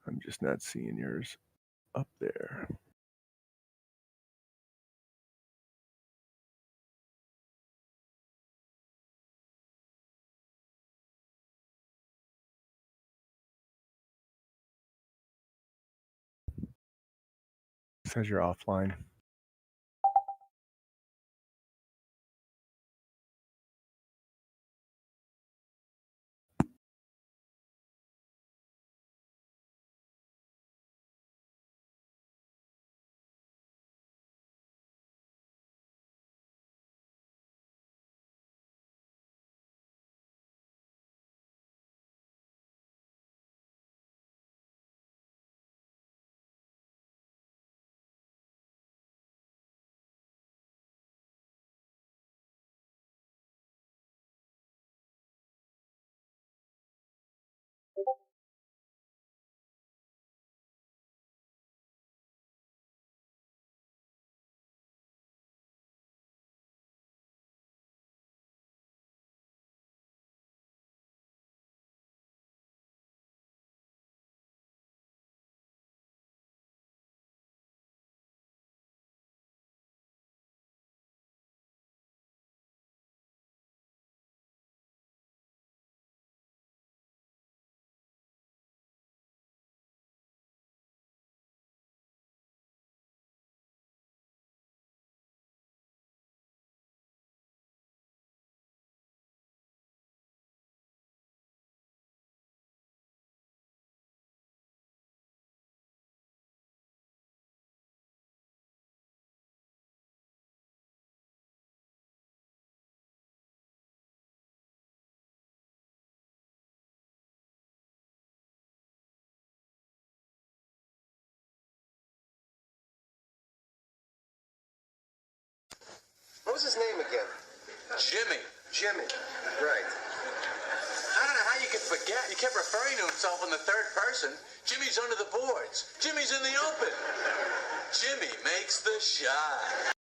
I'm just not seeing yours up there. It says you're offline. What was his name again? Jimmy. Jimmy. Right. I don't know how you could forget. He kept referring to himself in the third person. Jimmy's under the boards. Jimmy's in the open. Jimmy makes the shot.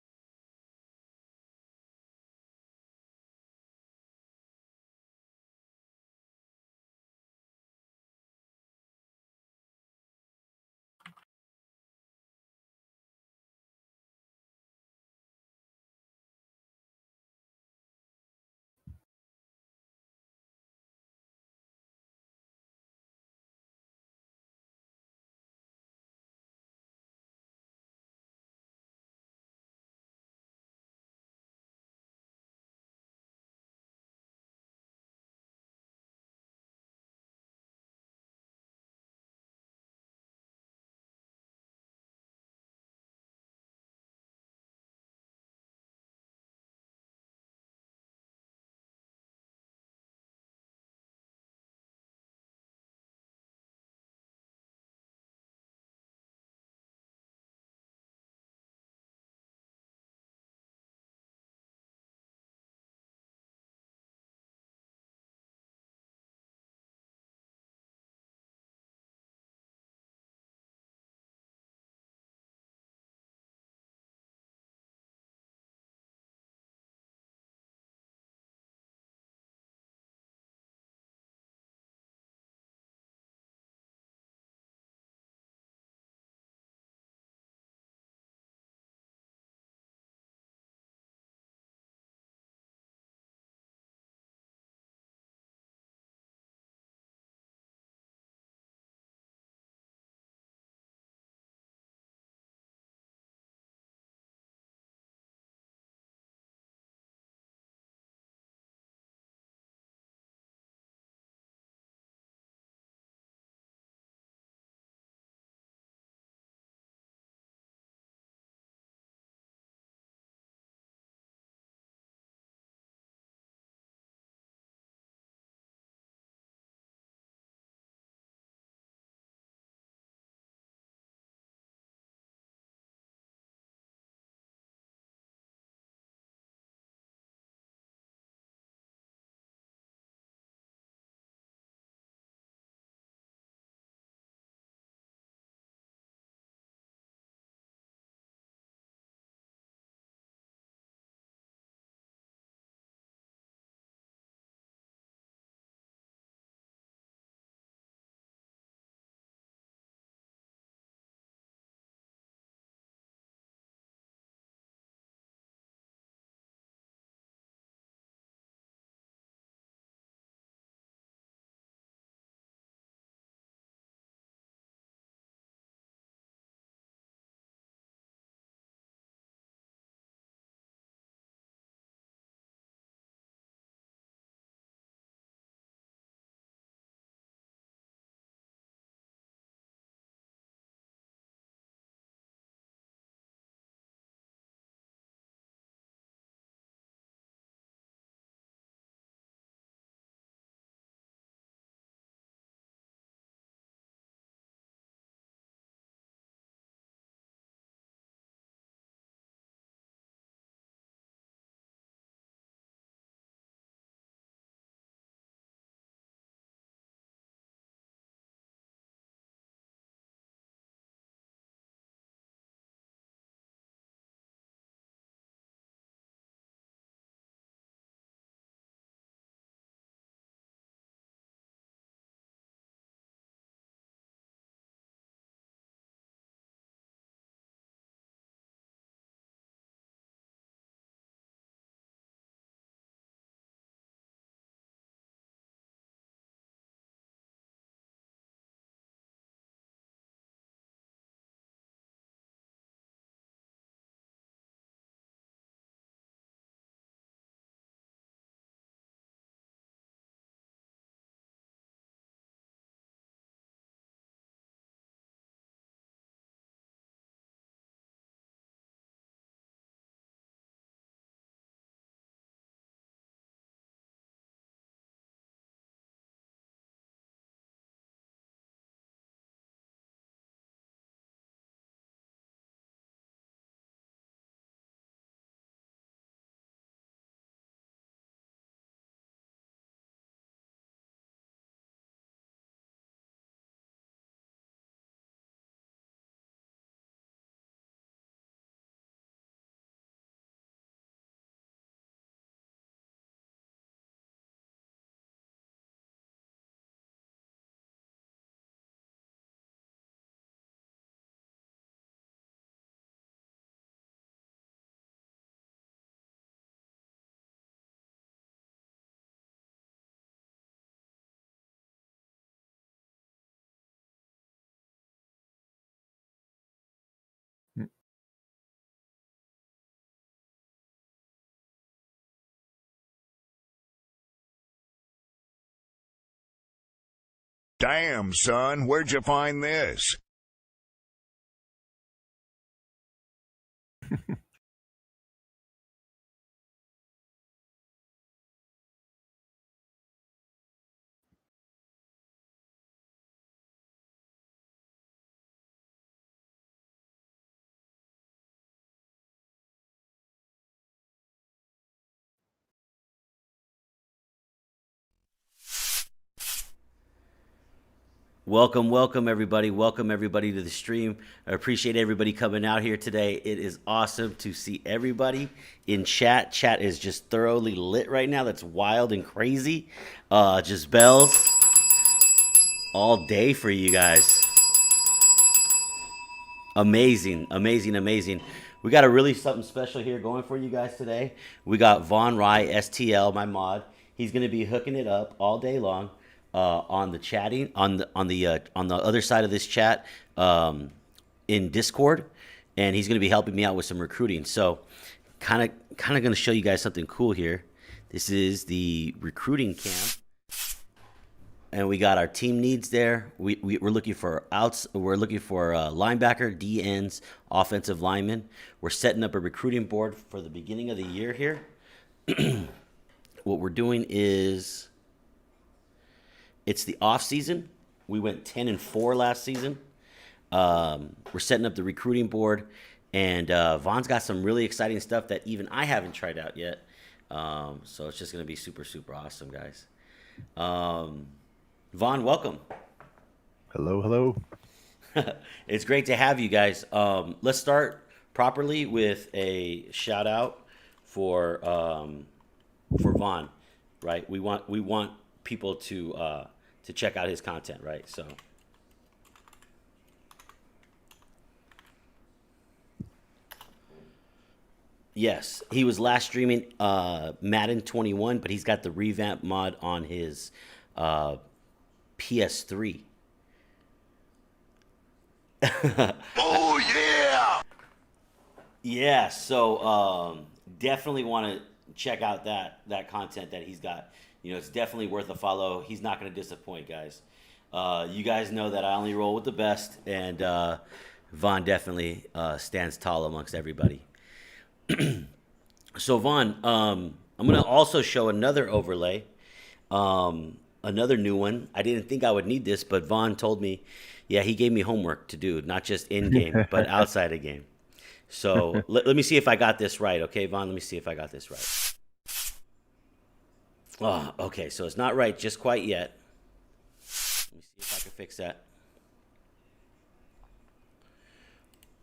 Damn, son, where'd you find this? Welcome everybody. Welcome everybody to the stream. I appreciate everybody coming out here today. It is awesome to see everybody in chat. Chat is just thoroughly lit right now. That's wild and crazy. Just bells all day for you guys. Amazing. We got a really something special here going for you guys today. We got Von Rye, STL, my mod. He's going to be hooking it up all day long on the chatting on the other side of this chat in Discord, and he's going to be helping me out with some recruiting. So, kind of going to show you guys something cool here. This is the recruiting camp. And we got our team needs there. We're looking for outs. We're looking for linebacker, DNs, offensive linemen. We're setting up a recruiting board for the beginning of the year here. What we're doing is, it's the off season. We went 10-4 last season. We're setting up the recruiting board, and Von's got some really exciting stuff that even I haven't tried out yet. So it's just gonna be super awesome, guys. Von, welcome. Hello. It's great to have you guys. Let's start properly with a shout out for Von, right? We want people to check out his content, right? So. Yes, he was last streaming Madden 21, but he's got the revamp mod on his PS3. Oh, yeah! Yeah, so definitely want to check out that content that he's got. You know, it's definitely worth a follow. He's not going to disappoint, guys. You guys know that I only roll with the best, and Von definitely stands tall amongst everybody. So, Von, I'm going to also show another overlay. Another new one. I didn't think I would need this, but Von told me, yeah, he gave me homework to do, not just in game, but outside of game. So let me see if I got this right, okay, Von? Let me see if I got this right. Oh, okay, so it's not right just quite yet. Let me see if I can fix that.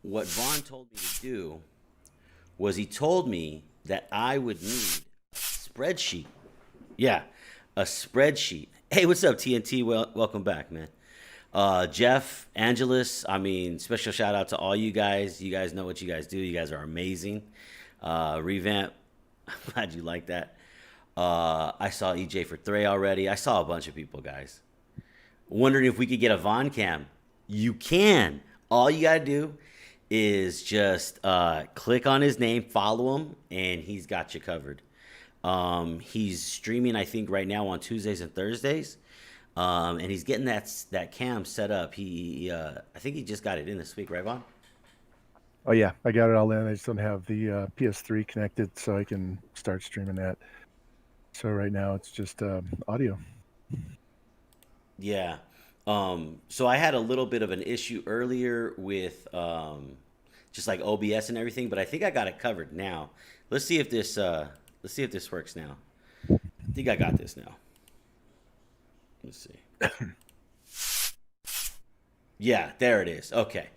What Von told me to do was he told me that I would need a spreadsheet. Yeah, a spreadsheet. Hey, what's up, TNT? Welcome back, man. Jeff, Angelus, special shout out to all you guys. You guys know what you guys do. You guys are amazing. Revamp, I'm glad you like that. I saw EJ for Thray already. I saw a bunch of people, guys. Wondering if we could get a Von cam. You can. All you got to do is just click on his name, follow him, and he's got you covered. He's streaming, I think, right now on Tuesdays and Thursdays, and he's getting that cam set up. I think he just got it in this week, right, Von? Oh yeah, I got it all in. I just don't have the PS3 connected, so I can start streaming that. So right now it's just audio. Yeah. So I had a little bit of an issue earlier with just like OBS and everything, but I think I got it covered now. Let's see if this works now. I think I got this now. Let's see. Yeah, there it is. Okay.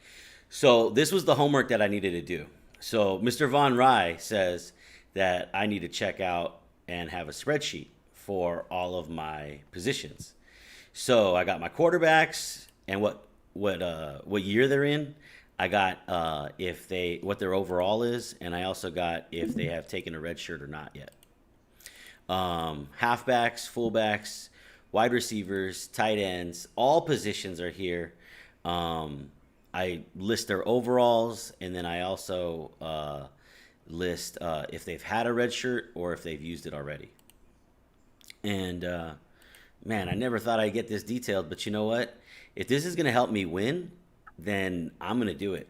So this was the homework that I needed to do. So Mr. Von Rye says that I need to check out and have a spreadsheet for all of my positions. So I got my quarterbacks and what year they're in. I got what their overall is, and I also got if they have taken a red shirt or not yet. Halfbacks, fullbacks, wide receivers, tight ends, all positions are here. I list their overalls, and then I also list if they've had a red shirt or if they've used it already. And Man, I never thought I'd get this detailed, but you know what? If this is gonna help me win, then I'm gonna do it.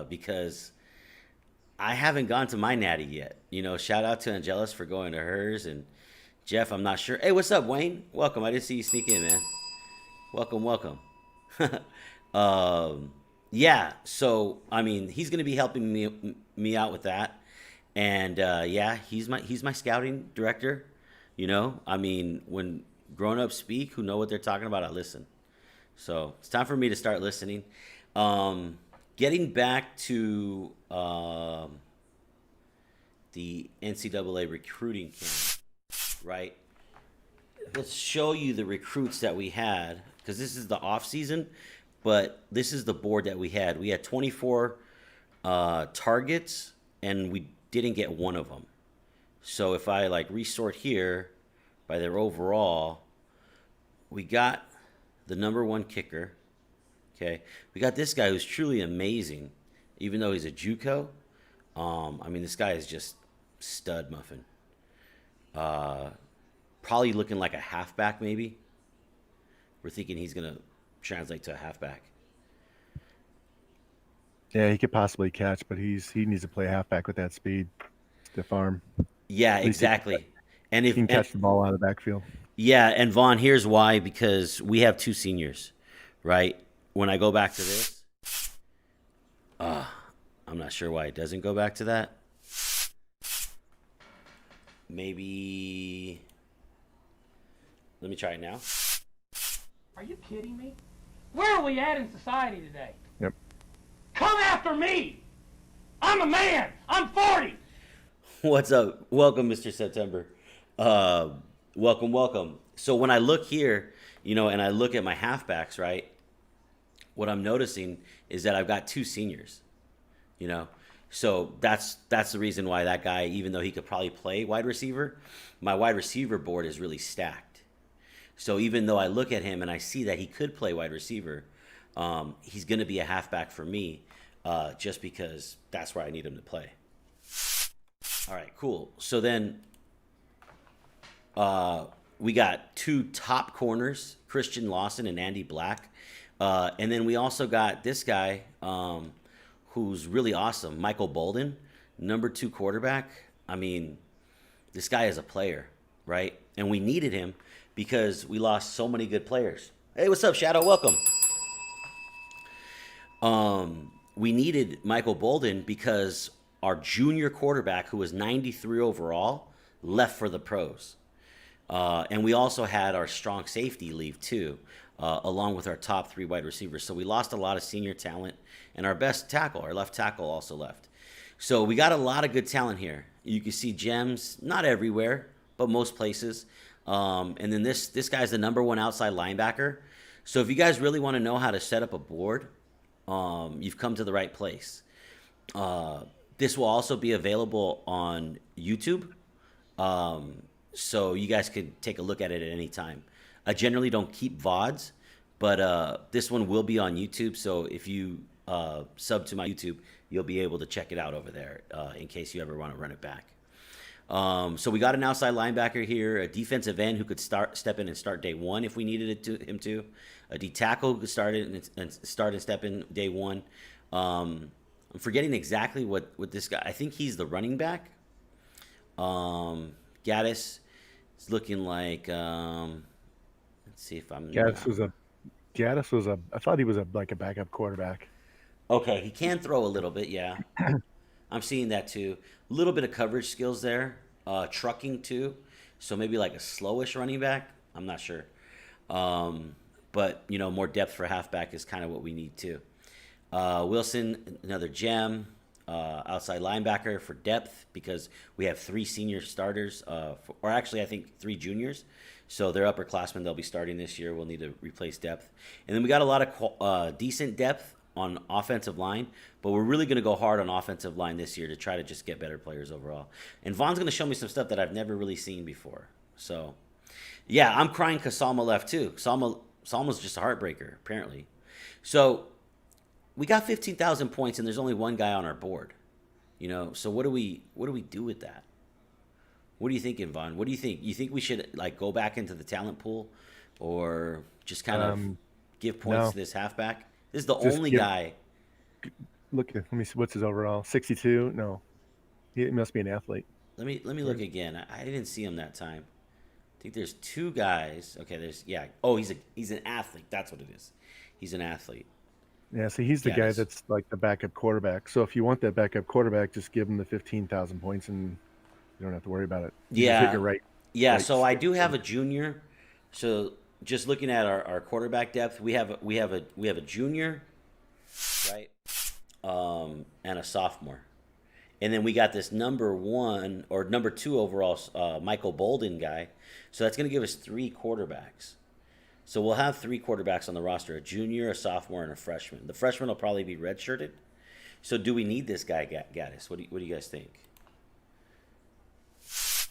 Because I haven't gone to my natty yet. Shout out to Angelus for going to hers, and Jeff, I'm not sure. Hey, what's up, Wayne? Welcome. I didn't see you sneak in, man. Welcome, welcome. Yeah, so I mean, he's gonna be helping me out with that, and yeah, he's my scouting director. I mean, when grown ups speak, who know what they're talking about, I listen. So it's time for me to start listening. Getting back to the NCAA recruiting camp, right? Let's show you the recruits that we had, because this is the off season, but this is the board that we had. We had 24 targets, and we didn't get one of them. So if I resort here by their overall, we got the number one kicker. Okay, we got this guy who's truly amazing, even though he's a JUCO. I mean, this guy is just stud muffin. Probably looking like a halfback, maybe. We're thinking he's gonna translate to a halfback. Yeah, he could possibly catch, but he needs to play halfback with that speed, stiff arm. Yeah, At least he exactly. And can catch the ball out of the backfield. yeah, and Vaughn, here's why: because we have two seniors, right? When I go back to this, I'm not sure why it doesn't go back to that. Maybe. Let me try it now. Are you kidding me? Where are we at in society today? Yep. Come after me! I'm a man! I'm 40! What's up? Welcome, Mr. September. Welcome, welcome. So when I look here, and I look at my halfbacks, right? What I'm noticing is that I've got two seniors, So that's the reason why that guy, even though he could probably play wide receiver, my wide receiver board is really stacked. So even though I look at him and I see that he could play wide receiver, he's going to be a halfback for me, just because that's where I need him to play. All right, cool. So then we got two top corners, Christian Lawson and Andy Black. And then we also got this guy who's really awesome, Michael Bolden, number 2 quarterback. I mean, this guy is a player, right? And we needed him because we lost so many good players. Hey, what's up, Shadow? Welcome. We needed Michael Bolden because our junior quarterback, who was 93 overall, left for the pros. And we also had our strong safety leave too, along with our top 3 wide receivers. So we lost a lot of senior talent, and our best tackle, our left tackle, also left. So we got a lot of good talent here. You can see gems, not everywhere, but most places. And then this guy's the number 1 outside linebacker. So if you guys really want to know how to set up a board, you've come to the right place. This will also be available on YouTube. So you guys could take a look at it at any time. I generally don't keep VODs, but this one will be on YouTube. So if you sub to my YouTube, you'll be able to check it out over there in case you ever want to run it back. So we got an outside linebacker here, a defensive end who could step in and start day 1 if we needed him to, a D tackle who could start and step in day 1. I'm forgetting exactly what this guy. I think he's the running back. Gaddis is looking like. Let's see if I'm. Gaddis was a. I thought he was a backup quarterback. Okay, he can throw a little bit, yeah. I'm seeing that too. A little bit of coverage skills there. Trucking too. So maybe like a slowish running back. I'm not sure. But, more depth for halfback is kind of what we need too. Wilson, another gem. Outside linebacker for depth because we have 3 senior starters, or actually I think 3 juniors. So they're upperclassmen. They'll be starting this year. We'll need to replace depth. And then we got a lot of decent depth on offensive line, but we're really going to go hard on offensive line this year to try to just get better players overall. And Vaughn's going to show me some stuff that I've never really seen before. So, yeah, I'm crying because Salma left too. Salma's just a heartbreaker, apparently. So we got 15,000 points, and there's only one guy on our board. So what do we do with that? What are you thinking, Vaughn? What do you think? You think we should go back into the talent pool or just kind of give points No, to this halfback? This is the just only give. guy. Look at. Let me see. What's his overall? 62. No, he must be an athlete. Let me Where look is- again. I didn't see him that time. I think there's two guys. Okay, there's yeah. Oh, he's an athlete. That's what it is. He's an athlete. Yeah, see, he's the guy Gaddis. that's like the backup quarterback. So if you want that backup quarterback, just give him the 15,000 points, and you don't have to worry about it. You just hit Yeah, your right, yeah. right So I stick. do have a junior. So just looking at our quarterback depth, we have a junior, right? And a sophomore. And then we got this number one or number two overall Michael Bolden guy. So that's going to give us three quarterbacks. So we'll have three quarterbacks on the roster: a junior, a sophomore, and a freshman. The freshman will probably be redshirted. So do we need this guy, Gaddis? What do you guys think?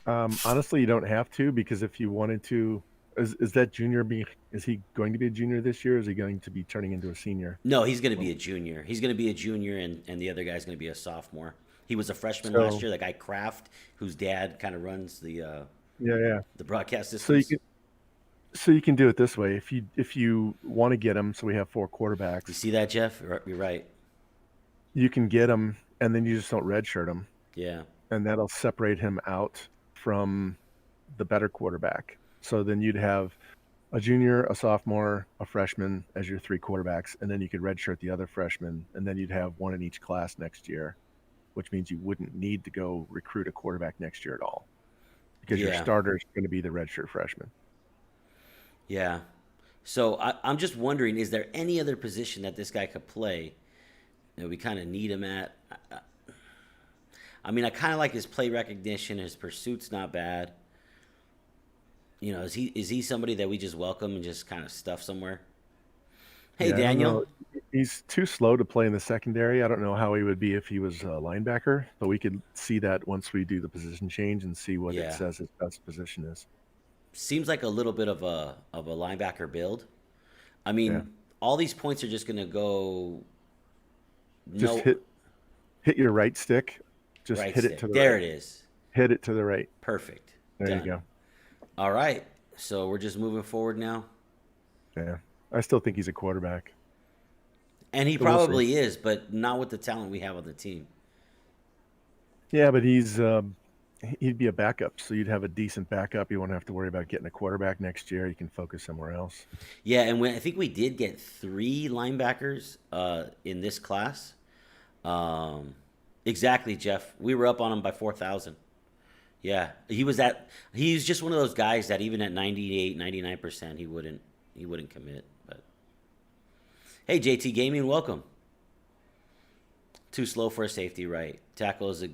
Honestly, you don't have to, because if you wanted to, is that junior be? Is he going to be a junior this year? Or is he going to be turning into a senior? No, he's going to be a junior. He's going to be a junior, and the other guy's going to be a sophomore. He was a freshman last So year. That guy Kraft, whose dad kind of runs yeah. the broadcast So you systems. can do it this way. If you want to get him, so we have four You quarterbacks. see that, Jeff? You're right. You can get him, and then you just don't redshirt him, Yeah. and that'll separate him out from the better quarterback. So then you'd have a junior, a sophomore, a freshman as your three quarterbacks, and then you could redshirt the other freshman, and then you'd have one in each class next year, which means you wouldn't need to go recruit a quarterback next year at all, because your Yeah. starter is going to be the redshirt freshman. Yeah. So I'm just wondering, is there any other position that this guy could play that we kind of need him at? I mean, I kind of like his play recognition. His pursuit's not bad. You know, is he somebody that we just welcome and just kind of stuff somewhere? Hey, Yeah, I don't Daniel. know. He's too slow to play in the secondary. I don't know how he would be if he was a linebacker, but we could see that once we do the position change and see what it Yeah. says his best position is. Seems like a little bit of a linebacker build. I Yeah, mean, all these points are just gonna go just no hit your right stick. Just right hit it to stick. the There right. it is. Hit it to the right. Perfect. There you Done. go. All right. So we're just moving forward now. Yeah, I still think he's a quarterback, And he but we'll see. probably is, but not with the talent we have on the team. Yeah, but he'd be a backup, so you'd have a decent backup. You won't have to worry about getting a quarterback next year. You can focus somewhere else. Yeah, and I think we did get three linebackers in this class. Um, exactly, Jeff. We were up on him by 4,000. Yeah, he's just one of those guys that even at 98, 99%, he wouldn't commit. But hey, JT Gaming, welcome. Too slow for a safety, right? Tackle is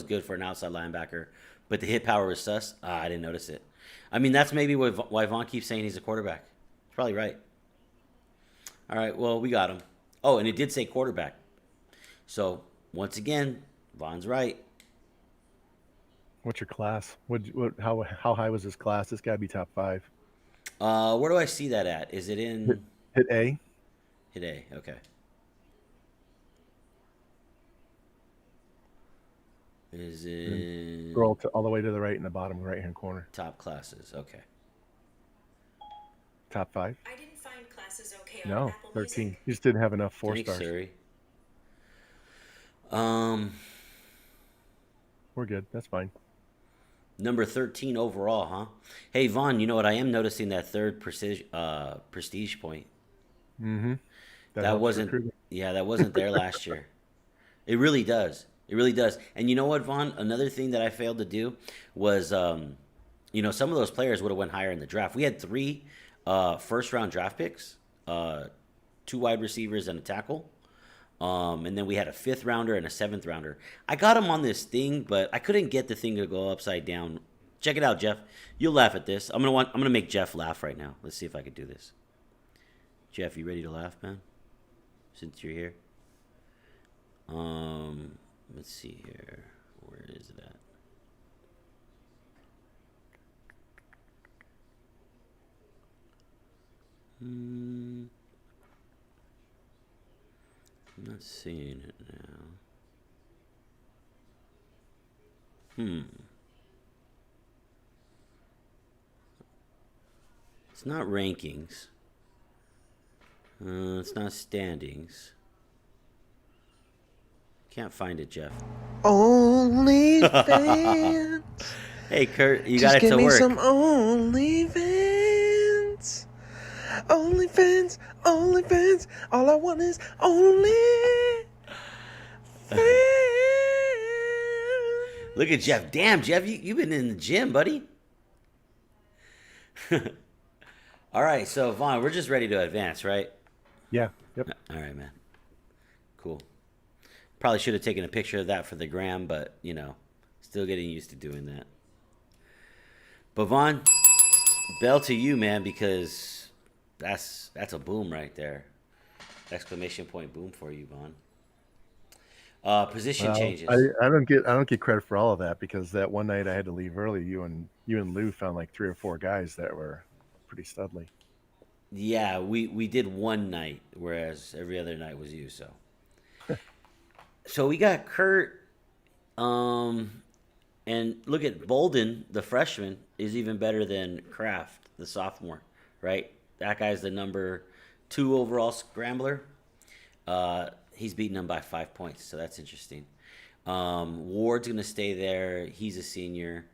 good for an outside linebacker, but the hit power is sus. I didn't notice it. I mean, that's maybe why Vaughn keeps saying he's a quarterback. He's probably right. All right, well, we got him. Oh, and it did say quarterback. So once again, Vaughn's right. What's your class? How high was his class? This guy be top 5. Where do I see that at? Is it Hit, in hit A. hit A? Okay. Is it Scroll all the way to the right in the bottom right hand corner. top classes? Okay. Top 5. I didn't find classes okay on No, Apple 13. Music. You just didn't have enough 4 Thanks, stars. Suri. Um, We're good. That's fine. number 13 overall, huh? Hey, Vaughn, you know what? I am noticing that third prestige point. Mm-hmm. That That helps wasn't, recruiting. yeah, that wasn't there last year. It really does. It really does. And you know what, Vaughn? Another thing that I failed to do was, some of those players would have went higher in the draft. We had 3 first-round draft picks, 2 wide receivers and a tackle. And then we had a 5th rounder and a 7th rounder. I got them on this thing, but I couldn't get the thing to go upside down. Check it out, Jeff. You'll laugh at this. I'm gonna make Jeff laugh right now. Let's see if I could do this. Jeff, you ready to laugh, man? Since you're here. Let's see here. Where is it at? I'm not seeing it now. It's not rankings. It's not standings. Can't find it, Jeff. OnlyFans. Hey, Kurt, you Just got it give to me work. some OnlyFans. OnlyFans. OnlyFans. All I want is OnlyFans. Look at Jeff. Damn, Jeff, you've been in the gym, buddy. All right, so Vaughn, we're just ready to advance, right? Yeah. Yep. All right, man. Cool. Probably should have taken a picture of that for the gram, but, you know, still getting used to doing that. But Vaughn, bell to you, man, because that's a boom right there. Exclamation point boom for you, Vaughn. Position changes. I don't get credit for all of that because that one night I had to leave early. You and Lou found like 3 or 4 guys that were pretty studly. Yeah, we did one night, whereas every other night was you. So we got Kurt, and look at Bolden, the freshman, is even better than Kraft, the sophomore, right? That guy's the number 2 overall scrambler. He's beating him by 5 points, so that's interesting. Ward's gonna stay there. He's a senior.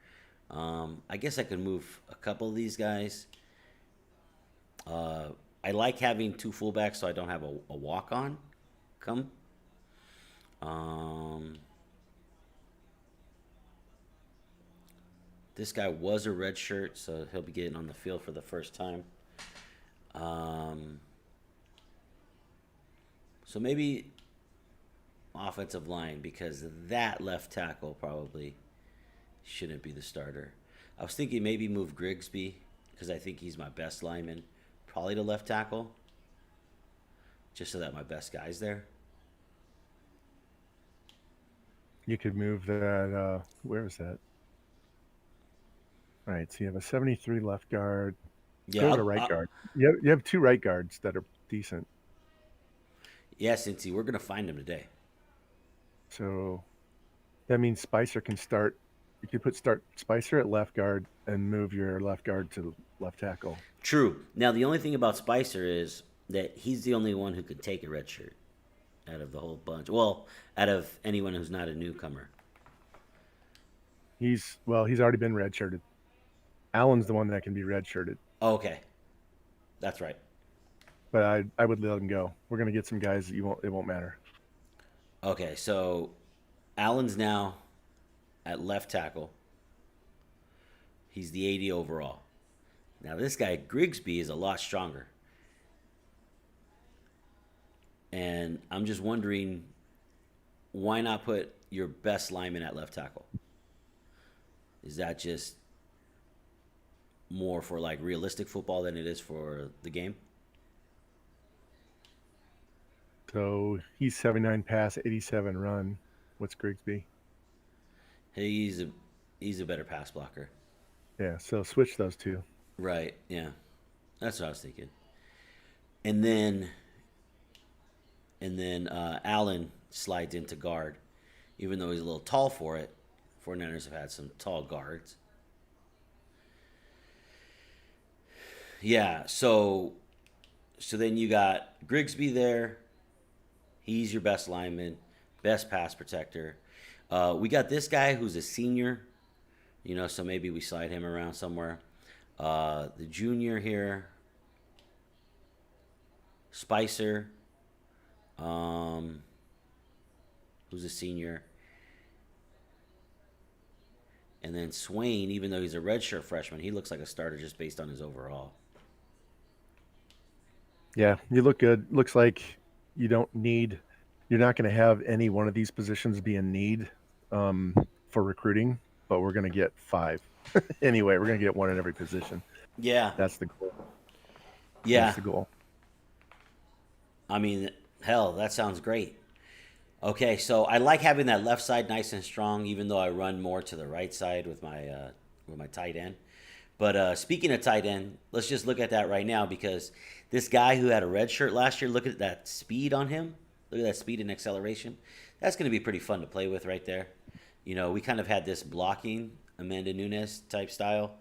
I guess I could move a couple of these guys. I like having 2 fullbacks so I don't have a walk-on come. This guy was a red shirt, so he'll be getting on the field for the first time. So maybe offensive line, because that left tackle probably shouldn't be the starter. I was thinking maybe move Grigsby, because I think he's my best lineman. Probably to left tackle, just so that my best guy's there. You could move that. Where is that? All right, so you have a 73 left guard. Yeah, Go to right guard. You have 2 right guards that are decent. Yeah, Cincy, we're gonna find him today. So that means Spicer can start. You could start Spicer at left guard and move your left guard to left tackle. True. Now the only thing about Spicer is that he's the only one who could take a red shirt out of the whole bunch. Well, out of anyone who's not a newcomer. He's already been redshirted. Allen's the one that can be redshirted. Oh, okay, that's right. But I would let him go. We're gonna get some guys that it won't matter. Okay, so Allen's now at left tackle. He's the 80 overall. Now this guy Grigsby is a lot stronger. And I'm just wondering, why not put your best lineman at left tackle? Is that just more for like realistic football than it is for the game? So he's 79 pass, 87 run. What's Grigsby? He's a better pass blocker. Yeah, so switch those 2. Right, yeah. That's what I was thinking. And then Allen slides into guard, even though he's a little tall for it. 49ers have had some tall guards. Yeah, so then you got Grigsby there. He's your best lineman, best pass protector. We got this guy who's a senior, so maybe we slide him around somewhere. The junior here, Spicer, who's a senior. And then Swain, even though he's a redshirt freshman, he looks like a starter just based on his overall. Yeah, you look good. Looks like you're not going to have any one of these positions be in need for recruiting, but we're going to get 5. Anyway, we're going to get 1 in every position. Yeah. That's the goal. Yeah. That's the goal. I mean, hell, that sounds great. Okay, so I like having that left side nice and strong, even though I run more to the right side with my tight end. But speaking of tight end, let's just look at that right now, because this guy who had a red shirt last year, look at that speed on him. Look at that speed and acceleration. That's going to be pretty fun to play with right there. We kind of had this blocking Amanda Nunes type style,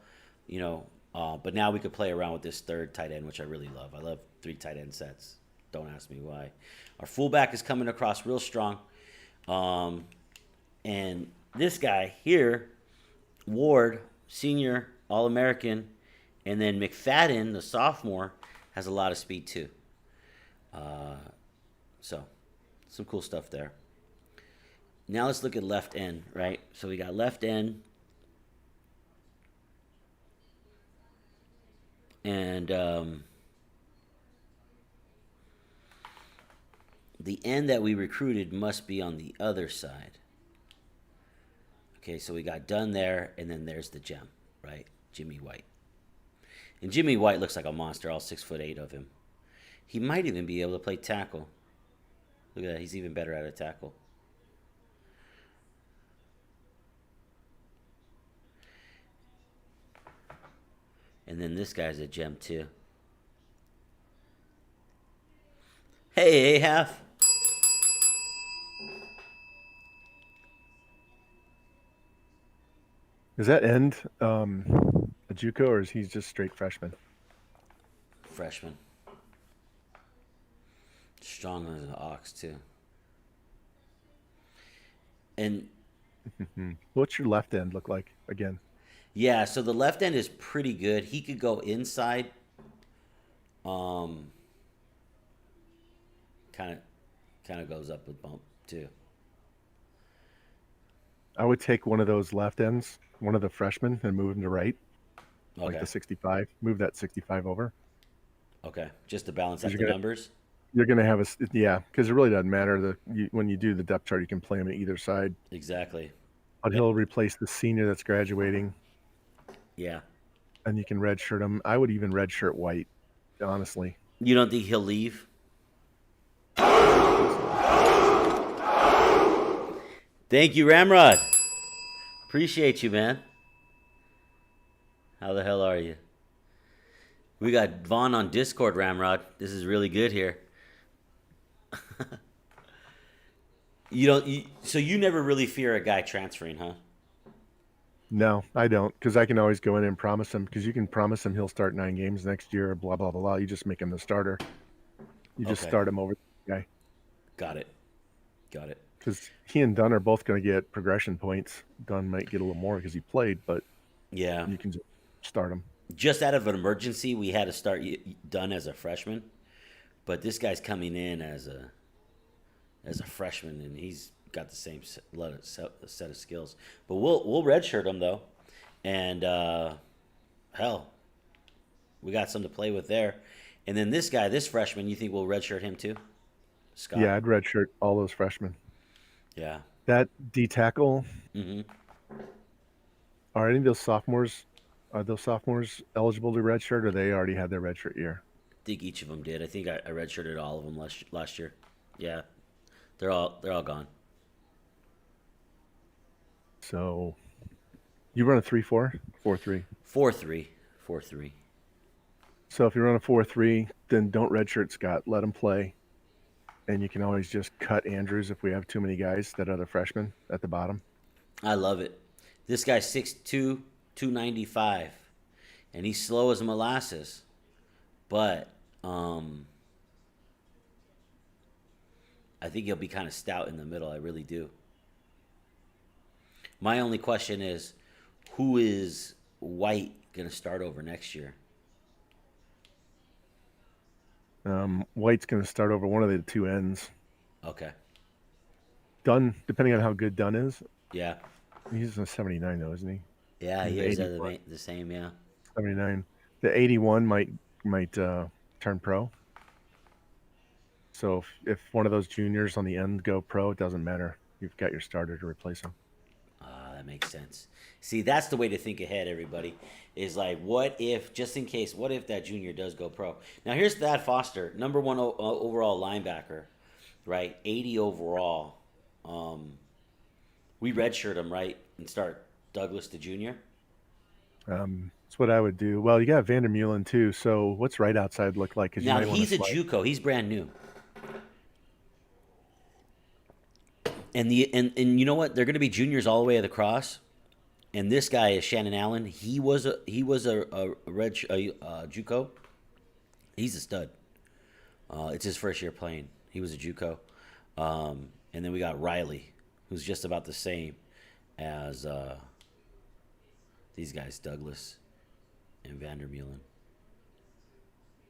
But now we could play around with this third tight end, which I really love. I love 3 tight end sets. Don't ask me why. Our fullback is coming across real strong. And this guy here, Ward, senior, All-American, and then McFadden, the sophomore, has a lot of speed too. So, some cool stuff there. Now let's look at left end, right? So we got left end. And the end that we recruited must be on the other side. Okay, so we got Dunn there, and then there's the gem, right? Jimmy White. And Jimmy White looks like a monster, all 6'8" of him. He might even be able to play tackle. Look at that, he's even better at a tackle. And then this guy's a gem too. Hey, half. Is that end a JUCO, or is he just straight freshman? Freshman. Strong as an ox too. And What's your left end look like again? yeah, so the left end is pretty good. He could go inside. Kind of goes up with bump too. I would take one of those left ends, one of the freshmen, and move him to right, like Okay. the 65. Move that 65 over. Okay. Just to balance out You're the gonna- numbers. You're going to have because it really doesn't matter. When you do the depth chart, you can play him on either side. Exactly. But he'll replace the senior that's graduating, Yeah. and you can redshirt him. I would even redshirt White, honestly. You don't think he'll leave? Thank you, Ramrod. Appreciate you, man. How the hell are you? We got Vaughn on Discord, Ramrod. This is really good here. So you never really fear a guy transferring, huh? No, I don't, because I can always go in and promise him, because you can promise him he'll start 9 games next year, blah, blah, blah, blah. You just make him the starter. You just Okay. start him over the guy. Got it. Because he and Dunn are both going to get progression points. Dunn might get a little more because he played, but Yeah. you can just start him. Just out of an emergency, we had to start Dunn as a freshman, but this guy's coming in as a freshman, and he's got the same set of skills. But we'll redshirt him though, and hell, we got some to play with there. And then this guy, this freshman, you think we'll redshirt him too, Scott? Yeah, I'd redshirt all those freshmen. Yeah. That D tackle, Mm-hmm. are any of those sophomores? Are those sophomores eligible to redshirt, or they already had their redshirt year? I think each of them did. I think I redshirted all of them last year. Yeah, they're all gone. So you run a 3-4, 4-3. 4-3, 4-3. So if you run a 4-3, then don't redshirt Scott. Let him play, and you can always just cut Andrews if we have too many guys. That other freshman at the bottom. I love it. This guy's 6'2", 295, and he's slow as molasses. But I think he'll be kind of stout in the middle. I really do. My only question is, who is White going to start over next year? White's going to start over one of the two ends. Okay. Dunn, depending on how good Dunn is, Yeah. he's a 79 though, isn't he? Yeah, he He's is 81. the same, yeah. 79. The 81 might turn pro. So if one of those juniors on the end go pro, it doesn't matter. You've got your starter to replace him. That makes sense. See, that's the way to think ahead, everybody. Is like, what if, just in case, what if that junior does go pro? Now, here's Thad Foster, number one overall linebacker, right? 80 overall. We redshirt him, right? And start Douglas the junior. That's what I would do. Well, you got Vandermeulen too. So what's right outside look like? 'Cause you Now, might wanna he's a slide- JUCO. He's brand new. And you know what? They're going to be juniors all the way across. And this guy is Shannon Allen. He was a JUCO. He's a stud. It's his first year playing. He was a JUCO. And then we got Riley, who's just about the same as these guys, Douglas and Vandermeulen.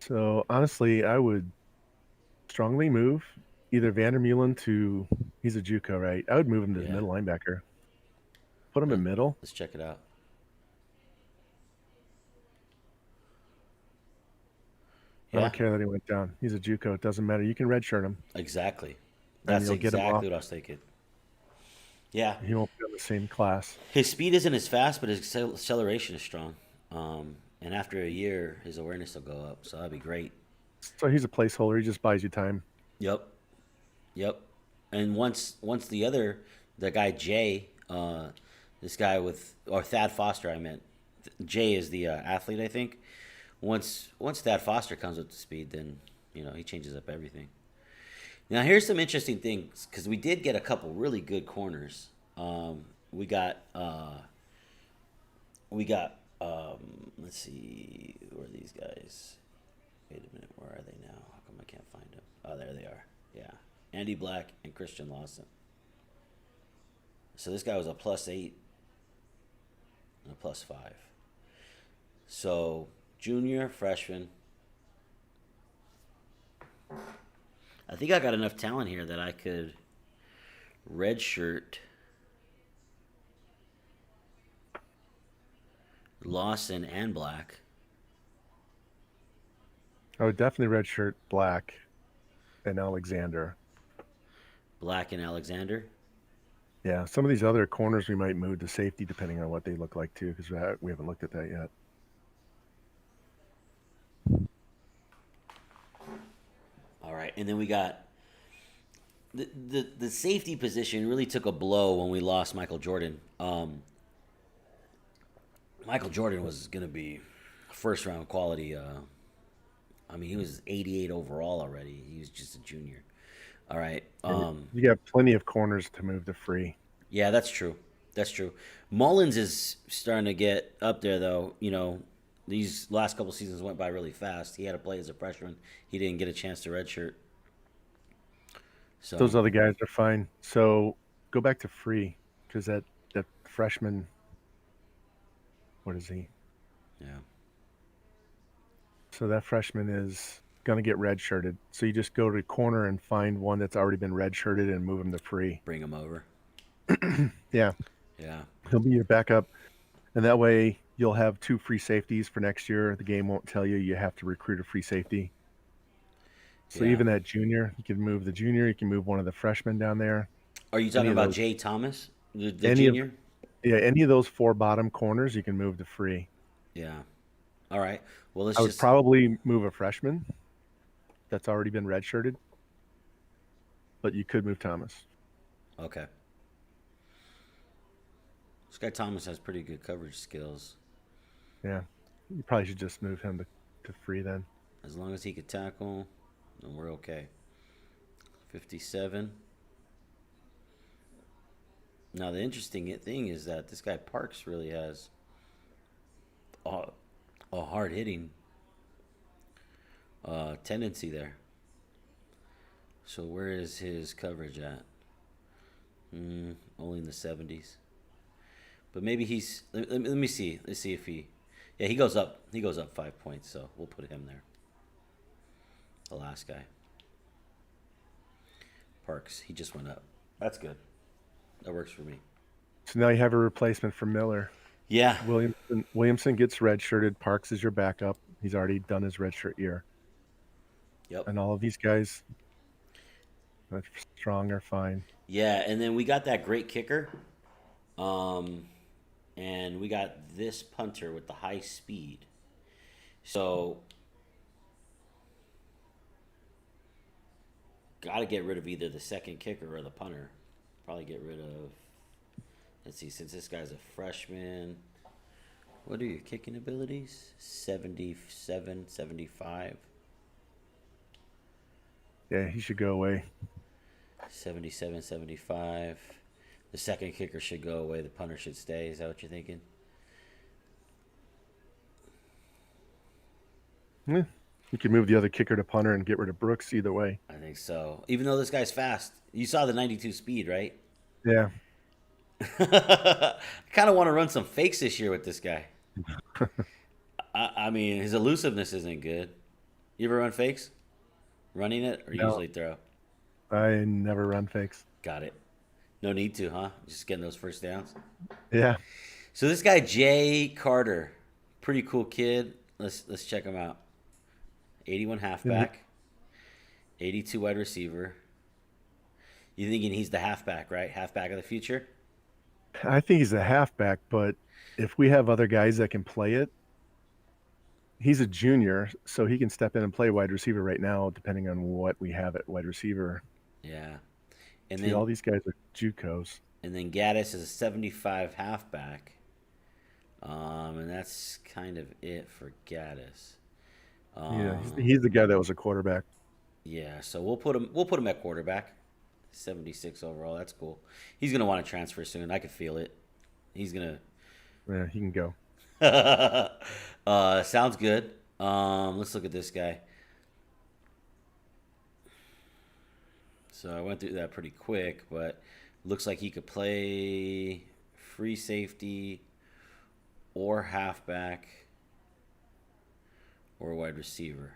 So honestly, I would strongly move either Vandermeulen to, he's a JUCO, right? I would move him to the Yeah. middle linebacker. Put him in middle. Let's check it out. I don't care that he went down. He's a JUCO. It doesn't matter. You can redshirt him. Exactly. That's you'll get him exactly off. what I was thinking. Yeah. He won't be on the same class. His speed isn't as fast, but his acceleration is strong. And after a year, his awareness will go up. So that'd be great. So he's a placeholder. He just buys you time. Yep. Yep. And once the guy Jay, this guy or Thad Foster, I meant. Jay is the athlete, I think. Once Thad Foster comes up to speed, then he changes up everything. Now here's some interesting things because we did get a couple really good corners. We got let's see, who are these guys? Wait a minute, where are they now? How come I can't find them? Oh, there they are. Yeah, Andy Black and Christian Lawson. So this guy was a +8 and a +5. So junior, freshman. I think I got enough talent here that I could redshirt Lawson and Black. I would definitely redshirt Black and Alexander. Black and Alexander. Yeah, some of these other corners we might move to safety depending on what they look like too, because we haven't looked at that yet. All right, and then we got the safety position really took a blow when we lost Michael Jordan. Michael Jordan was going to be first round quality. I mean, he was 88 overall already. He was just a junior. All right. You got plenty of corners to move to free. Yeah, that's true. That's true. Mullins is starting to get up there, though. These last couple seasons went by really fast. He had to play as a freshman. He didn't get a chance to redshirt. So Those other guys are fine. So go back to free because that freshman, what is he? yeah. So that freshman is going to get redshirted. So you just go to the corner and find one that's already been redshirted and move him to free. Bring him over. Yeah. Yeah. He'll be your backup. And that way you'll have 2 free safeties for next year. The game won't tell you have to recruit a free safety. So Yeah. even that junior, you can move the junior. You can move one of the freshmen down there. Are you talking of about those- Jay Thomas, the any of- junior? Yeah, any of those 4 bottom corners you can move to free. Yeah. All right. Well, let's I would just. probably move a freshman that's already been redshirted, but you could move Thomas. Okay. This guy Thomas has pretty good coverage skills. Yeah, you probably should just move him to free then. As long as he could tackle, then we're okay. 57. Now, the interesting thing is that this guy Parks really has a hard-hitting tendency there. So where is his coverage at? Only in the 70s. But maybe he's. Let me see. Let's see if he. Yeah, he goes up. He goes up 5 points. So we'll put him there. The last guy. Parks. He just went up. That's good. That works for me. So now you have a replacement for Miller. Yeah. Williamson gets redshirted. Parks is your backup. He's already done his redshirt year. Yep. And all of these guys are strong are fine. Yeah, and then we got that great kicker. And we got this punter with the high speed. So got to get rid of either the second kicker or the punter. Probably get rid of. Let's see, since this guy's a freshman, what are your kicking abilities? 77, 75. Yeah, he should go away. 77, 75. The second kicker should go away. The punter should stay. Is that what you're thinking? Yeah. You could move the other kicker to punter and get rid of Brooks either way. I think so. Even though this guy's fast. You saw the 92 speed, right? Yeah. I kind of want to run some fakes this year with this guy. I mean, his elusiveness isn't good. You ever run fakes? Running it or No. usually throw? I never run fakes. Got it. No need to, huh? Just getting those first downs. Yeah. So this guy Jay Carter, pretty cool kid. Let's check him out. 81 halfback, 82 wide receiver. You thinking he's the halfback, right? Halfback of the future? I think he's a halfback, but if we have other guys that can play it, he's a junior, so he can step in and play wide receiver right now, depending on what we have at wide receiver. Yeah. And See, then all these guys are JUCOs. and then Gaddis is a 75 halfback. And that's kind of it for Gaddis. Yeah, he's the guy that was a quarterback. Yeah, so we'll put him at quarterback. 76 overall. That's cool. He's gonna want to transfer soon. I could feel it. He's gonna. Yeah, he can go. Sounds good. Let's look at this guy. So I went through that pretty quick, but looks like he could play free safety or halfback or wide receiver.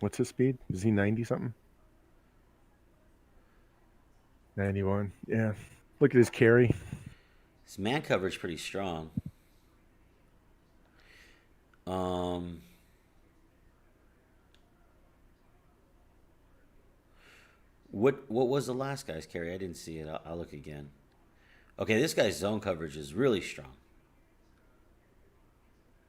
What's his speed? Is he 90 something? 91. Yeah. Look at his carry. His man coverage pretty strong. What was the last guy's carry? I didn't see it. I'll look again. Okay, this guy's zone coverage is really strong.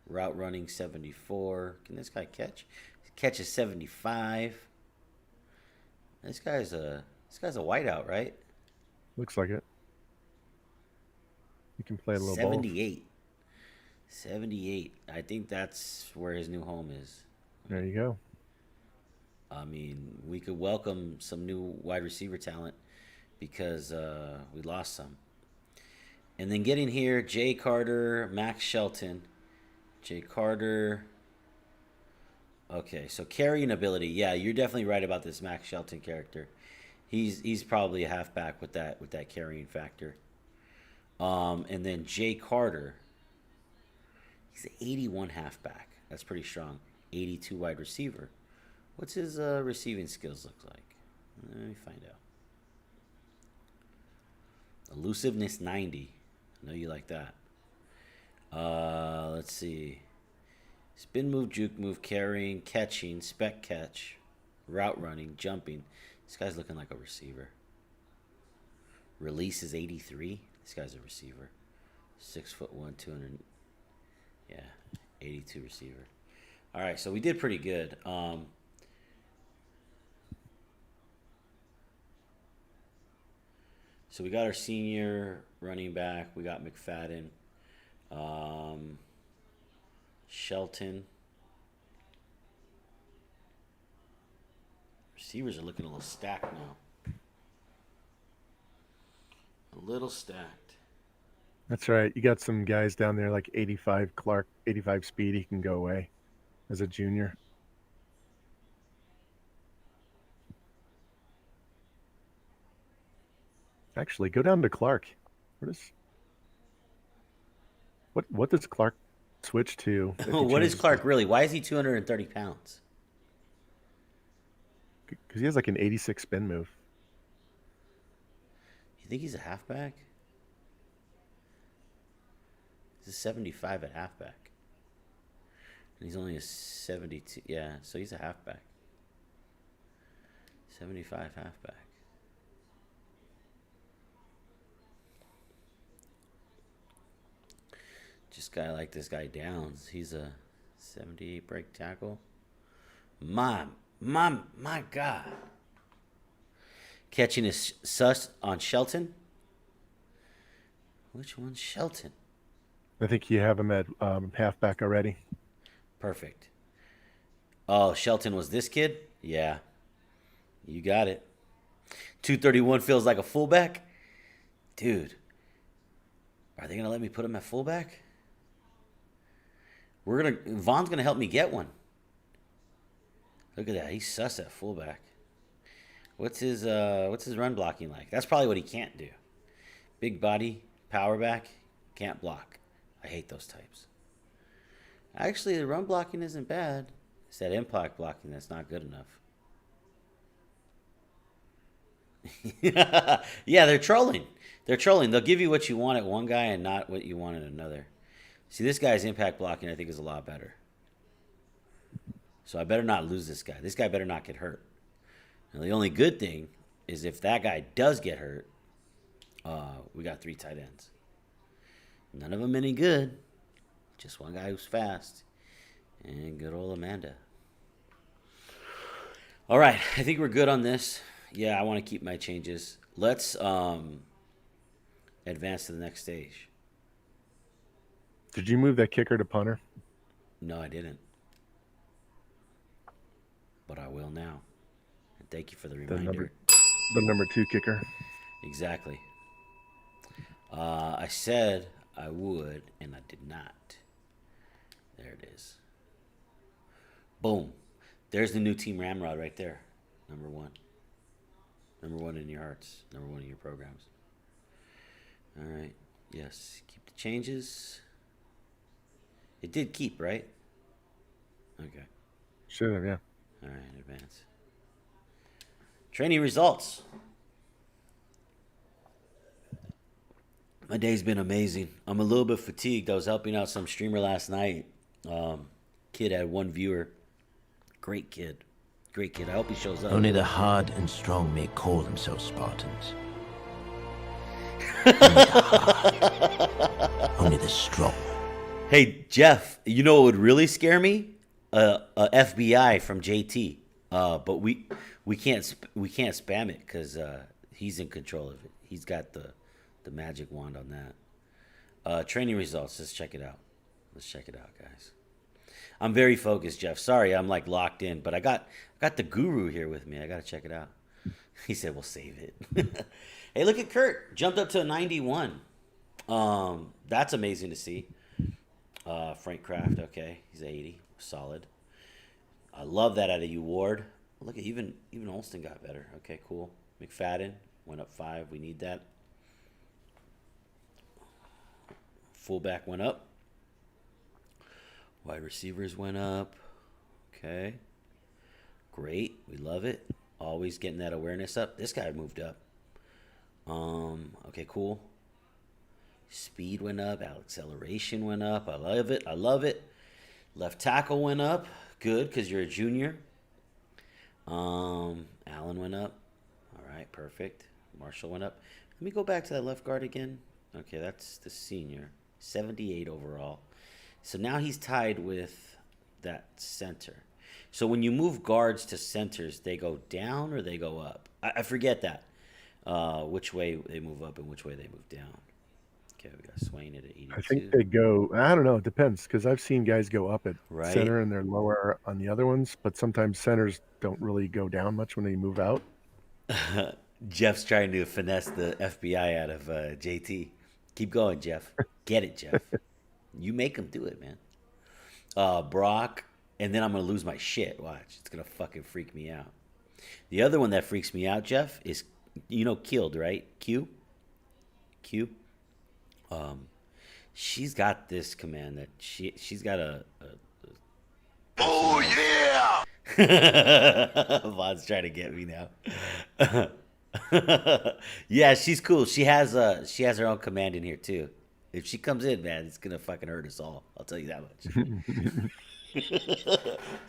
Route running 74. Can this guy catch? Catch is 75. This guy's a whiteout, right? Looks like it. He can play a little 78. 78. I think that's where his new home is. ball. There you go. I mean, we could welcome some new wide receiver talent because we lost some. And then getting here, Jay Carter, Max Shelton. Jay Carter. Okay, so carrying ability. Yeah, you're definitely right about this Max Shelton character. He's probably a halfback with that carrying factor. And then Jay Carter. He's an 81 halfback. That's pretty strong. 82 wide receiver. What's his receiving skills look like? Let me find out. Elusiveness 90. I know you like that. Let's see. Spin move, juke move, carrying, catching, spec catch, route running, jumping. This guy's looking like a receiver. Release is 83. This guy's a receiver. 6'1", 200. Yeah, 82 receiver. All right, so we did pretty good. So we got our senior running back. We got McFadden, Shelton. Receivers are looking a little stacked now. A little stacked. That's right. You got some guys down there like 85 Clark, 85 speed. He can go away as a junior. Actually, go down to Clark. What does Clark switch to? What is Clark really? Why is he 230 pounds? Because he has like an 86 spin move. You think he's a halfback? He's a 75 at halfback. And he's only a 72. Yeah, so he's a halfback. 75 halfback. Just guy like this guy Downs. He's a 78 break tackle. My God. Catching is sus on Shelton. Which one's Shelton? I think you have him at halfback already. Perfect. Oh, Shelton was this kid? Yeah. You got it. 231 feels like a fullback? Dude, are they going to let me put him at fullback? Vaughn's going to help me get one. Look at that. He's sus at fullback. What's his run blocking like? That's probably what he can't do. Big body, power back, can't block. I hate those types. Actually, the run blocking isn't bad. It's that impact blocking that's not good enough. Yeah, they're trolling. They're trolling. They'll give you what you want at one guy and not what you want at another. See, this guy's impact blocking, I think, is a lot better. So I better not lose this guy. This guy better not get hurt. Now, the only good thing is if that guy does get hurt, we got 3 tight ends. None of them any good. Just one guy who's fast. And good old Amanda. All right, I think we're good on this. Yeah, I want to keep my changes. Let's advance to the next stage. Did you move that kicker to punter? No, I didn't. But I will now. And thank you for the reminder. The number 2 kicker. Exactly. I said I would, and I did not. There it is. Boom. There's the new Team Ramrod right there. Number 1. Number 1 in your hearts. Number 1 in your programs. All right. Yes. Keep the changes. It did keep, right? Okay. Should have, yeah. All right. Advance. Training results. My day's been amazing. I'm a little bit fatigued. I was helping out some streamer last night. Kid had 1 viewer. Great kid. Great kid. I hope he shows up. Only the hard and strong may call themselves Spartans. Only the strong. Hey, Jeff, you know what would really scare me? A FBI from JT. But we can't spam it because he's in control of it. He's got the magic wand on that. Training results. Let's check it out. Let's check it out, guys. I'm very focused, Jeff. Sorry, I'm like locked in, but I got the guru here with me. I got to check it out. He said we'll save it. Hey, look at Kurt. Jumped up to a 91. That's amazing to see. Frank Kraft, okay. He's 80. Solid. I love that out of you, Ward. Look at even Olston got better. Okay, cool. McFadden went up 5. We need that. Fullback went up. Wide receivers went up. Okay. Great. We love it. Always getting that awareness up. This guy moved up. Okay, cool. Speed went up. Acceleration went up. I love it. I love it. Left tackle went up. Good, because you're a junior. Allen went up. All right, perfect. Marshall went up. Let me go back to that left guard again. Okay, that's the senior. 78 overall. So now he's tied with that center. So when you move guards to centers, they go down or they go up? I forget that. Which way they move up and which way they move down. Okay, we got Swain at 82. I think they go, I don't know, it depends, because I've seen guys go up at Right. center and they're lower on the other ones, but sometimes centers don't really go down much when they move out. Jeff's trying to finesse the FBI out of JT. Keep going, Jeff. Get it, Jeff. You make him do it, man. Brock, and then I'm going to lose my shit. Watch. It's going to fucking freak me out. The other one that freaks me out, Jeff, is, you know, Killed, right? Q? She's got this command that she's got a Oh, yeah! Vaughn's trying to get me now. Yeah, she's cool. She has her own command in here too. If she comes in, man, it's gonna fucking hurt us all. I'll tell you that much.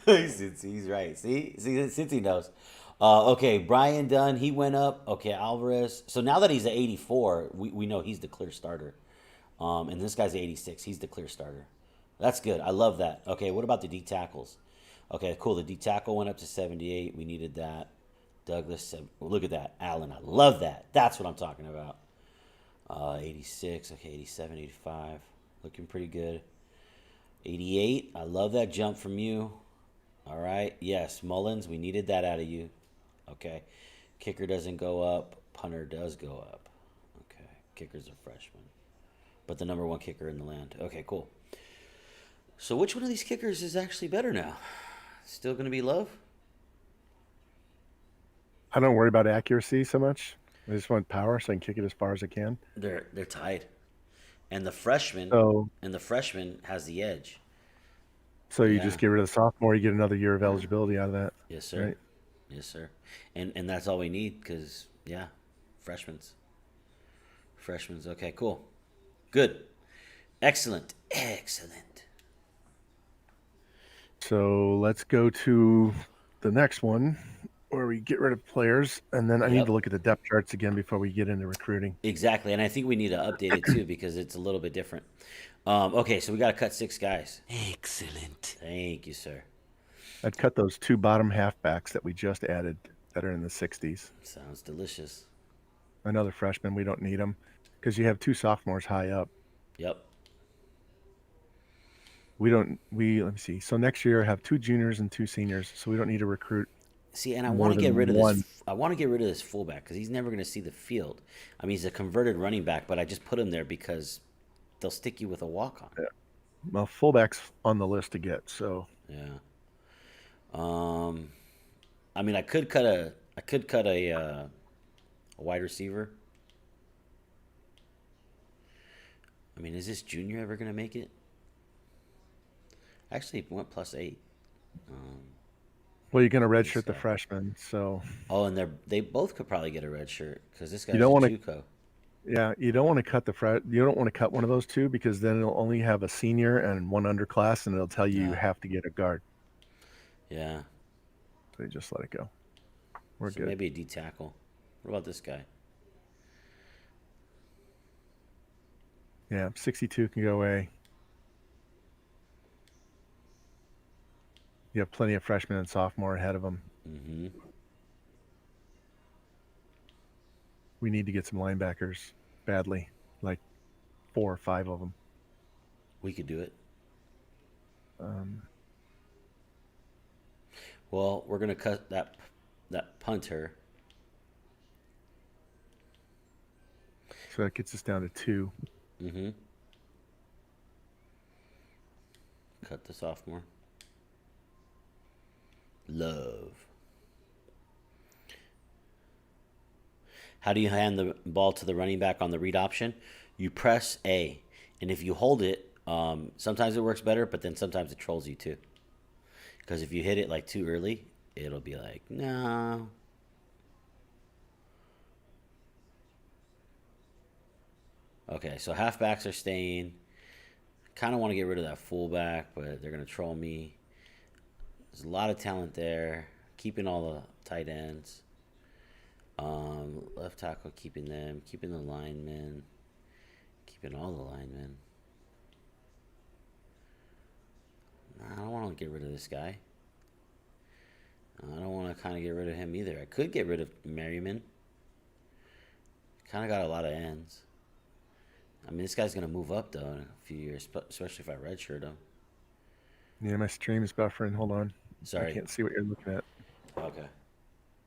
He's right. See, since he knows. Okay, Brian Dunn, he went up. Okay, Alvarez. So now that he's at 84, we know he's the clear starter. And this guy's 86. He's the clear starter. That's good. I love that. Okay, what about the D tackles? Okay, cool. The D tackle went up to 78. We needed that. Douglas, look at that. Allen, I love that. That's what I'm talking about. 86. Okay, 87, 85. Looking pretty good. 88. I love that jump from you. All right. Yes, Mullins, we needed that out of you. Okay. Kicker doesn't go up. Punter does go up. Okay. kickers are freshmen, but the number one kicker in the land. Okay, cool. So which one of these kickers is actually better now? Still going to be Love? I don't worry about accuracy so much. I just want power so I can kick it as far as I can. They're tied, and the freshman So has the edge. So you Yeah. just get rid of the sophomore, you get another year of eligibility out of that. Yes, sir. Right? Yes, sir. And that's all we need because yeah, freshmen's. Okay, cool, good, excellent. So let's go to the next one where we get rid of players, and then I need Yep. to look at the depth charts again before we get into recruiting. Exactly, and I think we need to update it too because it's a little bit different. Okay, so we got to cut 6 guys. Excellent. Thank you, sir. I'd cut those 2 bottom halfbacks that we just added that are in the 60s. Sounds delicious. Another freshman, we don't need them because you have 2 sophomores high up. Yep. Let me see. So next year I have 2 juniors and 2 seniors, so we don't need to recruit. See, and I More want to get than rid of one. this. I want to get rid of this fullback because he's never going to see the field. I mean, he's a converted running back, but I just put him there because they'll stick you with a walk on. Yeah. Well, fullback's on the list to get, so Yeah. I mean, I could cut a wide receiver. I mean, is this junior ever gonna make it? Actually, it went +8. well, you're going to redshirt the freshman, so Oh, and they both could probably get a red shirt because this guy's don't a wanna- JUCO. yeah, you don't want to cut you don't want to cut one of those 2 because then it'll only have a senior and 1 underclass, and it'll tell you you Yeah. have to get a guard. Yeah. So you just let it go. We're So good. maybe a D tackle. What about this guy? Yeah, 62 can go away. You have plenty of freshmen and sophomore ahead of them. Mm-hmm. We need to get some linebackers badly, like 4 or 5 of them. We could do it. Um, Well, we're gonna cut that punter. so that gets us down to 2. Mm-hmm. Cut the sophomore. Love. How do you hand the ball to the running back on the read option? You press A, and if you hold it, sometimes it works better, but then sometimes it trolls you too. Because if you hit it like too early, it'll be like, no. Okay, so halfbacks are staying. Kind of want to get rid of that fullback, but they're going to troll me. There's a lot of talent there. Keeping all the tight ends. Left tackle, keeping them. Keeping the linemen. Keeping all the linemen. I don't want to get rid of this guy. I don't want to kind of get rid of him either. I could get rid of Merriman. Kind of got a lot of ends. I mean, this guy's going to move up, though, in a few years, especially if I redshirt him. Yeah, my stream is buffering. Hold on. Sorry. I can't see what you're looking at. Okay.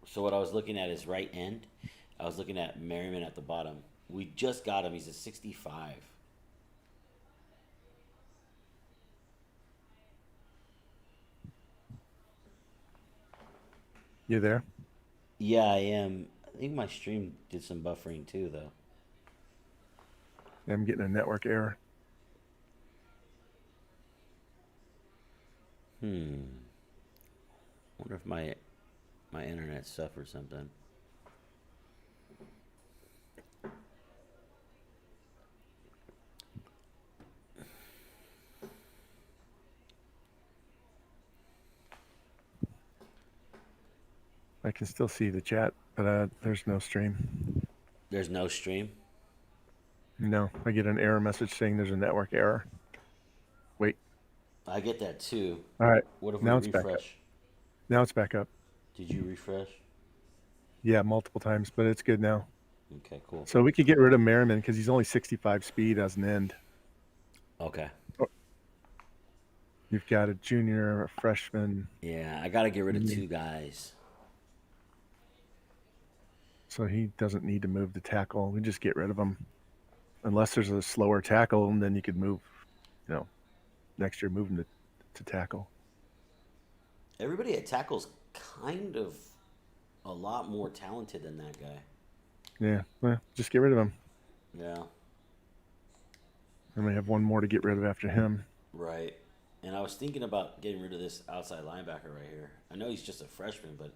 So what I was looking at is right end. I was looking at Merriman at the bottom. We just got him. He's a 65. You there? Yeah, I am. I think my stream did some buffering too, though. I'm getting a network error. Wonder if my internet suffered something. I can still see the chat, but there's no stream. There's no stream. No, I get an error message saying there's a network error. Wait. I get that too. All right. What if Now we it's back up. refresh? Now it's back up. Did you refresh? Yeah, multiple times, but it's good now. Okay, cool. So we could get rid of Merriman because he's only 65 speed as an end. Okay. You've got a junior, a freshman, Yeah, I got to get rid of 2 guys. so he doesn't need to move the tackle. We just get rid of him. unless there's a slower tackle, and then you could move, you know, next year move him to tackle. Everybody at tackle's kind of a lot more talented than that guy. Yeah, well, just get rid of him. Yeah, And we have one more to get rid of after him. right. And I was thinking about getting rid of this outside linebacker right here. I know he's just a freshman, but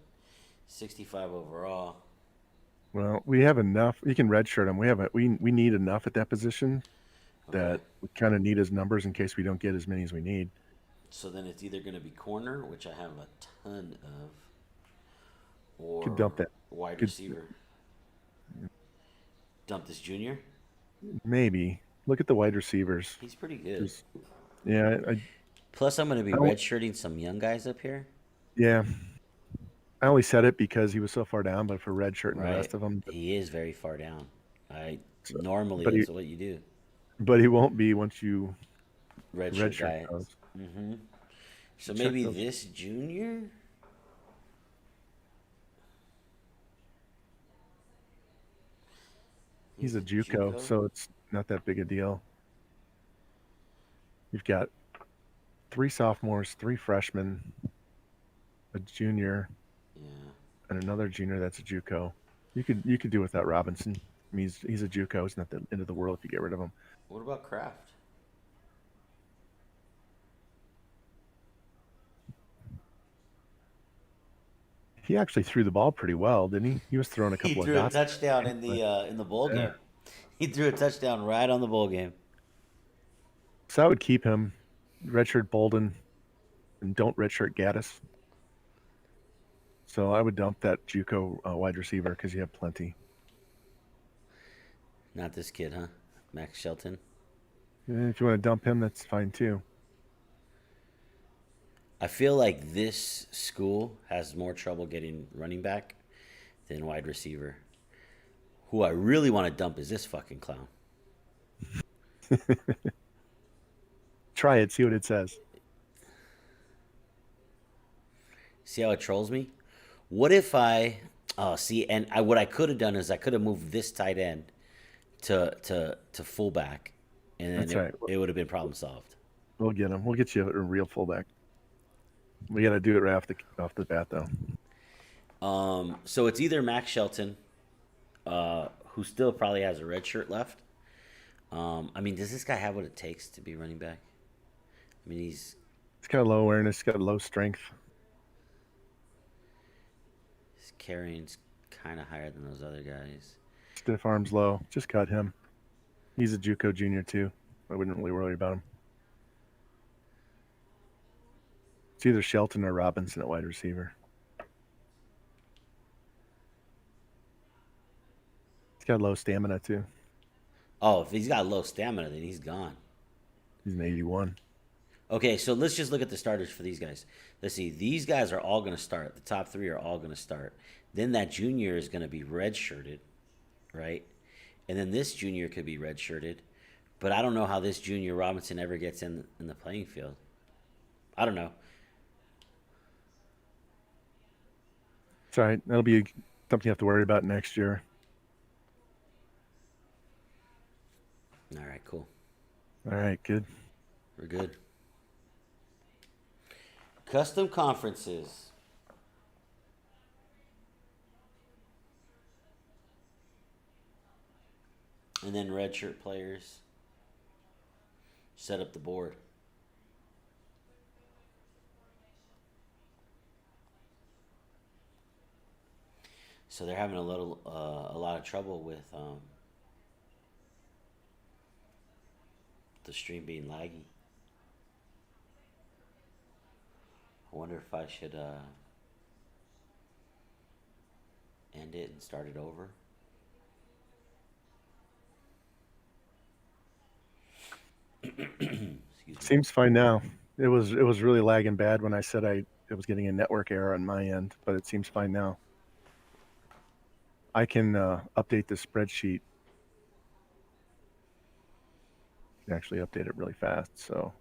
65 overall. Well, we have enough. You can redshirt him. We need enough at that position Okay. that we kind of need his numbers in case we don't get as many as we need. So then it's either going to be corner, which I have a ton of, or Could dump that. wide Could receiver. Dump this junior. maybe look at the wide receivers. He's pretty good. Just- yeah, Plus, I'm going to be I don't- redshirting some young guys up here. yeah. I only said it because he was so far down, but for redshirting the Right. rest of them, He is very far down. So- Normally but he- that's what you do. but he won't be once you Redshirt redshirt guys. those. Mm-hmm. So Check maybe those. this junior. He's a JUCO, so it's not that big a deal. You've got 3 sophomores, 3 freshmen, a junior, Yeah. and another junior that's a JUCO. You could do without Robinson. I mean, he's a JUCO. It's not the end of the world if you get rid of him. What about Kraft? He actually threw the ball pretty well, didn't he? He was throwing a He couple of threw a dots. touchdown in the bowl Yeah. game. He threw a touchdown right on the bowl game. So I would keep him, redshirt Bolden, and don't redshirt Gaddis. So I would dump that JUCO wide receiver because you have plenty. Not this kid, huh? Max Shelton. And if you want to dump him, that's fine too. I feel like this school has more trouble getting running back than wide receiver. Who I really want to dump is this fucking clown. Try it, see what it says. See how it trolls me? What if I what I could have done is I could have moved this tight end to fullback, and then That's right. it would have been problem solved. We'll get him. We'll get you a real fullback. We got to do it right off the bat, though. So it's either Max Shelton, who still probably has a red shirt left. I mean, does this guy have what it takes to be running back? I mean, He's got low awareness. He's got low strength. his carrying's kind of higher than those other guys. Stiff arms low. Just cut him. He's a JUCO junior too. I wouldn't really worry about him. It's either Shelton or Robinson at wide receiver. He's got low stamina too. Oh, if he's got low stamina, then he's gone. He's an 81. Okay, so let's just look at the starters for these guys. Let's see. These guys are all going to start. The top 3 are all going to start. Then that junior is going to be redshirted, right? And then this junior could be redshirted. But I don't know how this junior Robinson ever gets in the playing field. I don't know. It's all right. That'll be something you have to worry about next year. All right, cool. All right, good. We're good. Custom conferences. And then redshirt players. Set up the board. So they're having a lot of trouble with the stream being laggy. I wonder if I should end it and start it over. Excuse me. Seems fine now. It was really lagging bad when I said it was getting a network error on my end, but it seems fine now. I can update the spreadsheet. Actually update it really fast, so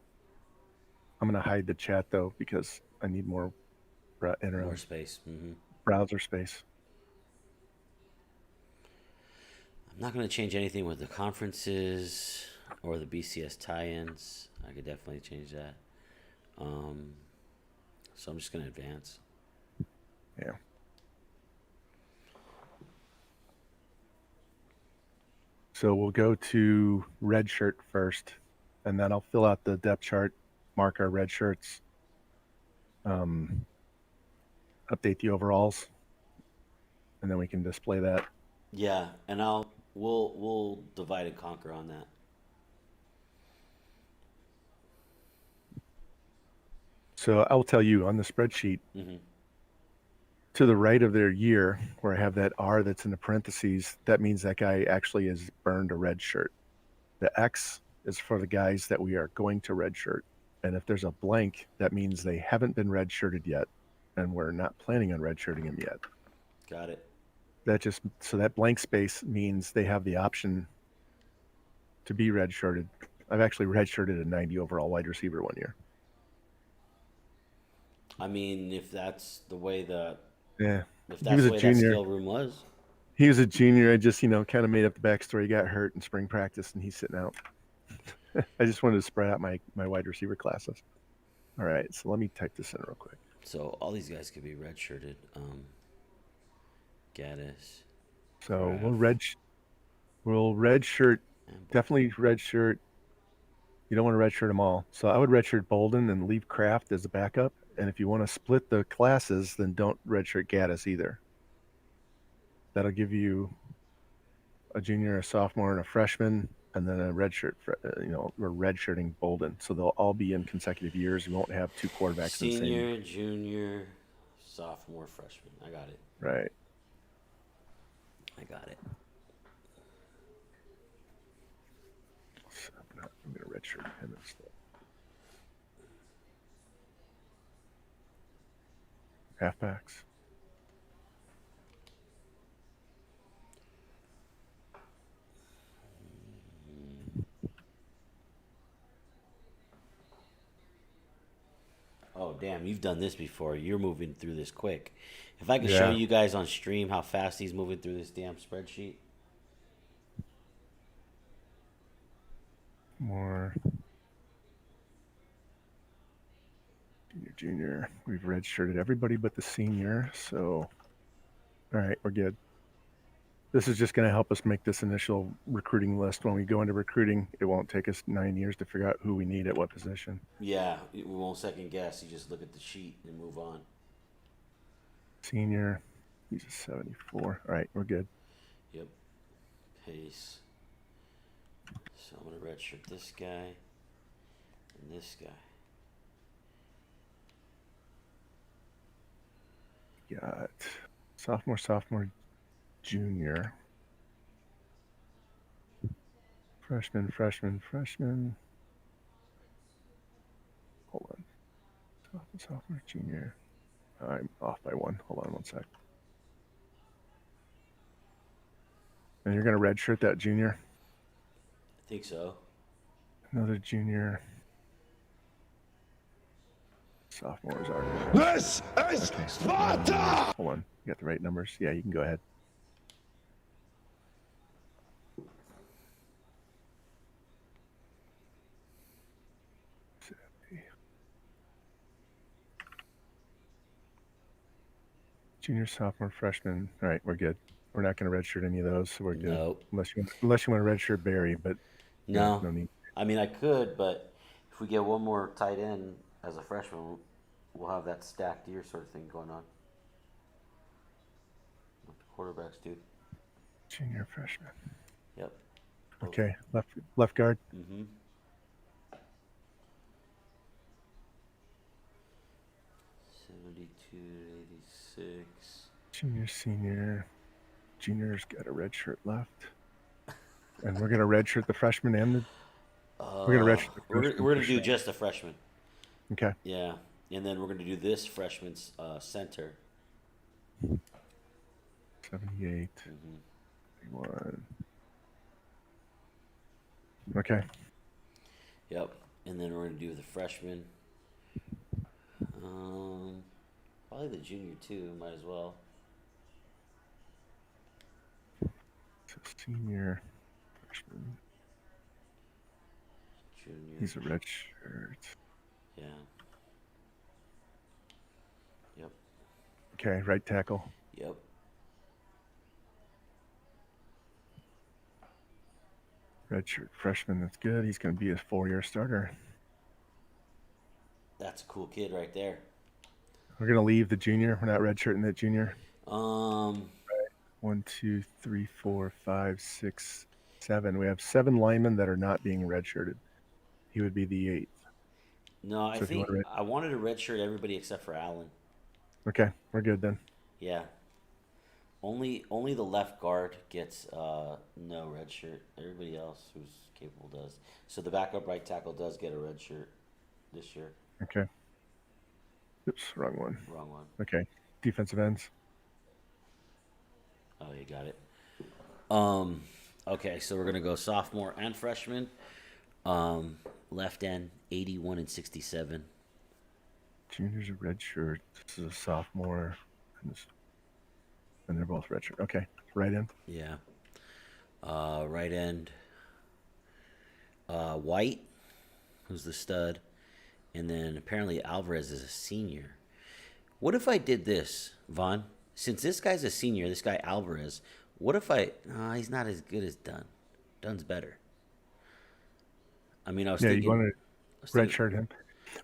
I'm gonna hide the chat though because I need more More space. browser space. I'm not going to change anything with the conferences or the BCS tie-ins. I could definitely change that. So I'm just going to advance. Yeah. So we'll go to red shirt first, and then I'll fill out the depth chart, mark our red shirts, update the overalls, and then we can display that. Yeah, and we'll divide and conquer on that. So I will tell you on the spreadsheet, to the right of their year, where I have that R that's in the parentheses, that means that guy actually has burned a red shirt. The X is for the guys that we are going to red shirt. And if there's a blank, that means they haven't been red shirted yet, and we're not planning on red shirting them yet. Got it. So that blank space means they have the option to be red shirted. I've actually red shirted a 90 overall wide receiver one year. I mean, if that's the way that Yeah. if He that's was the a way that junior. skill room was. He was a junior. I just, kind of made up the backstory. He got hurt in spring practice and he's sitting out. I just wanted to spread out my wide receiver classes. All right. So let me type this in real quick. So all these guys could be redshirted. Gaddis. So Kraft, we'll red shirt, and definitely red shirt. You don't want to red shirt them all. So I would red shirt Bolden and leave Kraft as a backup. And if you want to split the classes, then don't red shirt Gaddis either. That'll give you a junior, a sophomore, and a freshman, and then a red shirt. We're red shirting Bolden, so they'll all be in consecutive years. We won't have two quarterbacks in the same. Senior, junior, sophomore, freshman. I got it. Right. I got it. So I'm gonna red shirt him instead. Halfbacks. Oh, damn, you've done this before. You're moving through this quick. If I could show you guys on stream how fast he's moving through this damn spreadsheet. More. Junior. We've redshirted everybody but the senior. So, all right, we're good. This is just going to help us make this initial recruiting list. When we go into recruiting, it won't take us 9 years to figure out who we need at what position. Yeah, we won't second guess. You just look at the sheet and move on. Senior, he's a 74. All right, we're good. Yep. Pace. So I'm going to redshirt this guy and this guy. Got sophomore, junior. Freshman. Hold on. Sophomore, junior. I'm off by one. Hold on one sec. And you're going to redshirt that junior? I think so. Another junior. Sophomore is already. This is Sparta! Hold on. You got the right numbers? Yeah, you can go ahead. Junior, sophomore, freshman. All right, we're good. We're not going to redshirt any of those, so we're good. Nope. Unless you want to redshirt Barry, but No. no need. I mean, I could, but if we get one more tight end as a freshman, we'll have that stacked year sort of thing going on. With the quarterbacks, dude. Junior, freshman. Yep. Okay, left guard. Mm-hmm. $72.86. Junior, senior. Junior's got a red shirt left. And we're going to redshirt the freshman and the. We're going to redshirt the freshman. We're going to do just a freshman. Okay. Yeah. And then we're going to do this freshman's center. 78. 81. Okay. Yep. And then we're going to do the freshman. Probably the junior too. Might as well. So Senior, freshman. Junior. He's a red shirt. Yeah. Yep. Okay, right tackle. Yep. Red shirt freshman. That's good. He's going to be a 4-year starter. That's a cool kid right there. We're going to leave the junior. We're not redshirting that junior. Um, 1, 2, 3, 4, 5, 6, 7. We have 7 linemen that are not being redshirted. He would be the 8th. no, I So if you want think to I wanted to redshirt everybody except for Allen. okay, we're good then. Yeah. Only the left guard gets no red shirt. Everybody else who's capable does. So the backup right tackle does get a red shirt this year. Okay. Oops, wrong one. Wrong one. Okay. Defensive ends. Oh, you got it. Okay, so we're gonna go sophomore and freshman. Left end 81 and 67. Junior's a red shirt. This is a sophomore. And they're both red shirt. Okay. Right end. Yeah. Right end. White, who's the stud, and then apparently Alvarez is a senior. What if I did this, Vaughn? Since this guy's a senior, this guy Alvarez. What if I? He's not as good as Dunn. Dunn's better. I mean, I was thinking. You want I was to red thinking- shirt him.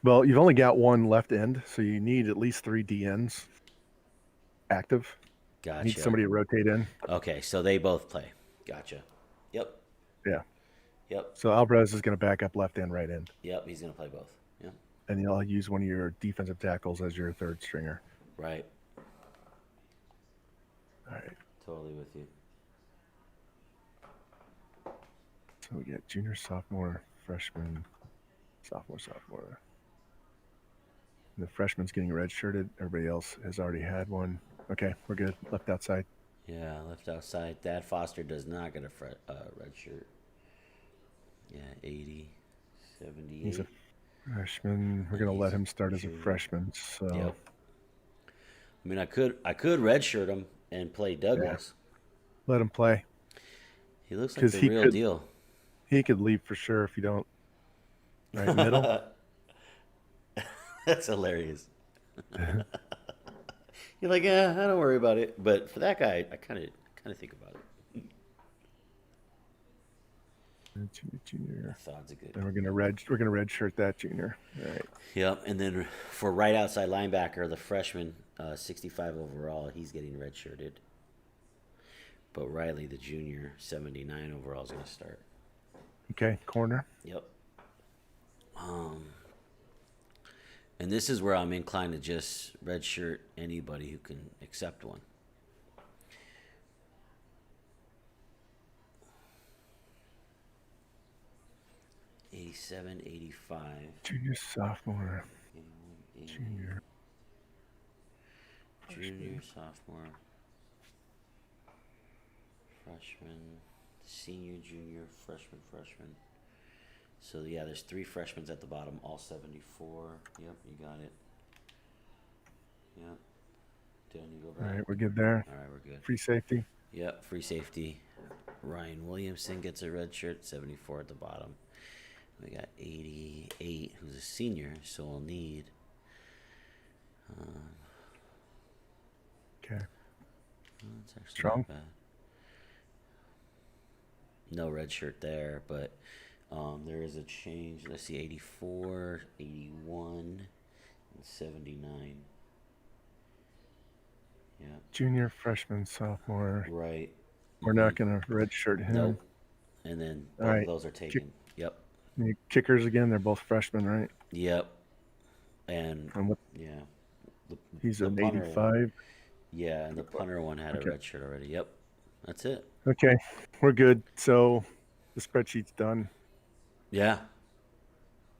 Well, you've only got one left end, so you need at least 3 DNs active. Gotcha. Need somebody to rotate in. Okay, so they both play. Gotcha. Yep. Yeah. Yep. So Alvarez is going to back up left end, right end. Yep. He's gonna play both. Yeah. And you'll use one of your defensive tackles as your third stringer. Right. All right. Totally with you. So we get junior, sophomore, freshman, sophomore. And the freshman's getting redshirted. Everybody else has already had one. Okay, we're good. Left outside. Yeah, left outside. Dad Foster does not get a red shirt. Yeah, 80, 78. He's a freshman. We're going to let him start as a freshman. So Yep. I mean, I could redshirt him and play Douglas. let him play. He looks like 'Cause the he real could- deal. He could leave for sure if you don't. Right, middle. That's hilarious. You're like, I don't worry about it. But for that guy, I kind of think about it. Junior. Thoughts are good. Then we're gonna redshirt that junior. All right. Yep. And then for right outside linebacker, the freshman, 65 overall, he's getting redshirted. But Riley, the junior, 79 overall, is going to start. Okay, corner. Yep. And this is where I'm inclined to just redshirt anybody who can accept one. '87, '85. Junior, sophomore. 81, 80. Junior, sophomore, freshman, senior, junior, freshman. So yeah, there's 3 freshmen at the bottom, all 74. Yep, you got it. Yep. Then you go All back. right, we're good there. All right, we're good. Free safety. Yep, free safety. Ryan Williamson gets a red shirt, 74 at the bottom. We got 88, who's a senior, so we'll need. Okay. That's actually Strong. not bad. No red shirt there, but there is a change. Let's see, 84, 81, and 79. Yeah. Junior, freshman, sophomore. Right. We're not gonna redshirt him. Nope. And then both All right. of those are taken. Yep. The kickers again. They're both freshmen, right? Yep. And And what, yeah. he's the an punter 85. Yeah, and the punter one had Okay. a red shirt already. Yep. That's it. Okay, we're good. So the spreadsheet's done. Yeah.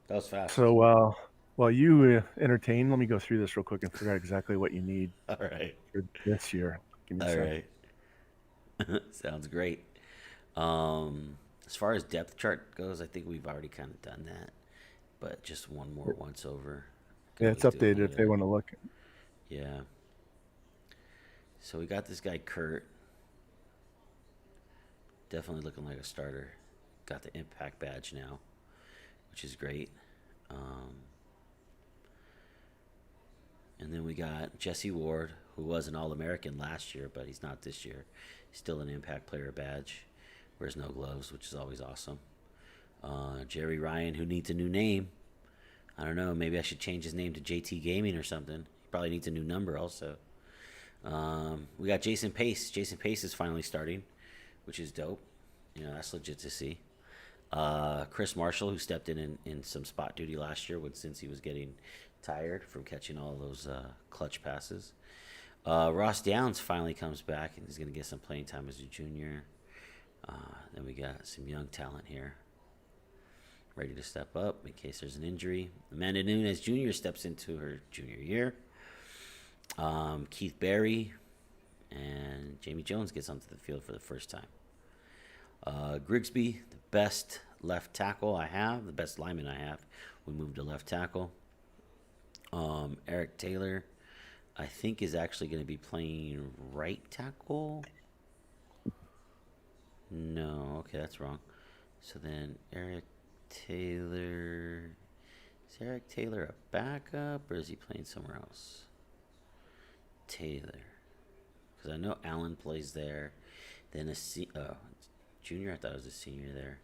That was fast. So while you entertain, let me go through this real quick and figure out exactly what you need All right. for this year. Give me a All second. right. Sounds great. As far as depth chart goes, I think we've already kind of done that. But just one more once over. Yeah, it's Always do updated one if they there. want to look. Yeah. So we got this guy Kurt. definitely looking like a starter. Got the impact badge now, which is great. And then we got Jesse Ward, who was an All-American last year, but he's not this year. He's still an impact player badge. Wears no gloves, which is always awesome. Jerry Ryan, who needs a new name. I don't know. Maybe I should change his name to JT Gaming or something. He probably needs a new number also. We got Jason Pace. Jason Pace is finally starting, which is dope. You know, that's legit to see. Chris Marshall, who stepped in some spot duty last year since he was getting tired from catching all those clutch passes. Ross Downs finally comes back and he's going to get some playing time as a junior. Then we got some young talent here ready to step up in case there's an injury. Amanda Nunes Jr. steps into her junior year. Keith Berry and Jamie Jones gets onto the field for the first time. Grigsby, the best left tackle I have, the best lineman I have, we moved to left tackle. Eric Taylor, I think, is actually going to be playing right tackle. No, okay, that's wrong. So then Eric Taylor, is Eric Taylor a backup or is he playing somewhere else? Taylor, because I know Allen plays there. Then junior, I thought it was a senior there.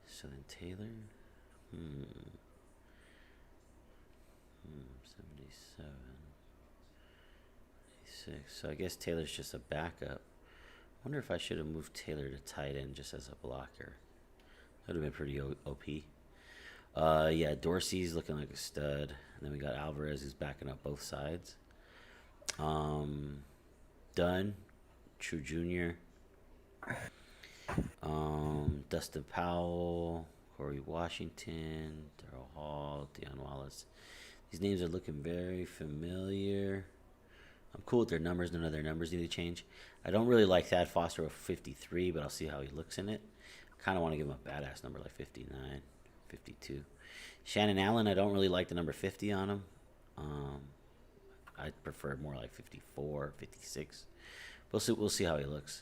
So then Taylor, 77, 86. So I guess Taylor's just a backup. I wonder if I should have moved Taylor to tight end just as a blocker. That would have been pretty OP. Yeah, Dorsey's looking like a stud. And then we got Alvarez, who's backing up both sides. Dunn, True Jr., Dustin Powell, Corey Washington, Darrell Hall, Deion Wallace. These names are looking very familiar. I'm cool with their numbers. None of their numbers need to change. I don't really like Thad Foster with 53, but I'll see how he looks in it. I kind of want to give him a badass number like 59, 52. Shannon Allen, I don't really like the number 50 on him. I prefer more like 54, 56. We'll see how he looks.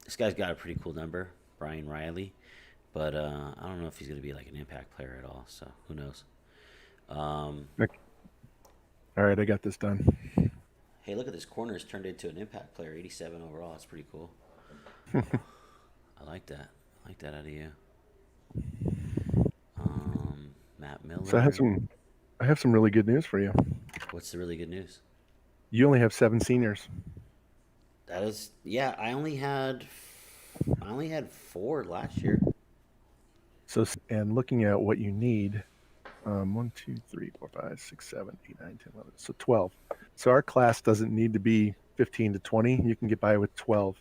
This guy's got a pretty cool number, Brian Riley, but I don't know if he's going to be like an impact player at all, so who knows. All right, I got this done. Hey, look at this corner. It's turned into an impact player, 87 overall. That's pretty cool. I like that. I like that out of you. Matt Miller. So I have some really good news for you. What's the really good news? You only have 7 seniors. That is, yeah. I only had 4 last year. So, and looking at what you need, 1, 2, 3, 4, 5, 6, 7, 8, 9, 10, 11. So 12. So our class doesn't need to be 15 to 20. You can get by with 12,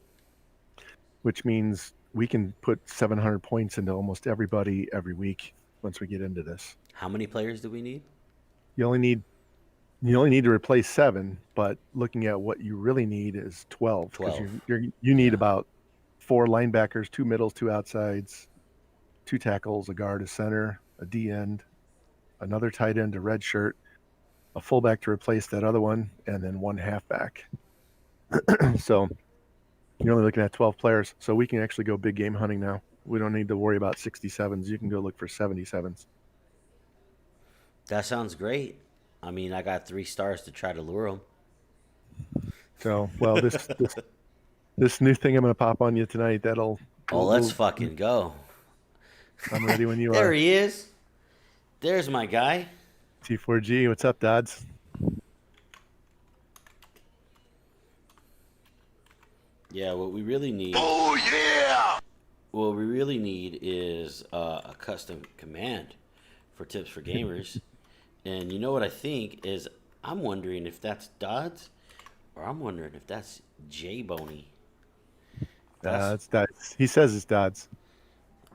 which means we can put 700 points into almost everybody every week once we get into this. How many players do we need? You only need to replace 7, but looking at what you really need is 12. 12. You need about 4 linebackers, 2 middles, 2 outsides, 2 tackles, a guard, a center, a D end, another tight end, a red shirt, a fullback to replace that other one, and then 1 halfback. So you're only looking at 12 players. So we can actually go big game hunting now. We don't need to worry about 67s. You can go look for 77s. That sounds great. I mean, I got 3 stars to try to lure them. So, well, this new thing I'm going to pop on you tonight, Let's fucking go. I'm ready when you are. There he is. There's my guy. T4G, what's up, Dodds? Yeah, what we really need. Oh, yeah! What we really need is a custom command for Tips for Gamers. And you know what I think is, I'm wondering if that's Dodds, or I'm wondering if that's J Boney. It's Dodds. He says it's Dodds.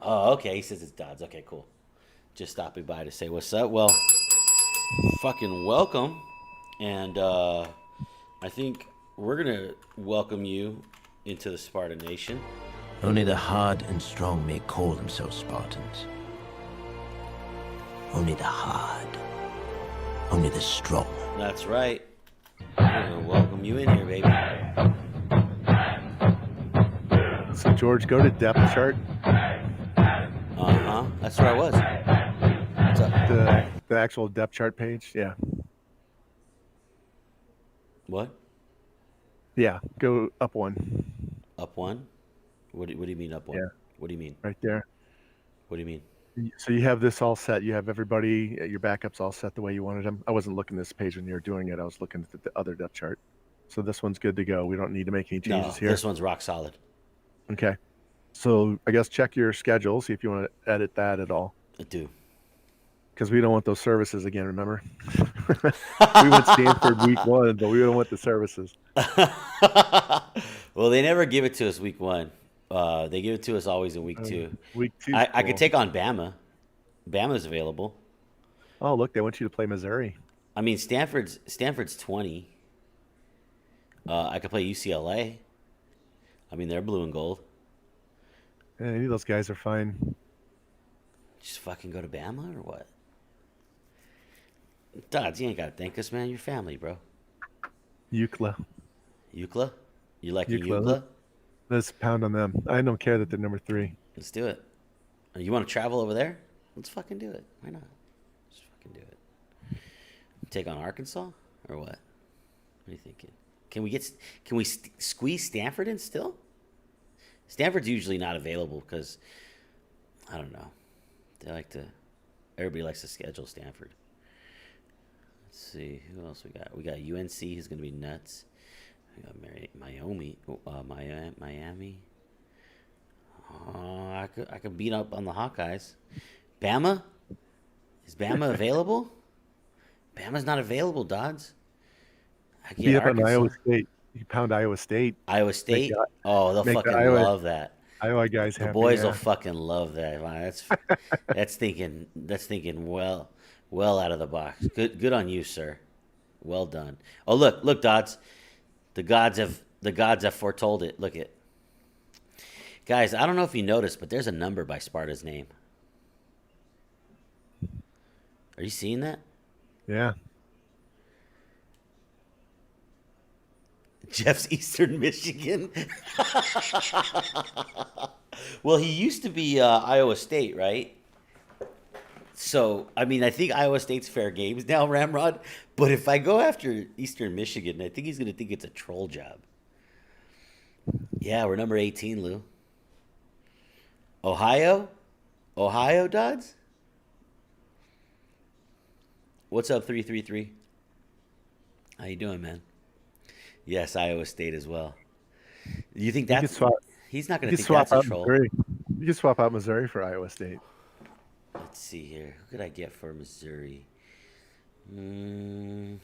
Oh, okay. He says it's Dodds. Okay, cool. Just stopping by to say what's up. Well, fucking welcome. And I think we're going to welcome you into the Sparta Nation. Only the hard and strong may call themselves Spartans. Only the hard. Only the strong. That's right. We're going to welcome you in here, baby. So George, go to depth chart. That's where I was. What's up? The actual depth chart page. Yeah. What? Yeah. Go up one. Up one? What do you mean up one? Yeah. What do you mean? Right there. What do you mean? So you have this all set. You have everybody, your backups all set the way you wanted them. I wasn't looking at this page when you were doing it. I was looking at the other depth chart. So this one's good to go. We don't need to make any changes No, here. this one's rock solid. Okay. So I guess check your schedule, see if you want to edit that at all. I do. Because we don't want those services again, remember? We went Stanford week 1, but we don't want the services. Well, they never give it to us week 1. They give it to us always in week 2. Week 2. I could take on Bama. Bama's available. Oh, look, they want you to play Missouri. I mean, Stanford's 20. I could play UCLA. I mean, they're blue and gold. Yeah, any of those guys are fine. Just fucking go to Bama or what? Dodds, you ain't gotta thank us, man. You're family, bro. UCLA. UCLA? You liking UCLA. UCLA? Let's pound on them. I don't care that they're number 3. Let's do it. You want to travel over there? Let's fucking do it. Why not? Let's fucking do it. Take on Arkansas or what? What are you thinking? Can we squeeze Stanford in still? Stanford's usually not available because I don't know. Everybody likes to schedule Stanford. Let's see who else we got. We got UNC, who's gonna be nuts. We got Miami. Oh, I could beat up on the Hawkeyes. Bama? Is Bama available? Bama's not available, Dodds. I Beat up on Iowa State. You pound Iowa State. Iowa State? Oh, they'll fucking love that. Iowa guys The happy. boys yeah. will fucking love that. Wow, that's thinking well out of the box. Good on you, sir. Well done. Oh, look, Dodds. The gods have foretold it. Look it. Guys, I don't know if you noticed, but there's a number by Sparta's name. Are you seeing that? Yeah. Jeff's Eastern Michigan. Well, he used to be Iowa State, right? So, I mean, I think Iowa State's fair games now, Ramrod. But if I go after Eastern Michigan, I think he's going to think it's a troll job. Yeah, we're number 18, Lou. Ohio, Dodds? What's up, 333? How you doing, man? Yes, Iowa State as well. You think that's... He's not going to think that's a troll. Missouri. You can swap out Missouri for Iowa State. Let's see here. Who could I get for Missouri? I'd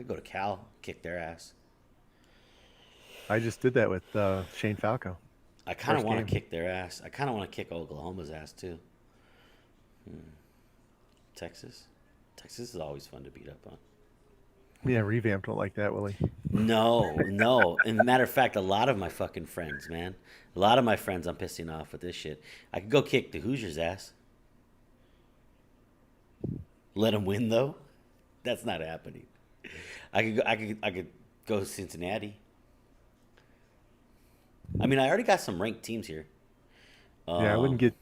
go to Cal, kick their ass. I just did that with Shane Falco. I kind of want to kick their ass. I kind of want to kick Oklahoma's ass, too. Texas is always fun to beat up on. Yeah, revamped it like that, Willie. No. And matter of fact, a lot of my fucking friends, man. A lot of my friends I'm pissing off with this shit. I could go kick the Hoosiers' ass. Let them win, though. That's not happening. I could go to Cincinnati. I mean, I already got some ranked teams here. Yeah, I wouldn't get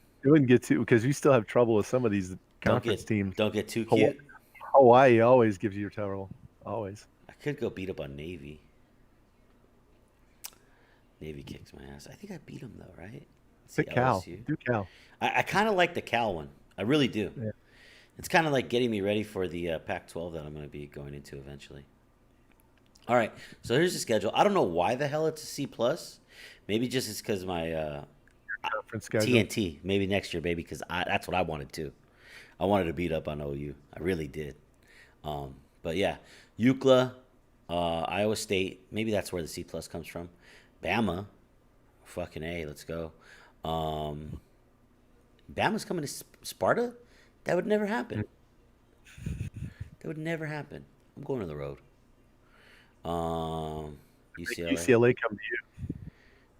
to, because you still have trouble with some of these conference teams. Don't get too cute. Hawaii always gives you trouble. Always. I could go beat up on Navy. Navy kicks my ass. I think I beat them, though, right? Pick Cal. Do Cal. I kind of like the Cal one. I really do. Yeah. It's kind of like getting me ready for the Pac-12 that I'm going to be going into eventually. All right, so here's the schedule. I don't know why the hell it's a C+. Maybe just it's because my conference schedule. TNT. Maybe next year, baby, because that's what I wanted to. I wanted to beat up on OU. I really did. But yeah, UCLA, Iowa State. Maybe that's where the C+ comes from. Bama, fucking A, let's go. Bama's coming to Sparta? That would never happen. That would never happen. I'm going to the road. UCLA. UCLA come to you.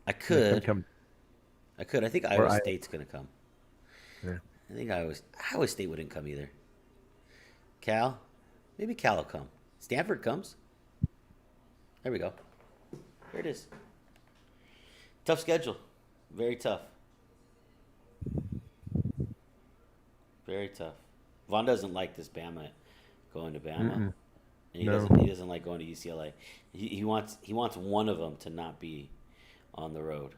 I could. I think Iowa State's going to come. Yeah. I think Iowa State wouldn't come either. Cal? Maybe Cal will come. Stanford comes. There we go. There it is. Tough schedule. Very tough. Very tough. Vaughn doesn't like this Bama going to Bama, and he No. doesn't like going to UCLA. He wants one of them to not be on the road.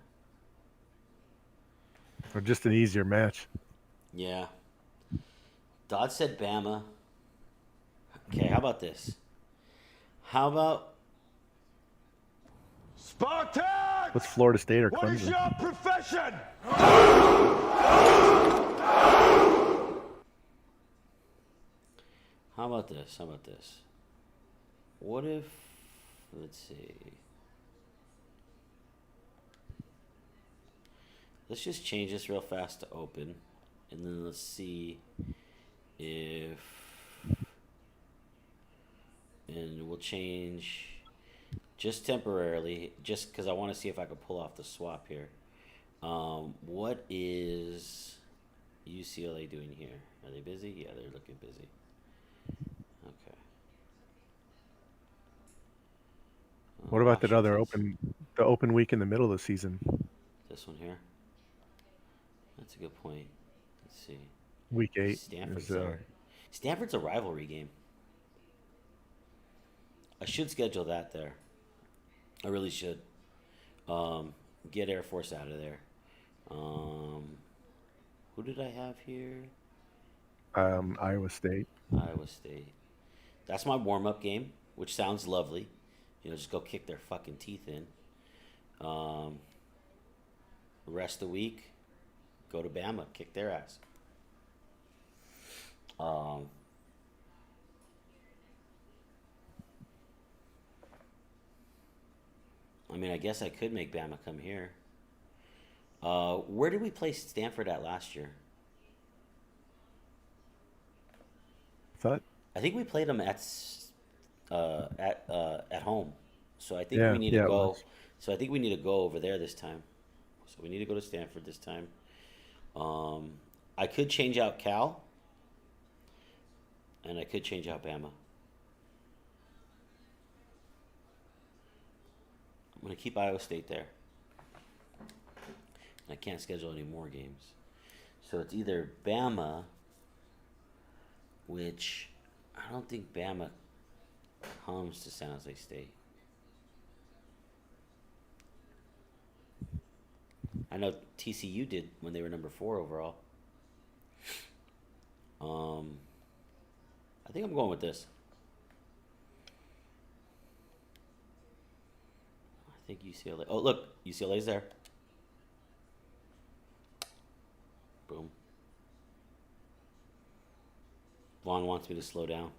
Or just an easier match. Yeah. Dodd said Bama. Okay, how about this? How about Spartans! What's Florida State or What is Clemson? your profession? How about this? How about this? What if, let's see. Let's just change this real fast to open. And then let's see if, and we'll change just temporarily, just because I want to see if I can pull off the swap here. What is UCLA doing here? Are they busy? Yeah, they're looking busy. Okay. What about that other Washington's- the open week in the middle of the season? This one here? That's a good point. Let's see. Week 8 Stanford's is there. Stanford's a rivalry game. I should schedule that there. I really should. Get Air Force out of there. Who did I have here? Iowa State. Iowa State. That's my warm-up game, which sounds lovely. You know, just go kick their fucking teeth in. The rest of the week, go to Bama, kick their ass. I mean, I guess I could make Bama come here. Where did we play Stanford at last year? Thought I think we played them at home. So I think Yeah, we need yeah, to it go. was. So I think we need to go over there this time. So we need to go to Stanford this time. I could change out Cal, and I could change out Bama. I'm gonna keep Iowa State there. I can't schedule any more games, so it's either Bama, which I don't think Bama comes to San Jose State. I know TCU did when they were number 4 overall. I think I'm going with this. I think UCLA. Oh, look, UCLA's there. Boom. Vaughn wants me to slow down.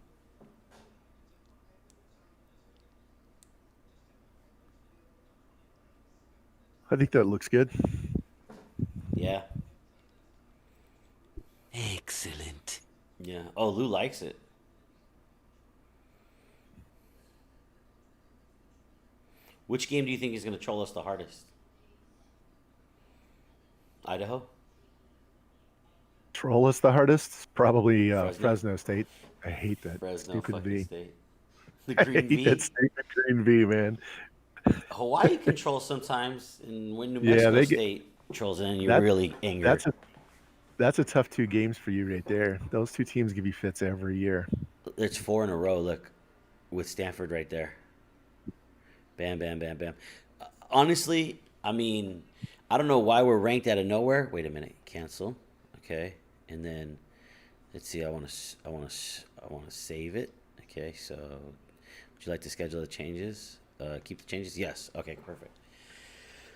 I think that looks good. Yeah. Excellent. Yeah. Oh, Lou likes it. Which game do you think is going to troll us the hardest? Idaho? Troll us the hardest? Probably Fresno? Fresno State. I hate that Fresno stupid fucking V. State. The I green hate V. that stupid green V, man. Hawaii controls sometimes, and when New Yeah, Mexico they get- State trolls in, you're That- really angry. That's a tough 2 games for you right there. Those 2 teams give you fits every year. It's 4 in a row. Look, with Stanford right there. Bam, bam, bam, bam. Honestly, I mean, I don't know why we're ranked out of nowhere. Wait a minute, cancel. Okay, and then let's see. I want to save it. Okay, so would you like to schedule the changes? Keep the changes. Yes. Okay, perfect.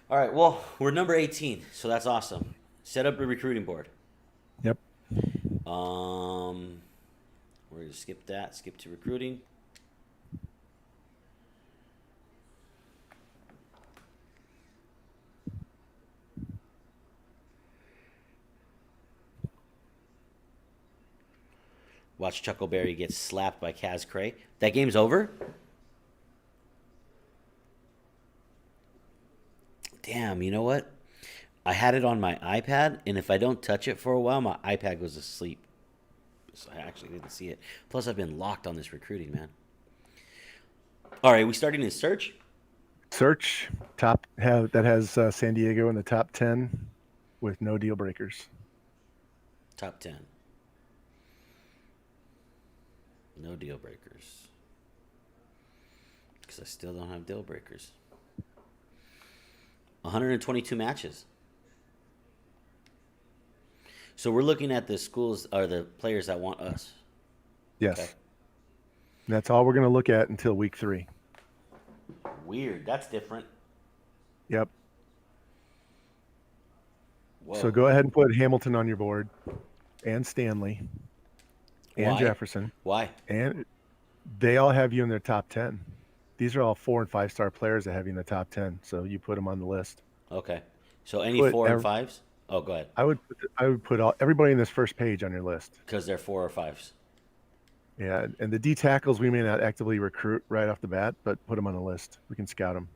All right. Well, we're number 18, so that's awesome. Set up a recruiting board. Yep. We're gonna skip that. Skip to recruiting. Watch Chuckleberry get slapped by Kaz Cray. That game's over? Damn, you know what? I had it on my iPad, and if I don't touch it for a while, my iPad goes to sleep. So I actually didn't see it. Plus, I've been locked on this recruiting, man. All right, we starting in search? Search top have that has San Diego in the top 10 with no deal breakers. Top 10. No deal breakers. Because I still don't have deal breakers. 122 matches. So we're looking at the schools or the players that want us. Yes. Okay. And that's all we're going to look at until week 3. Weird. That's different. Yep. Whoa. So go ahead and put Hamilton on your board, and Stanley, and Why? Jefferson, Why? and they all have you in their top 10. These are all 4 and 5 star players that have you in the top 10. So you put them on the list. Okay. So any Put 4 and 5s? Oh, go ahead. I would put everybody in this first page on your list. Because they're 4 or 5s. Yeah, and the D tackles we may not actively recruit right off the bat, but put them on the list. We can scout them.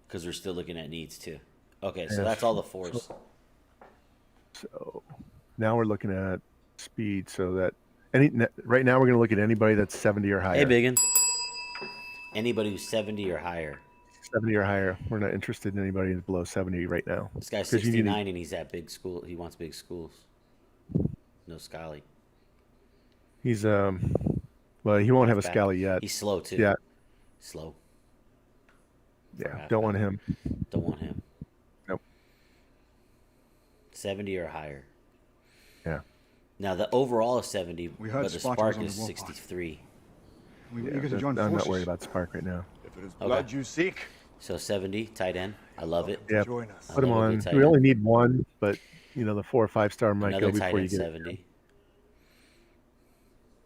Because we're still looking at needs too. Okay, so Yes. that's all the 4s. So now we're looking at speed. So that right now we're going to look at anybody that's 70 or higher. Hey, Biggin. Anybody who's 70 or higher. 70 or higher. We're not interested in anybody that's below 70 right now. This guy's 'Cause you need 69 and he's at big school. He wants big schools. No Scally. He's well, he won't have a Back. Scally yet. He's slow too. Yeah, Slow. yeah. Don't want him. Don't want him. Nope. 70 or higher. Yeah. Now the overall is 70, We heard but the Sparta was spark on the is warpath. 63. We Yeah, eager to join I'm forces. not worried about Spark right now. If it is Okay. blood you seek, So 70, tight end. I love it. Yeah, join us. put him love a on. good tight We end. only need one, but the 4 or 5 star might Another go tight before you end, get 70.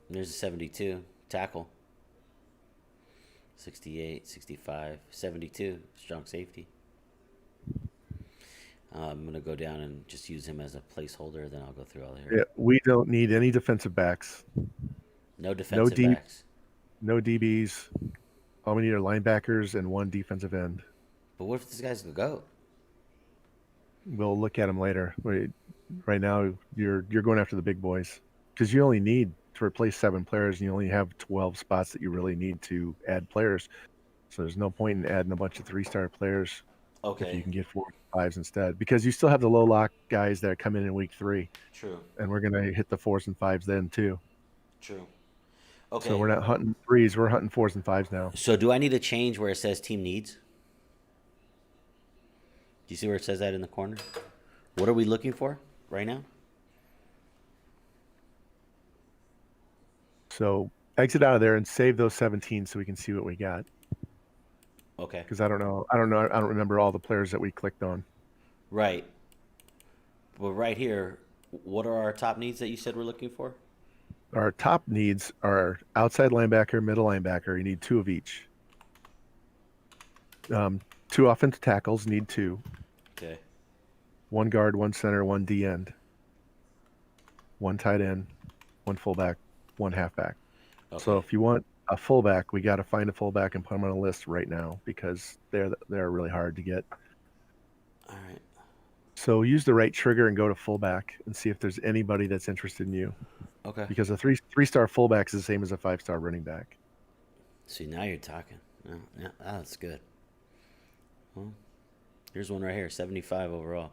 There's a 72. Tackle. 68, 65, 72. Strong safety. I'm going to go down and just use him as a placeholder, then I'll go through all here. Yeah, we don't need any defensive backs, No defensive deep- backs. no DBs. All we need are linebackers and 1 defensive end. But what if this guy's going to go? We'll look at them later. Right now, you're going after the big boys because you only need to replace 7 players, and you only have 12 spots that you really need to add players. So there's no point in adding a bunch of 3-star players if Okay. you can get 4 or 5s instead, because you still have the low lock guys that come in week 3, True. and we're gonna hit the 4s and 5s then too. True. Okay. So we're not hunting 3s, we're hunting 4s and 5s now. So do I need to change where it says team needs? Do you see where it says that in the corner? What are we looking for right now? So exit out of there and save those 17 so we can see what we got. Okay. Because I don't remember all the players that we clicked on. Right. But right here, what are our top needs that you said we're looking for? Our top needs are outside linebacker, middle linebacker. You need 2 of each. 2 offensive tackles, need 2. Okay. 1 guard, 1 center, 1 D end. 1 tight end, 1 fullback, 1 halfback. Okay. So if you want a fullback, we got to find a fullback and put them on a list right now because they're really hard to get. All right. So use the right trigger and go to fullback and see if there's anybody that's interested in you. Okay. Because a 3-star fullback is the same as a 5-star running back. See, now you're talking. Yeah, that's good. Well, here's one right here, 75 overall.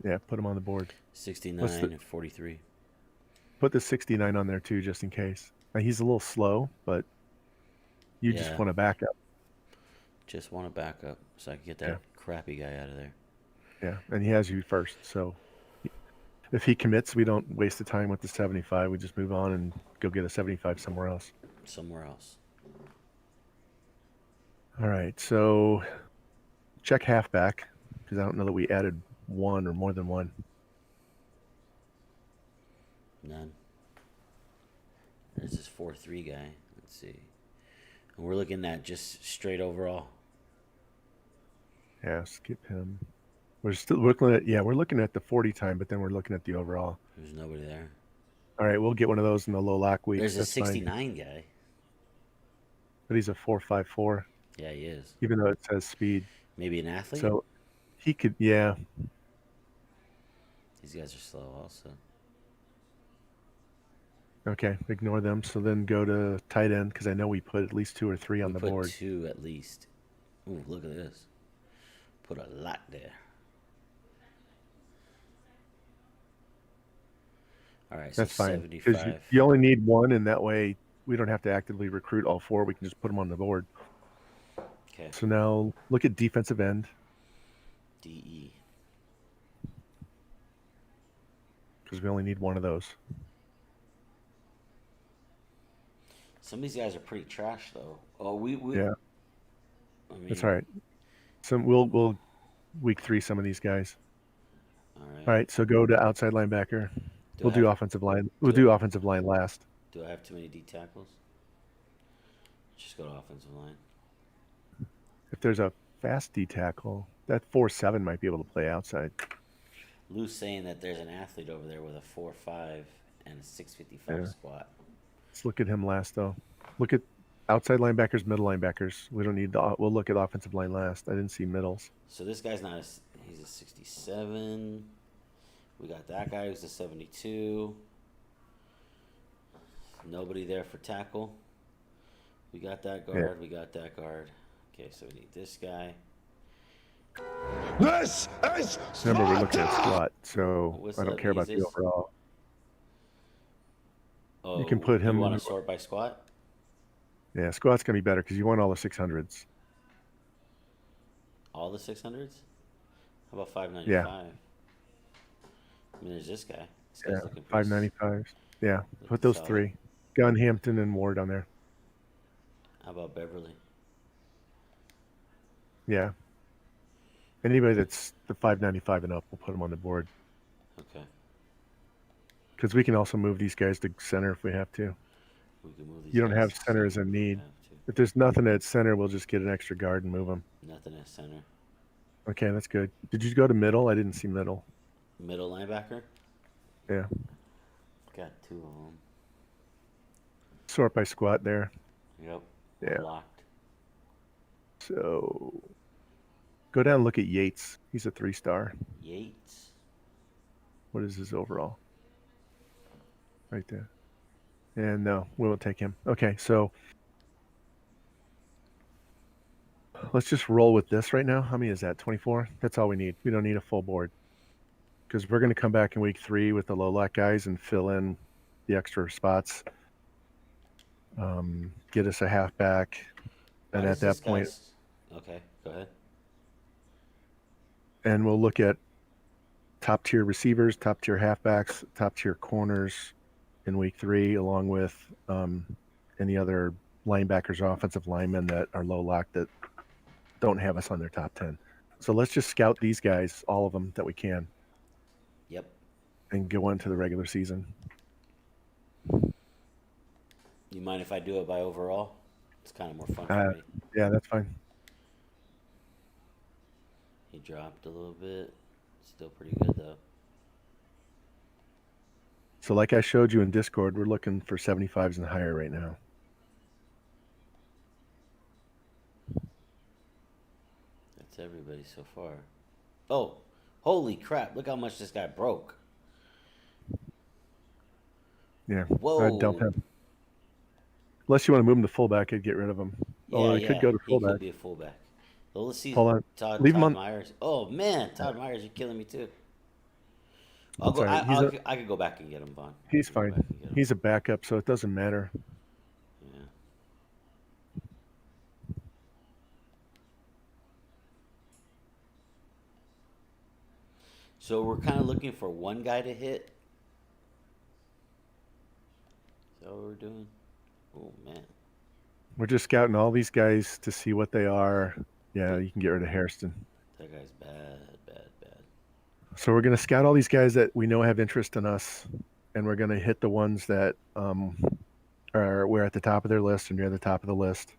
Yeah, put them on the board. 69 the- and 43. Put the 69 on there too, just in case. Now, he's a little slow, but you just Yeah. want to back up. Just want to back up so I can get that Yeah. crappy guy out of there. Yeah, and he has you first. So if he commits, we don't waste the time with the 75. We just move on and go get a 75 somewhere else. Somewhere else. All right, so check halfback because I don't know that we added 1 or more than 1. None. There's this 4-3 guy. Let's see. And we're looking at just straight overall. Yeah, skip him. We're looking at the 40 time, but then we're looking at the overall. There's nobody there. All right, we'll get one of those in the low lock week. There's a That's fine. 69 guy. But he's a 4.54, Yeah, he is. even though it says speed. Maybe an athlete? So he could, yeah. These guys are slow also. Okay, ignore them. So then go to tight end because I know we put at least 2 or 3 on We the put board. 2 at least. Ooh, look at this. Put a lot there. All right, so That's fine because 75. you only need one, and that way we don't have to actively recruit all four. We can just put them on the board. Okay. So now look at defensive end DE. because we only need one of those. Some of these guys are pretty trash, though. Oh, we Yeah, I mean, that's all right. So we'll week 3 some of these guys. all right. All right, so go to outside linebacker. Do We'll I do have, offensive line. We'll do do I- offensive line last. do I have too many D tackles? Just go to offensive line. If there's a fast D tackle, that 4-7 might be able to play outside. Lou's saying that there's an athlete over there with a 4.5 and a 655 Yeah. squat. Let's look at him last though. Look at outside linebackers, middle linebackers. We don't need the. We'll look at offensive line last. I didn't see middles. So this guy's not he's a 67. We got that guy who's a 72. Nobody there for tackle. We got that guard. Yeah. We got that guard. Okay, so we need this guy. This is Remember, we're looking at Sparta! squat, so What's I don't up, care about the Yeezus? overall. Oh, You can put him You want in- to sort by squat? Yeah, squat's gonna be better because you want all the 600s. All the 600s? How about 595? Yeah. I mean, there's this guy. This guy's Yeah, looking pretty 595s. Yeah, looking put those solid. 3. Gunn, Hampton, and Ward on there. How about Beverly? Yeah. Anybody that's the 595 and up, we'll put them on the board Okay. because we can also move these guys to center if we have to. We can move these You don't guys have to center as a if we need. have to. If there's nothing at center, we'll just get an extra guard and move them. Nothing at center. Okay, that's good. Did you go to middle? I didn't see middle. Middle linebacker? Yeah. Got 2 of them. Sort by squat there. Yep. Yeah. Locked. So go down and look at Yates. He's a 3-star. Yates. What is his overall? Right there. And no, we won't take him. Okay, so let's just roll with this right now. How many is that? 24? That's all we need. We don't need a full board. Because we're going to come back in week 3 with the low lock guys and fill in the extra spots. Get us a halfback. And Why at does that this point, guy's- Okay, go ahead. and we'll look at top tier receivers, top tier halfbacks, top tier corners in week 3, along with any other linebackers or offensive linemen that are low lock that don't have us on their top 10. So let's just scout these guys, all of them that we can, Yep. and go into the regular season. You mind if I do it by overall? It's kind of more fun for Uh, me. Yeah, that's fine. He dropped a little bit. Still pretty good though. So like I showed you in Discord, we're looking for 75s and higher right now. That's everybody so far. Oh, holy crap! Look how much this guy broke. Yeah, Whoa. I'd dump him. Unless you want to move him to fullback, I'd get rid of him. Although he could go to He fullback. could be a fullback. Well, let's see. Hold on. Todd, Leave him Todd on- Myers. Oh man, Todd Myers, you're killing me too. I'll That's go. all right. I could go back and get him, Vaughn. He's I can go fine. back and get him. He's a backup, so it doesn't matter. Yeah. So we're kind of looking for one guy to hit. Is that what we're doing? Oh man. We're just scouting all these guys to see what they are. Yeah, you can get rid of Hairston. That guy's bad, bad, bad. So we're going to scout all these guys that we know have interest in us, and we're going to hit the ones that we're at the top of their list and near the top of the list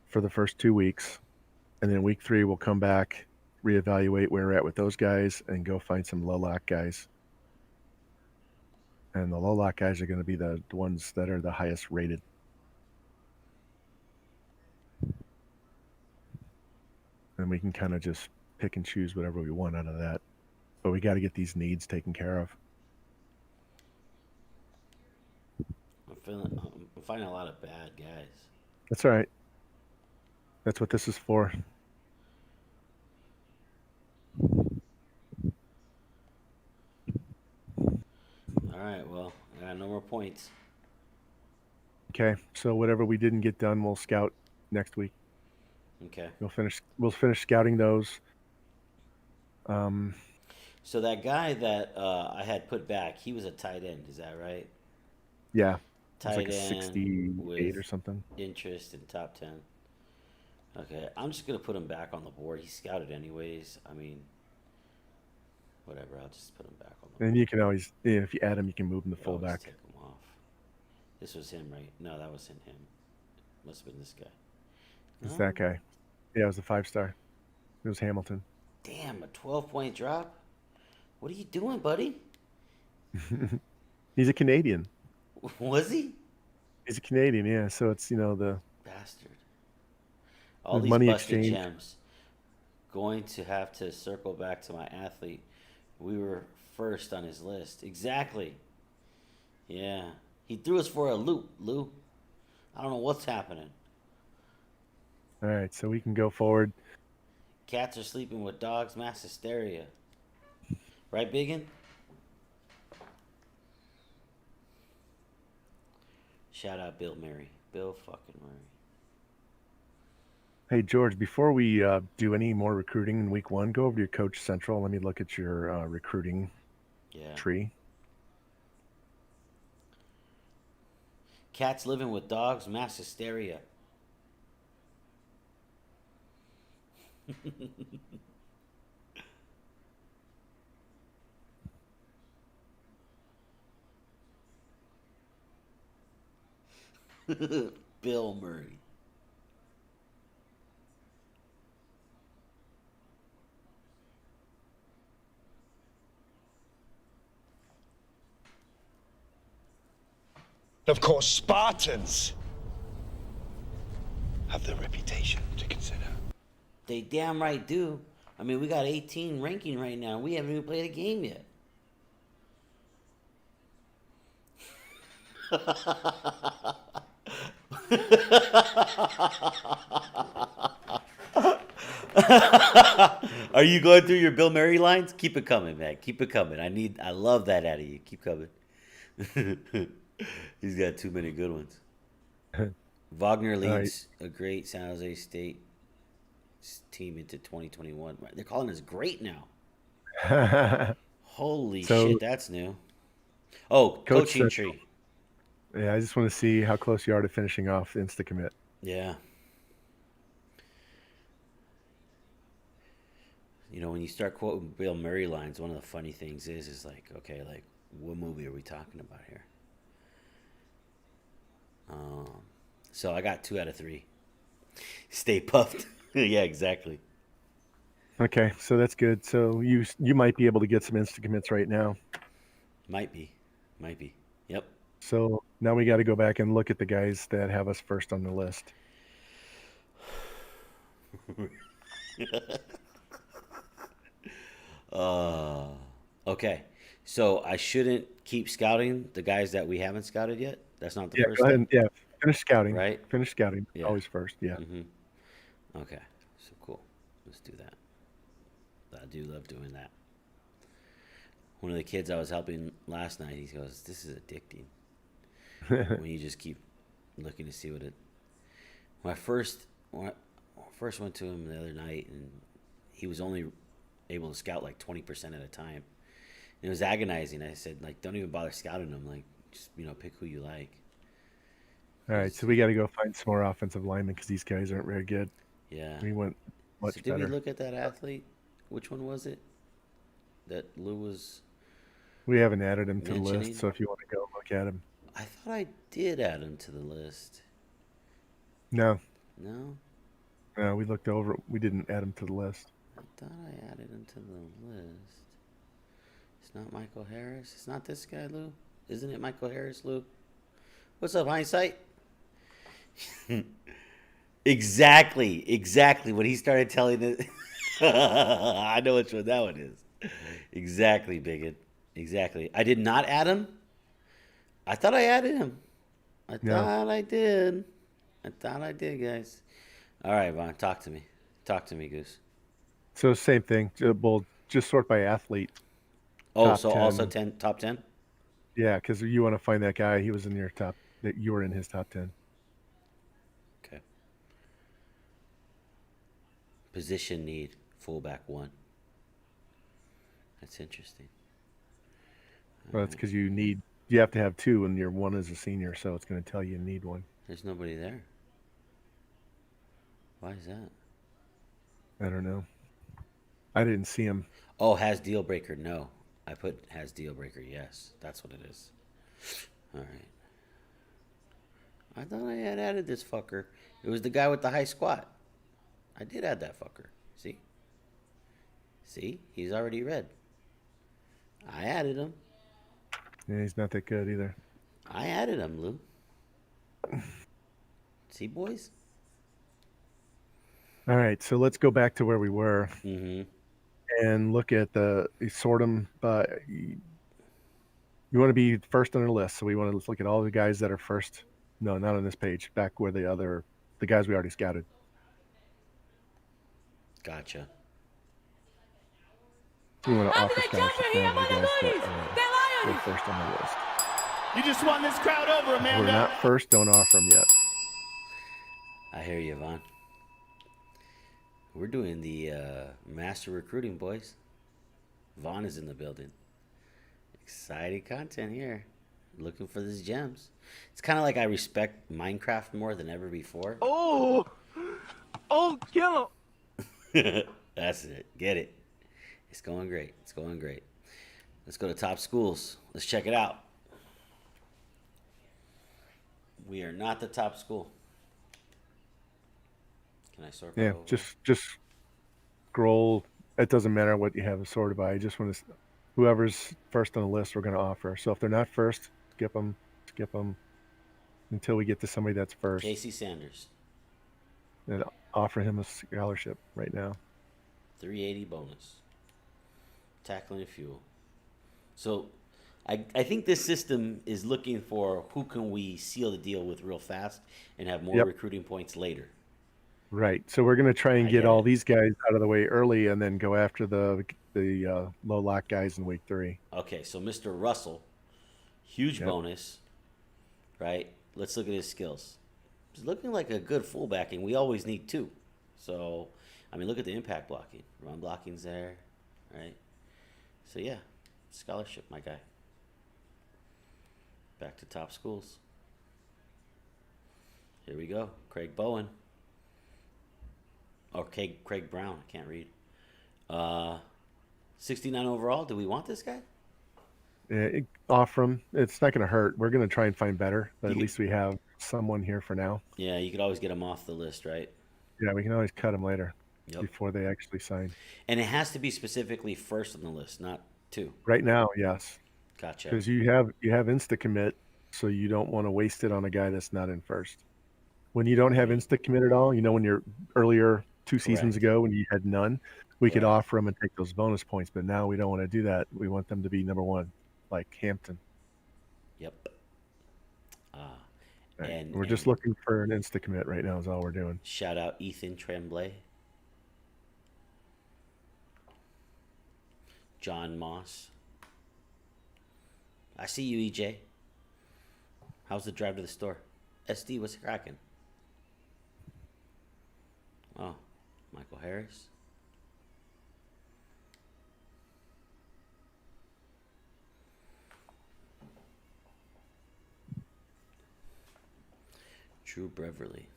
for the first 2 weeks. And then week 3, we'll come back, reevaluate where we're at with those guys, and go find some low lock guys. And the low lock guys are going to be the ones that are the highest rated. And we can kind of just pick and choose whatever we want out of that. But we got to get these needs taken care of. I'm finding a lot of bad guys. That's all right. That's what this is for. All right, well, I got no more points. Okay, so whatever we didn't get done, we'll scout next week. Okay. We'll finish scouting those. So that guy that I had put back, he was a tight end. Is that right? Yeah, it was like Tight a end 68 with or something. interest in top 10. Okay, I'm just going to put him back on the board. He scouted anyways. I mean, whatever. I'll just put him back on the board. And you can always, if you add him, you can move him to You always fullback. take him off. This was him, right? No, that wasn't him. Must have been this guy. It's No? that guy. Yeah, it was a 5-star. It was Hamilton. Damn, a 12-point drop? What are you doing, buddy? He's a Canadian. Was he? He's a Canadian, yeah. So it's, the Bastard. All these money busted exchange. gems. Going to have to circle back to my athlete. We were first on his list. Exactly. Yeah. He threw us for a loop, Lou. I don't know what's happening. All right, so we can go forward. Cats are sleeping with dogs, mass hysteria. Right, Biggin? Shout out Bill Murray. Bill fucking Murray. Hey, George, before we do any more recruiting in week 1, go over to your Coach Central. Let me look at your recruiting Yeah. tree. Cats living with dogs, mass hysteria. Bill Murray. Of course, Spartans have the reputation to consider. They damn right do. I mean, we got 18 ranking right now. We haven't even played a game yet. Are you going through your Bill Murray lines? Keep it coming, man. Keep it coming. I love that out of you. Keep coming. He's got too many good ones. Wagner leads a great San Jose State team into 2021. They're calling us great now. Holy shit, that's new. Oh, coaching tree. Yeah, I just want to see how close you are to finishing off the Insta commit. Yeah. You know, when you start quoting Bill Murray lines, one of the funny things is like, okay, like, what movie are we talking about here? So I got 2 out of 3. Stay puffed. Yeah, exactly. Okay, so that's good. So you might be able to get some Insta commits right now. Might be. Yep. So now we got to go back and look at the guys that have us first on the list. Okay. So I shouldn't keep scouting the guys that we haven't scouted yet? That's not the Yeah, first go ahead step? and finish scouting. Right? Finish scouting. Yeah. Always first. Yeah. Okay. So cool. Let's do that. I do love doing that. One of the kids I was helping last night, he goes, "This is addicting." When you just keep looking to see what it. When I first went to him the other night, and he was only able to scout like 20% at a time. And it was agonizing. I said, like, don't even bother scouting them. Like, just pick who you like. All right, so we got to go find some more offensive linemen because these guys aren't very good. Yeah. We went much So did better. we look at that athlete? Which one was it? That Lou was. We haven't added him to the mentioning? list, so if you want to go look at him. I thought I did add him to the list. No, No? we looked over. We didn't add him to the list. I thought I added him to the list. It's not Michael Harris. It's not this guy, Lou. Isn't it Michael Harris, Lou? What's up, hindsight? Exactly. When he started telling it, I know which one that one is. Exactly, bigot. Exactly. I did not add him. I thought I added him. I thought I did, guys. All right, Vaughn, talk to me. Talk to me, Goose. So same thing. We'll just sort by athlete. Oh, Top so also 10. 10, top 10? Yeah, because you want to find that guy. He was in your top. That you were in his top 10. Okay. Position need, fullback 1. That's interesting. Well, that's because you have to have two, and your one is a senior, so it's going to tell you need one. There's nobody there. Why is that? I don't know. I didn't see him. Oh, has deal breaker? No. I put has deal breaker. Yes. That's what it is. All right. I thought I had added this fucker. It was the guy with the high squat. I did add that fucker. See? See? He's already red. I added him. Yeah, he's not that good either. I added him, Lou. See, boys? All right, so let's go back to where we were Mm-hmm. and look at sort them by. You want to be first on the list, so we want to look at all the guys that are first. No, not on this page. Back where the guys we already scouted. Gotcha. We want to offer scholarships now to the guys that were first on the list. You just won this crowd over, If Amanda. we're not first, don't offer them yet. I hear you, Vaughn. We're doing the master recruiting, boys. Vaughn is in the building. Exciting content here. Looking for these gems. It's kind of like I respect Minecraft more than ever before. Oh, kill him. That's it. Get it. It's going great. It's going great. Let's go to top schools. Let's check it out. We are not the top school. Can I sort by Yeah, over? just scroll. It doesn't matter what you have it sorted by. I just want to, whoever's first on the list, we're going to offer. So if they're not first, skip them until we get to somebody that's first, Casey Sanders, and offer him a scholarship right now. 380 bonus. Tackling and fuel. So I think this system is looking for who can we seal the deal with real fast and have more Yep. recruiting points later. Right. So we're going to try and I get get all it. these guys out of the way early, and then go after the low lock guys in week 3. Okay, so Mr. Russell, huge Yep. bonus, right? Let's look at his skills. He's looking like a good fullback, and we always need 2. So, I mean, look at the impact blocking. Run blocking's there, right? So, yeah, scholarship, my guy. Back to top schools. Here we go. Craig Bowen. Or Craig Brown. I can't read. 69 overall. Do we want this guy? Offer him. It's not going to hurt. We're going to try and find better, but at You- least we have someone here for now. Yeah, you could always get him off the list, right? Yeah, we can always cut them later Yep. before they actually sign. And it has to be specifically first on the list, not 2. Right now, yes, Gotcha. because you have insta commit, so you don't want to waste it on a guy that's not in first. When you don't have insta commit at all, when you're earlier 2 seasons Correct. ago when you had none, we could Correct. offer them and take those bonus points. But now we don't want to do that. We want them to be number 1, like Hampton. Yep. Right. And We're just looking for an insta commit right now. Is all we're doing. shout out Ethan Tremblay. John Moss. I see you, EJ. How's the drive to the store? SD, what's cracking? Oh, Michael Harris. Drew Beverly.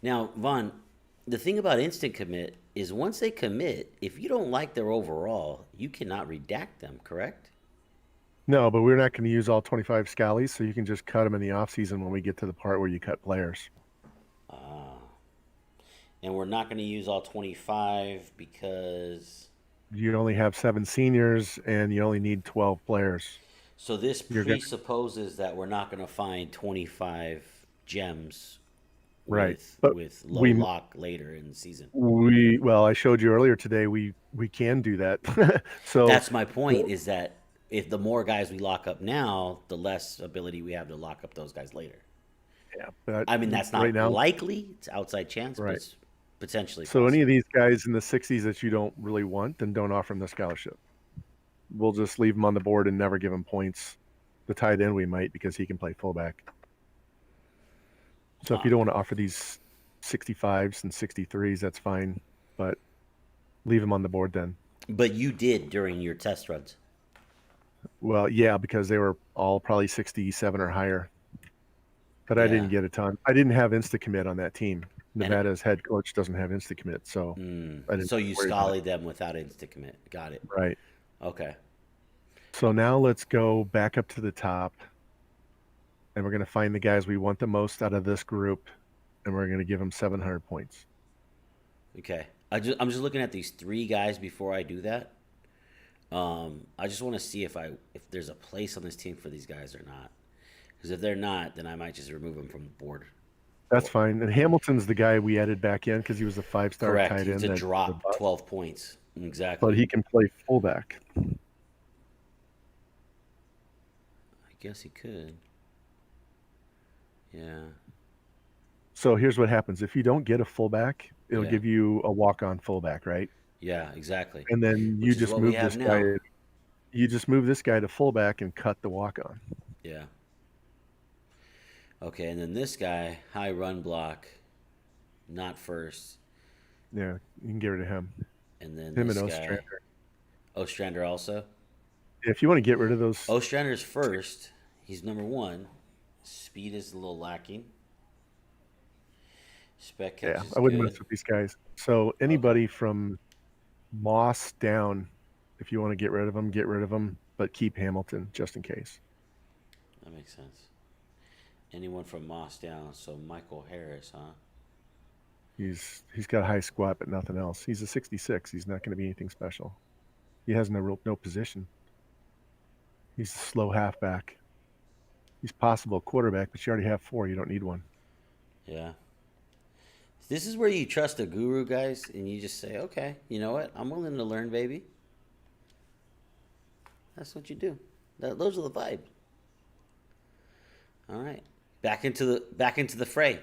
Now, Vaughn, the thing about instant commit is once they commit, if you don't like their overall, you cannot redact them, correct? No, but we're not going to use all 25 scallies, so you can just cut them in the off season when we get to the part where you cut players. And we're not going to use all 25 because... You only have 7 seniors, and you only need 12 players. So this You're good. presupposes that we're not going to find 25 gems Right, with, but with low we- lock later in the season. I showed you earlier today. We can do that. So That's my point, is that if the more guys we lock up now, the less ability we have to lock up those guys later. Yeah, but I mean, that's right not now, likely. It's outside chance, but right. it's potentially So any possible. of these guys in the 60s that you don't really want, then don't offer them the scholarship. We'll just leave him on the board and never give him points. The tight end we might because he can play fullback. So if you don't want to offer these 65s and 63s, that's fine, but leave him on the board then. But you did during your test runs. Well, yeah, because they were all probably 67 or higher. But I didn't Yeah. get a ton. I didn't have InstaCommit on that team. And Nevada's head coach doesn't have InstaCommit, so I didn't so you worry about it. scallied them without Instacommit. Got it. Right. Okay. So now let's go back up to the top, and we're going to find the guys we want the most out of this group, and we're going to give them 700 points. Okay. I'm just looking at these three guys before I do that. I just want to see if there's a place on this team for these guys or not. Because if they're not, then I might just remove them from the board. That's fine. And Hamilton's the guy we added back in because he was a 5-star Correct. tight end. It's a that drop bust, 12 points. Exactly. but he can play fullback. I guess he could. Yeah. So here's what happens. If you don't get a fullback, it'll Yeah. give you a walk-on fullback, right? Yeah, exactly. And then Which you is just what we move have this now. guy. You just move this guy to fullback and cut the walk-on. Yeah. Okay, and then this guy, high run block, not first. Yeah, you can get rid of him. And then Him this and guy. Ostrander. Ostrander also. If you want to get rid of those, Ostrander's first. He's number one. Speed is a little lacking. Spec catch yeah, is I wouldn't good. mess with these guys. So anybody from Moss down, if you want to get rid of them, get rid of them, but keep Hamilton just in case. That makes sense. Anyone from Moss down, so Michael Harris, huh? He's got a high squat, but nothing else. He's a 66. He's not going to be anything special. He has no position. He's a slow halfback. He's possible quarterback, but you already have 4. You don't need one. Yeah. This is where you trust a guru, guys, and you just say, okay, you know what? I'm willing to learn, baby. That's what you do. Those are the vibes. All right. Back into the fray.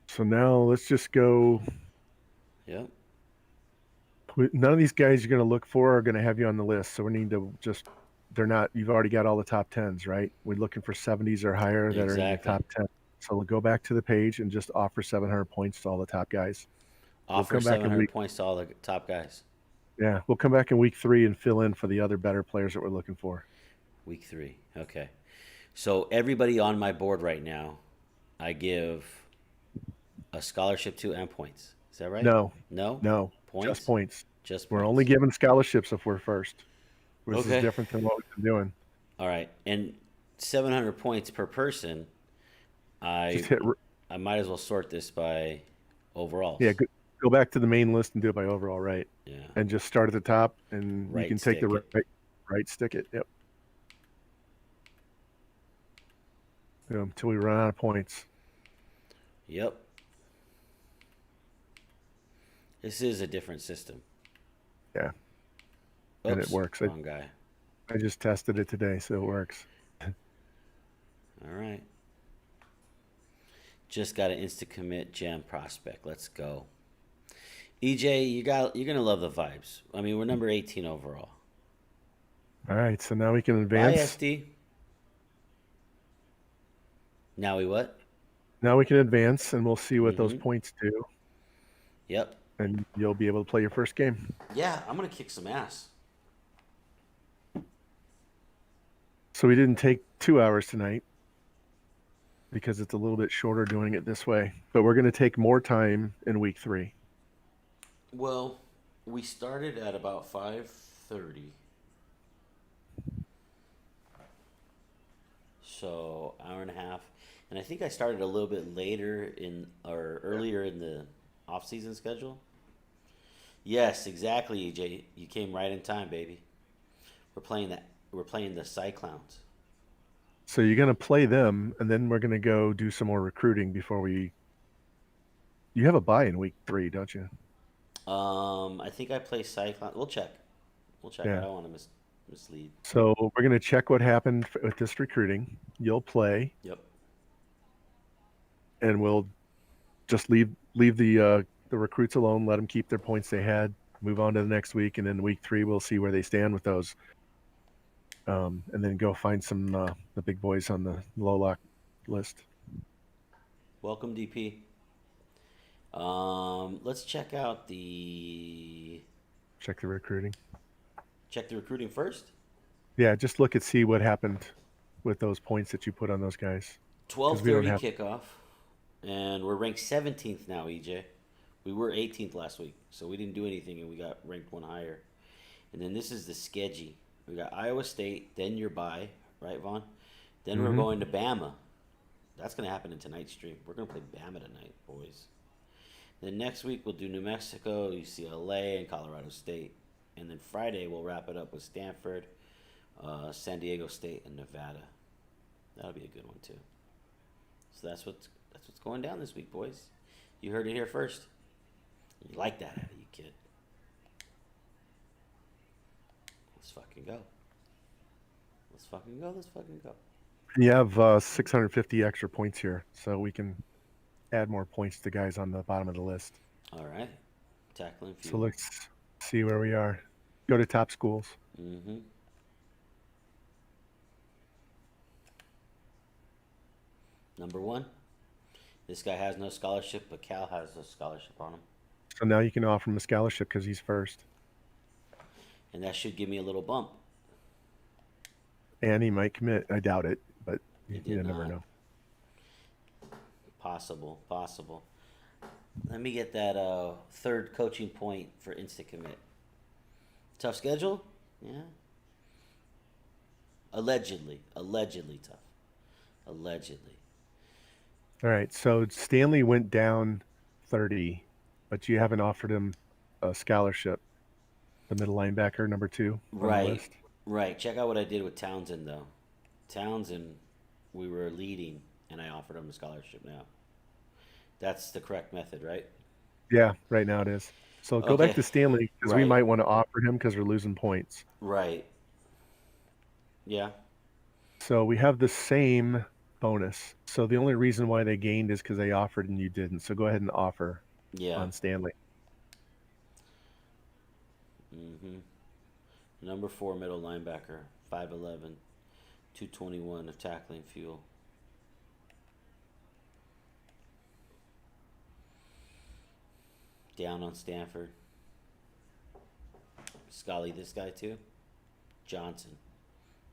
So now let's just go. Yep. None of these guys you're going to look for are going to have you on the list. So we need to just, they're not, you've already got all the top 10s, right? We're looking for 70s or higher that are in the Exactly. top 10. So we'll go back to the page and just offer 700 points to all the top guys. Offer come back in 700 points to all the top guys. Yeah, we'll come back in week 3 and fill in for the other better players that we're looking for. Week 3. Okay. So everybody on my board right now, I give a scholarship to and points. Is that right? No, No? Points? just points. Just We're points. only giving scholarships if we're first. This Okay. is different than what we've been doing. All right. And 700 points per person. Just hit, I might as well sort this by overalls. yeah, go back to the main list and do it by overall, right? Yeah. And just start at the top, and you Right can take the stick right stick it. Yep. Until we run out of points. Yep. This is a different system. Yeah. And it Oops, works. Wrong guy. I just tested it today, so it works. All right. Just got an instant commit gem prospect. Let's go. EJ, you're gonna love the vibes. I mean, we're number 18 overall. All right, so now we can advance. ISD. Now we what? Now we can advance, and we'll see what those Mhm. points do, Yep. and you'll be able to play your first game. Yeah, I'm gonna kick some ass. So we didn't take 2 hours tonight because it's a little bit shorter doing it this way, but we're going to take more time in week 3. Well, we started at about 5:30. So hour and a half. And I think I started a little bit later or earlier in the off-season schedule. Yes, exactly, EJ. You came right in time, baby. We're playing the Cyclones. So you're going to play them, and then we're going to go do some more recruiting before we. You have a bye in week 3, don't you? I think I play Cyclone. We'll check. Yeah. I don't want to mislead. So we're going to check what happened with this recruiting. You'll play, Yep. and we'll just leave the recruits alone, let them keep their points they had, move on to the next week, and then week 3 we'll see where they stand with those, and then go find some the big boys on the low lock list. Welcome, DP. Let's check out Check the recruiting. check the recruiting first. Yeah, just look and see what happened with those points that you put on those guys. 12:30 kickoff, and we're ranked 17th now. EJ, we were 18th last week, so we didn't do anything, and we got ranked one higher. And then this is the sketchy. We got Iowa State, then your bye, right, Vaughn? Then we're going to Bama. That's gonna happen in tonight's stream. We're gonna play Bama tonight, boys. Then next week we'll do New Mexico, UCLA, and Colorado State. And then Friday we'll wrap it up with Stanford, San Diego State, and Nevada. That'll be a good one too. So that's what's going down this week, boys. You heard it here first. You like that out of you, kid. Let's fucking go. Let's fucking go. Let's fucking go. You have 650 extra points here, so we can add more points to guys on the bottom of the list. All right. Tackling So fuel. let's see where we are. Go to top schools. Mm-hmm. Number 1. This guy has no scholarship, but Cal has a scholarship on him. So now you can offer him a scholarship because he's first. And that should give me a little bump. And he might commit. I doubt it, but He you did never not. know. Possible. Let me get that third coaching point for insta commit. Tough schedule? Yeah. Allegedly tough. Allegedly. All right, so Stanley went down 30, but you haven't offered him a scholarship. The middle linebacker, number 2 on the Right. list. Right. Check out what I did with Townsend, though. Townsend, we were leading, and I offered him a scholarship now. That's the correct method, right? Yeah, right now it is. So go back Okay. to Stanley because we Right. might want to offer him because we're losing points. Right. Yeah. So we have the same bonus. So the only reason why they gained is because they offered and you didn't. So go ahead and offer Yeah. on Stanley. Mm-hmm. Number 4 middle linebacker, 5'11", 221 of tackling fuel. Down on Stanford. Scully, this guy too. Johnson.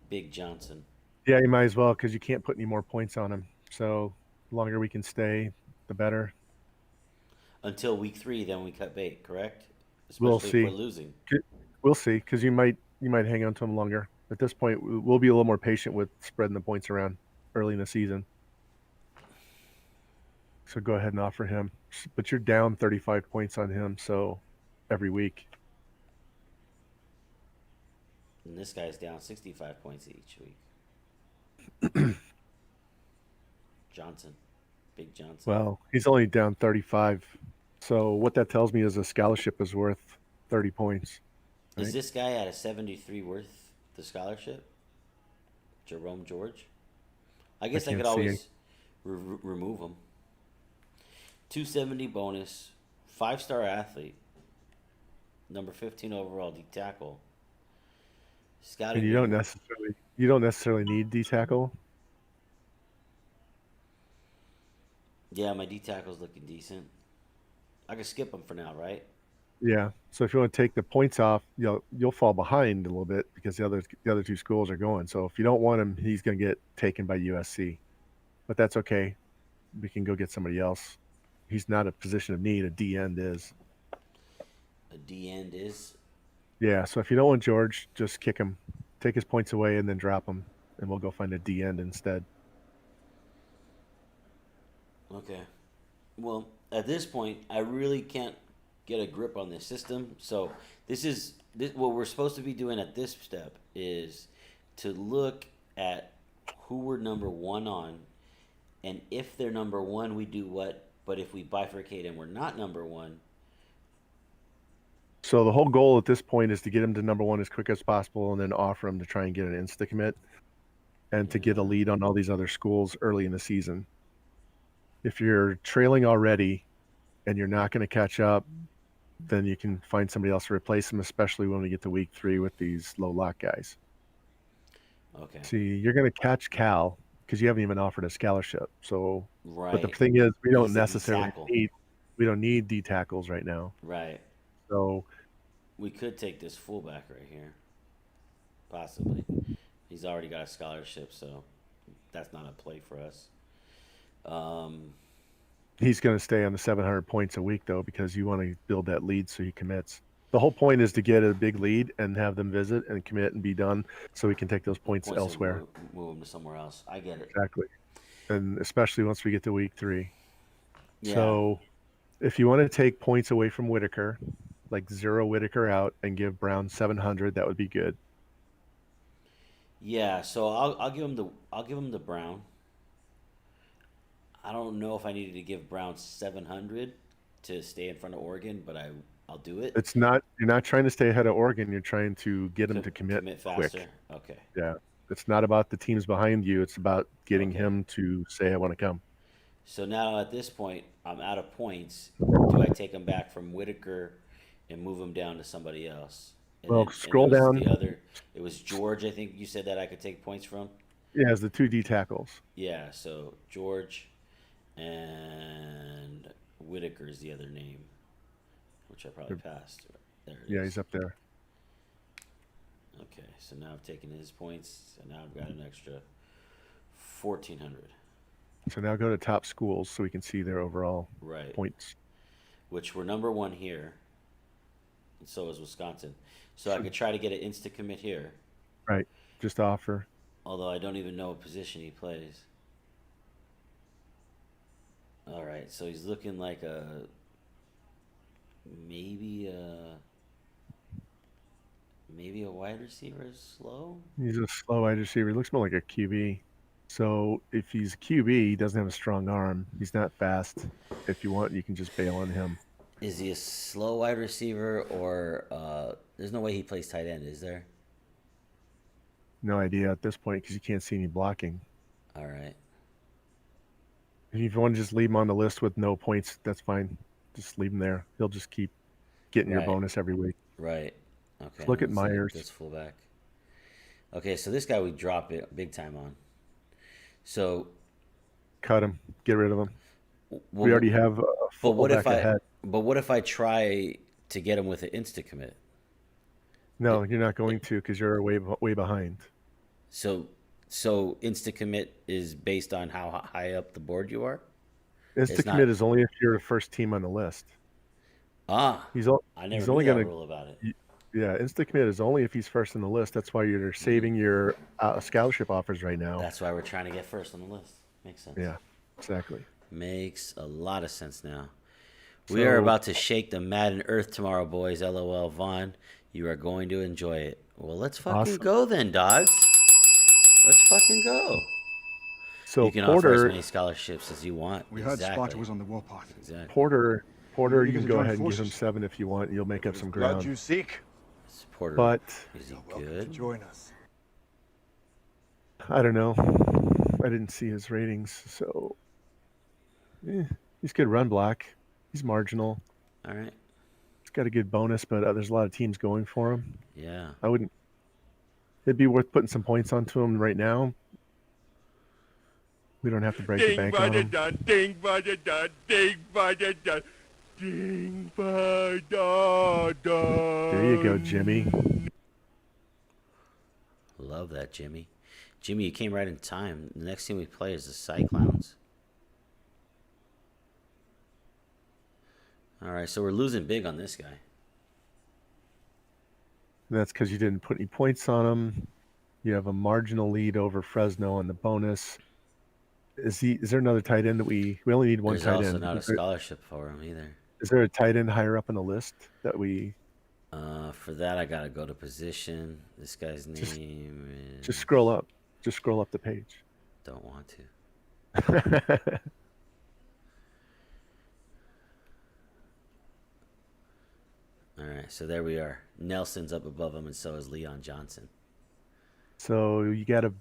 Big Johnson. Yeah, you might as well because you can't put any more points on him. So the longer we can stay, the better. Until week 3, then we cut bait, correct? We'll Especially if see. we're losing. We'll see because you might hang on to him longer. At this point, we'll be a little more patient with spreading the points around early in the season. So go ahead and offer him. But you're down 35 points on him, so every week. And this guy's down 65 points each week. Johnson. Big Johnson. Well, he's only down 35. So what that tells me is a scholarship is worth 30 points. Is right? this guy at a 73 worth the scholarship? Jerome George? I guess I can't could see always remove him. 270 bonus, 5-star athlete, number 15 overall D tackle. Scouting. And you don't necessarily need D tackle. Yeah, my D tackle's looking decent. I can skip him for now, right? Yeah. So if you want to take the points off, you'll fall behind a little bit because the other 2 schools are going. So if you don't want him, he's going to get taken by USC. But that's okay. We can go get somebody else. He's not a position of need. A D end is. A D end is. Yeah. So if you don't want George, just kick him, take his points away, and then drop him, and we'll go find a D end instead. Okay. Well, at this point, I really can't get a grip on this system. So what we're supposed to be doing at this step is to look at who we're number 1 on, and if they're number 1, we do what. But if we bifurcate and we're not number 1. So the whole goal at this point is to get him to number 1 as quick as possible, and then offer him to try and get an insta commit, and to get a lead on all these other schools early in the season. If you're trailing already and you're not going to catch up, then you can find somebody else to replace them, especially when we get to week 3 with these low lock guys. Okay. See, you're going to catch Cal because you haven't even offered a scholarship. So, but the Right. thing is, we don't He's a D necessarily tackle. need D tackles right now. Right. So We could take this fullback right here. Possibly. He's already got a scholarship, so that's not a play for us. he's going to stay on the 700 points a week though, because you want to build that lead so he commits. The whole point is to get a big lead and have them visit and commit and be done, so we can take those points elsewhere. Move him to somewhere else. I get it. Exactly, and especially once we get to week 3. Yeah. So, if you want to take points away from Whitaker, like 0 Whitaker out and give Brown 700, that would be good. Yeah. So I'll give him the Brown. I don't know if I needed to give Brown 700 to stay in front of Oregon, but I'll do it. It's not You're not trying to stay ahead of Oregon. You're trying to get him to commit faster. quick. Okay. Yeah, it's not about the teams behind you. It's about getting Okay. him to say, "I want to come." So now at this point, I'm out of points. Do I take him back from Whitaker and move him down to somebody else? Well, scroll it was down. The other, it was George. I think you said that I could take points from. Yeah, as the 2 D tackles. Yeah. So George and Whitaker is the other name, which I probably passed. There it is. Yeah, he's up there. Okay. So now I've taken his points, and now I've got an extra 1,400. So now go to top schools so we can see their overall Right. points. Which we're number 1 here, and so is Wisconsin. So I could try to get an insta commit here, Right. Just offer. although I don't even know what position he plays. All right, so he's looking like maybe a wide receiver is slow. He's a slow wide receiver. He looks more like a QB. So if he's a QB, he doesn't have a strong arm. He's not fast. If you want, you can just bail on him. Is he a slow wide receiver, or there's no way he plays tight end, is there? No idea at this point because you can't see any blocking. All right. If you want to just leave him on the list with no points, that's fine. Just leave him there. He'll just keep getting your Right. bonus every week. Right. Okay. Look at let's see. Myers. That's fullback. Okay, so this guy we drop it big time on. So Cut him. Get rid of him. well, We already have a But what if fullback ahead. What if I try to get him with an insta commit? No, you're not going to because you're way behind. So insta commit is based on how high up the board you are. Insta not- commit is only if you're the first team on the list. Ah, He's I never he's knew only that gonna rule about it. Yeah, insta commit is only if he's first on the list. That's why you're saving your scholarship offers right now. That's why we're trying to get first on the list. Makes sense. Yeah, exactly. Makes a lot of sense now. We are about to shake the Madden Earth tomorrow, boys. LOL, Vaughn. You are going to enjoy it. Well, let's fucking Awesome. go then, dogs. Let's fucking go. So You can offer as Porter, many scholarships as you want. We heard Exactly. Sparta was on the warpath. Exactly. Porter, You you guys can are go joining ahead and give him forces. 7 if you want. You'll make up some Blood ground. you seek. Supporter. But Is he Welcome to good? join us. I don't know. I didn't see his ratings, so he's good run block. He's marginal. All right. He's got a good bonus, but there's a lot of teams going for him. Yeah. I wouldn't. It'd be worth putting some points onto him right now. We don't have to break the bank on him. Ding ba da da, ding ba da da, ding ba da da. There you go, Jimmy. Love that, Jimmy. Jimmy, you came right in time. The next team we play is the Cyclones. All right, so we're losing big on this guy. And that's because you didn't put any points on him. You have a marginal lead over Fresno on the bonus. Is there another tight end that we only need one There's tight also end? not a Is there- scholarship for him either. Is there a tight end higher up on the list that we For that, I gotta go to position. This guy's name is. just scroll up? Just scroll up the page. Don't want to. All right, so there we are. Nelson's up above him, and so is Leon Johnson. So you got a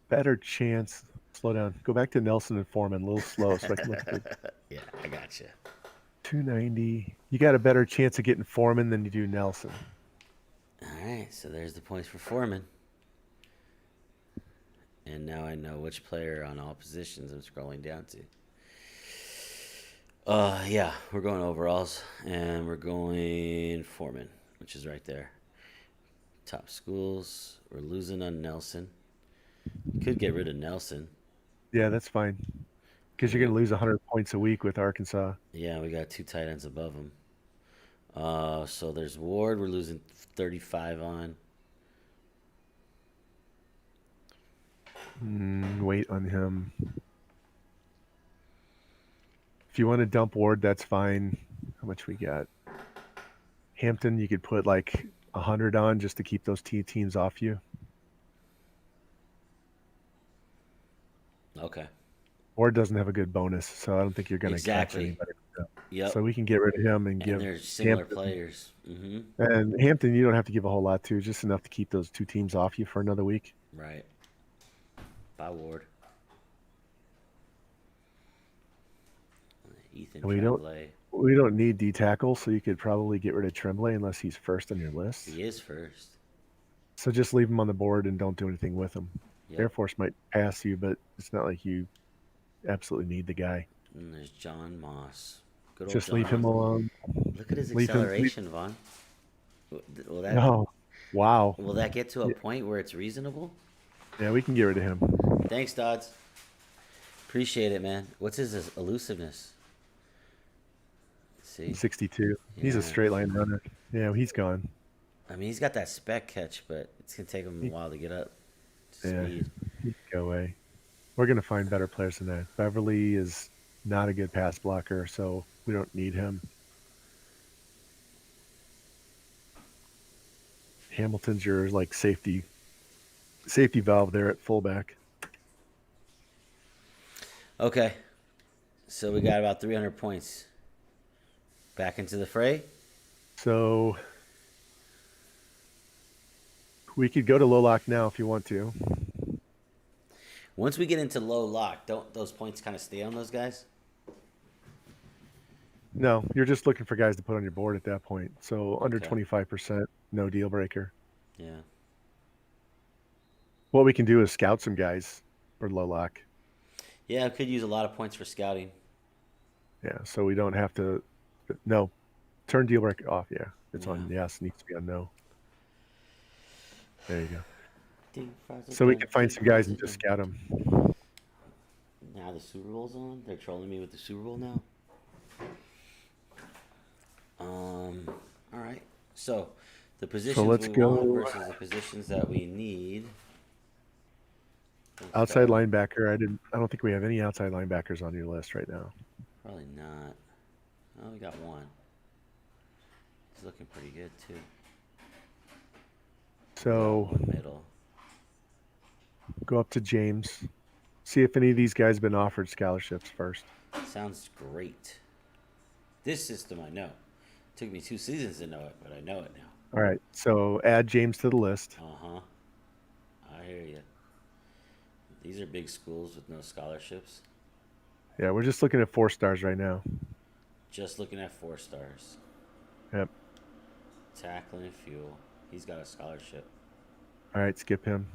better chance. Slow down. Go back to Nelson and Foreman a little slow so I can look at the Yeah, I got you. 290. You got a better chance of getting Foreman than you do Nelson. All right, so there's the points for Foreman. And now I know which player on all positions I'm scrolling down to. Yeah, we're going overalls, and we're going Foreman, which is right there. Top schools. We're losing on Nelson. Could get rid of Nelson. Yeah, that's fine. Because you're going to lose 100 points a week with Arkansas. Yeah, we got 2 tight ends above him. So there's Ward. We're losing 35 on. Wait on him. If you want to dump Ward, that's fine. How much we got? Hampton, you could put like 100 on just to keep those teams off you. Okay. Ward doesn't have a good bonus, so I don't think you're going to catch Exactly. anybody. Yep. So we can get rid of him and And give they're similar Hampton. players. Mm-hmm. And Hampton, you don't have to give a whole lot to, just enough to keep those 2 teams off you for another week. Right. Bye, Ward. Ethan And Tremblay. we don't need D tackle, so you could probably get rid of Tremblay unless he's first on your list. He is first. So just leave him on the board and don't do anything with him. Yep. Air Force might pass you, but it's not like you absolutely need the guy. And there's John Moss. Good old Just John leave him Moss. alone. Look at his Leave him- acceleration, Vaughn. Will that, Oh, wow. will that get to a point where it's reasonable? Yeah, we can get rid of him. Thanks, Dodds. Appreciate it, man. What's his elusiveness? Let's see. 62. He's Yeah. a straight line runner. Yeah, he's gone. I mean, he's got that spec catch, but it's going to take him a while to get up to Yeah. speed. He can go away. We're going to find better players than that. Beverly is not a good pass blocker, so we don't need him. Hamilton's your like safety valve there at fullback. Okay. So we got about 300 points. Back into the fray? So we could go to low lock now if you want to. Once we get into low lock, don't those points kind of stay on those guys? No, you're just looking for guys to put on your board at that point. So under Okay. 25%, no deal breaker. Yeah. What we can do is scout some guys for low lock. Yeah, I could use a lot of points for scouting. Yeah, so we don't have to. No, turn deal breaker off. Yeah, it's on Yeah. yes, needs to be on no. There you go. Ding, fries So we again, can find ding, some guys fries and just again. scout them. Now the Super Bowl's on. They're trolling me with the Super Bowl now. All right. So the positions let's we go. want versus the positions that we need. Let's Outside start- linebacker. I don't think we have any outside linebackers on your list right now. Probably not. Oh, we got one. He's looking pretty good too. So Middle. go up to James. See if any of these guys have been offered scholarships first. Sounds great. This system I know. Took me 2 seasons to know it, but I know it now. All right. So add James to the list. Uh-huh. I hear you. These are big schools with no scholarships. Yeah, we're just looking at 4 stars right now. Just looking at 4 stars. Yep. Tackling and fuel. He's got a scholarship. All right, skip him.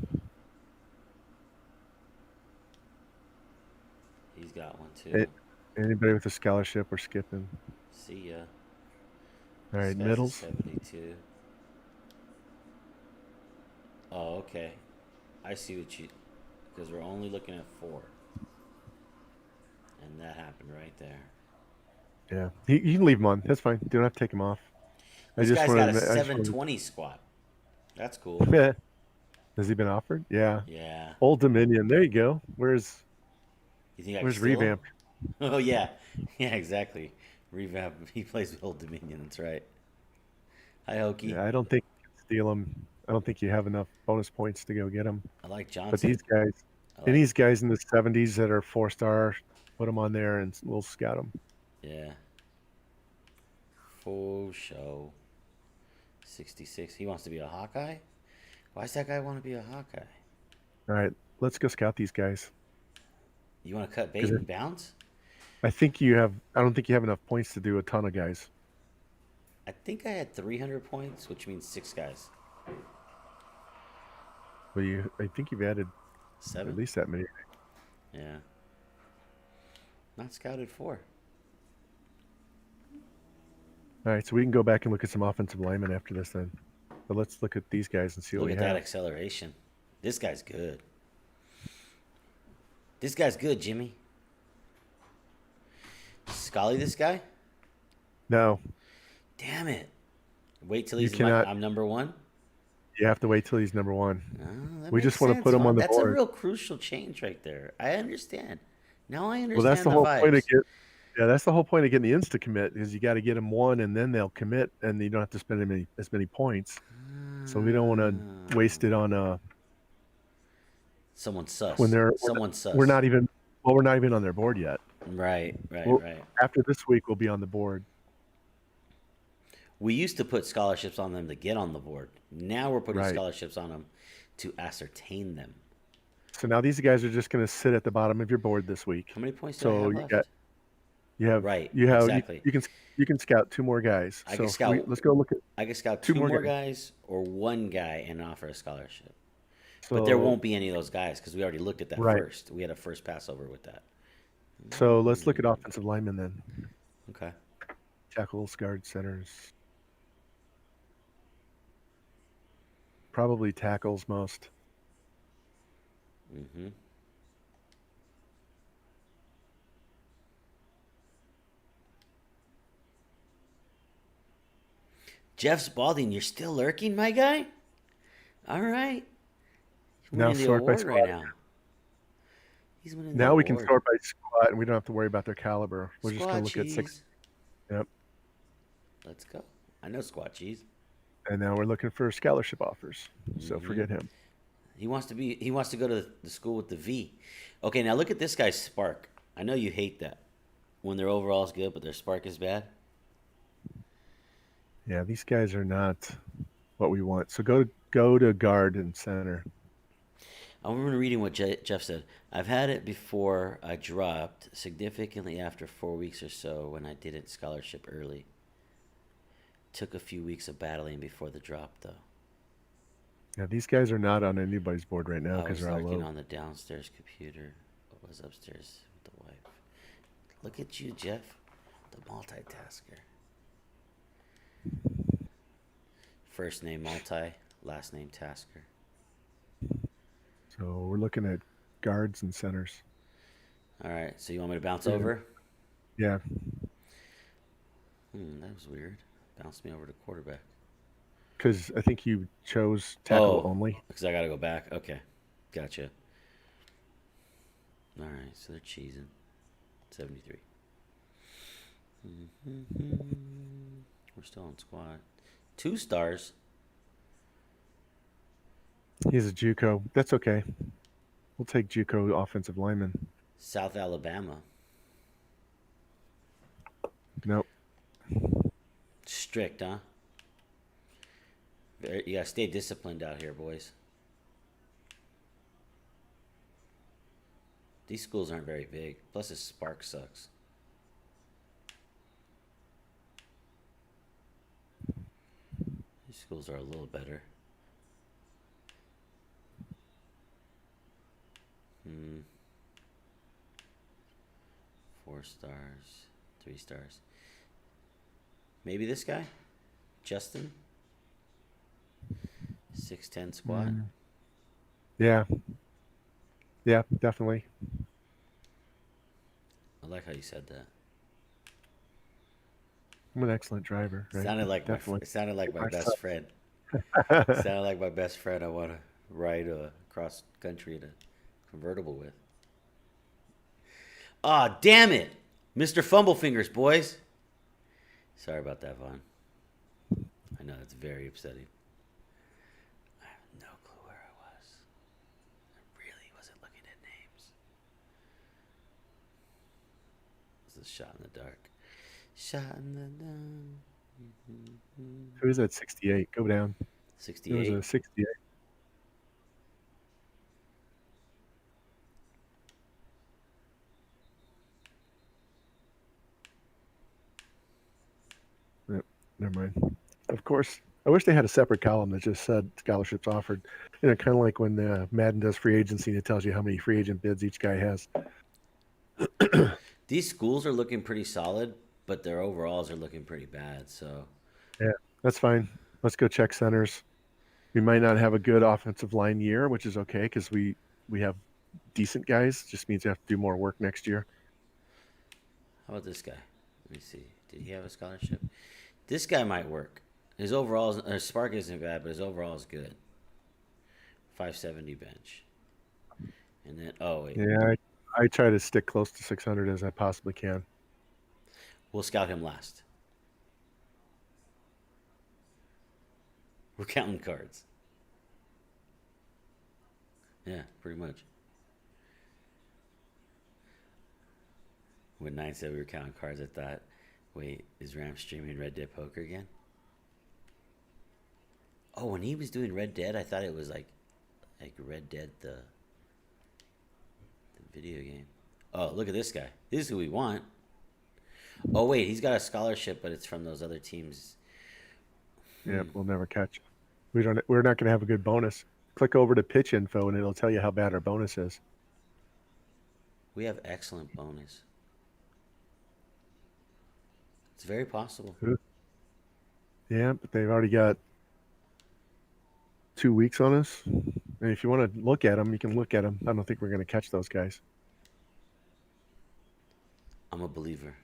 He's got one too. It- Anybody with a scholarship, we're skipping. See ya. All right, This guy's a middles. 72. Oh, okay. I see what you... Because we're only looking at 4. And that happened right there. Yeah, you can leave him on. That's fine. You don't have to take him off. This guy's got a wanted to- 720 squat. That's cool. Has he been offered? Yeah. Yeah. Old Dominion. There you go. Where's You think I can Where's steal him? Revamp? Oh, yeah. Yeah, exactly. Revamp. He plays with Old Dominion. That's right. Hi, Hokie. Yeah, I don't think you can steal him. I don't think you have enough bonus points to go get him. I like Johnson. But these guys, I like- and these guys in the 70s that are 4-star, put them on there and we'll scout them. Yeah. Full show. 66. He wants to be a Hawkeye? Why does that guy want to be a Hawkeye? All right, let's go scout these guys. You want to cut bait 'Cause and bounce? I think you have. I don't think you have enough points to do a ton of guys. I think I had 300 points, which means 6 guys. But I think you've added at 7? least that many. Yeah. Not scouted 4. All right, so we can go back and look at some offensive linemen after this then. But let's look at these guys and see what Look we at have. that acceleration. This guy's good. This guy's good, Jimmy. Scully, this guy? No, Damn it. Wait till You he's cannot- I'm number 1? you have to wait till he's number 1. Oh, that We makes just want to sense, put him Vaughn. on the That's board. a real crucial change right there. I understand. Now I understand Well, that's the the whole vibes. point of Yeah, that's the whole point of getting the insta commit is you got to get them 1 and then they'll commit and you don't have to spend as many points. So we don't want to waste it on Someone sus. when Someone sus. we're not even on their board yet. Right. Well, after this week we'll be on the board. We used to put scholarships on them to get on the board. Now we're putting Right. scholarships on them to ascertain them. So now these guys are just going to sit at the bottom of your board this week. How many points do So I have you left? got you have Right, you have exactly. you can scout 2 more guys. I So can scout- let's go look at I can scout 2 2 more more guys or 1 guy and offer a scholarship. So, But there won't be any of those guys because we already looked at that Right. first. We had a first pass over with that. So let's look at offensive linemen then. Okay. Tackles, guards, centers. Probably tackles most. Mm-hmm. Jeff Spalding, you're still lurking, my guy? All right. He's Now winning the sort by award right squad. now. He's winning the Now we can award. sort by squad and we don't have to worry about their caliber. We're just going to Squad look at 6. cheese. Yep. Let's go. I know squad cheese. And now we're looking for scholarship offers. So Mhm. forget him. He wants to go to the school with the V. Okay, now look at this guy's spark. I know you hate that. When their overall is good, but their spark is bad. Yeah, these guys are not what we want. So go to guard and center. I remember reading what Jeff said. I've had it before. I dropped significantly after 4 weeks or so when I didn't scholarship early. Took a few weeks of battling before the drop, though. Yeah, these guys are not on anybody's board right now I because was they're all lurking low. on the downstairs computer. I was upstairs with the wife. Look at you, Jeff, the multitasker. First name multi, last name tasker. So we're looking at guards and centers. All right, so you want me to bounce Yeah. over? Yeah. That was weird. Bounced me over to quarterback. Because I think you chose tackle only. Because I got to go back. Okay, gotcha. All right, so they're cheesing. 73. We're still on squad. 2 stars. He's a JUCO. That's okay. We'll take JUCO offensive lineman. South Alabama. Nope. Strict, huh? You gotta stay disciplined out here, boys. These schools aren't very big. Plus, his spark sucks. These schools are a little better. 4 stars, 3 stars. Maybe this guy, Justin. 6'10" squat. Yeah. Yeah, definitely. I like how you said that. I'm an excellent driver. Right? Sounded like definitely. it sounded like my I best suck. friend. Sounded like my best friend. I want to ride across country in a convertible with. Ah, damn it, Mr. Fumblefingers, boys. Sorry about that, Vaughn. I know that's very upsetting. I have no clue where I was. I really wasn't looking at names. This is a shot in the dark. Shot in the dark. Who's at 68? Go down. It was 68. a 68. Never mind. Of course, I wish they had a separate column that just said scholarships offered. You know, kind of like when Madden does free agency and it tells you how many free agent bids each guy has. These schools are looking pretty solid, but their overalls are looking pretty bad. So Yeah, that's fine. Let's go check centers. We might not have a good offensive line year, which is okay because we have decent guys. Just means we have to do more work next year. how about this guy? Let me see. Did he have a scholarship? This guy might work. His overalls, spark isn't bad, but his overall is good. 570 bench. And then, oh wait, Yeah, I try to stick close to 600 as I possibly can. we'll scout him last. We're counting cards. Yeah, pretty much. When 9 said we were counting cards, I thought, wait, is Ram streaming Red Dead Poker again? Oh, when he was doing Red Dead, I thought it was like Red Dead the video game. Oh, look at this guy. This is who we want. Oh wait, he's got a scholarship, but it's from those other teams. Yeah, we'll never catch. We're not going to have a good bonus. Click over to pitch info and it'll tell you how bad our bonus is. We have excellent bonus. It's very possible. Yeah, but they've already got 2 weeks on us. And if you want to look at them, you can look at them. I don't think we're going to catch those guys. I'm a believer.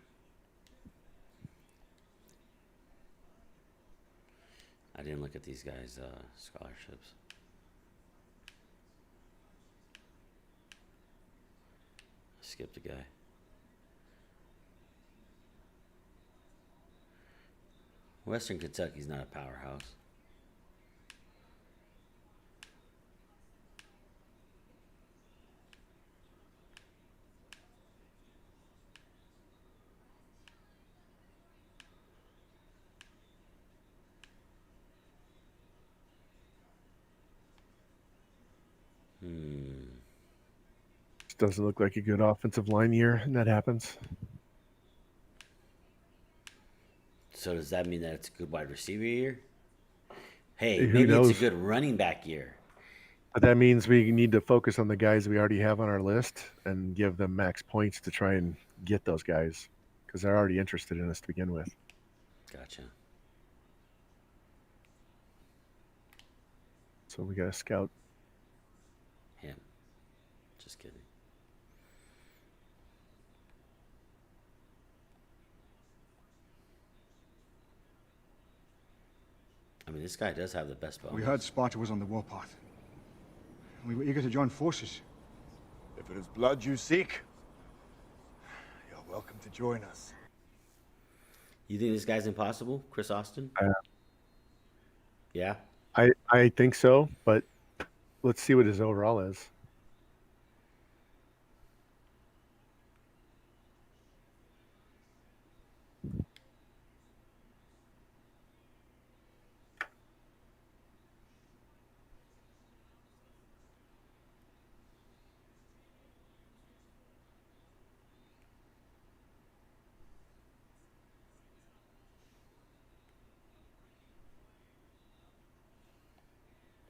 I didn't look at these guys' scholarships. Skipped a guy. Western Kentucky's not a powerhouse. This doesn't look like a good offensive line year, and that happens. So does that mean that it's a good wide receiver year? Hey, Who maybe knows? it's a good running back year. But that means we need to focus on the guys we already have on our list and give them max points to try and get those guys because they're already interested in us to begin with. Gotcha. So we got to scout. Him. Just kidding. I mean, this guy does have the best bonus. We heard Sparta was on the warpath. We were eager to join forces. If it is blood you seek, you're welcome to join us. You think this guy's impossible, Chris Austin? Yeah? I think so, but let's see what his overall is.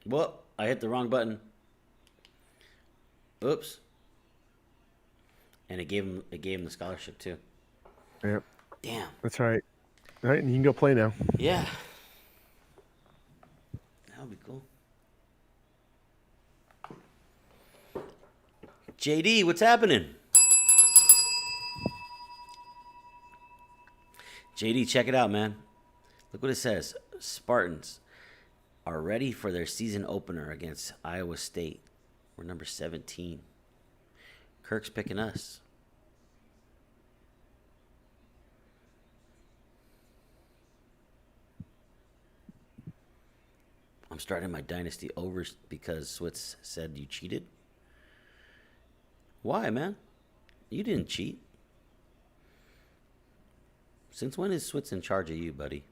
Well, I hit the wrong button. Oops. And it gave him the scholarship too. Yep. Damn. That's all right. All right, and you can go play now. Yeah. That would be cool. JD, what's happening? JD, check it out, man. Look what it says. Spartans are ready for their season opener against Iowa State. We're number 17. Kirk's picking us. I'm starting my dynasty over because Switz said you cheated. Why, man? You didn't cheat. Since when is Switz in charge of you, buddy?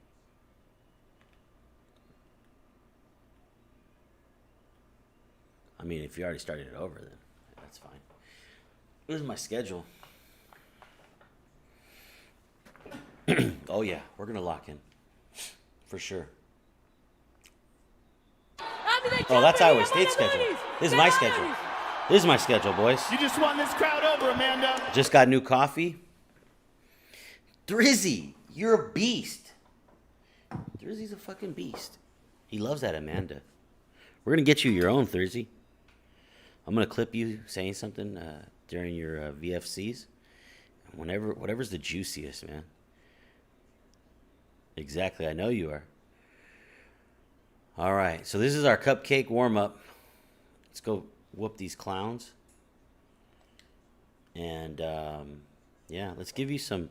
I mean, if you already started it over, then that's fine. This is my schedule. Oh, yeah, we're going to lock in. for sure. Oh, that's Iowa State schedule. This is my schedule. This is my schedule, boys. You just won this crowd over, Amanda. Just got new coffee. Drizzy, you're a beast. Drizzy's a fucking beast. He loves that Amanda. We're going to get you your own, Thursday. I'm going to clip you saying something during your VFCs. Whatever's the juiciest, man. Exactly, I know you are. All right, so this is our cupcake warm-up. Let's go whoop these clowns. And, yeah, let's give you some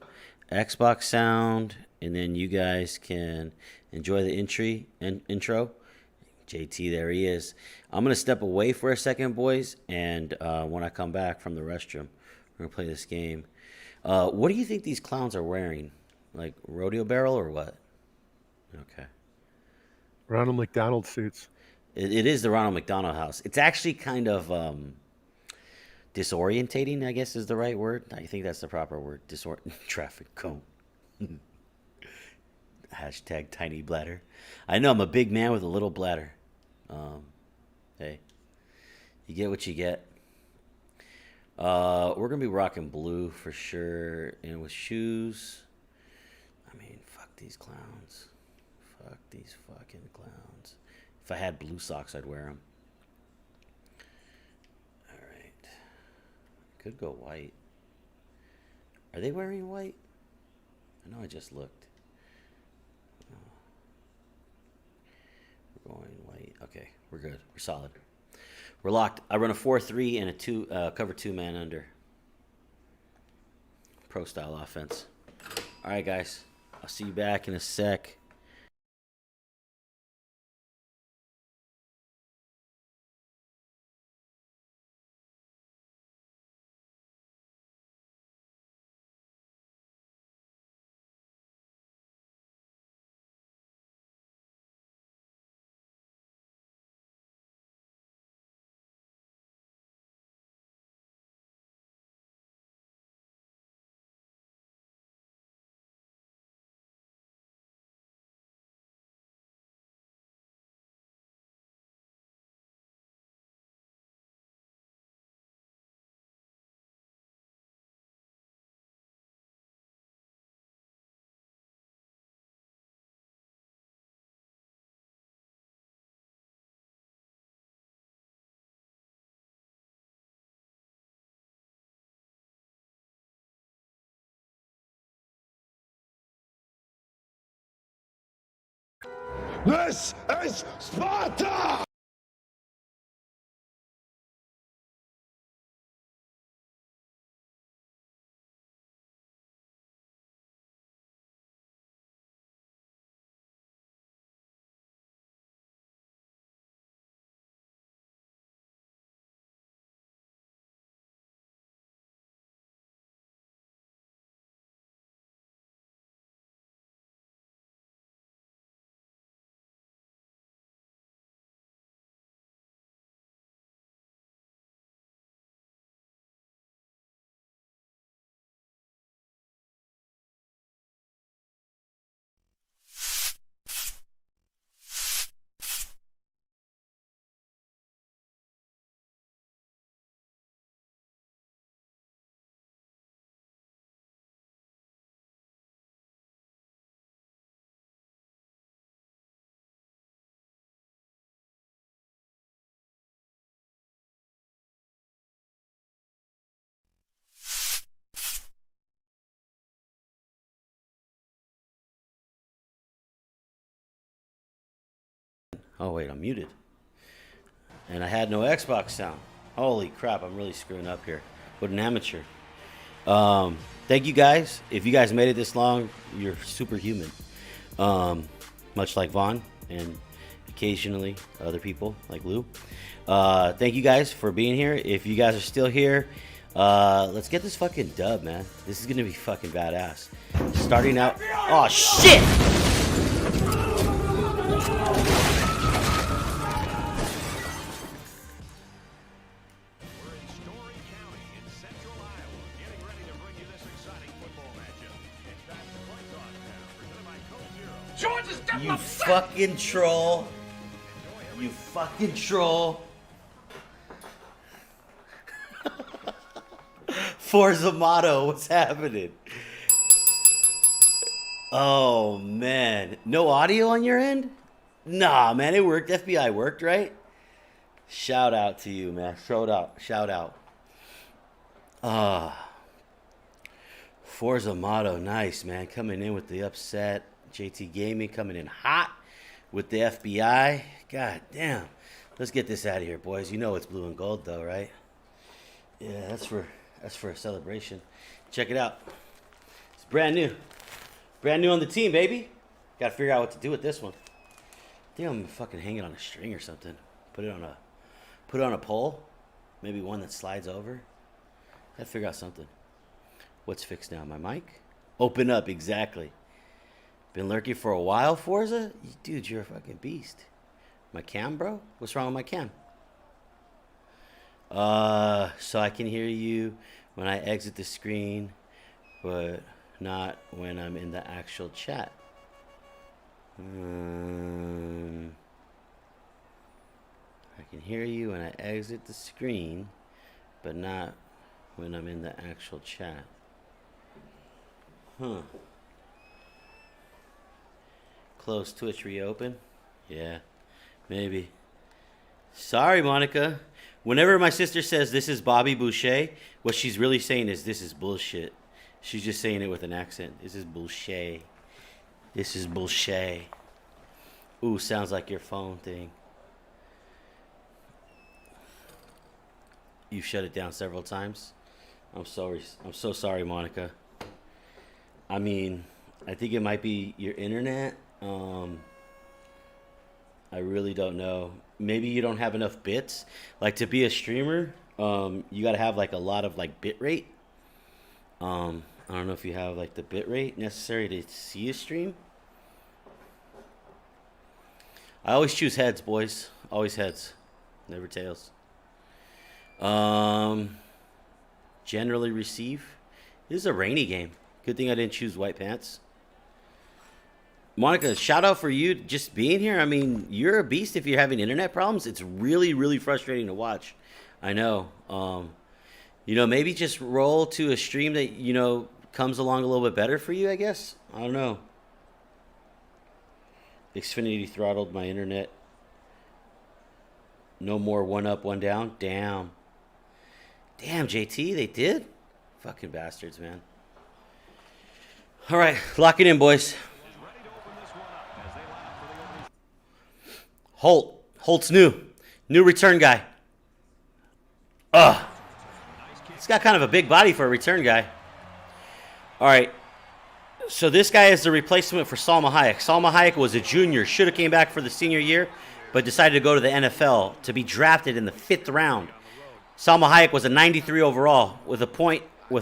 Xbox sound, and then you guys can enjoy the intro. JT, there he is. I'm going to step away for a second, boys, and when I come back from the restroom, we're going to play this game. What do you think these clowns are wearing? Like rodeo barrel or what? Okay. Ronald McDonald suits. It is the Ronald McDonald House. It's actually kind of disorientating, I guess is the right word. I think that's the proper word. Traffic cone. Hashtag tiny bladder. I know I'm a big man with a little bladder. Hey, you get what you get. We're going to be rocking blue for sure. And with shoes, I mean, fuck these clowns. Fuck these fucking clowns. If I had blue socks, I'd wear them. All right. Could go white. Are they wearing white? I know I just looked. We're going white. Okay, we're good. We're solid. We're locked. I run a 4-3 and a cover 2 man under. Pro style offense. All right, guys. I'll see you back in a sec. This is Sparta! Oh, wait, I'm muted. And I had no Xbox sound. Holy crap, I'm really screwing up here. What an amateur. Thank you guys. If you guys made it this long, you're superhuman. Much like Vaughn and occasionally other people like Lou. Thank you guys for being here. If you guys are still here, let's get this fucking dub, man. This is going to be fucking badass. Starting out. Oh, shit! You fucking troll. You fucking troll. Forza Motto, what's happening? Oh, man. No audio on your end? Nah, man, it worked. FBI worked, right? Shout out to you, man. Shout out. Shout out. Forza Motto, nice, man. Coming in with the upset. JT Gaming coming in hot with the FBI. God damn. Let's get this out of here, boys. You know it's blue and gold, though, right? Yeah, that's for a celebration. Check it out. It's brand new. Brand new on the team, baby. Got to figure out what to do with this one. I think I'm gonna fucking hang it on a string or something. Put it on a pole. Maybe one that slides over. Gotta figure out something. What's fixed now? My mic? Open up, exactly. Been lurking for a while, Forza? Dude, you're a fucking beast. My cam, bro? What's wrong with my cam? So I can hear you when I exit the screen, but not when I'm in the actual chat. I can hear you when I exit the screen, but not when I'm in the actual chat. Huh. Close Twitch, reopen? Yeah, maybe. Sorry, Monica. Whenever my sister says this is Bobby Boucher, what she's really saying is this is bullshit. She's just saying it with an accent. This is bullshit. This is bullshit. Ooh, sounds like your phone thing. You've shut it down several times. I'm sorry. I'm so sorry, Monica. I mean, I think it might be your internet. I really don't know. Maybe you don't have enough bits. Like, to be a streamer, you gotta have like a lot of like bit rate. I don't know if you have like the bit rate necessary to see a stream. I always choose heads, boys. Always heads, never tails. Generally receive. This is a rainy game. Good thing I didn't choose white pants. Monica, shout out for you just being here. I mean, you're a beast if you're having internet problems. It's really, really frustrating to watch. I know. You know, maybe just roll to a stream that, you know, comes along a little bit better for you, I guess. I don't know. Xfinity throttled my internet. No more one up, one down. Damn. Damn, JT, they did? Fucking bastards, man. All right, lock it in, boys. Holt's new. New return guy. Ugh. He's got kind of a big body for a return guy. All right. So this guy is the replacement for Salma Hayek. Salma Hayek was a junior. Should have came back for the senior year, but decided to go to the NFL to be drafted in the 5th round. Salma Hayek was a 93 overall. With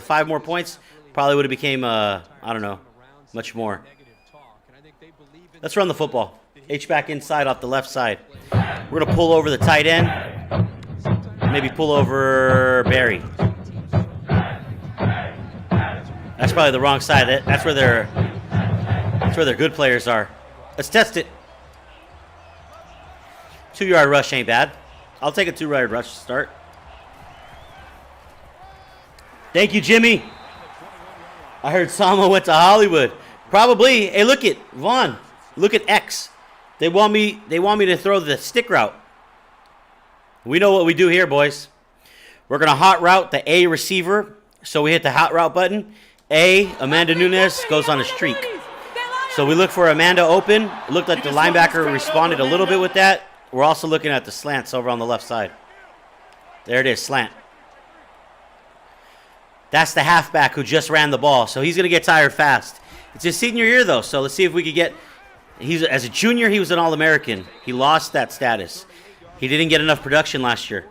5 more points, probably would have became, I don't know, much more. Let's run the football. H-back inside off the left side. We're going to pull over the tight end. Maybe pull over Barry. That's probably the wrong side. That's where their good players are. Let's test it. 2-yard rush ain't bad. I'll take a 2-yard rush to start. Thank you, Jimmy. I heard Salma went to Hollywood. Probably. Hey, look at Vaughn. Look at X. They want me to throw the stick route. We know what we do here, boys. We're going to hot route the A receiver. So we hit the hot route button. Amanda Nunes goes on a streak. So we look for Amanda open. It looked like the linebacker responded a little bit with that. We're also looking at the slants over on the left side. There it is, slant. That's the halfback who just ran the ball. So he's going to get tired fast. It's his senior year, though. So let's see if we could get... As a junior, he was an All-American. He lost that status. He didn't get enough production last year.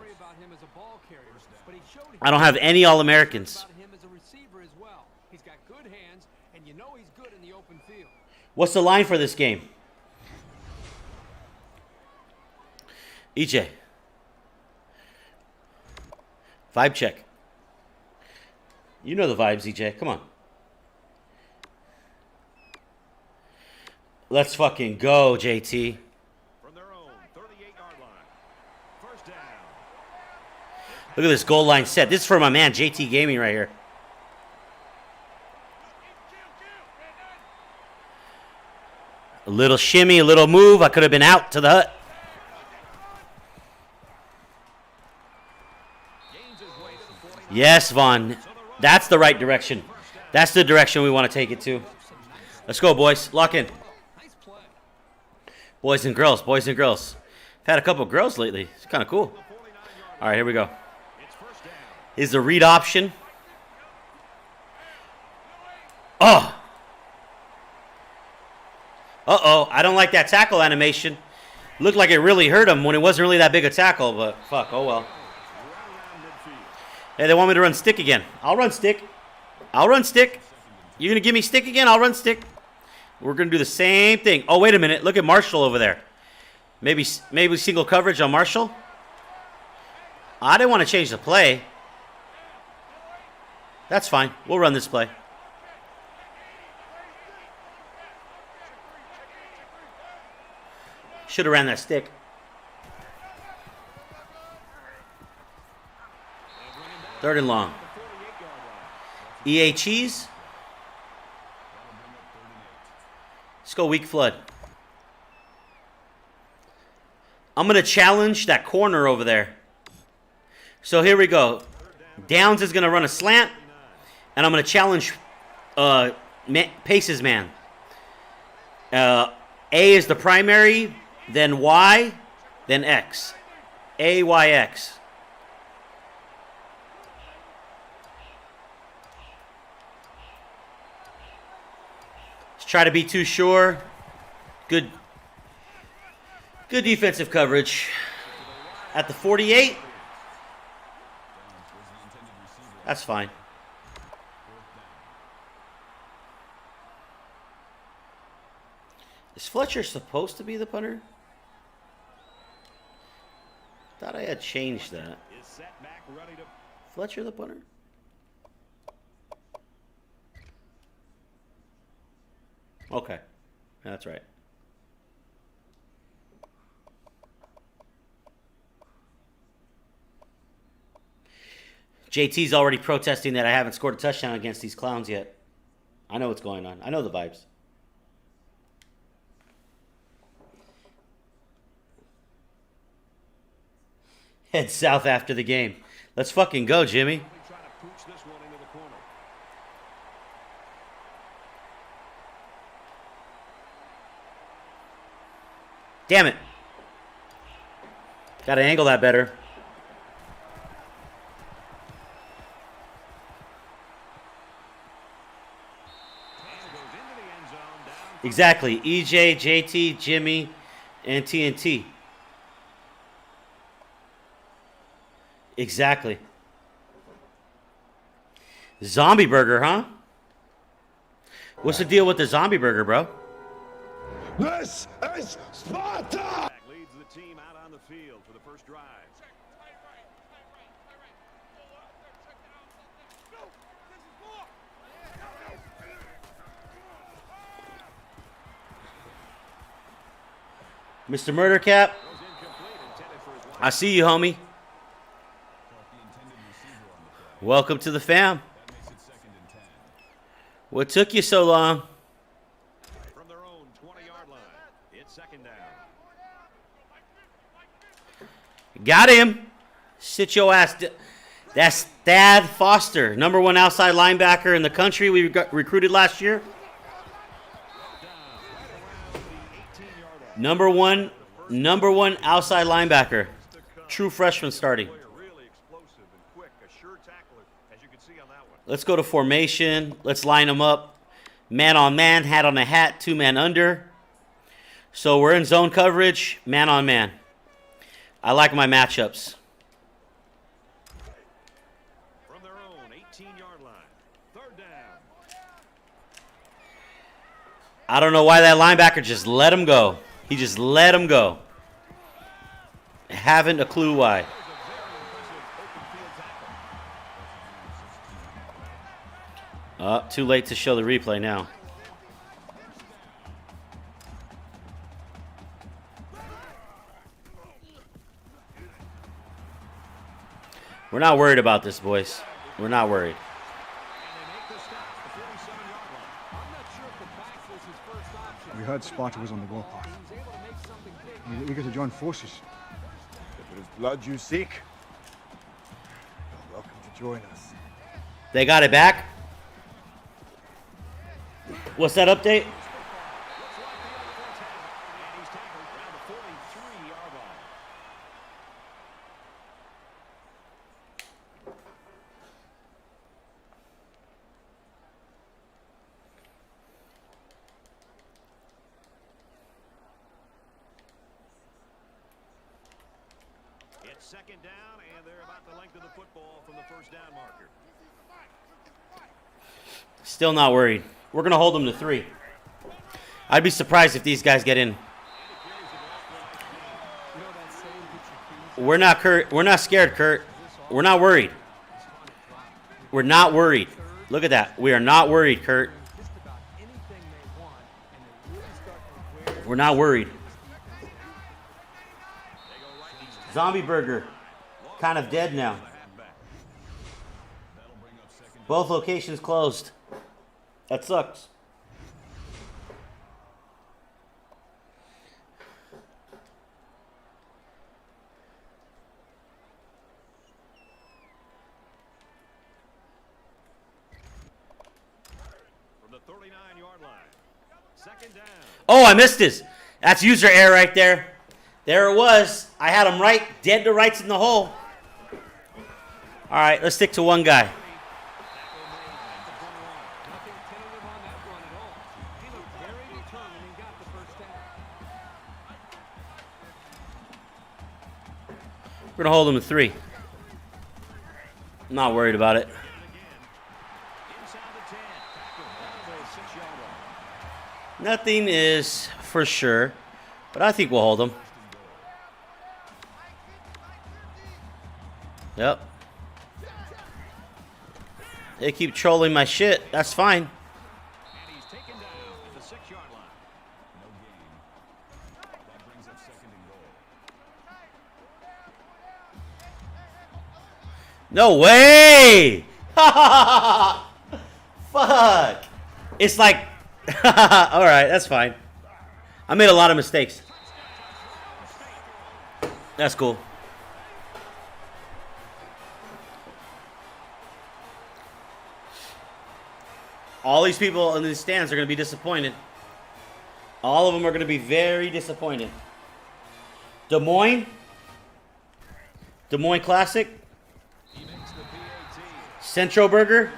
I don't have any All-Americans. What's the line for this game? EJ. Vibe check. You know the vibes, EJ. Come on. Let's fucking go, JT. From their own 38-yard line. First down. Look at this goal line set. This is for my man, JT Gaming right here. A little shimmy, a little move. I could have been out to the hut. Yes, Vaughn. That's the right direction. That's the direction we want to take it to. Let's go, boys. Lock in. Boys and girls, boys and girls. I've had a couple of girls lately. It's kind of cool. All right, here we go. Is the read option. Oh. Uh-oh. I don't like that tackle animation. Looked like it really hurt him when it wasn't really that big a tackle, but fuck, oh well. Hey, they want me to run stick again. I'll run stick. I'll run stick. You're going to give me stick again? I'll run stick. We're going to do the same thing. Oh, wait a minute. Look at Marshall over there. Maybe single coverage on Marshall. I didn't want to change the play. That's fine. We'll run this play. Should have ran that stick. Third and long. EA cheese. Let's go weak flood. I'm going to challenge that corner over there. So here we go. Downs is going to run a slant. And I'm going to challenge Pace's man. A is the primary. Then Y. Then X. A, Y, X. Try to be too sure. Good defensive coverage. At the 48. That's fine. Is Fletcher supposed to be the punter? Thought I had changed that. Fletcher the punter? Okay, that's right. JT's already protesting that I haven't scored a touchdown against these clowns yet. I know what's going on. I know the vibes. Head south after the game. Let's fucking go, Jimmy. Damn it. Got to angle that better. Exactly. EJ, JT, Jimmy, and TNT. Exactly. Zombie burger, huh? What's the deal with the zombie burger, bro? This is SPARTA! Leads the team out on the field for the first drive. Mr. Murder Cap, I see you, homie. Welcome to the fam. What took you so long? From their own 20-yard line, it's second down. Got him. Sit your ass. That's Thad Foster, #1 outside linebacker in the country we recruited last year. Number one outside linebacker. True freshman starting. Let's go to formation. Let's line them up. Man on man, hat on a hat, 2-man under. So we're in zone coverage, man on man. I like my matchups. From their own 18-yard line, third down. I don't know why that linebacker just let him go. He just let him go. Haven't a clue why. Too late to show the replay now. We're not worried about this, boys. We're not worried. We heard Sparta was on the warpath. We're eager to join forces. If it is blood you seek, you're welcome to join us. They got it back. What's that update? It's second down, and they're about the length of the football from the first down marker. Still not worried. We're going to hold them to 3. I'd be surprised if these guys get in. We're not scared, Kurt. We're not worried. We're not worried. Look at that. We are not worried, Kurt. We're not worried. Zombie Burger, kind of dead now. Both locations closed. That sucks. From the 39-yard line. Second down. Oh, I missed this. That's user error right there. There it was. I had him right, dead to rights in the hole. All right, let's stick to one guy. We're going to hold him to 3. I'm not worried about it. Nothing is for sure, but I think we'll hold him. Yep. They keep trolling my shit. That's fine. And he's taken down at the 6-yard line. No gain. That brings up second and goal. No way! Fuck! It's like... Alright, that's fine. I made a lot of mistakes. That's cool. All these people in these stands are going to be disappointed. All of them are going to be very disappointed. Des Moines Classic. Centro Burger.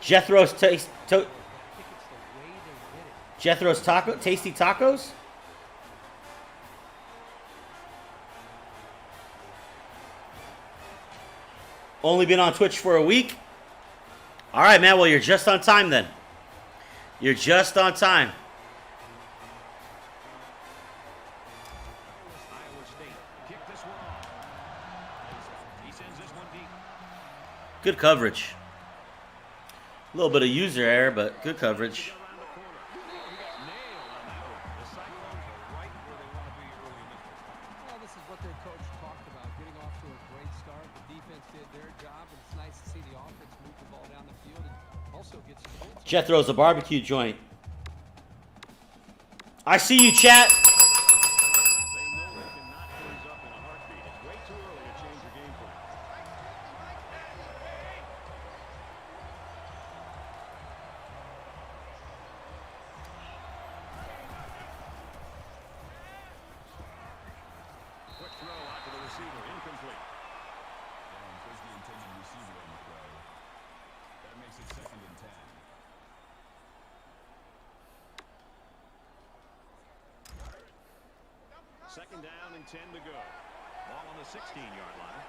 Jethro's Tasty Tacos. Only been on Twitch for a week. All right, man. Well, you're just on time then. You're just on time. Good coverage. A little bit of user error, but good coverage. Well, this is what their coach talked about, getting off to a great start. The defense did their job, and it's nice to see the offense move the ball down the field and also get some points. Jethro's a barbecue joint. I see you, chat. Second down and 10 to go. Ball on the 16-yard line.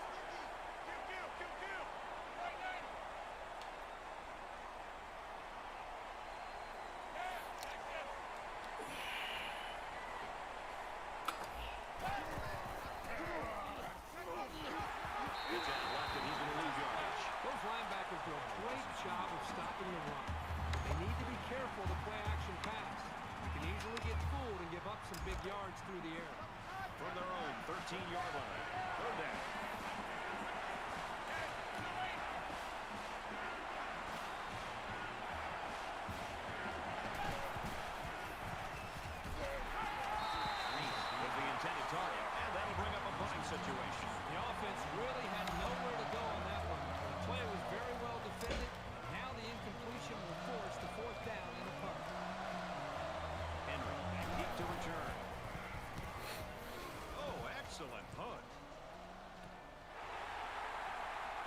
Those linebackers do a great job of stopping the run. They need to be careful to play action pass. You can easily get fooled and give up some big yards through the air. from their own 13-yard line. Third down. With the intended target, and that'll bring up a punting situation. The offense really had nowhere to go on that one. The play was very well defended. Now the incompletion will force the fourth down in a punt. Henry, and deep to return. Oh, excellent punt.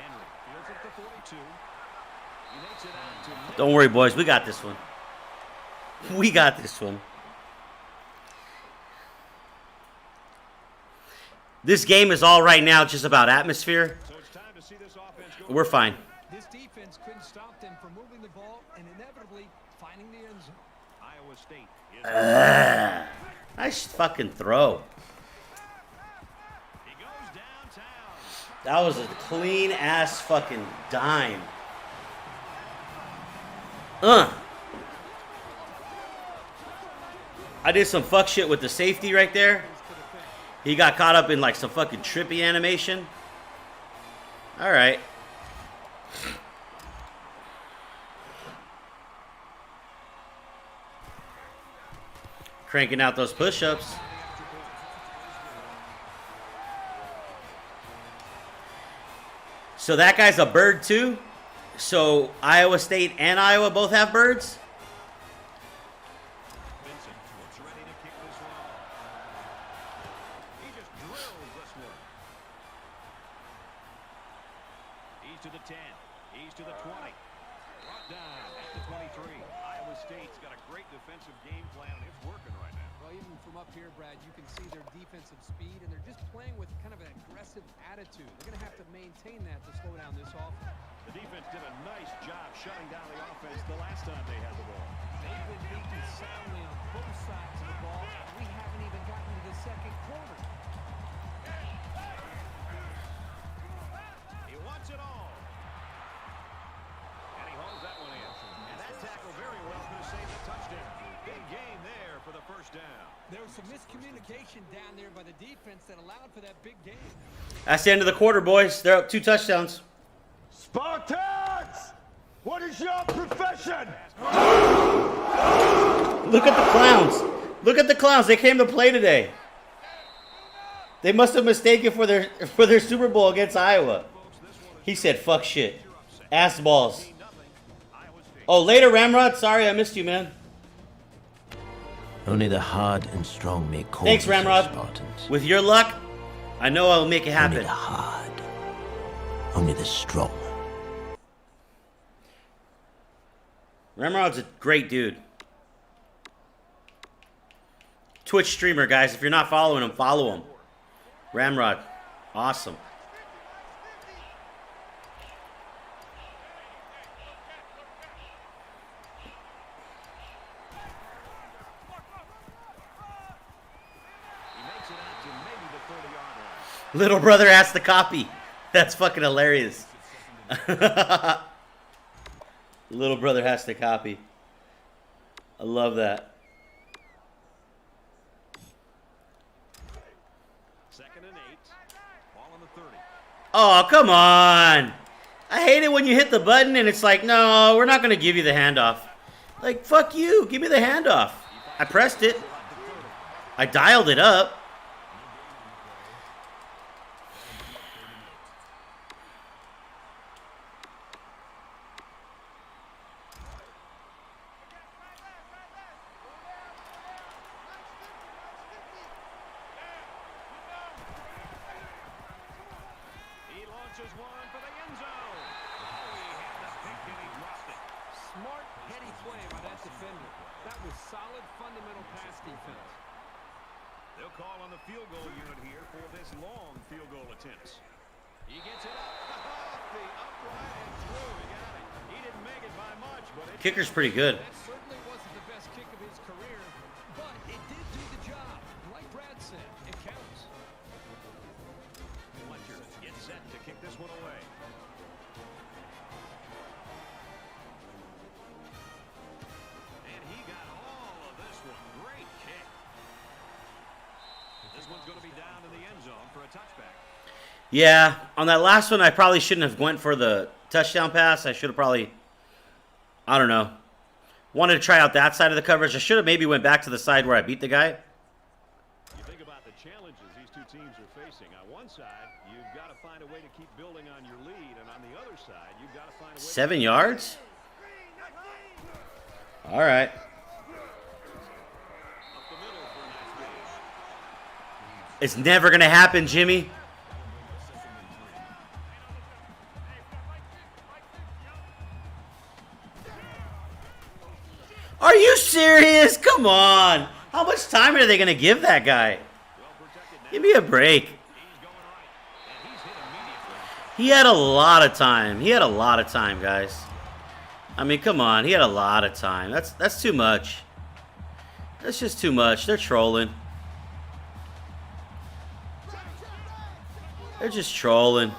Henry fields at the 42. He makes it out to... Don't worry, boys. We got this one. We got this one. This game is all right now just about atmosphere. So it's time to see this offense go. We're fine. This defense couldn't stop them from moving the ball and inevitably finding the end zone. Iowa State is... Nice fucking throw. He goes downtown. That was a clean ass fucking dime. I did some fuck shit with the safety right there. He got caught up in like some fucking trippy animation. All right. Cranking out those push-ups. So that guy's a bird too? So Iowa State and Iowa both have birds? Vincent looks ready to kick this one off. He just drills this one. He's to the 10. He's to the 20. Brought down at the 23. Iowa State's got a great defensive game plan, and it's working right now. Well, even from up here, Brad, you can see their defensive speed, and they're just playing with kind of an aggressive attitude. They're going to have to maintain that to slow down this offense. The defense did a nice job shutting down the offense the last time they had the ball. They've been beaten soundly on both sides of the ball. We haven't even gotten to the second quarter. He wants it all. And he holds that one in. And that tackle very well could have saved a touchdown. Big gain there for the first down. There was some miscommunication down there by the defense that allowed for that big gain. That's the end of the quarter, boys. They're up 2 touchdowns. Spartans! What is your profession? Look at the clowns. Look at the clowns. They came to play today. They must have mistaken for their Super Bowl against Iowa. He said, fuck shit. Ass balls. Oh, later, Ramrod. Sorry, I missed you, man. Only the hard and strong may call Thanks, themselves Ramrod. Spartans. With your luck, I know I'll make it Only happen. the hard. Only the strong. Ramrod's a great dude. Twitch streamer, guys. If you're not following him, follow him. Ramrod. Awesome. He makes it out to maybe the 30-yard line. Little brother asked the copy. That's fucking hilarious. Little brother has to copy. I love that. Second and 8. Ball on the 30. Oh, come on. I hate it when you hit the button and it's like, no, we're not going to give you the handoff. Like, fuck you. Give me the handoff. I pressed it. I dialed it up. He launches one for the end zone. Oh, he had the pick and he dropped it. Smart, heady play by that defender. That was solid, fundamental pass defense. They'll call on the field goal unit here for this long field goal attempt. He gets it up off the upright and through. He got it. He didn't make it by much, but it Kicker's pretty good. That certainly wasn't the best kick of his career, but it did do the job. Like Brad said, it counts. Fletcher gets set to kick this one away. And he got all of this one. Great kick. This one's going to be down Yeah, on that last one, I probably shouldn't have went for the touchdown pass. I should have probably, I don't know, wanted to try out that side of the coverage. I should have maybe went back to the side where I beat the guy. You think about the challenges these two teams are facing. On one side, you've got to find a way to keep building on your lead, and on the other side, you've got to find a way. 7 yards? All right. It's never going to happen, Jimmy. Are you serious? Come on. How much time are they going to give that guy? Give me a break. He had a lot of time. He had a lot of time, guys. I mean, come on. He had a lot of time. That's too much. That's just too much. They're trolling. They're just trolling.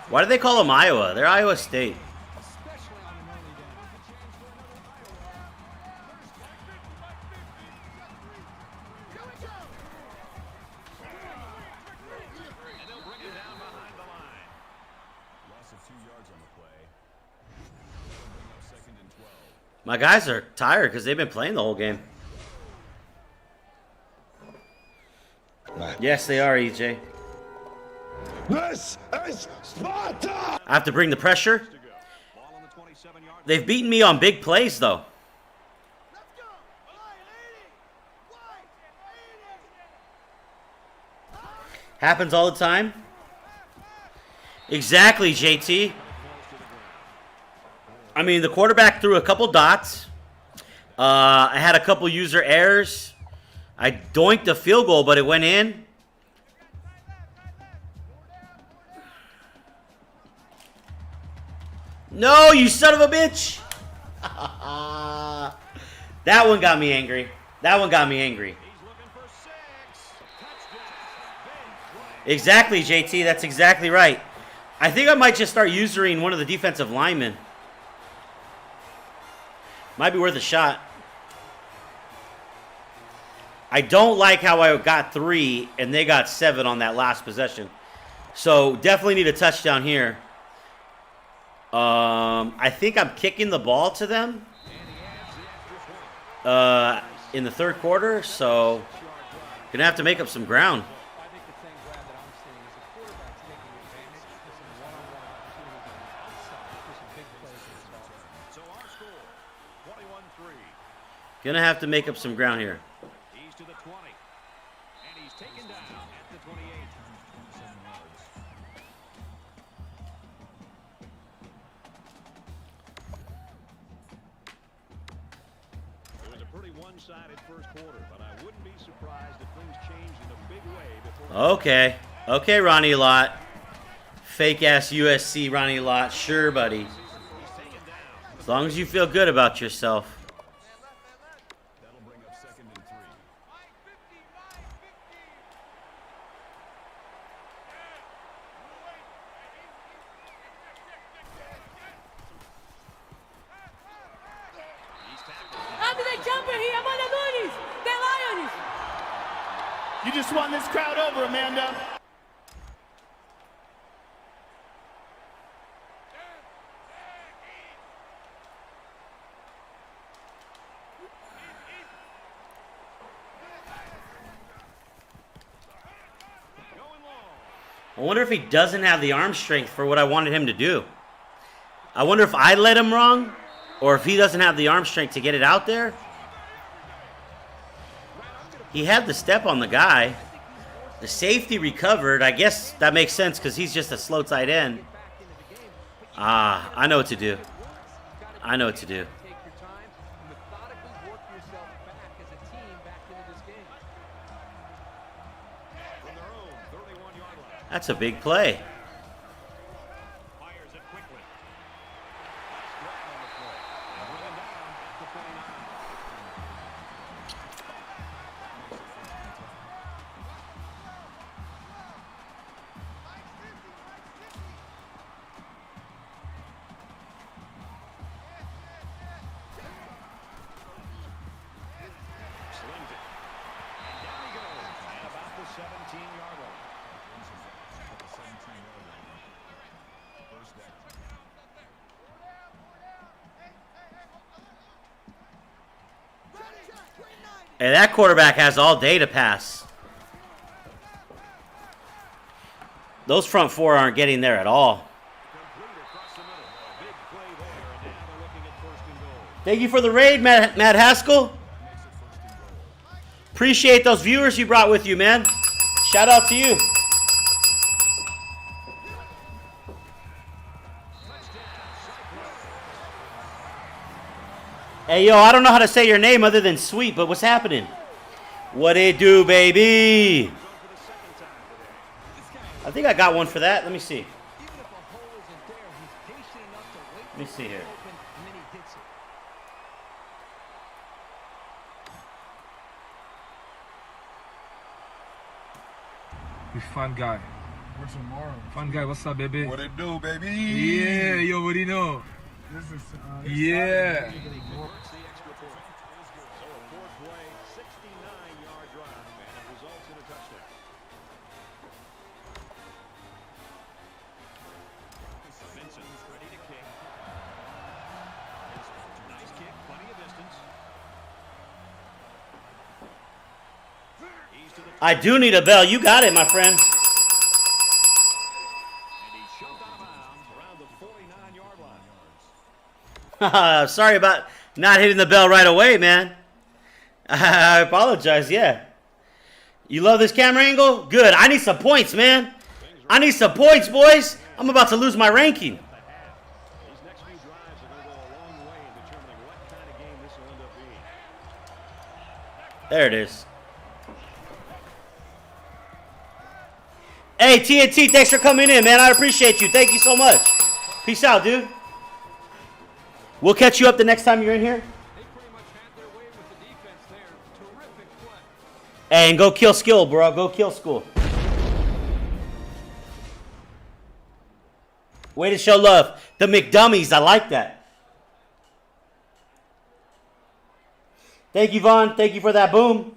Why do they call them Iowa? They're Iowa State. My guys are tired because they've been playing the whole game. Yes, they are, EJ. This is Sparta! I have to bring the pressure. They've beaten me on big plays, though. Happens all the time. Exactly, JT. I mean, the quarterback threw a couple dots. I had a couple user errors. I doinked a field goal, but it went in. No, you son of a bitch! That one got me angry. That one got me angry. Exactly, JT. That's exactly right. I think I might just start using one of the defensive linemen. Might be worth a shot. I don't like how I got 3 and they got 7 on that last possession. So definitely need a touchdown here. I think I'm kicking the ball to them in the third quarter, so gonna have to make up some ground. Gonna have to make up some ground here. He's to the 20, and he's taken down at the 28. It was a pretty one-sided first quarter, but I wouldn't be surprised if things changed in a big way before. Okay. Okay, Ronnie Lott. Fake-ass USC Ronnie Lott. Sure, buddy. As long as you feel good about yourself. You just won this crowd over, Amanda. I wonder if he doesn't have the arm strength for what I wanted him to do. I wonder if I led him wrong, or if he doesn't have the arm strength to get it out there. He had the step on the guy. The safety recovered. I guess that makes sense because he's just a slow tight end. I know what to do. I know what to do. That's a big play. 17-yard line. Hey, that quarterback has all day to pass. Those front four aren't getting there at all. Thank you for the raid, Matt Haskell. Appreciate those viewers you brought with you, man. Shout out to you. Hey, yo, I don't know how to say your name other than Sweet, but what's happening? What it do, baby? I think I got one for that. Let me see. Let me see here. You fun guy. What's tomorrow? Fun guy, what's up, baby? What it do, baby? Yeah, yo, what do you know? This is Yeah. I do need a bell. You got it, my friend. Sorry about not hitting the bell right away, man. I apologize, yeah. You love this camera angle? Good. I need some points, man. I need some points, boys. I'm about to lose my ranking. There it is. Hey, TNT, thanks for coming in, man. I appreciate you. Thank you so much. Peace out, dude. We'll catch you up the next time you're in here. Hey, and go kill skill, bro. Go kill school. Way to show love. The McDummies, I like that. Thank you, Vaughn. Thank you for that boom.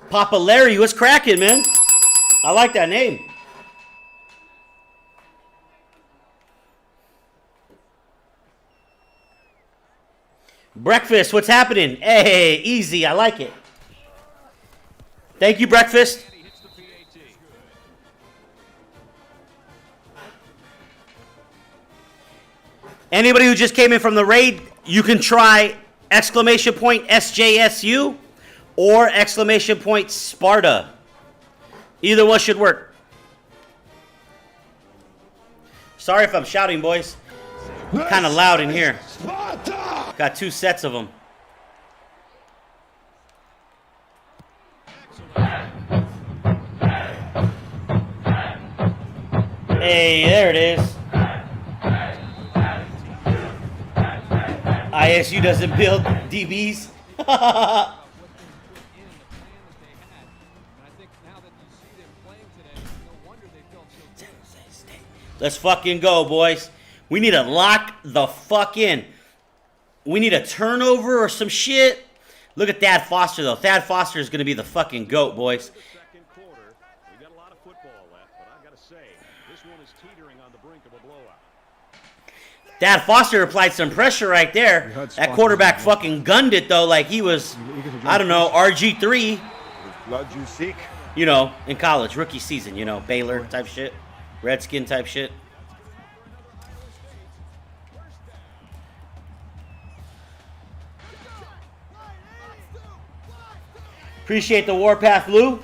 Papa Larry, what's cracking, man? I like that name. Breakfast, what's happening? Hey, easy, I like it. Thank you, Breakfast. Anybody who just came in from the raid, you can try exclamation point SJSU or exclamation point Sparta. Either one should work. Sorry if I'm shouting, boys. Kind of loud in here. Got two sets of them. Hey, there it is. ISU doesn't build DBs. Let's fucking go, boys. We need to lock the fuck in. We need a turnover or some shit. Look at Thad Foster, though. Thad Foster is going to be the fucking GOAT, boys. We got a lot of football left, but I got to say, this one is teetering on the brink of a blowout. Thad Foster applied some pressure right there. That quarterback fucking gunned it, though, like he was, I don't know, RG3. Blood you seek. You know, in college, rookie season, you know, Baylor type shit. Redskin type shit. Appreciate the Warpath, Lou.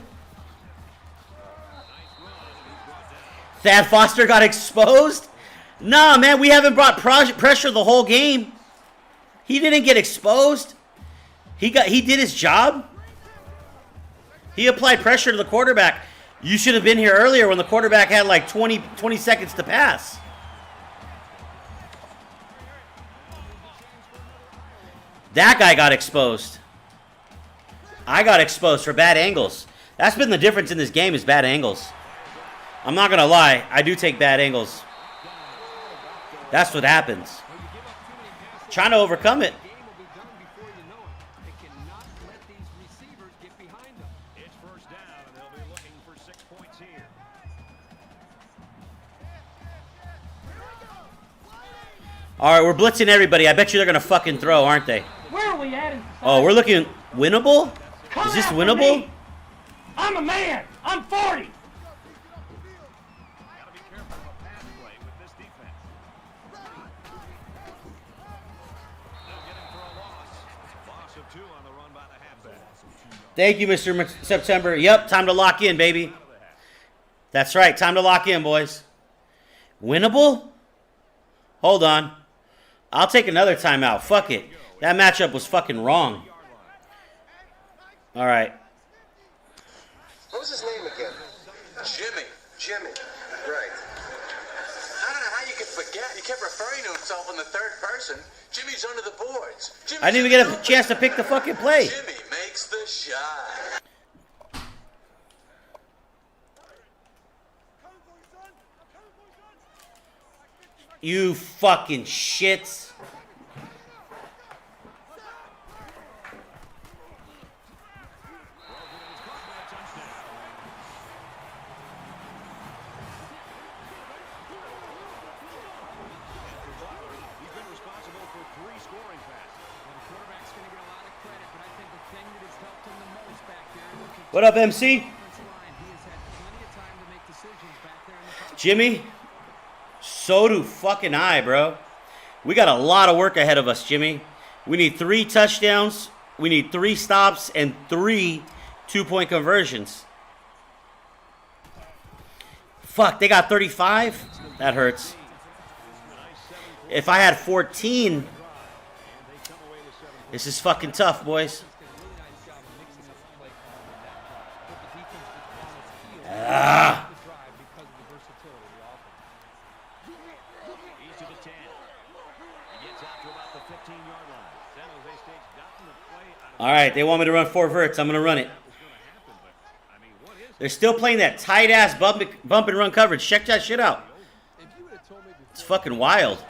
Thad Foster got exposed? Nah, man, we haven't brought pressure the whole game. He didn't get exposed. He did his job. He applied pressure to the quarterback. You should have been here earlier when the quarterback had like 20 seconds to pass. That guy got exposed. I got exposed for bad angles. That's been the difference in this game is bad angles. I'm not going to lie. I do take bad angles. That's what happens. Trying to overcome it. All right, we're blitzing everybody. I bet you they're going to fucking throw, aren't they? Where are we at? Oh, we're looking winnable? Is this winnable? I'm a man. I'm 40. Thank you, Mr. September. Yep, time to lock in, baby. That's right, time to lock in, boys. Winnable? Hold on. I'll take another timeout. Fuck it. That matchup was fucking wrong. All right. What was his name again? Jimmy. Jimmy. Right. I don't know how you could forget. He kept referring to himself in the third person. Jimmy's under the boards. Jimmy's I didn't even get a chance to pick the fucking play. Jimmy makes the shot. You fucking shits. What up, MC? Jimmy? So do fucking I, bro. We got a lot of work ahead of us, Jimmy. We need 3 touchdowns. We need 3 stops and 3 2-point conversions. Fuck, they got 35? That hurts. If I had 14, this is fucking tough, boys. Ah. All right, they want me to run 4 verts. I'm going to run it. They're still playing that tight-ass bump and run coverage. Check that shit out. It's fucking wild.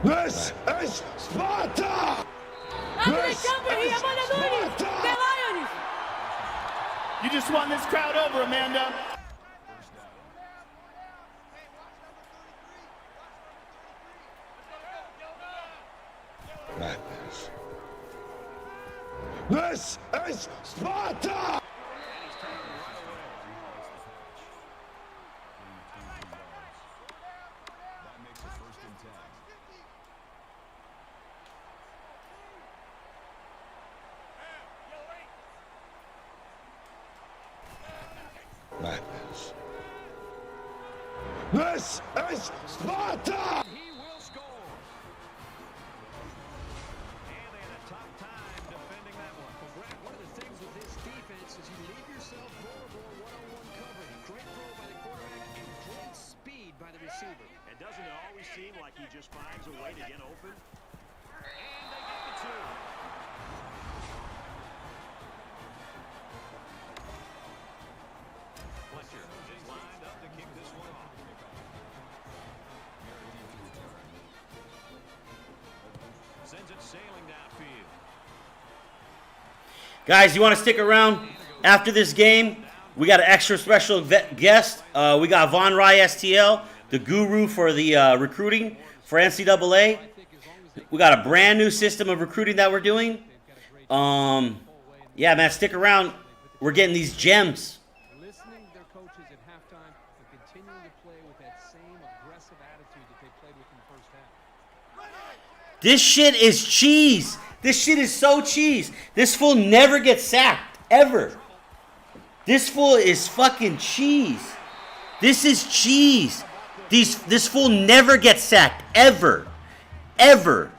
This is Sparta! This is Sparta! You just won this crowd over, Amanda. Madness. This is Sparta! Madness. This is Sparta! He will score. And they had a tough time defending that one. Well, Brad, one of the things with this defense is you leave yourself vulnerable one-on-one coverage. Great throw by the quarterback and great speed by the receiver. And doesn't it always seem like he just finds a way to get open? And they get the 2. Fletcher is lined up to kick this one off. Sends it sailing downfield. Guys, you want to stick around after this game? We got an extra special guest. We got Von Rye STL, the guru for the recruiting for NCAA. We got a brand new system of recruiting that we're doing. Yeah, man, stick around. We're getting these gems. Listening to their coaches at halftime and continuing to play with that same aggressive attitude that they played with in the first half. This shit is cheese. This shit is so cheese. This fool never gets sacked, ever. This fool is fucking cheese. This is cheese. This fool never gets sacked, ever. Ever.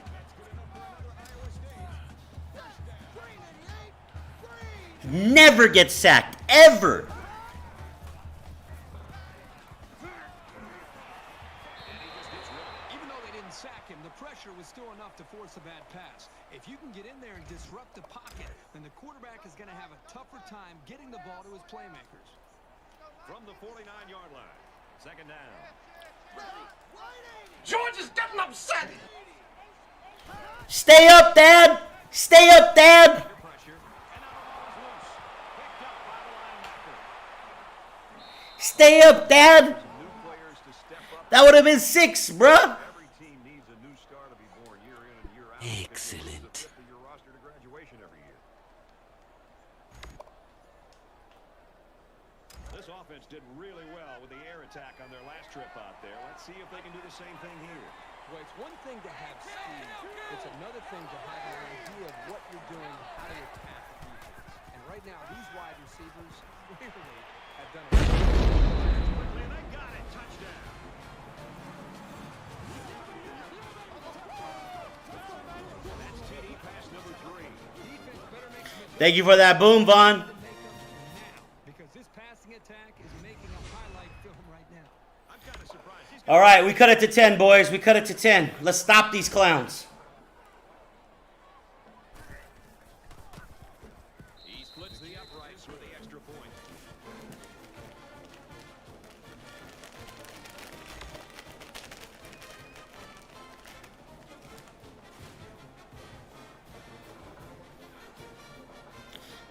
Never gets sacked, ever. didn't sack him. The pressure was still enough to force a bad pass. If you can get in there and disrupt the pocket, then the quarterback is going to have a tougher time getting the ball to his playmakers. From the 49-yard line. Second down. George is getting upset. Stay up, Dad. Stay up, Dad. Stay up, Dad. That would have been 6, bruh. Excellent. This offense did really well with the air attack on their last trip out there. Let's see if they can do the same thing here. Well, it's one thing to have speed. It's another thing to have an idea of what you're doing, how to attack the defense. And right now, these wide receivers clearly have done it. Quickly, and they got it. Touchdown. That's TD pass number 3. Defense better make some Thank you for that boom, Vaughn. because this passing attack is making a highlight film right now. I'm kind of surprised. All right, we cut it to 10, boys. We cut it to 10. Let's stop these clowns. He splits the uprights with the extra point.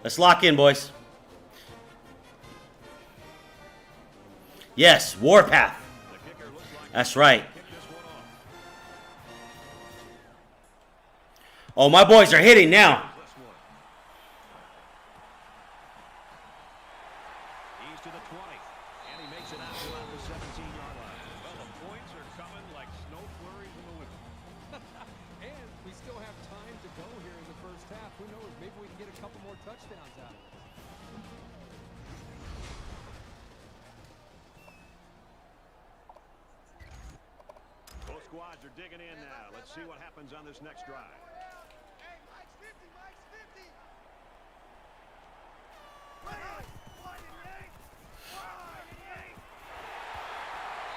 Let's lock in, boys. Yes, Warpath. That's right. Oh, my boys are hitting now. He's to the 20, and he makes it out to about the 17-yard line. Well, the points are coming like snow flurries in the winter. And we still have time to go here in the first half. Who knows? Maybe we can get a couple more touchdowns out of it. Both squads are digging in now. Let's see what happens on this next drive.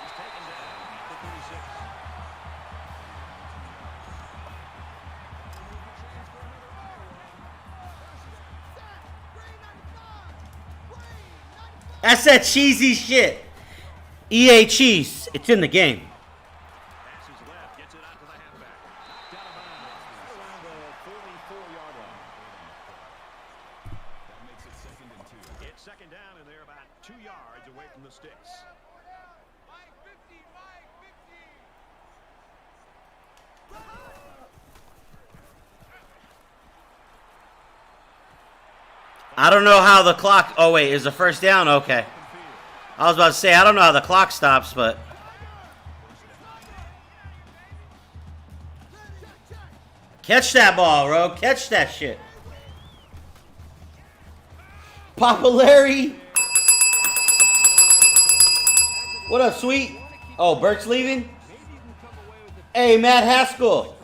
He's taken down at the 36. That's that cheesy shit. EA cheese. It's in the game. Passes left, gets it out to the halfback. Knocked out of bounds. Around the 44-yard line. That makes it 2nd and 2. It's second down, and they're about 2 yards away from the sticks. I don't know how the clock... Oh, wait. Is the first down? Okay. I was about to say, I don't know how the clock stops, but... Catch that ball, bro. Catch that shit. Papa Larry. What up, sweet? Oh, Bert's leaving? Hey, Matt Haskell.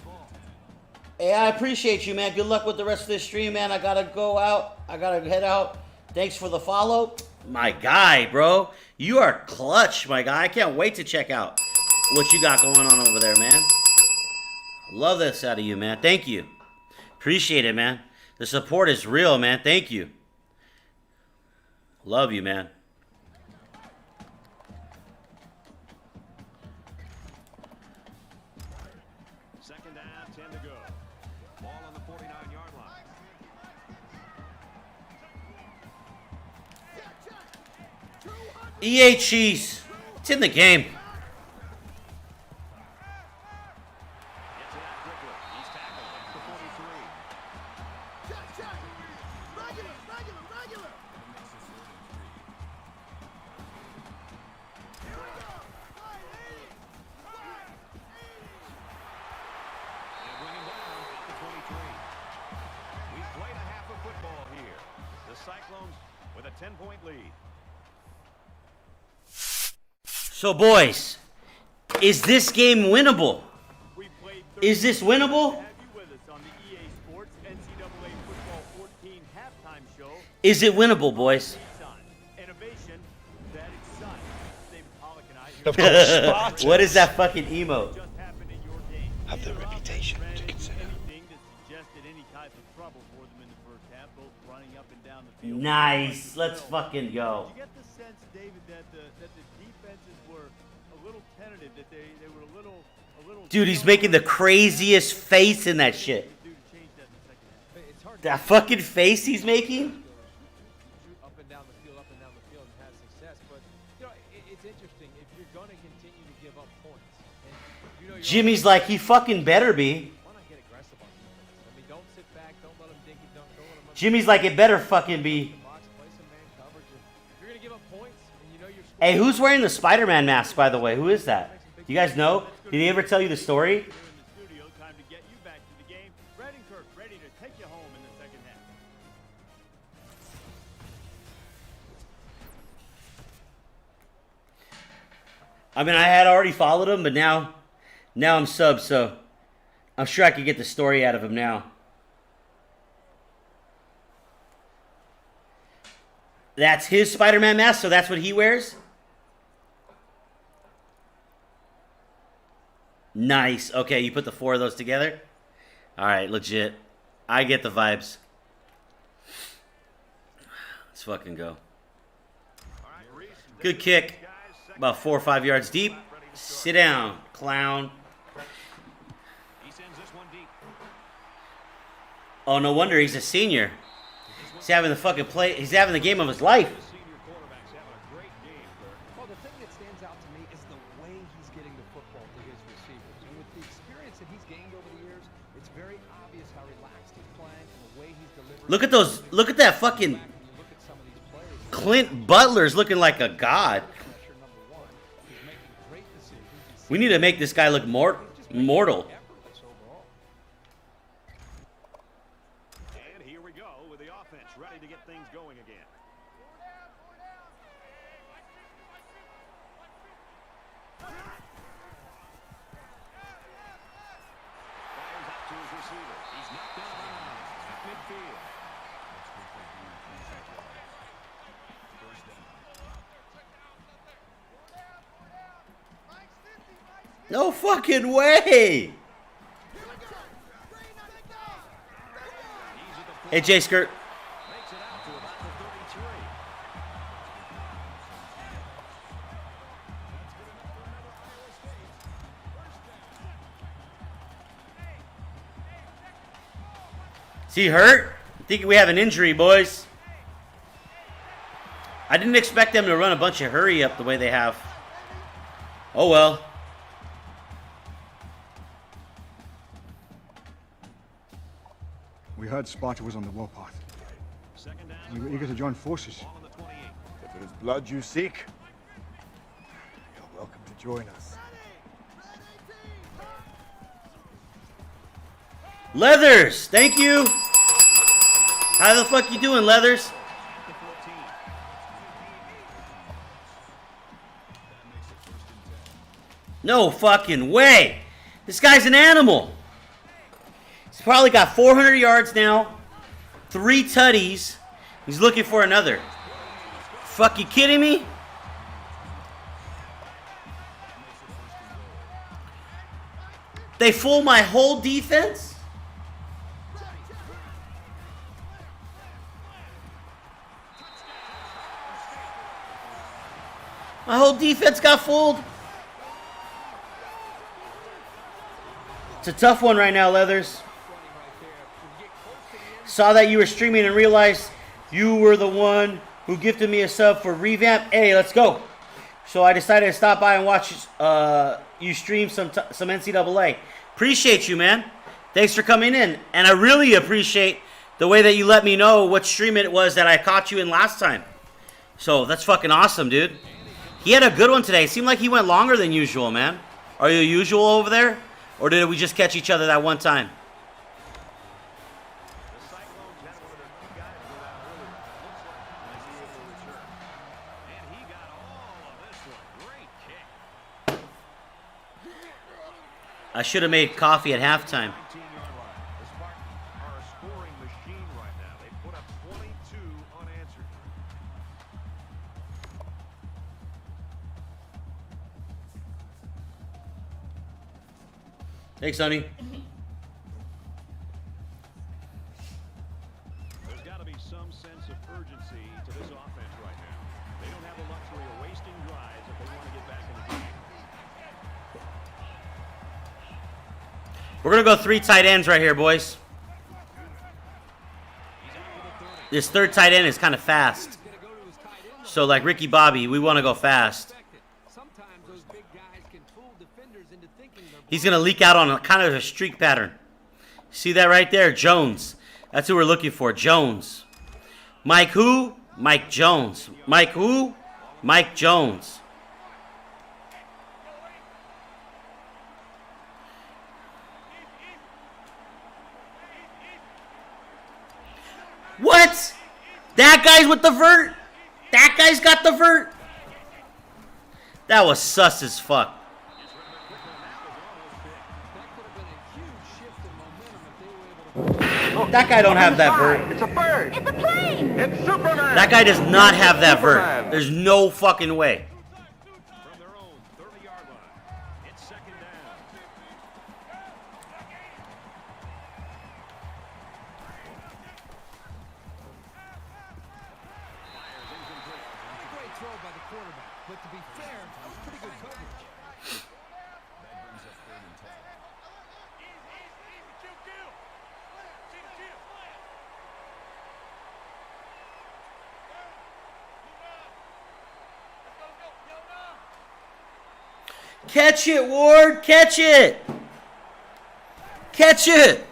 Hey, I appreciate you, man. Good luck with the rest of this stream, man. I gotta go out. I gotta head out. Thanks for the follow. My guy, bro. You are clutch, my guy. I can't wait to check out what you got going on over there, man. Love this out of you, man. Thank you. Appreciate it, man. The support is real, man. Thank you. Love you, man. Second down, 10 to go. Ball on the 49-yard line. EA cheese. It's in the game. Gets it out quickly. He's tackled at the 43. And bring him down at the 23. We've played a half of football here. The Cyclones with a 10-point lead. So, boys, is this game winnable? Is this winnable? Is it winnable, boys? Of course, Sparta. What is that fucking emote? have their reputation to consider. Nice. Let's fucking go. Did you get the sense, David, that the defenses were a little tentative, that they were a little Dude, he's making the craziest face in that shit. That fucking face he's making? Up and down the field, and has success. But, you know, it's interesting. If you're going to continue to give up points, and you know Jimmy's like, he fucking better be. why not get aggressive on defense? I mean, don't sit back. Don't let them dink it. Don't let them. Jimmy's like, it better fucking be. Box, play some man coverage. If you're going to give up points, and you know you're Hey, who's wearing the Spider-Man mask, by the way? Who is that? You guys know? Did he ever tell you the story? time to get you back to the game. Brad and Kirk ready to take you home in the second half. I mean, I had already followed him, but now I'm sub, so I'm sure I could get the story out of him now. That's his Spider-Man mask, so that's what he wears? Nice. Okay, you put the 4 of those together? All right, legit. I get the vibes. Let's fucking go. Good kick. About 4 or 5 yards deep. Sit down, clown. Oh, no wonder he's a senior. He's having the fucking play. He's having the game of his life. Well, the thing that stands out to me is the way he's getting the football to his receivers. And with the experience that he's gained over the years, it's very obvious how relaxed he's playing and the way he's delivering. Look at those. Look at that fucking Clint Butler's looking like a god. We need to make this guy look mortal. And here we go with the offense ready to get things going again. Fires out to his receiver. He's knocked down at midfield. No fucking way. Hey, J Skirt. Is he hurt? I think we have an injury, boys. I didn't expect them to run a bunch of hurry up the way they have. Oh well. We heard Sparta was on the warpath. We were eager to join forces. If it is blood you seek, you're welcome to join us. Leathers, thank you. How the fuck you doing, Leathers? No fucking way. This guy's an animal. He's probably got 400 yards now, 3 tutties. He's looking for another. Fuck, you kidding me? They fool my whole defense? My whole defense got fooled. It's a tough one right now, Leathers. Saw that you were streaming and realized you were the one who gifted me a sub for revamp. Hey, let's go. So I decided to stop by and watch you stream some NCAA. Appreciate you, man. Thanks for coming in. And I really appreciate the way that you let me know what stream it was that I caught you in last time. So that's fucking awesome, dude. He had a good one today. It seemed like he went longer than usual, man. Are you usual over there? Or did we just catch each other that one time? I should have made coffee at halftime. Thanks, Sonny. There's got to be some sense of urgency to this offense right now. They don't have the luxury of wasting drives if they want to get back in the game. We're going to go 3 tight ends right here, boys. This third tight end is kind of fast. So, like Ricky Bobby, we want to go fast. He's going to leak out on a kind of a streak pattern. See that right there? Jones. That's who we're looking for. Jones. Mike who? Mike Jones. Mike who? Mike Jones. What? That guy's with the vert? That guy's got the vert? That was sus as fuck. That guy don't have that vert. It's a bird. It's a plane. It's Superman. That guy does not have that vert. There's no fucking way. From their own 30-yard line, it's second down. Great throw by the quarterback, but to be fair, that was pretty good coverage. That brings up 3rd and 10. Catch it, Ward. Catch it. Catch it.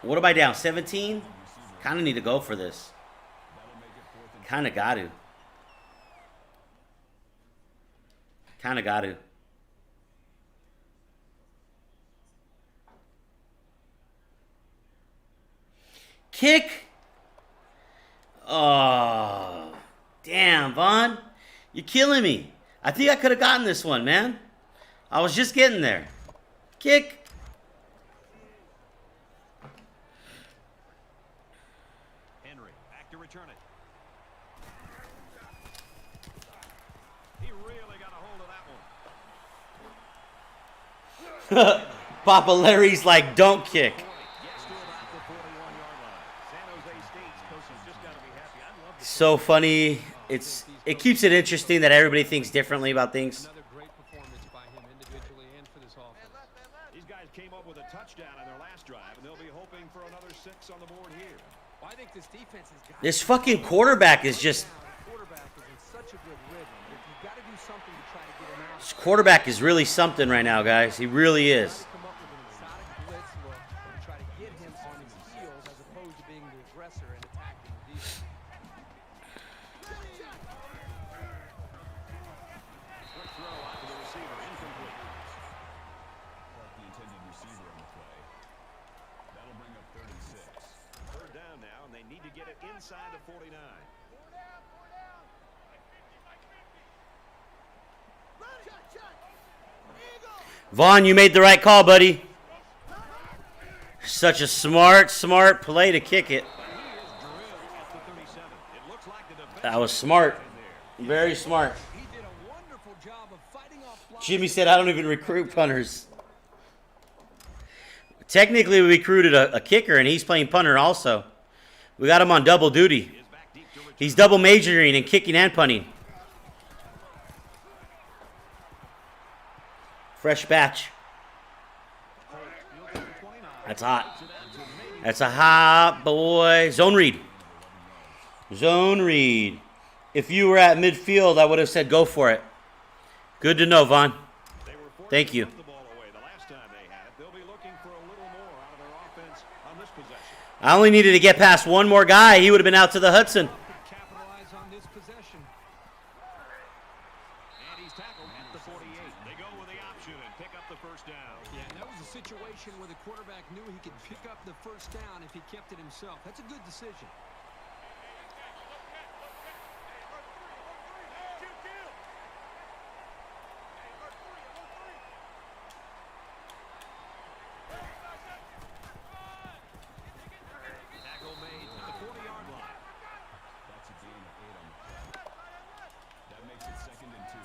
What am I down? 17? Kind of need to go for this. Kind of got to. Kind of got to. Kick. Oh, damn, Vaughn. You're killing me. I think I could have gotten this one, man. I was just getting there. Kick. Henry back to return it. He really got a hold of that one. Papa Larry's like, don't kick. So funny. It keeps it interesting that everybody thinks differently about things. Another great performance by him individually and for this offense. These guys came up with a touchdown on their last drive, and they'll be hoping for another 6 on the board here. Well, I think this defense has got This fucking quarterback is just. quarterback is in such a good rhythm. You've got to do something to try to get him out. This quarterback is really something right now, guys. He really is. Come up with an exotic blitz look and try to get him on his heels as opposed to being the aggressor and attacking the defense. Quick throw out to the receiver, incomplete. The intended receiver on the play. That'll bring up 3rd and 6. 3rd down now, and they need to get it inside the 49. Vaughn, you made the right call, buddy. Such a smart play to kick it. That was smart. Very smart. Jimmy said, I don't even recruit punters. Technically, we recruited a kicker, and he's playing punter also. We got him on double duty. He's double majoring in kicking and punting. Fresh batch. That's hot. That's a hot boy. Zone read. Zone read. If you were at midfield, I would have said go for it. Good to know, Vaughn. Thank you. I only needed to get past one more guy. He would have been out to the Hudson. Capitalize on this possession. And he's tackled at the 48. They go with the option and pick up the 1st down. Yeah, and that was a situation where the quarterback knew he could pick up the 1st down if he kept it himself. That's a good decision. Tackle made at the 40-yard line. That's a gain of 8 on the play. That makes it 2nd and 2.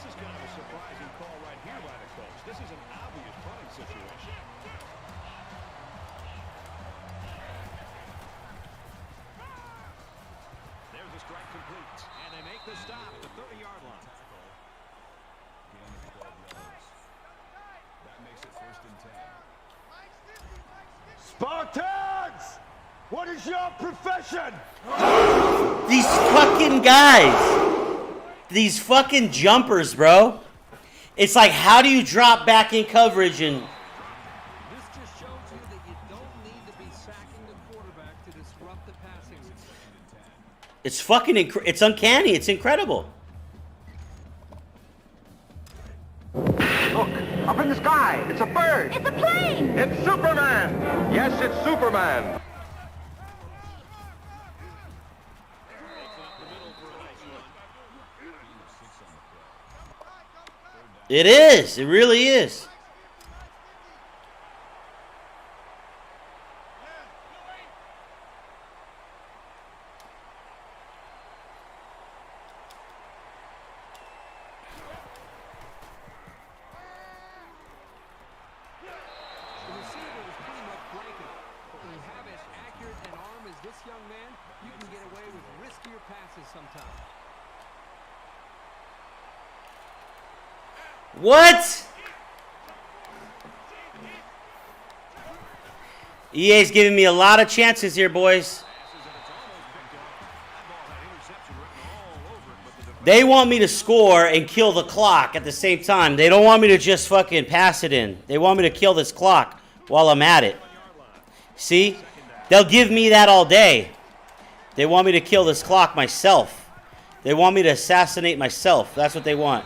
This is kind of a surprising call right here by the coach. This is an obvious punting situation. There's a strike complete, and they make the stop at the 30-yard line. That makes it 1st and 10. Spartans! What is your profession? These fucking guys. These fucking jumpers, bro. It's like, how do you drop back in coverage and... This just shows you that you don't need to be sacking the quarterback to disrupt the passing. It's fucking it's uncanny. It's incredible. Look, up in the sky. It's a bird. It's a plane. It's Superman. Yes, it's Superman. It is. It really is. The receiver was pretty much blanket. But when you have as accurate an arm as this young man, you can get away with riskier passes sometimes. What? EA's giving me a lot of chances here, boys. They want me to score and kill the clock at the same time. They don't want me to just fucking pass it in. They want me to kill this clock while I'm at it. See? They'll give me that all day. They want me to kill this clock myself. They want me to assassinate myself. That's what they want.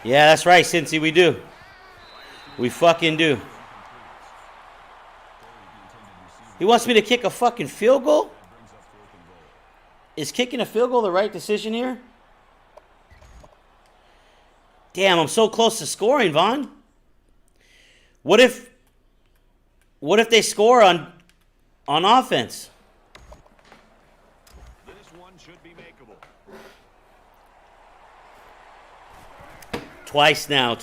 Yeah, that's right, Cincy, we do. We fucking do. He wants me to kick a fucking field goal? Is kicking a field goal the right decision here? Damn, I'm so close to scoring, Vaughn. What if they score on offense? This one should be makeable. Twice now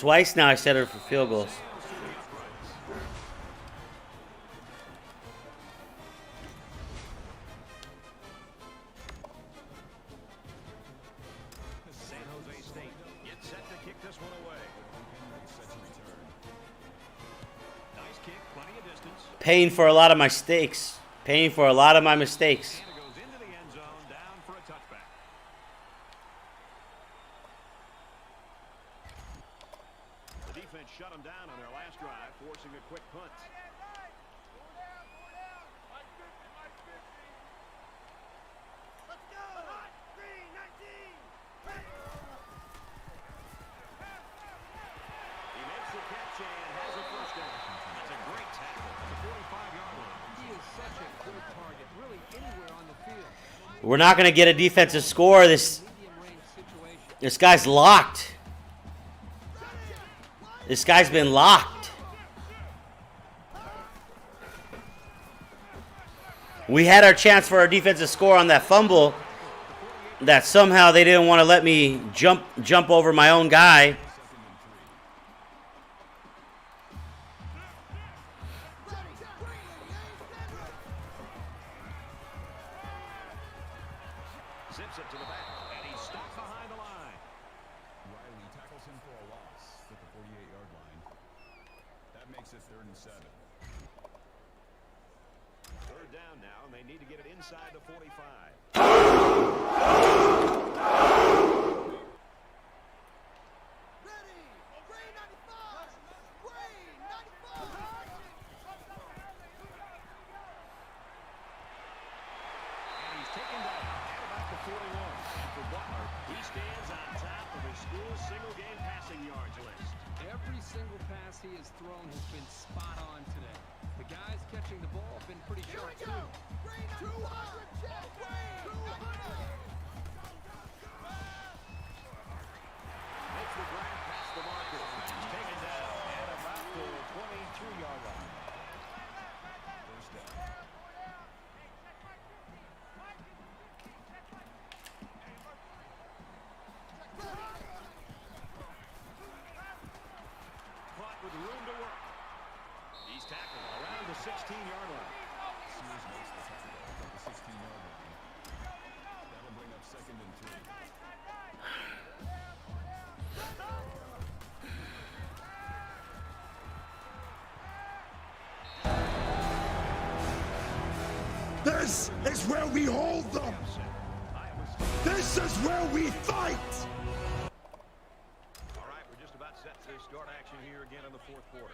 I set her for field goals. San Jose State gets set to kick this one away. Nice kick, plenty of distance. Paying for a lot of my mistakes. Paying for a lot of my mistakes. And it goes into the end zone, down for a touchback. The defense shut them down on their last drive, forcing a quick punt. He makes the catch and has a first down. That's a great tackle at the 45-yard line. He is such a good target, really anywhere on the field. We're not going to get a defensive score. This guy's locked. This guy's been locked. We had our chance for our defensive score on that fumble that somehow they didn't want to let me jump over my own guy. Zips it to the back, and he's stopped behind the line. Riley tackles him for a loss at the 48-yard line. That makes it 3rd and 7. Third down now, and they need to get it inside the 45. And he's taken down at about the 41. And for Butler, he stands on top of his school's single-game passing yards list. Every single pass he has thrown has been spot on today. The guys catching the ball have been pretty sharp too. This is where we hold them. This is where we fight. All right, we're just about set to start action here again in the fourth quarter.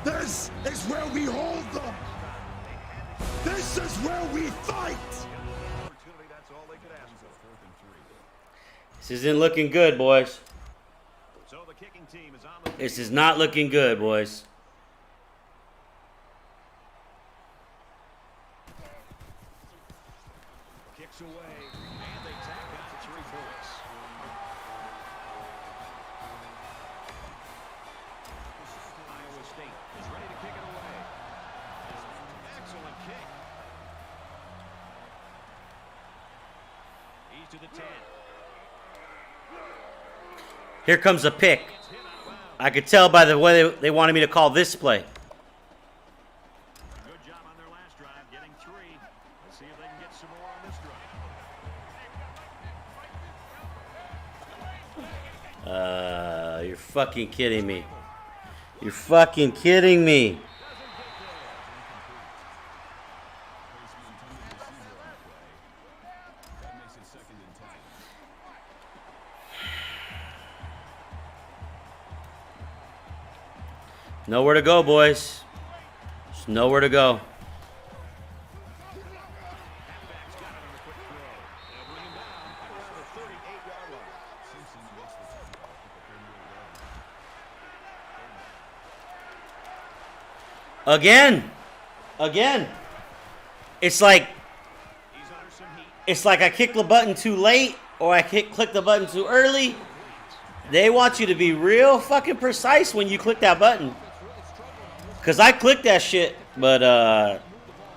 This is where we hold them. This is where we fight. That's all they could ask for. 4th and 3. This isn't looking good, boys. So the kicking team is on the This is not looking good, boys. kicks away, and they tack on 3 points. Iowa State is ready to kick it away. Excellent kick. He's to the 10. Here comes a pick. I could tell by the way they wanted me to call this play. Good job on their last drive, getting 3. Let's see if they can get some more on this drive. You're fucking kidding me. You're fucking kidding me. That makes it 2nd and 10. Nowhere to go, boys. There's nowhere to go. Halfback's got it on a quick throw. They'll bring him down around the 38-yard line. Simpson makes the tackle at the 38-yard line. Again. It's like He's under some heat. it's like I kicked the button too late or I clicked the button too early. They want you to be real fucking precise when you click that button. Cause I clicked that shit, but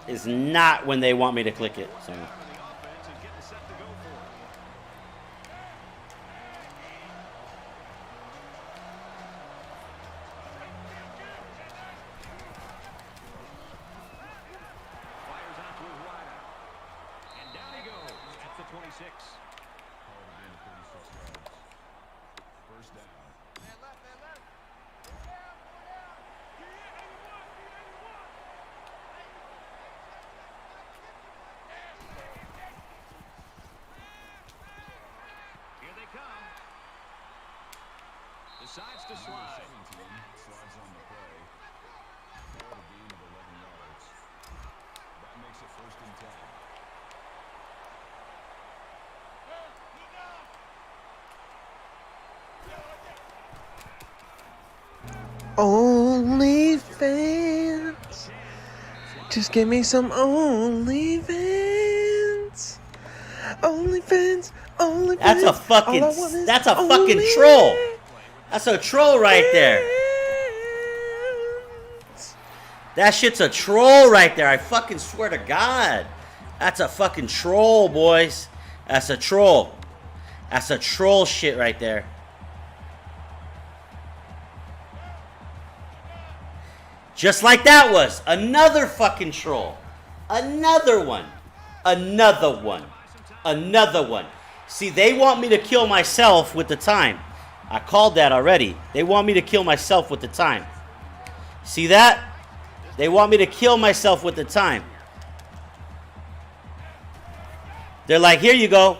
it's not when they want me to click it. So. The offense is getting set to go for it. Fires out to his wideout. And down he goes at the 26. Call it a gain of 36 yards. First down. Here they come. Decides to slide. 17 slides on the play. Call it a gain of 11 yards. That makes it 1st and 10. OnlyFans. Just give me some OnlyFans. OnlyFans. OnlyFans. That's a fucking troll. That's a troll right there. That shit's a troll right there. I fucking swear to God. That's a fucking troll, boys. That's a troll. That's a troll shit right there. Just like that was. Another fucking troll. Another one. Another one. Another one. See, they want me to kill myself with the time. I called that already. They want me to kill myself with the time. See that? They want me to kill myself with the time. They're like, here you go.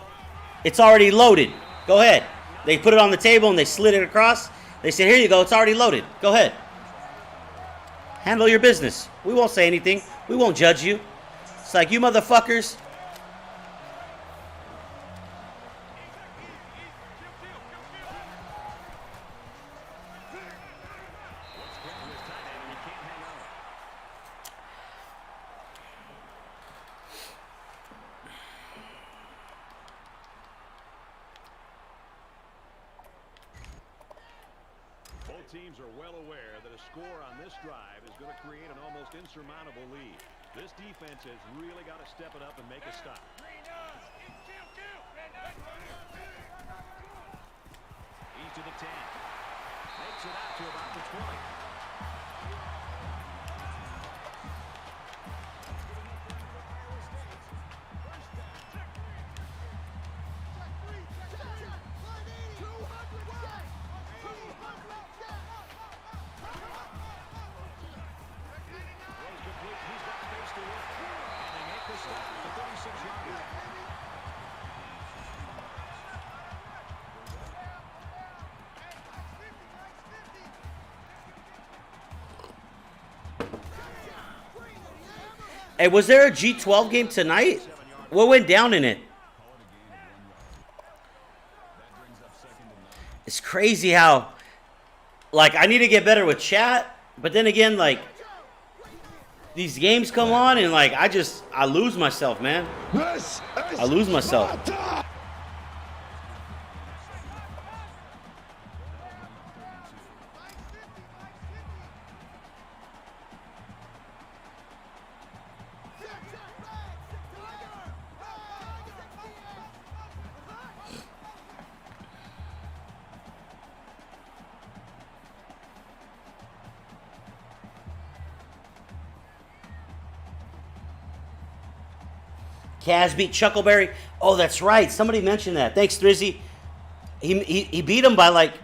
It's already loaded. Go ahead. They put it on the table and they slid it across. They said, here you go. It's already loaded. Go ahead. Handle your business. We won't say anything. We won't judge you. It's like, you motherfuckers. Both teams are well aware that a score on this drive is going to create an almost insurmountable lead. This defense has really got to step it up and make a stop. He's to the 10. Makes it out to about the 20. Hey, was there a G12 game tonight? What went down in it? It's crazy how, like, I need to get better with chat, but then again, like, these games come on and, like, I lose myself, man. I lose myself. Kaz beat Chuckleberry. Oh, that's right. Somebody mentioned that. Thanks, Drizzy. He beat him by like...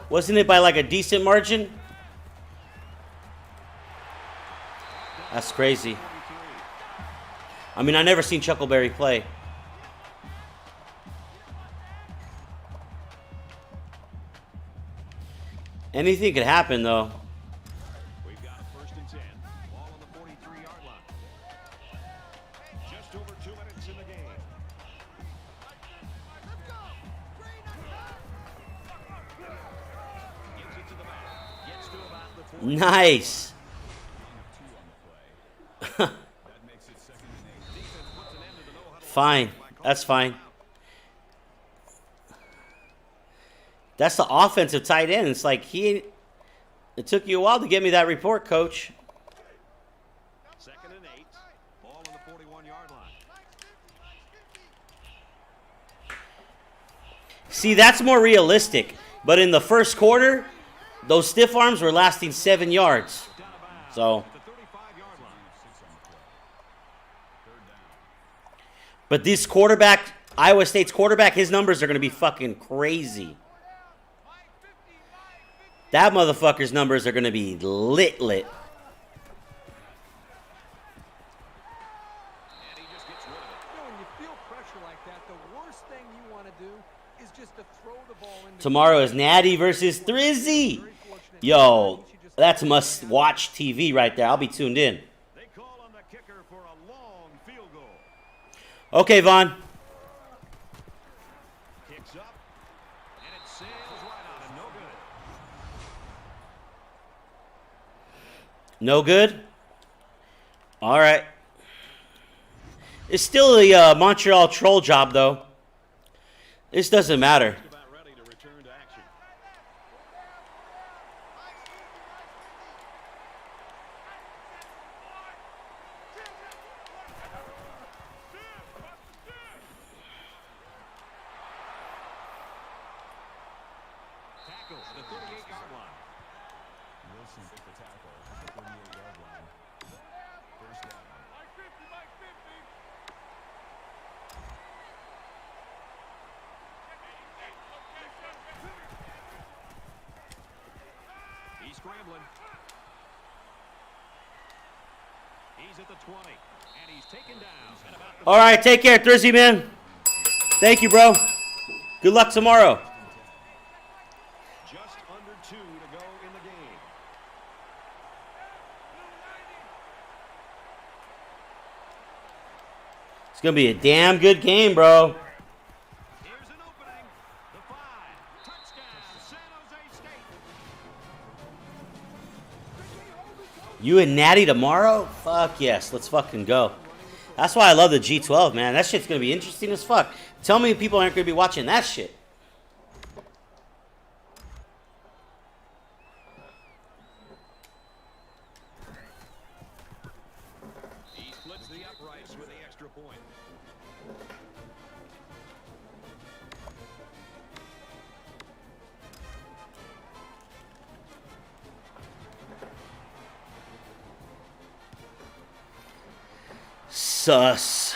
Wasn't it by like a decent margin? That's crazy. I mean, I never seen Chuckleberry play. Anything could happen, though. We've got a 1st and 10. Ball on the 43-yard line. Just over 2 minutes in the game. Gets it to the back. Gets to about the 40. Nice. Fine. That's fine. That's the offensive tight end. It's like it took you a while to get me that report, coach. 2nd and 8. Ball on the 41-yard line. See, that's more realistic. But in the first quarter, those stiff arms were lasting 7 yards. So. But this quarterback, Iowa State's quarterback, his numbers are going to be fucking crazy. That motherfucker's numbers are going to be lit. And he just gets rid of it. You know, when you feel pressure like that, the worst thing you want to do is just to throw the ball into... Tomorrow is Natty versus Thrizzy. Yo, that's must-watch TV right there. I'll be tuned in. They call on the kicker for a long field goal. Okay, Vaughn. Kicks up, and it sails right out and no good. No good? All right. It's still the Montreal troll job, though. This doesn't matter. About ready to return to action. Tackles the 38-yard line. Wilson took the tackle at the 38-yard line. 1st down. He's scrambling. He's at the 20, and he's taken down. At about the All right, take care, Thrizzy, man. Thank you, bro. Good luck tomorrow. just under 2 to go in the game. It's going to be a damn good game, bro. Here's an opening. The 5. Touchdown, San Jose State. You and Natty tomorrow? Fuck yes, let's fucking go. That's why I love the G12, man. That shit's going to be interesting as fuck. Tell me people aren't going to be watching that shit. He splits the uprights with the extra point. Sus.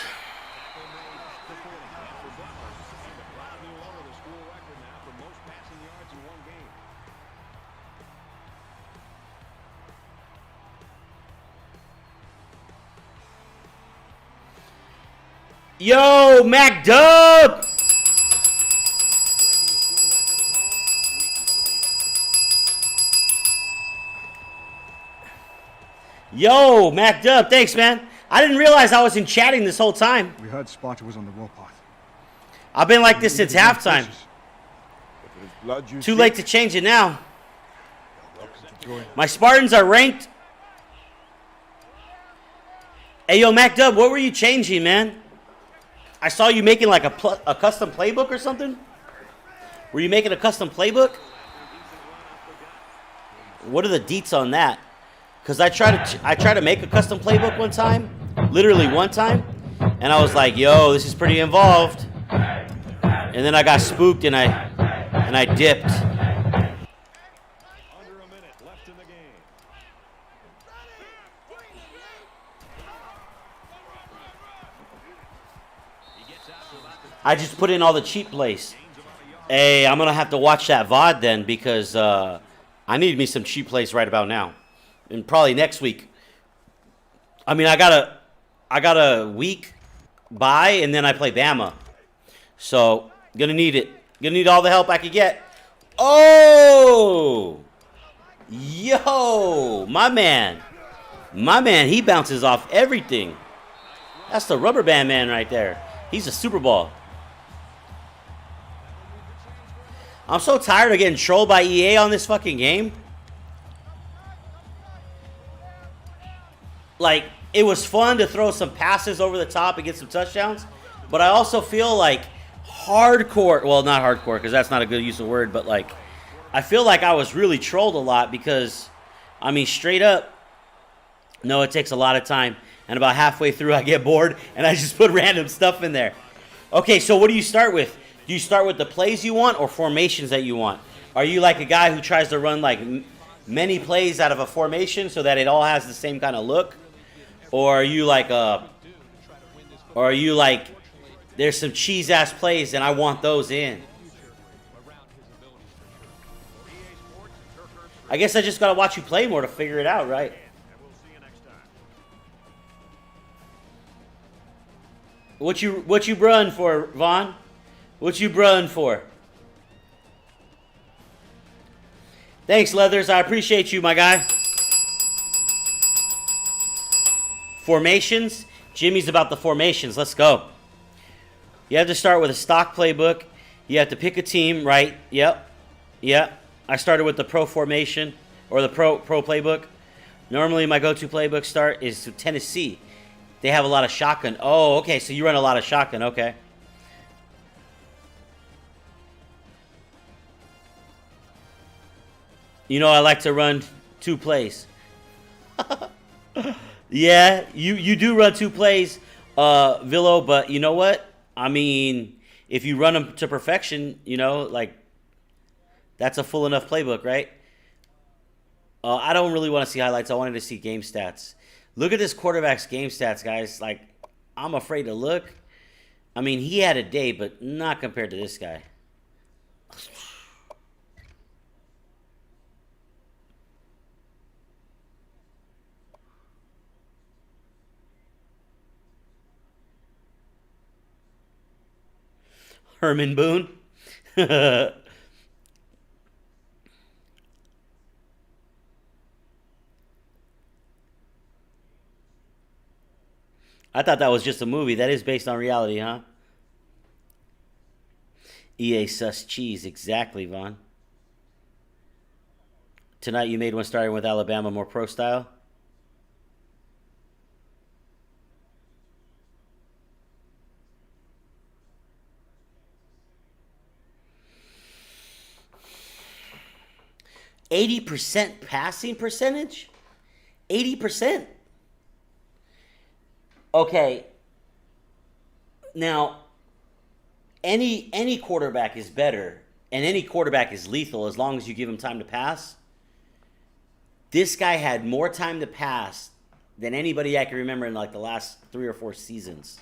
Yo, Mac Dub! Yo, Mac Dub, thanks, man. I didn't realize I was in chatting this whole time. We heard Sparta was on the warpath. I've been like this since halftime. Too late to change it now. My Spartans are ranked. Hey, yo, Mac Dub, what were you changing, man? I saw you making like a custom playbook or something. Were you making a custom playbook? What are the deets on that? Because I tried to make a custom playbook one time, literally one time, and I was like, yo, this is pretty involved. And then I got spooked and I dipped. Under a minute left in the game. I just put in all the cheap plays. Hey, I'm gonna have to watch that VOD then because I need me some cheap plays right about now, and probably next week. I mean, I got a week bye, and then I play Bama, so gonna need it. Gonna need all the help I can get. Oh, yo, my man, he bounces off everything. That's the rubber band man right there. He's a Super Bowl. I'm so tired of getting trolled by EA on this fucking game. Like, it was fun to throw some passes over the top and get some touchdowns, but I also feel like hardcore, well, not hardcore because that's not a good use of word, but like, I feel like I was really trolled a lot because, I mean, straight up, no, it takes a lot of time, and about halfway through I get bored and I just put random stuff in there. Okay, so what do you start with? Do you start with the plays you want or formations that you want? Are you like a guy who tries to run like many plays out of a formation so that it all has the same kind of look? Or are you like there's some cheese ass plays and I want those in? I guess I just gotta watch you play more to figure it out, right? What you brun for, Vaughn? What you brun for? Thanks, Leathers. I appreciate you, my guy. Formations. Jimmy's about the formations. Let's go. You have to start with a stock playbook. You have to pick a team, right? Yep. Yep. I started with the pro formation or the pro playbook. Normally, my go-to playbook start is Tennessee. They have a lot of shotgun. Oh, okay. So you run a lot of shotgun. Okay. You know, I like to run two plays. Yeah, you do run two plays, Villo, but you know what? I mean, if you run them to perfection, you know, like, that's a full enough playbook, right? I don't really want to see highlights. I wanted to see game stats. Look at this quarterback's game stats, guys. Like, I'm afraid to look. I mean, he had a day, but not compared to this guy. Herman Boone. I thought that was just a movie. That is based on reality, huh? EA sus cheese. Exactly, Vaughn. Tonight you made one starting with Alabama, more pro style. %80 passing percentage? 80%. Okay. Now, any quarterback is better, and any quarterback is lethal as long as you give him time to pass. This guy had more time to pass than anybody I can remember in like the last 3 or 4 seasons.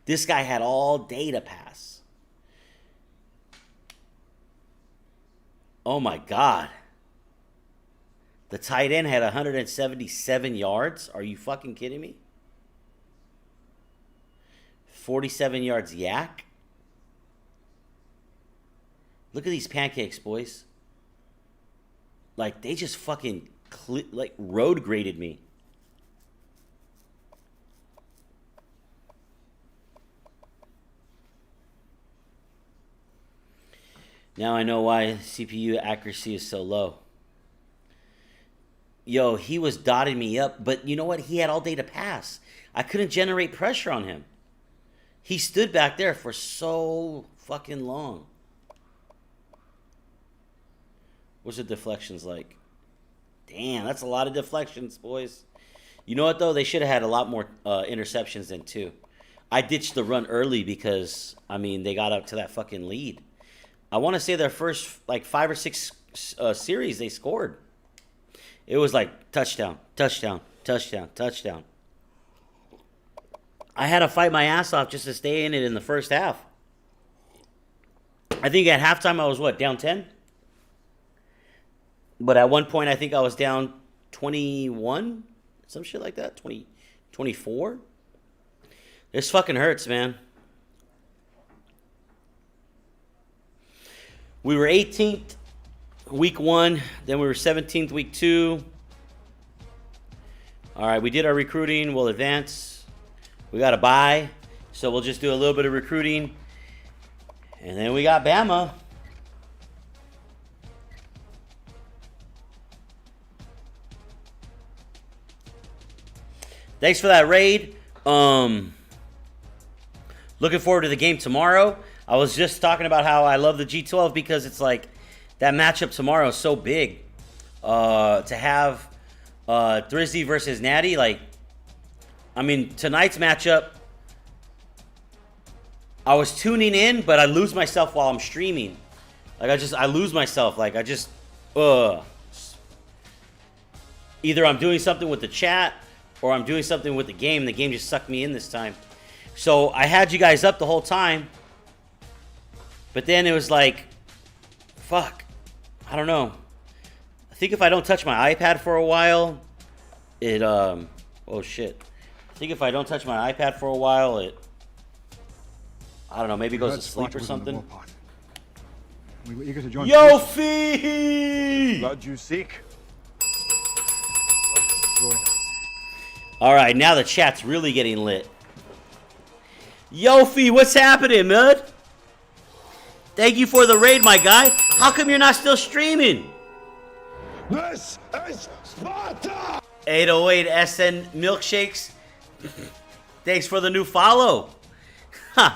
This guy had all day to pass. Oh my God. The tight end had 177 yards. Are you fucking kidding me? 47 yards yak. Look at these pancakes, boys. Like, they just fucking road graded me. Now I know why CPU accuracy is so low. Yo, he was dotting me up, but you know what? He had all day to pass. I couldn't generate pressure on him. He stood back there for so fucking long. What's the deflections like? Damn, that's a lot of deflections, boys. You know what, though? They should have had a lot more interceptions than 2. I ditched the run early because, I mean, they got up to that fucking lead. I want to say their first, like, 5 or 6 series they scored. It was like touchdown, touchdown, touchdown, touchdown. I had to fight my ass off just to stay in it in the first half. I think at halftime I was, what, down 10? But at one point I think I was down 21? Some shit like that? 24? This fucking hurts, man. We were 18th week 1, then we were 17th week 2. All right, we did our recruiting. We'll advance. We got a bye, so we'll just do a little bit of recruiting. And then we got Bama. Thanks for that raid. Looking forward to the game tomorrow. I was just talking about how I love the G12 because it's like that matchup tomorrow is so big. To have Drizzy versus Natty, like, I mean, tonight's matchup, I was tuning in, but I lose myself while I'm streaming. Like, I lose myself. Like, either I'm doing something with the chat or I'm doing something with the game. The game just sucked me in this time. So I had you guys up the whole time. But then it was like, fuck. I don't know. I think if I don't touch my iPad for a while, oh shit. I think if I don't touch my iPad for a while, I don't know, maybe it goes to sleep or something. We were eager to join Yo, Fee! Blood you seek. All right, now the chat's really getting lit. Yo, Fee, what's happening, man? Thank you for the raid, my guy. How come you're not still streaming? This is Sparta! 808 SN Milkshakes. Thanks for the new follow. Huh.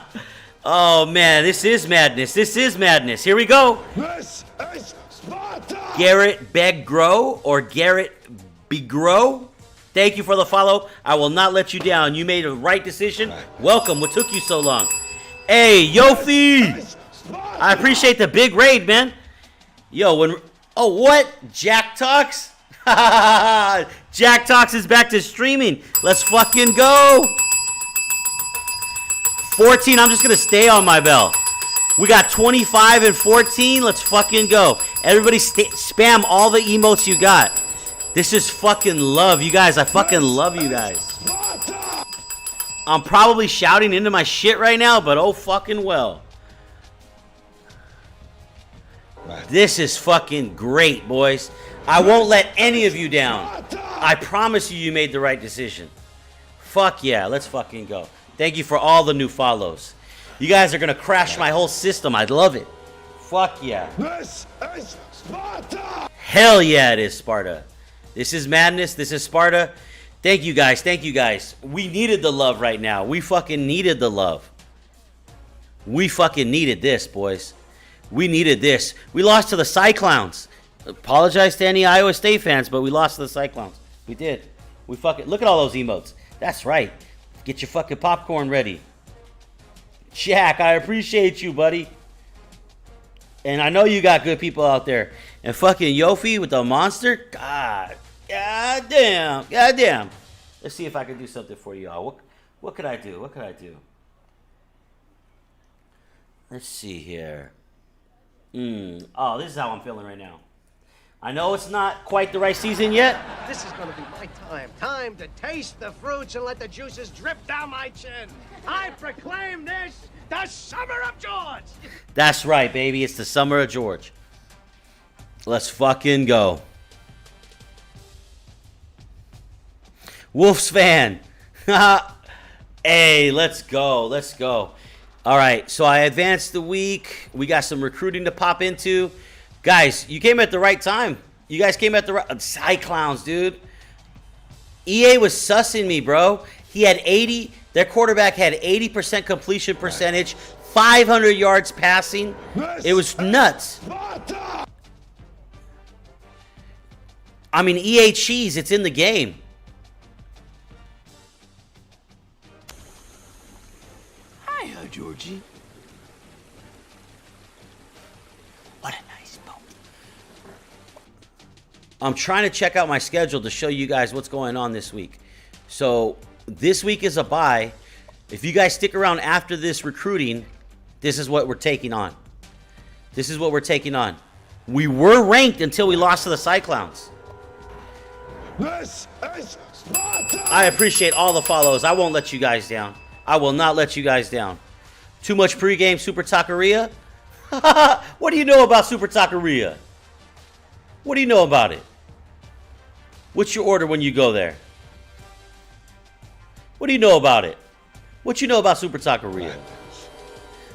Oh, man, this is madness. This is madness. Here we go. This is Sparta! Garrett Beggrow or Garrett Beggrow. Thank you for the follow. I will not let you down. You made a right decision. Welcome. What took you so long? Hey, Yofi! I appreciate the big raid, man. Yo, what? Jack Talks? Jack Talks is back to streaming. Let's fucking go. 14, I'm just going to stay on my bell. We got 25 and 14. Let's fucking go. Everybody spam all the emotes you got. This is fucking love. You guys, I fucking love you guys. I'm probably shouting into my shit right now, but oh fucking well. This is fucking great, boys. I won't let any of you down. I promise you made the right decision. Fuck yeah, let's fucking go. Thank you for all the new follows. You guys are going to crash my whole system. I love it. Fuck yeah. This is Sparta! Hell yeah, it is Sparta. This is madness. This is Sparta. Thank you guys. Thank you guys. We needed the love right now. We fucking needed the love. We fucking needed this, boys. We needed this. We lost to the Cyclones. Apologize to any Iowa State fans, but we lost to the Cyclones. We did. We fucking... Look at all those emotes. That's right. Get your fucking popcorn ready. Jack, I appreciate you, buddy. And I know you got good people out there. And fucking Yofi with the monster. God damn. God damn. Let's see if I can do something for y'all. What could I do? What could I do? Let's see here. Oh, this is how I'm feeling right now. I know it's not quite the right season yet. This is going to be my time. Time to taste the fruits and let the juices drip down my chin. I proclaim this the Summer of George. That's right, baby. It's the Summer of George. Let's fucking go. Wolves fan. Hey, let's go. Let's go. All right, so I advanced the week. We got some recruiting to pop into. Guys, you came at the right time. You guys came at the right... Cyclowns, dude. EA was sussing me, bro. He had 80... Their quarterback had 80% completion percentage, 500 yards passing. It was nuts. I mean, EA cheese, it's in the game. Hiya, Georgie. What a nice boat. I'm trying to check out my schedule to show you guys what's going on this week. So this week is a bye. If you guys stick around after this recruiting, this is what we're taking on. This is what we're taking on. We were ranked until we lost to the Cyclowns. This is Sparta! I appreciate all the follows. I won't let you guys down. I will not let you guys down. Too much pregame Super Taqueria? What do you know about Super Taqueria? What do you know about it? What's your order when you go there? What do you know about it? What you know about Super Taqueria?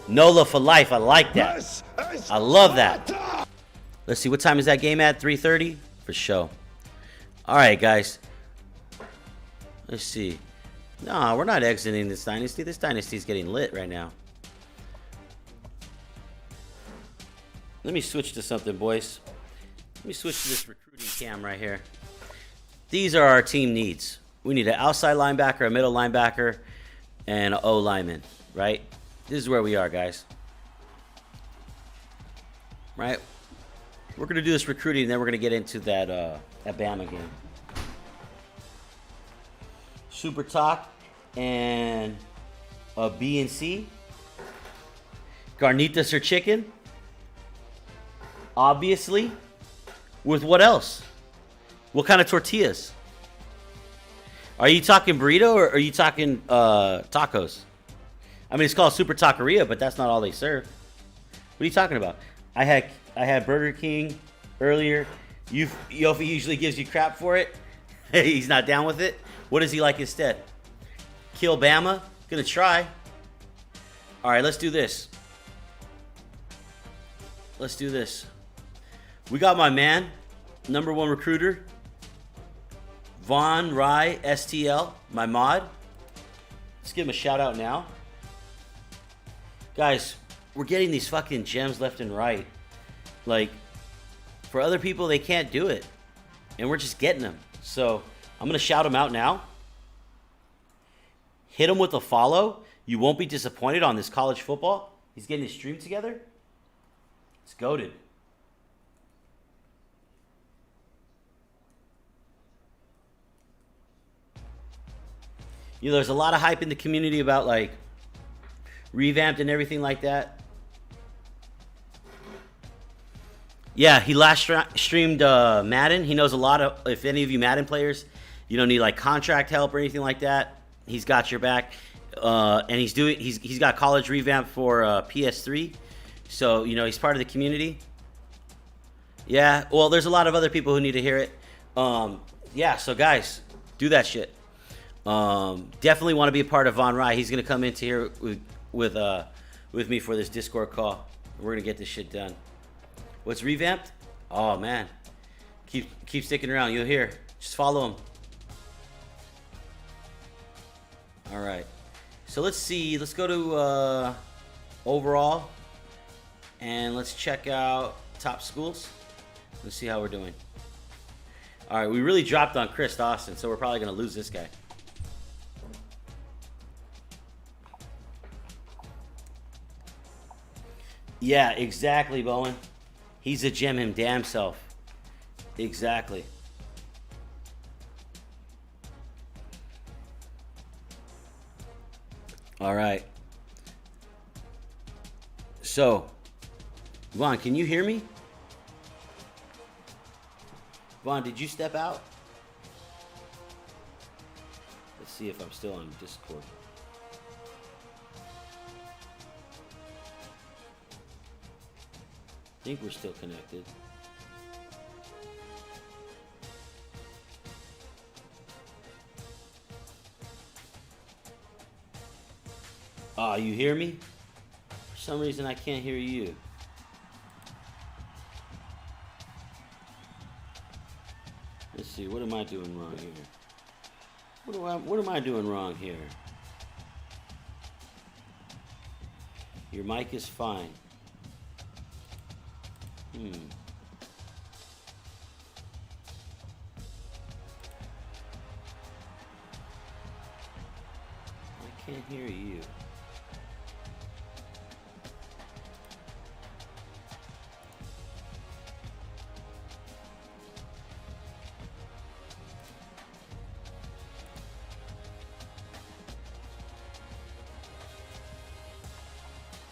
NOLA for life. I like that. I love that. Let's see. What time is that game at? 3:30? For sure. All right, guys. Let's see. No, we're not exiting this dynasty. This dynasty is getting lit right now. Let me switch to something, boys. Let me switch to this recruiting cam right here. These are our team needs. We need an outside linebacker, a middle linebacker, and an O lineman, right? This is where we are, guys. Right? We're going to do this recruiting, and then we're going to get into that Bama game. Super Talk and a B and C. Carnitas or chicken. Obviously. With what else? What kind of tortillas? Are you talking burrito or are you talking tacos? I mean, it's called Super Taqueria, but that's not all they serve. What are you talking about? I had Burger King earlier. Yofi usually gives you crap for it. He's not down with it. What does he like instead? Kill Bama? Gonna try. All right, let's do this. Let's do this. We got my man, #1 recruiter, Von Rye STL, my mod. Let's give him a shout out now. Guys, we're getting these fucking gems left and right. Like, for other people, they can't do it. And we're just getting them. So, I'm going to shout him out now. Hit him with a follow. You won't be disappointed on this college football. He's getting his stream together. It's goated. You know, there's a lot of hype in the community about, like, revamped and everything like that. Yeah, he last streamed Madden. He knows a lot of, if any of you Madden players, you don't need, like, contract help or anything like that, he's got your back. And he's got college revamp for PS3. So, you know, he's part of the community. Yeah, well, there's a lot of other people who need to hear it. Yeah, so guys, do that shit. Definitely want to be a part of Von Rye. He's gonna come into here with me for this Discord call. We're gonna get this shit done. What's revamped? Oh man, keep sticking around. You'll hear. Just follow him. All right. So let's see. Let's go to overall, and let's check out top schools. Let's see how we're doing. All right, we really dropped on Chris Dawson, so we're probably gonna lose this guy. Yeah, exactly, Bowen. He's a gem him damn self. Exactly. All right. So, Vaughn, can you hear me? Vaughn, did you step out? Let's see if I'm still on Discord. I think we're still connected. You hear me? some reason I can't hear you. Let's see, what am I doing wrong here? What am I doing wrong here? Your mic is fine. I can't hear you.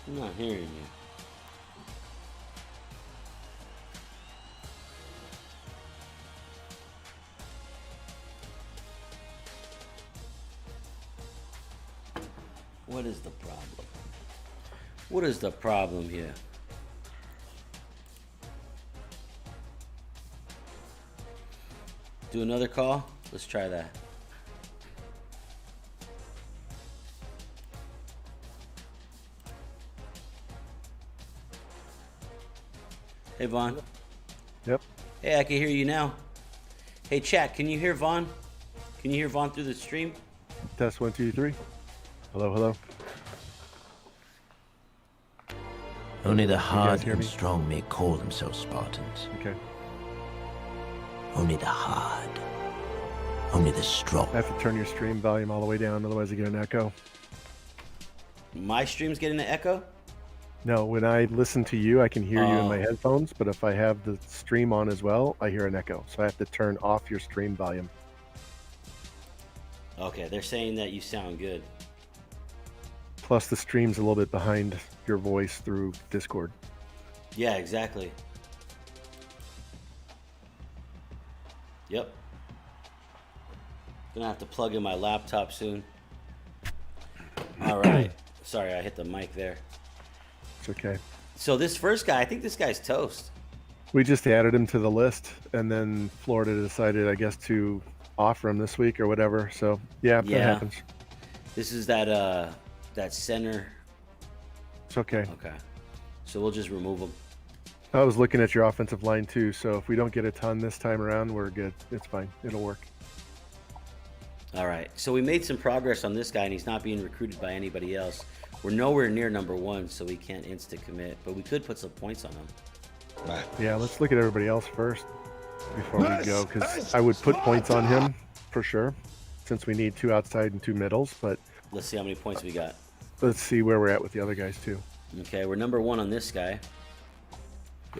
I'm not hearing you. What is the problem? What is the problem here? Do another call? Let's try that. Hey, Vaughn. Yep. Hey, I can hear you now. Hey, chat, can you hear Vaughn? Can you hear Vaughn through the stream? Test 1, 2, 3. Hello, hello. Only the hard hear and me? strong may call themselves Spartans. Okay. Only the hard. Only the strong. I have to turn your stream volume all the way down, otherwise I get an echo. My stream's getting an echo? No, when I listen to you, I can hear you in my headphones, but if I have the stream on as well, I hear an echo. So I have to turn off your stream volume. Okay, they're saying that you sound good. Plus, the stream's a little bit behind your voice through Discord. Yeah, exactly. Yep. Gonna have to plug in my laptop soon. All right. Sorry, I hit the mic there. It's okay. So this first guy, I think this guy's toast. We just added him to the list, and then Florida decided, I guess, to offer him this week or whatever. So yeah, that happens. This is that that center. It's okay. Okay. So we'll just remove him. I was looking at your offensive line too, so if we don't get a ton this time around, we're good. It's fine. It'll work. All right. So we made some progress on this guy, and he's not being recruited by anybody else. We're nowhere near number 1, so we can't instant commit, but we could put some points on him. Yeah, let's look at everybody else first before we go, because I would put points on him for sure, since we need 2 outside and 2 middles. But let's see how many points we got. Let's see where we're at with the other guys too. Okay, we're number 1 on this guy.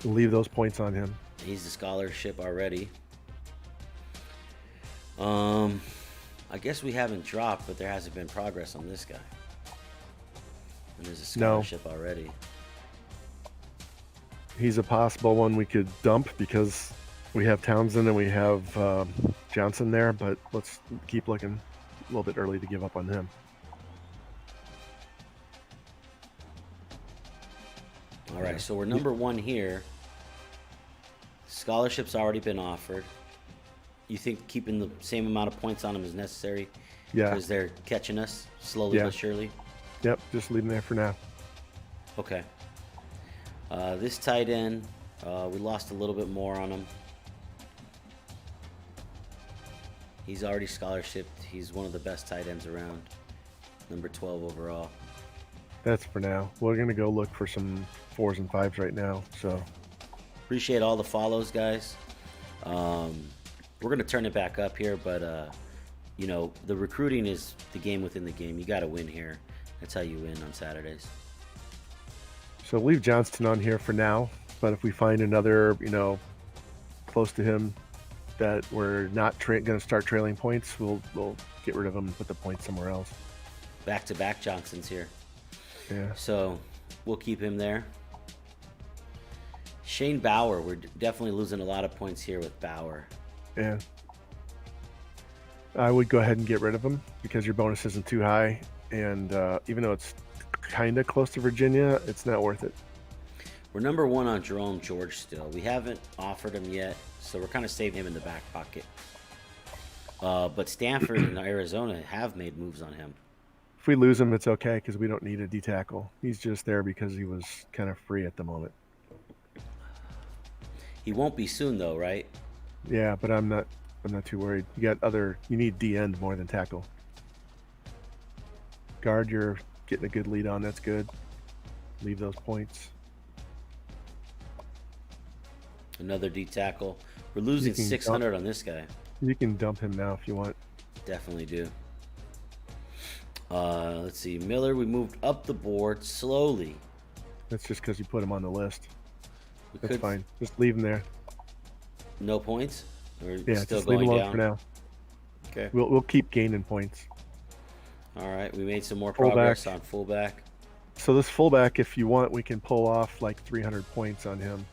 Leave those points on him. He's the scholarship already. I guess we haven't dropped, but there hasn't been progress on this guy. And there's a scholarship already. He's a possible one we could dump because we have Townsend and we have Johnson there, but let's keep looking. A little bit early to give up on him. All right, so we're number 1 here. Scholarship's already been offered. You think keeping the same amount of points on him is necessary? Yeah. Because they're catching us slowly but surely? Yep, just leave him there for now. Okay. This tight end, we lost a little bit more on him. He's already scholarshiped. He's one of the best tight ends around. Number 12 overall. That's for now. We're going to go look for some 4s and 5s right now. So appreciate all the follows, guys. We're going to turn it back up here, but you know, the recruiting is the game within the game. You got to win here. That's how you win on Saturdays. So leave Johnston on here for now, but if we find another, you know, close to him that we're not going to start trailing points, we'll get rid of him and put the points somewhere else. Back-to-back Johnson's here. Yeah. So we'll keep him there. Shane Bauer, we're definitely losing a lot of points here with Bauer. Yeah. I would go ahead and get rid of him because your bonus isn't too high, and even though it's kind of close to Virginia, it's not worth it. We're number 1 on Jerome George still. We haven't offered him yet, so we're kind of saving him in the back pocket. But Stanford and Arizona have made moves on him. If we lose him, it's okay because we don't need a D-tackle. He's just there because he was kind of free at the moment. He won't be soon though, right? Yeah, but I'm not too worried. You need D-end more than tackle. Guard, you're getting a good lead on. That's good. Leave those points. Another D tackle. We're losing 600 on this guy. You can dump him now if you want. Definitely do. Let's see. Miller, we moved up the board slowly. That's just because you put him on the list. We That's could... fine. Just leave him there. No points? Or yeah, still just leave him going alone down? for now. Okay. We'll keep gaining points. All right. We made some more Fullback. progress on fullback. So this fullback, if you want, we can pull off like 300 points on him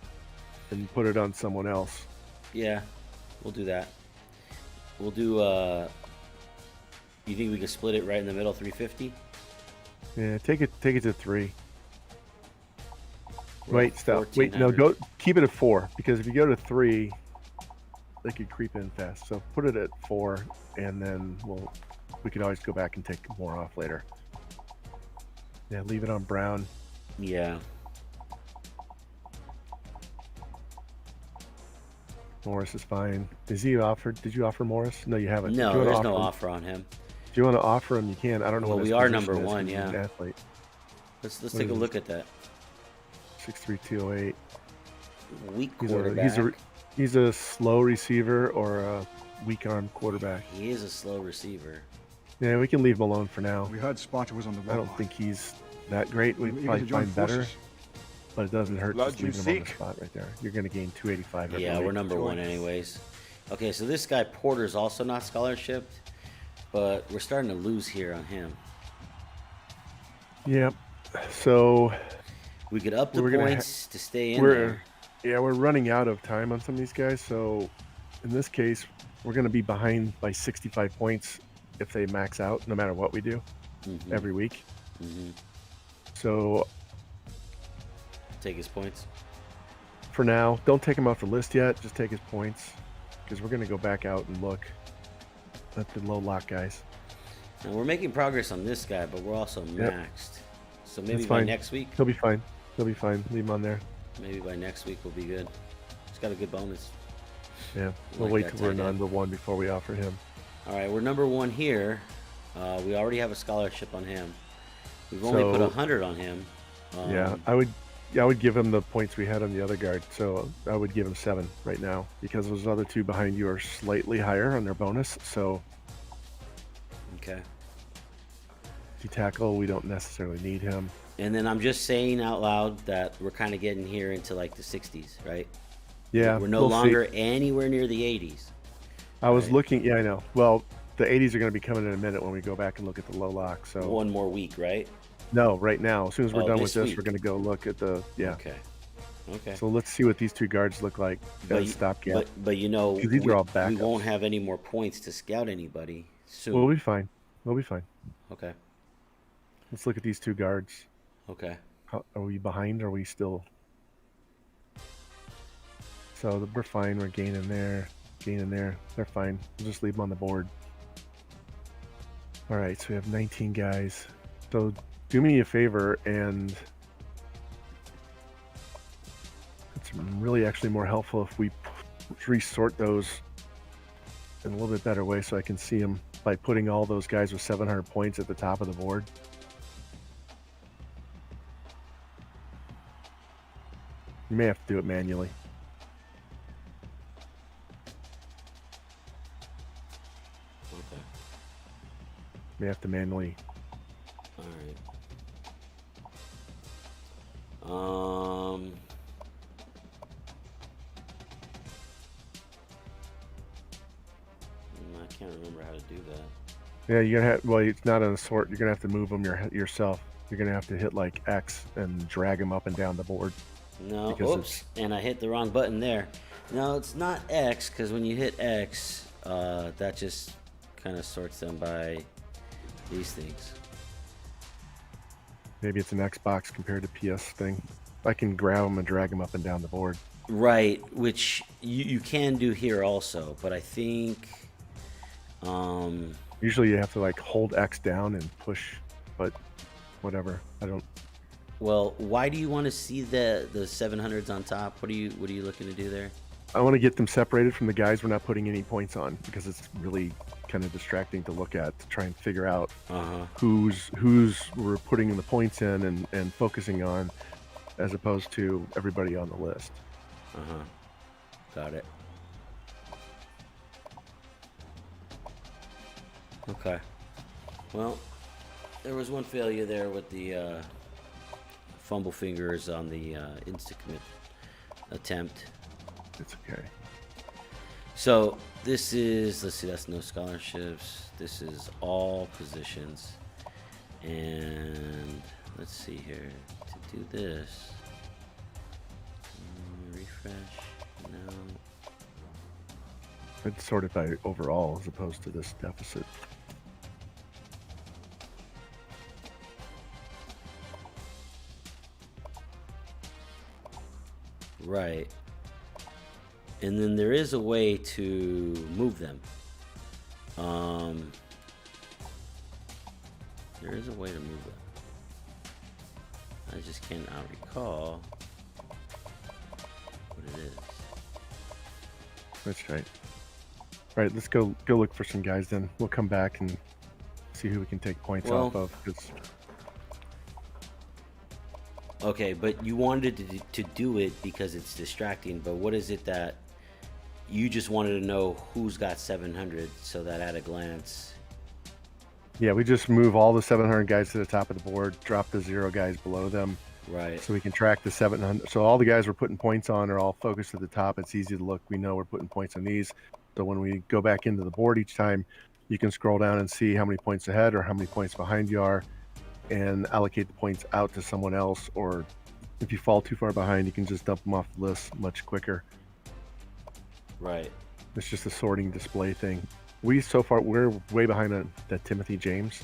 and put it on someone else. Yeah, we'll do that. We'll do, you think we can split it right in the middle, 350? Yeah, take it to 3. Wait, stop. Wait, no, 1400. keep it at 4, because if you go to 3, they could creep in fast. So put it at 4, and then we could always go back and take more off later. Yeah, leave it on Brown. Yeah. Morris is fine. Did you offer Morris? No, you haven't. No, there's no offer on him. If you want to offer him, you can. I don't know Well, what his we are position number is, 1, 'cause he's yeah. an athlete. Let's take a look at that. 6'3", 208. Weak quarterback. He's a slow receiver or a weak arm quarterback. He is a slow receiver. Yeah, we can leave him alone for now. We heard Sparta was on the I wall. don't think he's that great. We'd You probably gotta join find better, forces. but it doesn't hurt Blood just you leaving him on the seek. spot right there. You're going to gain 285 every Yeah, we're week. number 1 anyways. Okay, so this guy Porter's also not scholarshiped, but we're starting to lose here on him. Yep. So we could up the we're gonna points to stay in there. Yeah, we're running out of time on some of these guys. So in this case, we're going to be behind by 65 points if they max out, no matter what we do every week. So take his points. For now, don't take him off the list yet. Just take his points, because we're going to go back out and look at the low lock guys. And we're making progress on this guy, but we're also maxed. So maybe That's by fine. next week. He'll be fine. He'll be fine. Leave him on there. Maybe by next week we'll be good. He's got a good bonus. Yeah, we'll Like wait that till we're tight end. number 1 before we offer him. All right, we're number 1 here. We already have a scholarship on him. We've only put 100 on him. Yeah, I would give him the points we had on the other guard. So I would give him 7 right now, because those other 2 behind you are slightly higher on their bonus. So okay. D-tackle, we don't necessarily need him. And then I'm just saying out loud that we're kind of getting here into like the 60s, right? Yeah, We're no we'll longer see. anywhere near the 80s. I was looking. Yeah, I know. Well, the 80s are going to be coming in a minute when we go back and look at the low lock. So one more week, right? No, right now. As soon as we're done with this, week. we're going to go look at the Okay. So let's see what these 2 guards look like as stopgap. But you know, 'Cause these are all we backups. won't have any more points to scout anybody soon. We'll be fine. We'll be fine. Okay. Let's look at these 2 guards. Okay. Are we behind? Or are we still? So we're fine. We're gaining there. They're fine. We'll just leave them on the board. All right. So we have 19 guys. So do me a favor and it's really actually more helpful if we resort those in a little bit better way so I can see them by putting all those guys with 700 points at the top of the board. You may have to do it manually. Okay. May have to manually. All right. I can't remember how to do that. Yeah, you're gonna have. Well, it's not on a sort. You're gonna have to move them yourself. You're gonna have to hit like X and drag them up and down the board. No, Because oops, and I hit the wrong button there. No, it's not X, because when you hit X, that just kind of sorts them by these things. Maybe it's an Xbox compared to PS thing. I can grab them and drag them up and down the board. Right, which you can do here also, but I think Usually you have to like hold X down and push but whatever. I don't. Well, why do you want to see the 700s on top? What are you looking to do there? I want to get them separated from the guys we're not putting any points on, because it's really kind of distracting to look at, to try and figure out who's we're putting the points in and focusing on, as opposed to everybody on the list. Got it. Okay. Well, there was one failure there with the fumble fingers on the insta-commit attempt. It's okay. So this is, let's see, that's no scholarships. This is all positions. And let's see here. To do this, refresh. No. I'd sort it by overall as opposed to this deficit. Right. And then there is a way to move them. There is a way to move them. I just cannot recall what it is. That's right. All right, let's go look for some guys then. We'll come back and see who we can take points off of. Okay, but you wanted to do it because it's distracting, but what is it that you just wanted to know who's got 700 so that at a glance? Yeah, we just move all the 700 guys to the top of the board, drop the 0 guys below them. Right. So we can track the 700. So all the guys we're putting points on are all focused at the top. It's easy to look. We know we're putting points on these. So when we go back into the board each time, you can scroll down and see how many points ahead or how many points behind you are, and allocate the points out to someone else. Or if you fall too far behind, you can just dump them off the list much quicker. Right. It's just a sorting display thing. We're way behind on that Timothy James.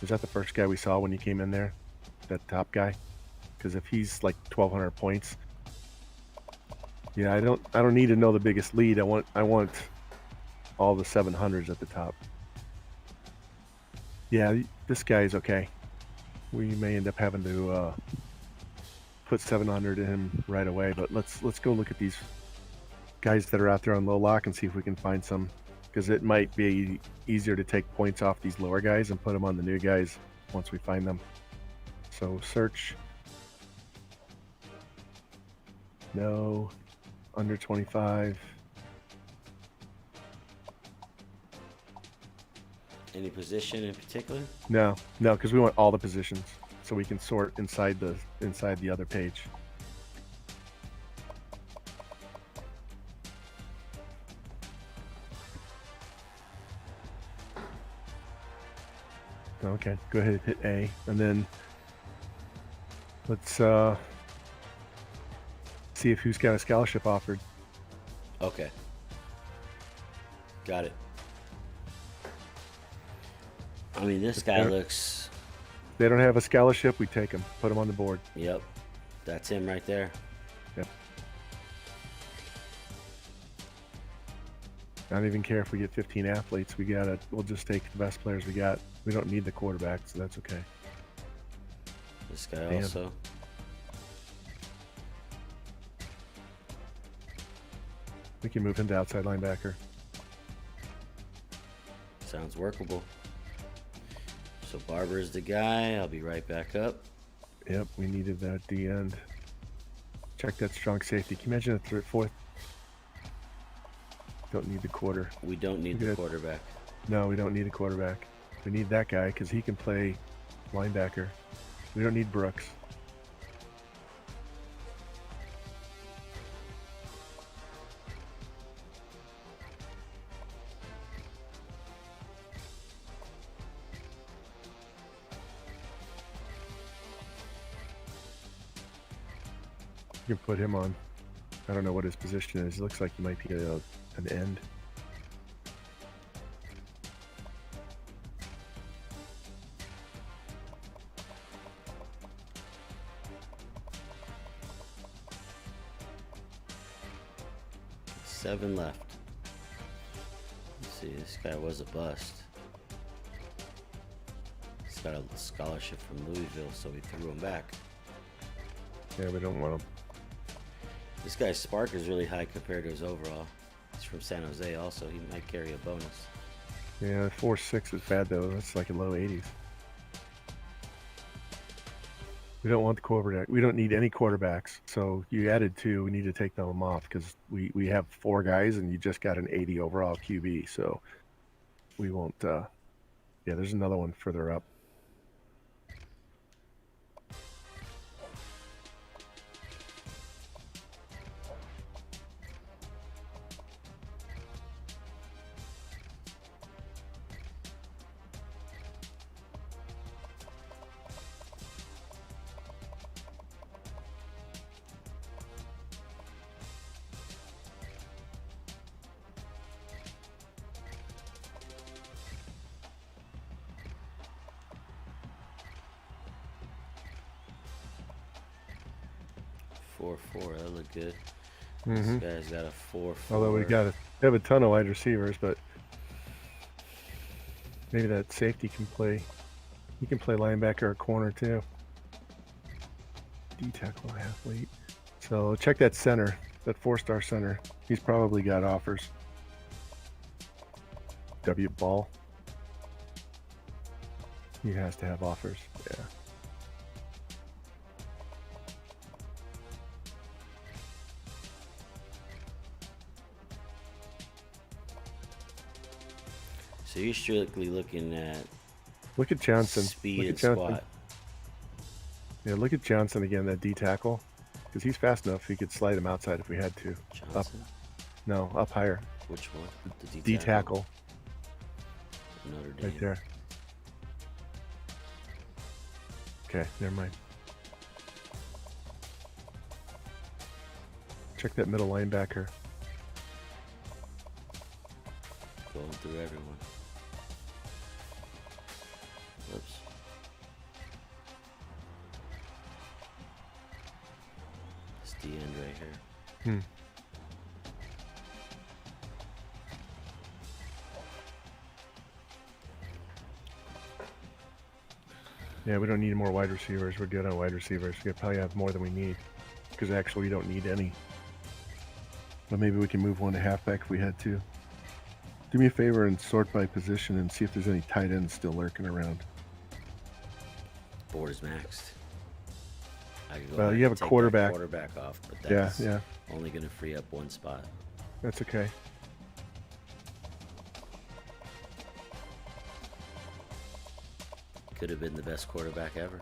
Was that the first guy we saw when he came in there? That top guy? Because if he's like 1,200 points, yeah, I don't need to know the biggest lead. I want all the 700s at the top. Yeah, this guy's okay. We may end up having to put 700 in him right away, but let's go look at these guys that are out there on low lock and see if we can find some, because it might be easier to take points off these lower guys and put them on the new guys once we find them. So search. No. Under 25. Any position in particular? No, because we want all the positions, so we can sort inside the other page. Okay, go ahead and hit A, and then let's see if who's got a scholarship offered. Okay. Got it. I mean, this guy looks... They don't have a scholarship, we take them, put them on the board. Yep, that's him right there. Yep. I don't even care if we get 15 athletes. We'll just take the best players we got. We don't need the quarterback, so that's okay. This guy also. We can move him to outside linebacker. Sounds workable. So Barber's the guy. I'll be right back up. Yep, we needed that at the end. Check that strong safety. Can you imagine a third, fourth? Don't need the quarter. We don't need the quarterback. No, we don't need a quarterback. We need that guy because he can play linebacker. We don't need Brooks. You can put him on. I don't know what his position is. It looks like he might be an end. Seven left. Let's see, this guy was a bust. just got a scholarship from Louisville, so we threw him back. Yeah, we don't want him. This guy's spark is really high compared to his overall. He's from San Jose also. He might carry a bonus. Yeah, 4.6 is bad though. That's like a low 80s. We don't want the quarterback. We don't need any quarterbacks. So you added 2. We need to take them off because we have 4 guys and you just got an 80 overall QB. So we won't. Yeah, there's another one further up. Four. That look good. Mm-hmm. This guy's got a 4-4. Although we have a ton of wide receivers, but maybe that safety can play. He can play linebacker or corner too. D tackle athlete. So check that center, that 4-star center. He's probably got offers. W Ball. He has to have offers. Yeah. So you're strictly looking at Look at Johnson. Speed Look and at Johnson. squat. Yeah, look at Johnson again, that D tackle. Because he's fast enough, he could slide him outside if we had to. Johnson? No, up higher. Which one? The D tackle. Notre Dame. Right there. Okay, never mind. Check that middle linebacker. Going through everyone. Whoops. It's the end right here. Yeah, we don't need more wide receivers. We're good on wide receivers. We probably have more than we need. Because actually we don't need any. But maybe we can move one to halfback if we had to. Do me a favor and sort by position and see if there's any tight ends still lurking around. Board is maxed. I could go Well, ahead you have and a take quarterback. that quarterback off, but that's Yeah. only going to free up one spot. That's okay. Could have been the best quarterback ever.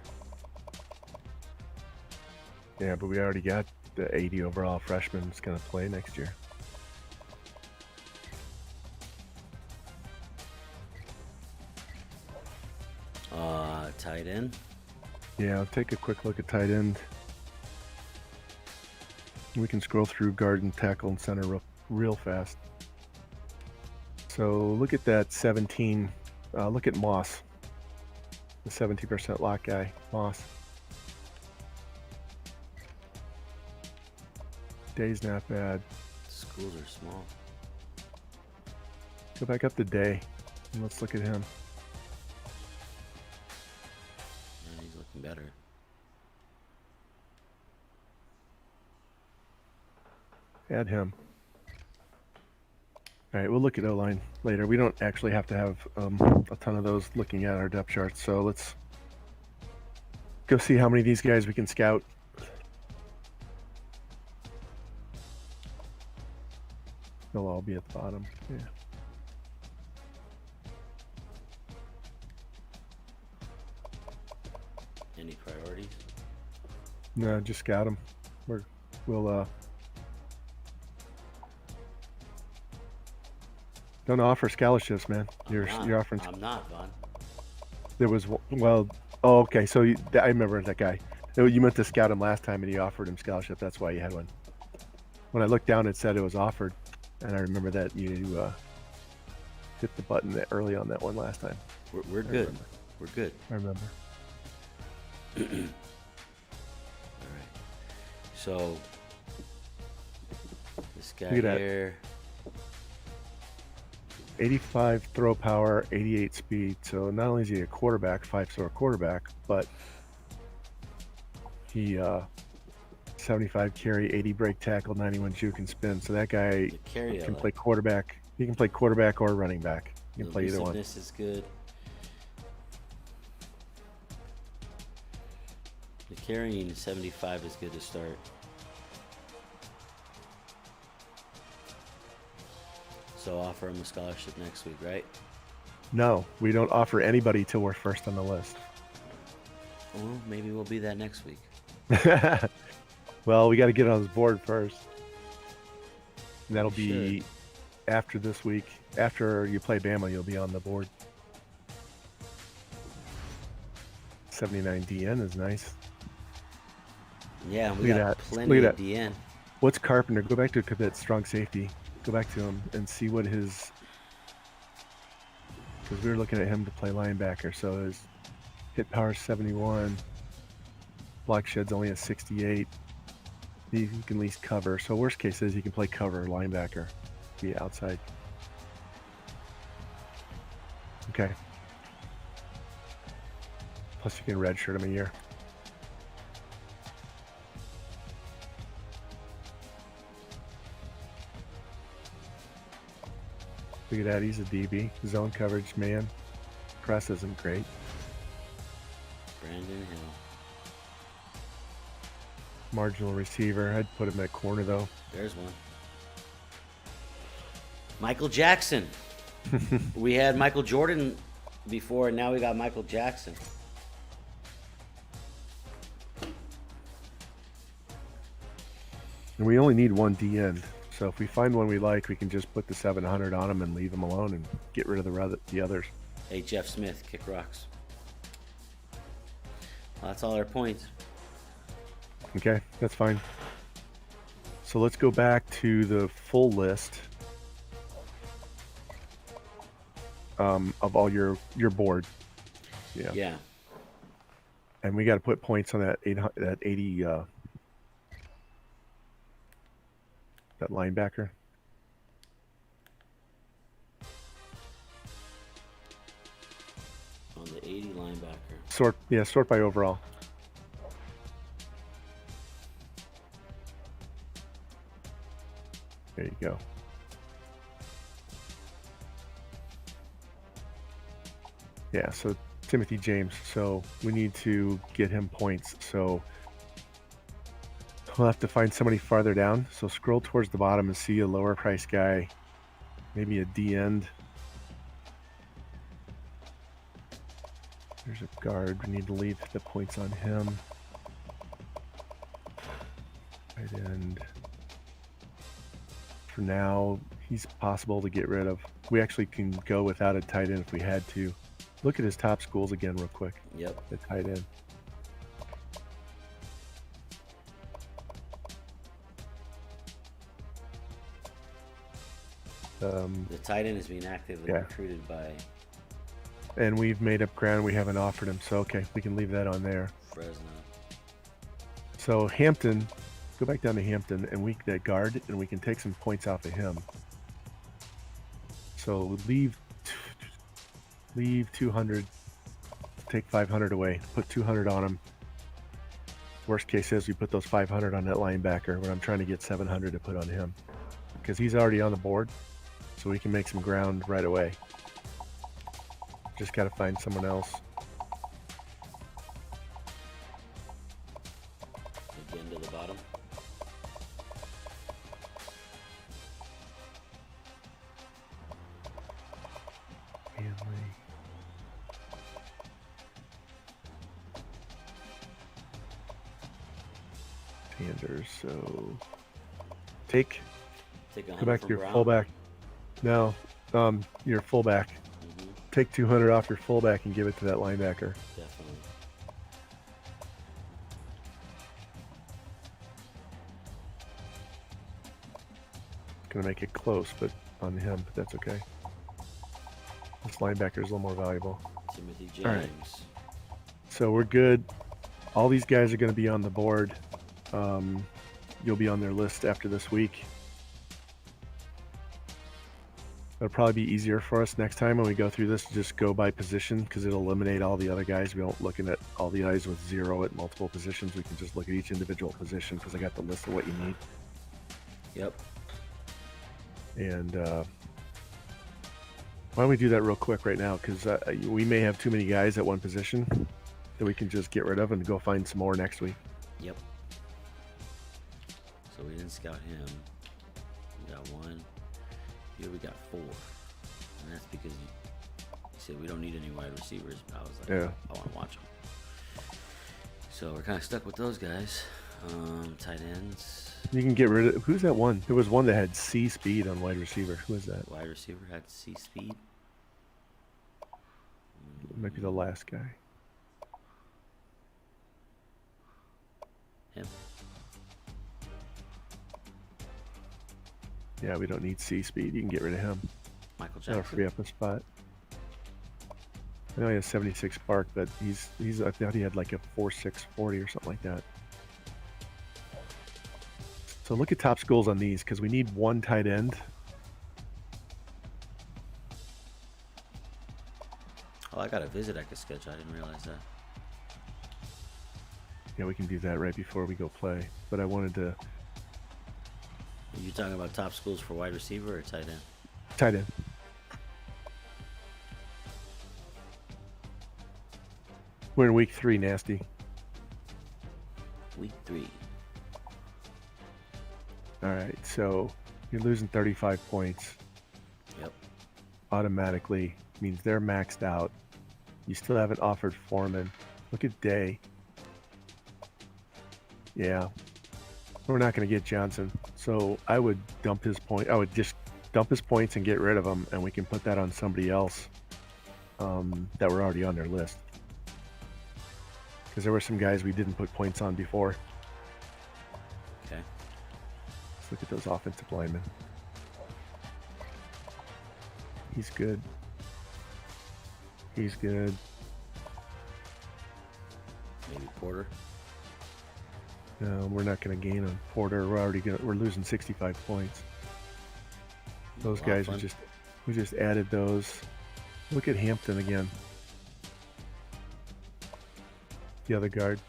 Yeah, but we already got the 80 overall freshman that's going to play next year. Tight end. Yeah, I'll take a quick look at tight end. We can scroll through guard and tackle and center real fast. So look at that 17. Look at Moss, the 70% lock guy, Moss. Day's not bad. Schools are small. Go back up to Day and let's look at him. Yeah, he's looking better. Add him. All right, we'll look at O-line later. We don't actually have to have a ton of those looking at our depth charts. So let's go see how many of these guys we can scout. They'll all be at the bottom. Yeah. Any priorities? No, just scout them. We'll don't offer scholarships, man. You're offering. I'm not, Vaughn. There was well. Oh, okay. So I remember that guy. You meant to scout him last time, and he offered him scholarship. That's why you had one. When I looked down, it said it was offered, and I remember that you hit the button early on that one last time. We're good. We're good. I remember. All right. So this guy Look at that. here. 85 throw power, 88 speed. So not only is he a quarterback, 5-star quarterback, but he 75 carry, 80 break tackle, 91 juke and spin. So that guy can play quarterback. He can play quarterback or running back. He can play either one. This is good. The carrying 75 is good to start. So offer him a scholarship next week, right? No, we don't offer anybody till we're first on the list. Well, maybe we'll be that next week. Well, we got to get on his board first. And that'll be after this week. After you play Bama, you'll be on the board. 79 DN is nice. Yeah, we got plenty of DN. What's Carpenter? Go back to that strong safety. Go back to him and see what his... Because we were looking at him to play linebacker. So his hit power is 71. Block shed's only at 68. He can at least cover. So worst case is he can play cover linebacker. Be outside. Okay. Plus you can redshirt him a year. Look at that, he's a DB. Zone coverage man. Press isn't great. Brandon Hill. Marginal receiver. I'd put him at corner though. There's one. Michael Jackson. We had Michael Jordan before, and now we got Michael Jackson. And we only need one D end. So if we find one we like, we can just put the 700 on him and leave him alone and get rid of the others. Hey, Jeff Smith, kick rocks. Well, that's all our points. Okay, that's fine. So let's go back to the full list of all your board. Yeah. Yeah. And we got to put points on that 80 that linebacker. On the 80 linebacker. Sort by overall. There you go. Yeah, so Timothy James. So we need to get him points. So we'll have to find somebody farther down. So scroll towards the bottom and see a lower price guy. Maybe a D end. There's a guard. We need to leave the points on him. Right end. For now, he's possible to get rid of. We actually can go without a tight end if we had to. Look at his top schools again real quick. Yep. The tight end. The tight end is being actively recruited by And we've made up ground. We haven't offered him. So, okay, we can leave that on there. Fresno. So Hampton, go back down to Hampton and that guard, and we can take some points off of him. So leave 200, take 500 away, put 200 on him. Worst case is we put those 500 on that linebacker, but I'm trying to get 700 to put on him because he's already on the board, so we can make some ground right away. Just got to find someone else. Again to the bottom. Sanders, so take go back to your Brown. fullback. No, your fullback. Take 200 off your fullback and give it to that linebacker. Definitely. Gonna make it close, but on him, but that's okay. This linebacker is a little more valuable. Timothy James. All right. So we're good. All these guys are going to be on the board. You'll be on their list after this week. It'll probably be easier for us next time when we go through this to just go by position because it'll eliminate all the other guys. We don't looking at all the guys with 0 at multiple positions. We can just look at each individual position because I got the list of what you need. Yep. And why don't we do that real quick right now? Because we may have too many guys at one position that we can just get rid of and go find some more next week. Yep. So we didn't scout him. We got 1. Here we got 4. And that's because you said we don't need any wide receivers. I was like, yeah. I want to watch them. So we're kind of stuck with those guys. Tight ends. You can get rid of... Who's that one? There was one that had C speed on wide receiver. Who is that? Wide receiver had C speed. It might be the last guy. Him. Yeah, we don't need C speed. You can get rid of him. Michael Jackson. That'll free up a spot. I know he has 76 spark, but he's I thought he had like a 4.640 or something like that. So look at top schools on these because we need 1 tight end. Oh, I got a visit I could schedule. I didn't realize that. Yeah, we can do that right before we go play. But I wanted to... Are you talking about top schools for wide receiver or tight end? Tight end. We're in week 3, Nasty. Week 3. All right, so you're losing 35 points. Yep. Automatically means they're maxed out. You still haven't offered Foreman. Look at Day. Yeah. We're not going to get Johnson. So I would dump his point. I would just dump his points and get rid of them, and we can put that on somebody else that were already on their list. Because there were some guys we didn't put points on before. Okay. Let's look at those offensive linemen. He's good. He's good. Maybe Porter. No, we're not going to gain on Porter. We're losing 65 points. Those guys we just added those. Look at Hampton again. The other guard,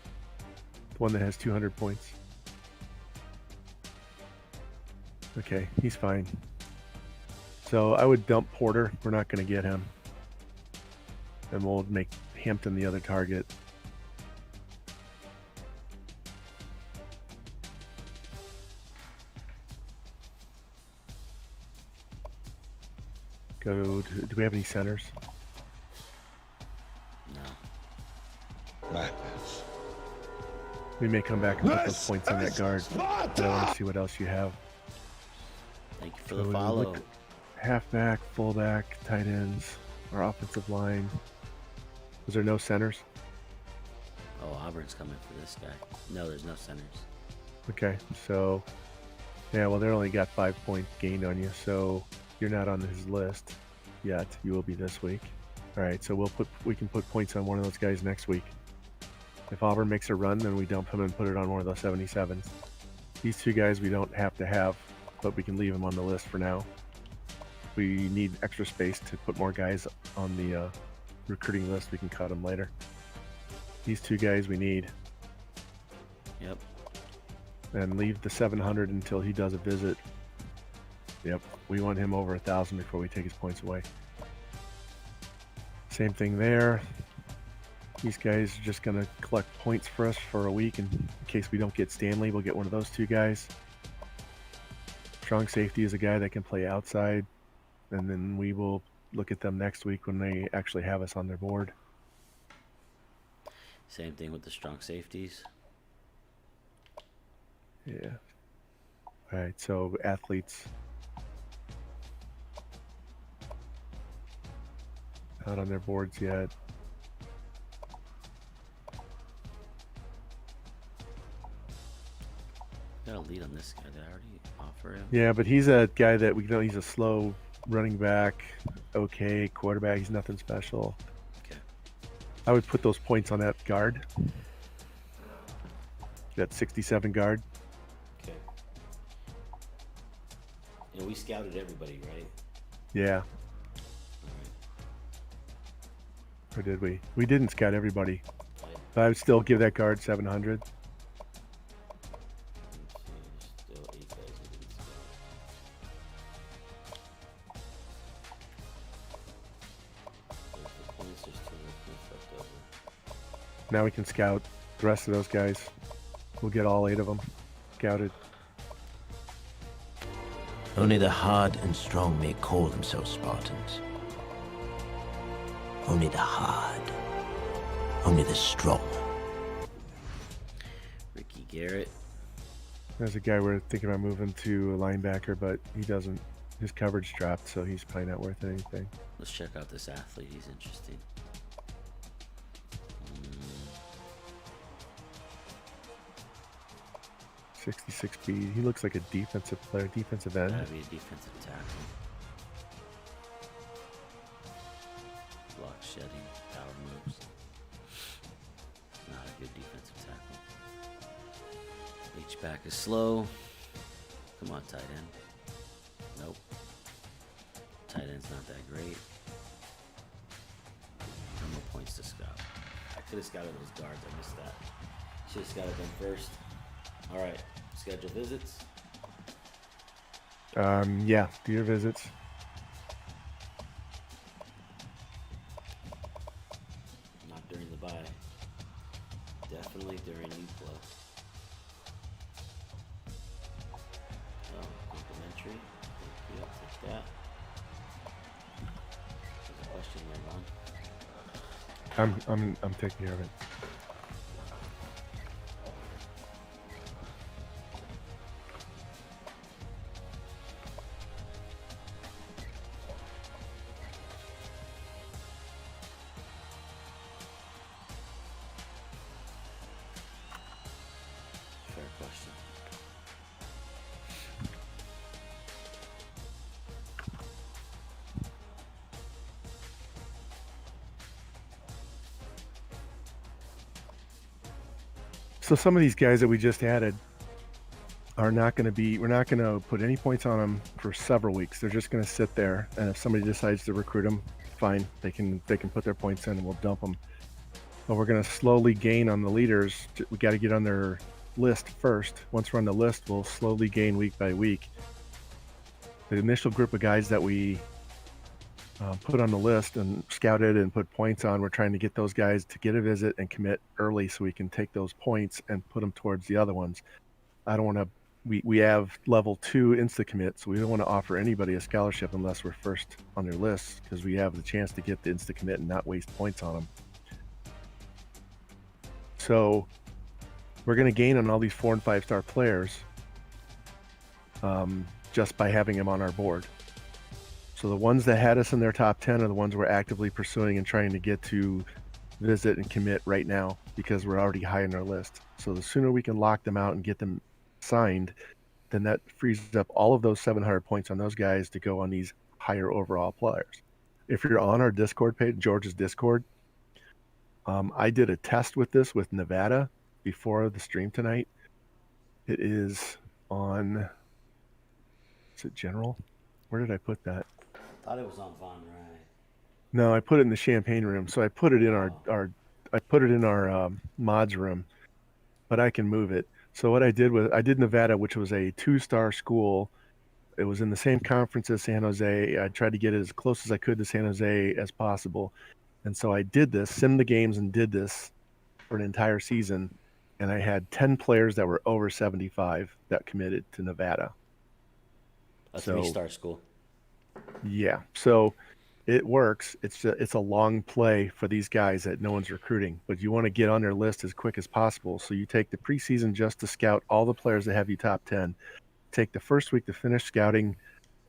the one that has 200 points. Okay, he's fine. So I would dump Porter. We're not going to get him. And we'll make Hampton the other target. Do we have any centers? No. Madness. We may come back and put those points on that guard. But I want to see what else you have. Thank you for the follow. Halfback, fullback, tight ends, our offensive line. Was there no centers? Oh, Auburn's coming for this guy. No, there's no centers. Okay, so yeah, well, they only got 5 points gained on you, so you're not on his list yet. You will be this week. All right, so we can put points on one of those guys next week. If Auburn makes a run, then we dump him and put it on one of those 77s. These 2 guys we don't have to have, but we can leave them on the list for now. We need extra space to put more guys on the recruiting list. We can cut them later. These 2 guys we need. Yep. And leave the 700 until he does a visit. Yep, we want him over 1,000 before we take his points away. Same thing there. These guys are just going to collect points for us for a week, and in case we don't get Stanley, we'll get one of those 2 guys. Strong safety is a guy that can play outside, and then we will look at them next week when they actually have us on their board. Same thing with the strong safeties. Yeah. All right, so athletes. Not on their boards yet. Got a lead on this guy. Did I already offer him? Yeah, but he's a guy that we know he's a slow running back, okay, quarterback. He's nothing special. Okay. I would put those points on that guard. That 67 guard. Okay. You know, we scouted everybody, right? Yeah. Or did we? We didn't scout everybody. But I would still give that guard 700. Still 8 guys we didn't scout. There's the points, there's 200 points left over. Now we can scout the rest of those guys. We'll get all 8 of them scouted. Only the hard and strong may call themselves Spartans. Only the hard. Only the strong. Ricky Garrett. There's a guy we're thinking about moving to a linebacker, but he doesn't. His coverage dropped, so he's probably not worth anything. Let's check out this athlete. He's interesting. 66 speed. He looks like a defensive player, defensive end. Gotta be a defensive tackle. Block shedding, power moves. Not a good defensive tackle. H-back is slow. Come on, tight end. Nope. Tight end's not that great. No more points to scout. I could have scouted those guards. I missed that. Should have scouted them first. All right. Schedule visits. Yeah, do your visits. Not during the bye. Definitely during UCLA. Oh, complimentary. Thank you. I'll take that. There's a question there, Ron. I'm taking care of it. Fair question. So some of these guys that we just added are not going to be, we're not going to put any points on them for several weeks. They're just going to sit there, and if somebody decides to recruit them, fine, they can put their points in and we'll dump them. But we're going to slowly gain on the leaders. We got to get on their list first. Once we're on the list, we'll slowly gain week by week. The initial group of guys that we put on the list and scouted and put points on, we're trying to get those guys to get a visit and commit early so we can take those points and put them towards the other ones. I don't want to, we have level 2 insta commit, so we don't want to offer anybody a scholarship unless we're first on their list, because we have the chance to get the insta commit and not waste points on them. So we're going to gain on all these 4 and 5 star players just by having them on our board. So the ones that had us in their top 10 are the ones we're actively pursuing and trying to get to visit and commit right now, because we're already high on our list. So the sooner we can lock them out and get them signed, then that frees up all of those 700 points on those guys to go on these higher overall players. If you're on our Discord page, George's Discord, I did a test with this with Nevada before the stream tonight. It is on, is it general? Where did I put that? Thought it was on Von Rye. No, I put it in the champagne room. So I put it in our mods room, but I can move it. So what I did was I did Nevada, which was a 2-star school. It was in the same conference as San Jose. I tried to get it as close as I could to San Jose as possible. And so I did this, simmed the games and did this for an entire season. And I had 10 players that were over 75 that committed to Nevada. A 3-star school. Yeah. So it works. It's a long play for these guys that no one's recruiting, but you want to get on their list as quick as possible. So you take the preseason just to scout all the players that have you top 10, take the first week to finish scouting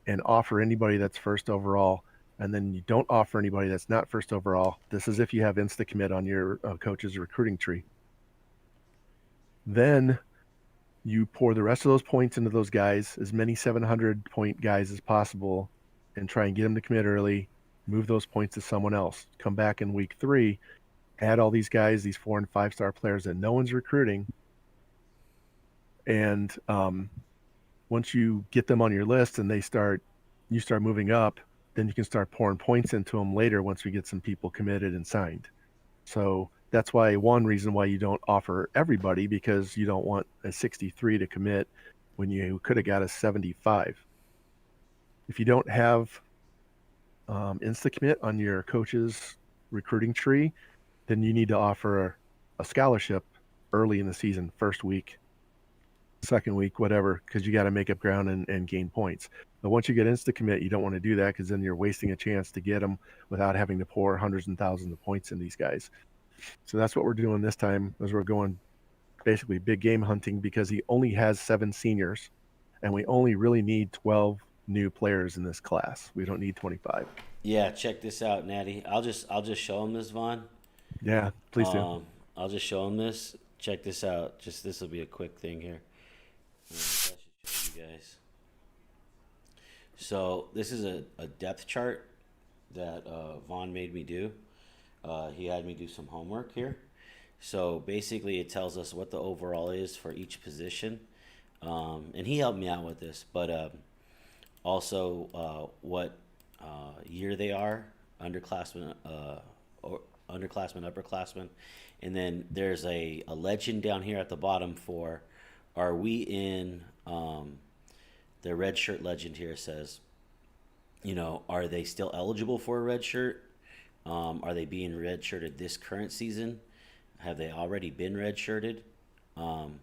and offer anybody that's first overall. And then you don't offer anybody that's not first overall. This is if you have insta commit on your coach's recruiting tree. Then you pour the rest of those points into those guys, as many 700 point guys as possible, and try and get them to commit early, move those points to someone else. Come back in week 3, add all these guys, these 4 and 5 star players that no one's recruiting. And once you get them on your list and you start moving up, then you can start pouring points into them later once we get some people committed and signed. So that's why one reason why you don't offer everybody, because you don't want a 63 to commit when you could have got a 75. If you don't have insta commit on your coach's recruiting tree, then you need to offer a scholarship early in the season, first week, second week, whatever, because you got to make up ground and gain points. But once you get insta commit, you don't want to do that, because then you're wasting a chance to get them without having to pour hundreds and thousands of points in these guys. So that's what we're doing this time, is we're going basically big game hunting, because he only has 7 seniors, and we only really need 12 new players in this class. We don't need 25. Yeah, check this out, Natty. I'll just show him this, Vaughn. Yeah, please do. I'll just show him this. Check this out. Just this will be a quick thing here. I should show you guys. So this is a depth chart that Vaughn made me do. He had me do some homework here. So basically it tells us what the overall is for each position. And he helped me out with this, but also what year they are, underclassmen, or underclassmen, upperclassmen. And then there's a legend down here at the bottom for, are we in, the red shirt legend here says, you know, are they still eligible for a red shirt? Are they being red shirted this current season? Have they already been red shirted? And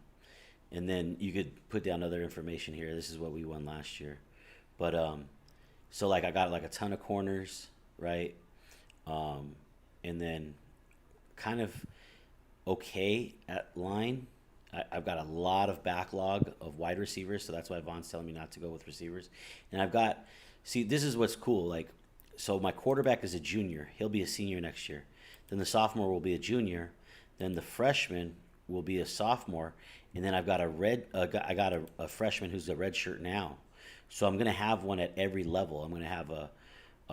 then you could put down other information here. This is what we won last year. But so like I got like a ton of corners, right? And then kind of okay at line. I've got a lot of backlog of wide receivers, so that's why Vaughn's telling me not to go with receivers. And I've got, see, this is what's cool. Like, so my quarterback is a junior. He'll be a senior next year. Then the sophomore will be a junior. Then the freshman will be a sophomore. And then I've got I got a freshman who's a red shirt now. So I'm going to have one at every level. I'm going to have a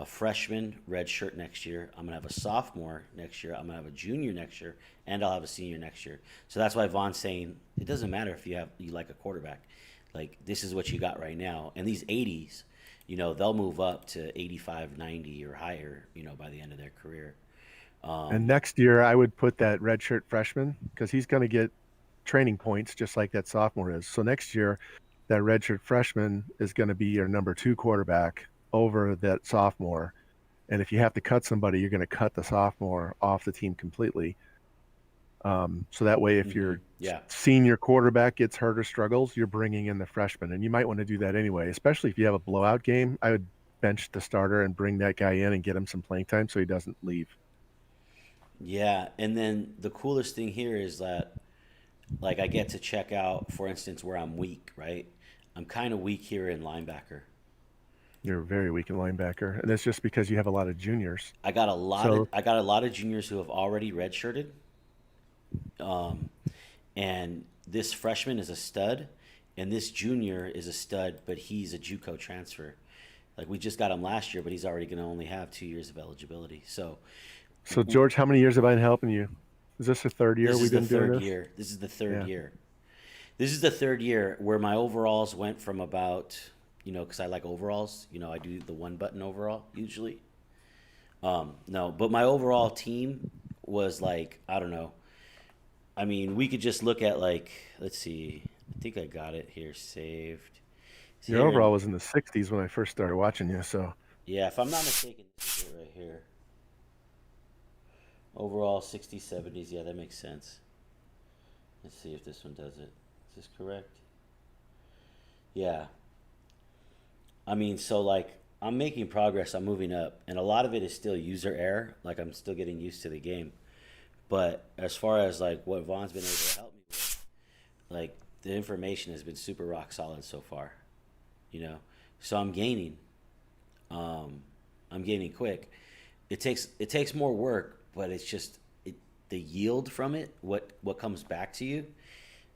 freshman red shirt next year. I'm going to have a sophomore next year. I'm going to have a junior next year. And I'll have a senior next year. So that's why Vaughn's saying it doesn't matter if you like a quarterback. Like, this is what you got right now. And these 80s, you know, they'll move up to 85, 90 or higher, you know, by the end of their career. And next year, I would put that redshirt freshman, because he's going to get training points just like that sophomore is. So next year, that redshirt freshman is going to be your number 2 quarterback over that sophomore. And if you have to cut somebody, you're going to cut the sophomore off the team completely. So that way, if your senior quarterback gets hurt or struggles, you're bringing in the freshman. And you might want to do that anyway, especially if you have a blowout game. I would bench the starter and bring that guy in and get him some playing time so he doesn't leave. Yeah, and then the coolest thing here is that, like, I get to check out, for instance, where I'm weak, right? I'm kind of weak here in linebacker. You're very weak in linebacker, and that's just because you have a lot of juniors. I got a lot of juniors who have already redshirted. And this freshman is a stud, and this junior is a stud, but he's a JUCO transfer. Like, we just got him last year, but he's already going to only have 2 years of eligibility. So George, how many years have I been helping you? Is this the third year we've been doing this? This is the third year. This is the third year where my overalls went from about, you know, because I like overalls. You know, I do the 1-button overall usually. No, but my overall team was like, I don't know. I mean, we could just look at, like, let's see. I think I got it here saved. Your overall was in the 60s when I first started watching you, so. Yeah, if I'm not mistaken, this is it right here. Overall, 60s, 70s. Yeah, that makes sense. Let's see if this one does it. Is this correct? Yeah. I mean, so, like, I'm making progress. I'm moving up. And a lot of it is still user error. Like, I'm still getting used to the game. But as far as, like, what Vaughn's been able to help me with, like, the information has been super rock solid so far. You know? So I'm gaining. I'm gaining quick. It takes more work, but it's just the yield from it, what comes back to you,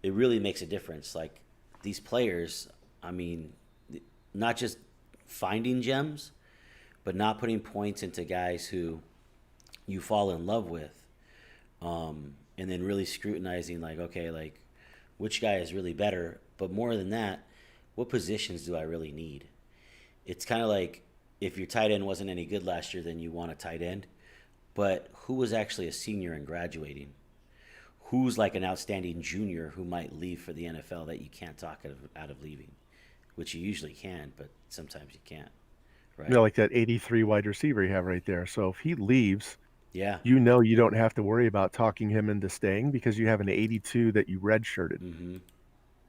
it really makes a difference. Like, these players, I mean, not just finding gems, but not putting points into guys who you fall in love with, and then really scrutinizing, like, okay, like, which guy is really better, but more than that, what positions do I really need? It's kind of like, if your tight end wasn't any good last year, then you want a tight end. But who was actually a senior and graduating? Who's like an outstanding junior who might leave for the NFL that you can't talk out of leaving, which you usually can, but sometimes you can't, right? Like that 83 wide receiver you have right there. So if he leaves, Yeah. you don't have to worry about talking him into staying because you have an 82 that you redshirted. Mm-hmm.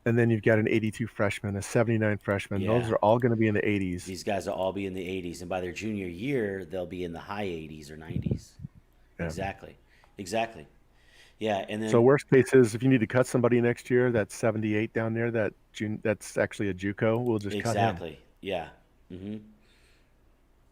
And then you've got an 82 freshman, a 79 freshman. Yeah. Those are all going to be in the 80s. These guys will all be in the 80s, and by their junior year, they'll be in the high 80s or 90s. Yeah. Exactly. Yeah, and then So worst case is if you need to cut somebody next year, that's 78 down there. That's actually a JUCO. We'll just cut him. exactly. Yeah. Mm-hmm.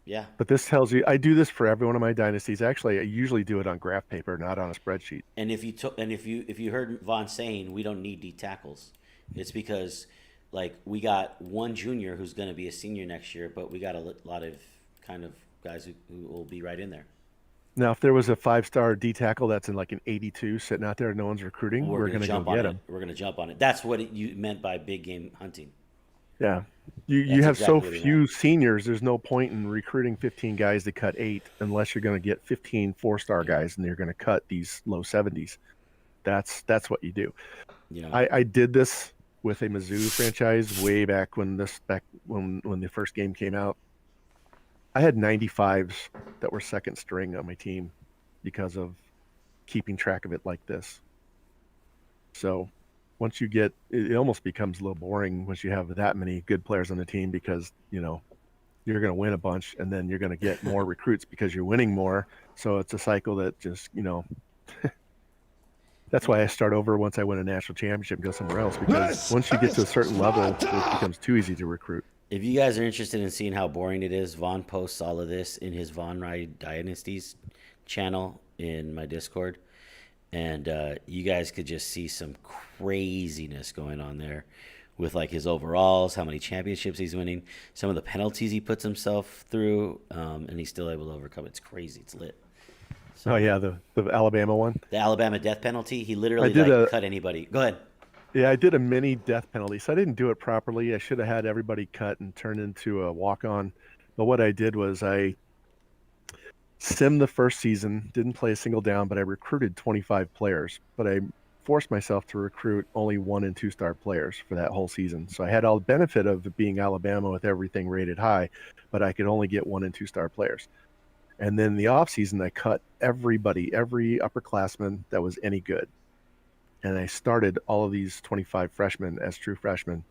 Yeah. But this tells you I do this for every one of my dynasties. Actually, I usually do it on graph paper, not on a spreadsheet. And if you heard Vaughn saying we don't need D tackles, it's because like we got one junior who's going to be a senior next year, but we got a lot of kind of guys who will be right in there. Now, if there was a 5-star D tackle that's in like an 82 sitting out there, no one's recruiting, we're going to go get him. We're going to jump on it. That's what you meant by big game hunting. Yeah. You have so exactly what he few seniors, there's no point in recruiting 15 guys to cut 8 unless you're going to get 15 4-star guys and you're going to cut these low 70s. That's what you do. I did this with a Mizzou franchise way back when the first game came out. I had 95s that were second string on my team because of keeping track of it like this. So once you get, it almost becomes a little boring once you have that many good players on the team because, you're going to win a bunch and then you're going to get more recruits because you're winning more. So it's a cycle that just, that's why I start over once I win a national championship and go somewhere else because once you get to a certain level, it becomes too easy to recruit. If you guys are interested in seeing how boring it is, Vaughn posts all of this in his Vaughn Ride Dynasties channel in my Discord. And you guys could just see some craziness going on there with like his overalls, how many championships he's winning, some of the penalties he puts himself through, and he's still able to overcome it. It's crazy. It's lit. So, oh, yeah, the Alabama one? The Alabama death penalty. He literally cut anybody. Go ahead. Yeah, I did a mini death penalty, so I didn't do it properly. I should have had everybody cut and turned into a walk-on. But what I did was I simmed the first season, didn't play a single down, but I recruited 25 players. But I forced myself to recruit only 1- and 2-star players for that whole season. So I had all the benefit of being Alabama with everything rated high, but I could only get 1- and 2-star players. And then the offseason, I cut everybody, every upperclassman that was any good. And I started all of these 25 freshmen as true freshmen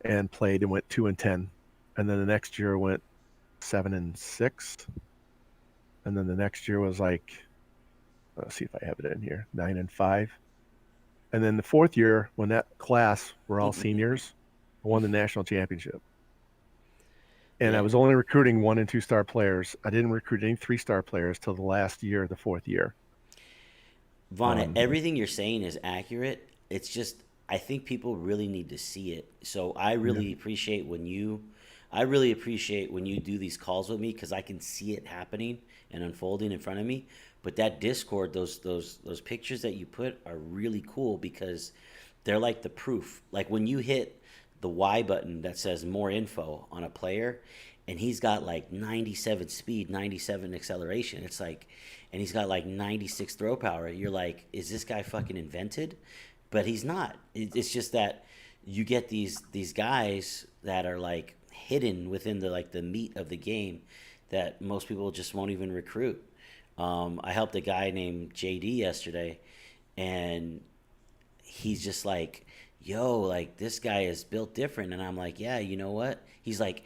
and played and went 2-10. And then the next year went 7-6. And then the next year was like, let's see if I have it in here, 9-5. And then the fourth year, when that class were all seniors, I won the national championship. And I was only recruiting 1- and 2-star players. I didn't recruit any 3-star players till the last year, the fourth year. Vaughn, everything you're saying is accurate. It's just I think people really need to see it. So I really appreciate when you do these calls with me because I can see it happening and unfolding in front of me. But that Discord, those pictures that you put are really cool because they're like the proof. Like when you hit the Y button that says more info on a player and he's got like 97 speed, 97 acceleration. It's like, and he's got like 96 throw power. You're like, is this guy fucking invented? But he's not. It's just that you get these guys that are like hidden within the meat of the game that most people just won't even recruit. I helped a guy named JD yesterday, and he's just like, yo, like this guy is built different. And I'm like, yeah, you know what? He's like,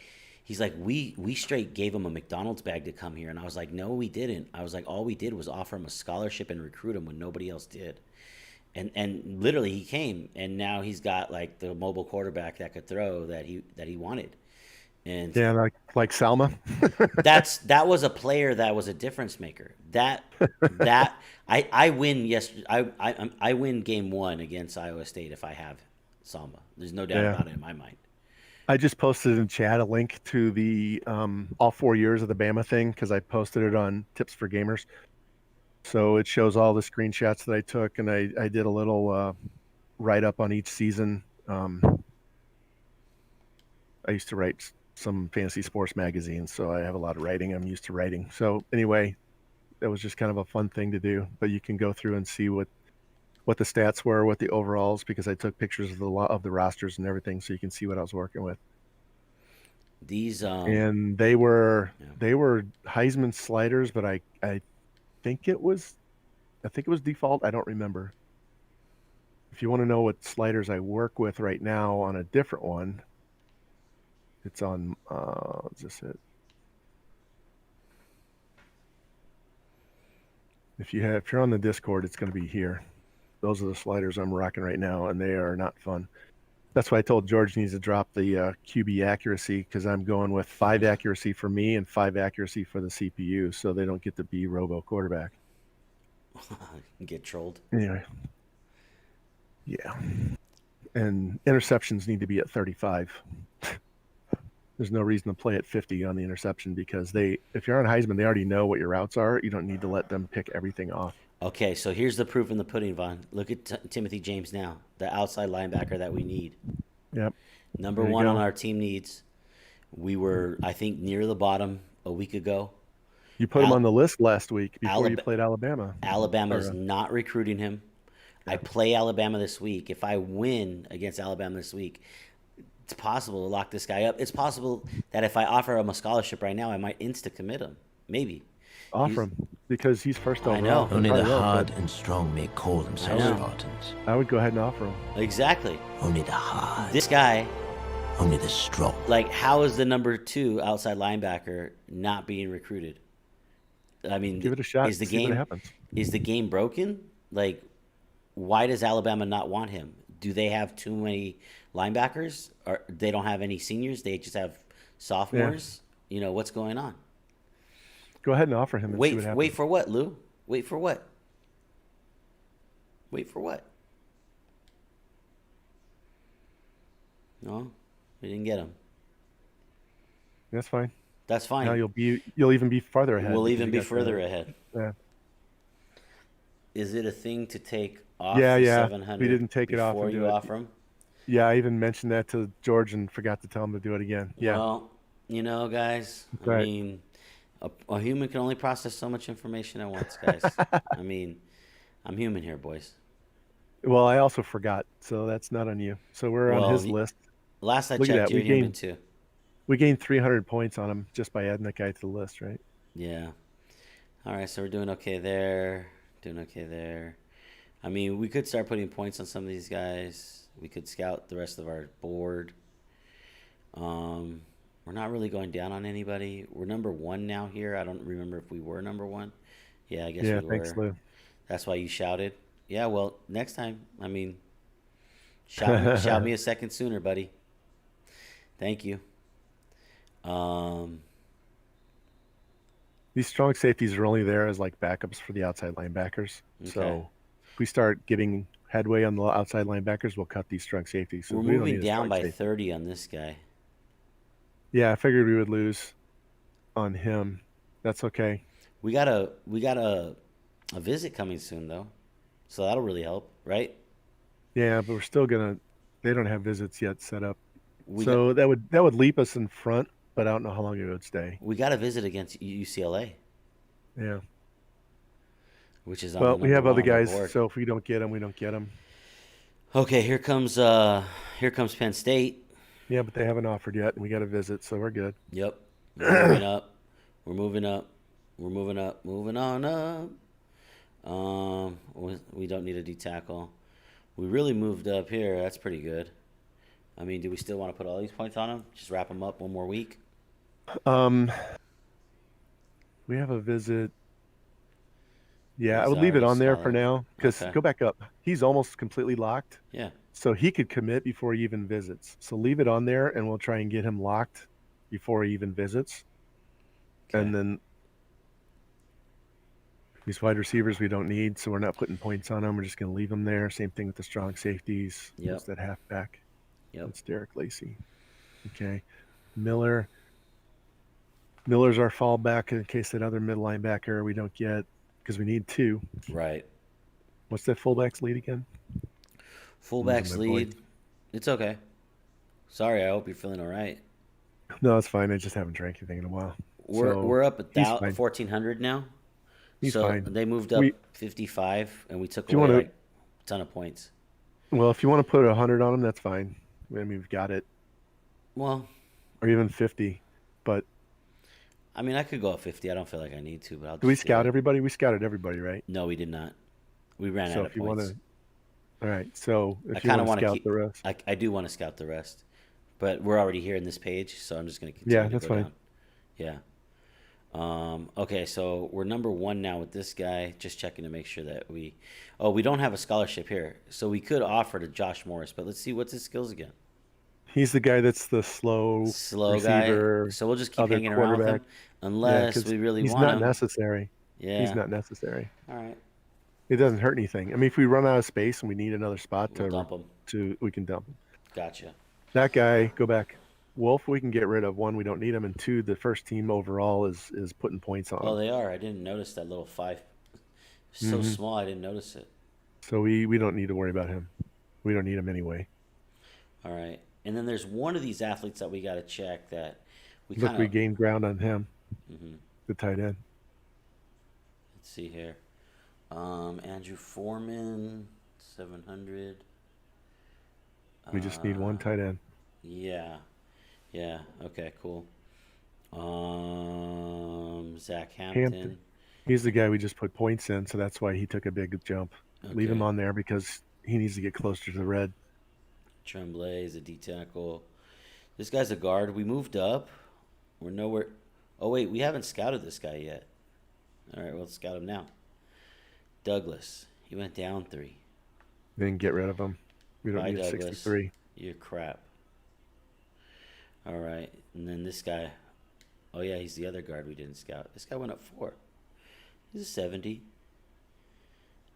we straight gave him a McDonald's bag to come here. And I was like, no, we didn't. I was like, all we did was offer him a scholarship and recruit him when nobody else did. And literally he came, and now he's got like the mobile quarterback that could throw that he wanted. And yeah, like Salma. that was a player that was a difference maker. I win I win game 1 against Iowa State if I have Salma. There's no doubt about it in my mind. I just posted in chat a link to the all 4 years of the Bama thing because I posted it on Tips for Gamers. So it shows all the screenshots that I took, and I did a little write up on each season. I used to write some fantasy sports magazines, so I have a lot of writing. I'm used to writing. So anyway, that was just kind of a fun thing to do. But you can go through and see what the stats were, what the overalls, because I took pictures of the rosters and everything, so you can see what I was working with. These And they were Heisman sliders, but I think it was default. I don't remember. If you want to know what sliders I work with right now on a different one, it's on is this it? If you're on the Discord, it's going to be here. Those are the sliders I'm rocking right now, and they are not fun. That's why I told George he needs to drop the QB accuracy, because I'm going with 5 accuracy for me and 5 accuracy for the CPU, so they don't get to be robo quarterback. Get trolled. Anyway, yeah, and interceptions need to be at 35. There's no reason to play at 50 on the interception, because if you're on Heisman, they already know what your routes are. You don't need to let them pick everything off. Okay, so here's the proof in the pudding, Vaughn. Look at Timothy James now, the outside linebacker that we need. Yep. Number one on our team needs. We were, I think, near the bottom a week ago. You put him on the list last week before you played Alabama. Alabama is not recruiting him. Yeah. I play Alabama this week. If I win against Alabama this week, it's possible to lock this guy up. It's possible that if I offer him a scholarship right now, I might insta-commit him. Maybe. Offer him, because he's first overall. I know. Only the hard and strong may call themselves Spartans. I would go ahead and offer him. Exactly. Only the hard. This guy. Only the strong. Like, how is the number 2 outside linebacker not being recruited? I mean, give it a shot. Is the see game what happens. Is the game broken? Like, why does Alabama not want him? Do they have too many linebackers, or they don't have any seniors? They just have sophomores. Yeah. You know what's going on? Go ahead and offer him. And see what happens. Wait for what, Lou? Wait for what? Wait for what? No, we didn't get him. That's fine. That's fine. Now you'll even be farther ahead. We'll even be further ahead. Yeah. Is it a thing to take off? Yeah. 700 we didn't take it off before you offer him. Yeah, I even mentioned that to George and forgot to tell him to do it again. Yeah. Well, you know, guys. I mean, a human can only process so much information at once, guys. I mean, I'm human here, boys. Well, I also forgot, so that's not on you. So we're on his list. Last I checked, you're human too. We gained 300 points on him just by adding that guy to the list, right? Yeah. All right, so we're doing okay there. Doing okay there. I mean, we could start putting points on some of these guys. We could scout the rest of our board. We're not really going down on anybody. We're number 1 now here. I don't remember if we were number 1. Yeah, I guess we were. Thanks, Lou. That's why you shouted. Yeah, well, next time, I mean, shout me a second sooner, buddy. Thank you. These strong safeties are only there as like backups for the outside linebackers. Okay. So if we start getting headway on the outside linebackers, we'll cut these strong safeties. So we're moving down by 30 on this guy. Yeah, I figured we would lose on him. That's okay. We got a visit coming soon though, so that'll really help, right? Yeah, but we're still gonna. They don't have visits yet set up, so that would leap us in front. But I don't know how long it would stay. We got a visit against UCLA. Yeah. Which is well, we have other guys, so if we don't get them, we don't get them. Okay, here comes Penn State. Yeah, but they haven't offered yet, and we got a visit, so we're good. Yep. We're moving up. We're moving up. We're moving up. Moving on up. We don't need a D tackle. We really moved up here. That's pretty good. I mean, do we still want to put all these points on them? Just wrap them up one more week? We have a visit. Yeah, I would leave it on there for now, because go back up. He's almost completely locked. Yeah. So he could commit before he even visits. So leave it on there, and we'll try and get him locked before he even visits. Okay. And then these wide receivers we don't need, so we're not putting points on them. We're just going to leave them there. Same thing with the strong safeties. Yep. Just that halfback. Yep. It's Derek Lacey. Okay. Miller's our fallback in case that other middle linebacker we don't get, because we need 2. Right. What's that fullback's lead again? Fullback's lead. It's okay. Sorry, I hope you're feeling all right. No, it's fine. I just haven't drank anything in a while. We're So we're up he's fine. 1,400 now. He's So fine. they moved up We 55, and we took if you away want like to a ton of points. well, if you want to put 100 on him, that's fine. I mean, we've got it, Well, or even 50. But I mean, I could go up 50. I don't feel like I need to, but I'll do we just do scout it. everybody? We scouted everybody, right? No, we did not. We ran So out if of you want points. to, all right. So I if you kind of want to want to scout keep. the rest, I do want to scout the rest, but we're already here in this page, so I'm just going to yeah, continue to that's go fine. down. Yeah. Okay, so we're number one now with this guy. Just checking to make sure that we. Oh, we don't have a scholarship here, so we could offer to Josh Morris, but let's see what's his skills again. He's the guy that's the slow Slow guy. receiver, So we'll just keep other hanging around with quarterback. him, Yeah, unless because we really he's want not him. necessary. He's Yeah. not necessary. All right. It doesn't hurt anything. I mean, if we run out of space and we need another spot We'll dump him. we can dump him. Gotcha. That guy, go back. Wolf, we can get rid of. One, we don't need him, and two, the first team overall is putting points on Oh, him. they are. I didn't notice that little 5. So Mhm. small, I didn't notice it. So we don't need to worry about him. We don't need him anyway. All right. And then there's one of these athletes that we got to check that we Look, kind we of. gained ground on him, Mhm. the tight end. Let's see here. Andrew Foreman, 700. We just need one tight end. Yeah. Yeah. Okay, cool. Zach Hampton. He's the guy we just put points in, so that's why he took a big jump. Leave him Okay. on there because he needs to get closer to the red. Tremblay is a D tackle. This guy's a guard. We moved up. We're nowhere. Oh, wait. We haven't scouted this guy yet. All right. We'll scout him now. Douglas. He went down 3. Then get rid of him. We don't Bye, need a Douglas. 63. You're crap. All right. And then this guy. Oh, yeah. He's the other guard we didn't scout. This guy went up 4. He's a 70.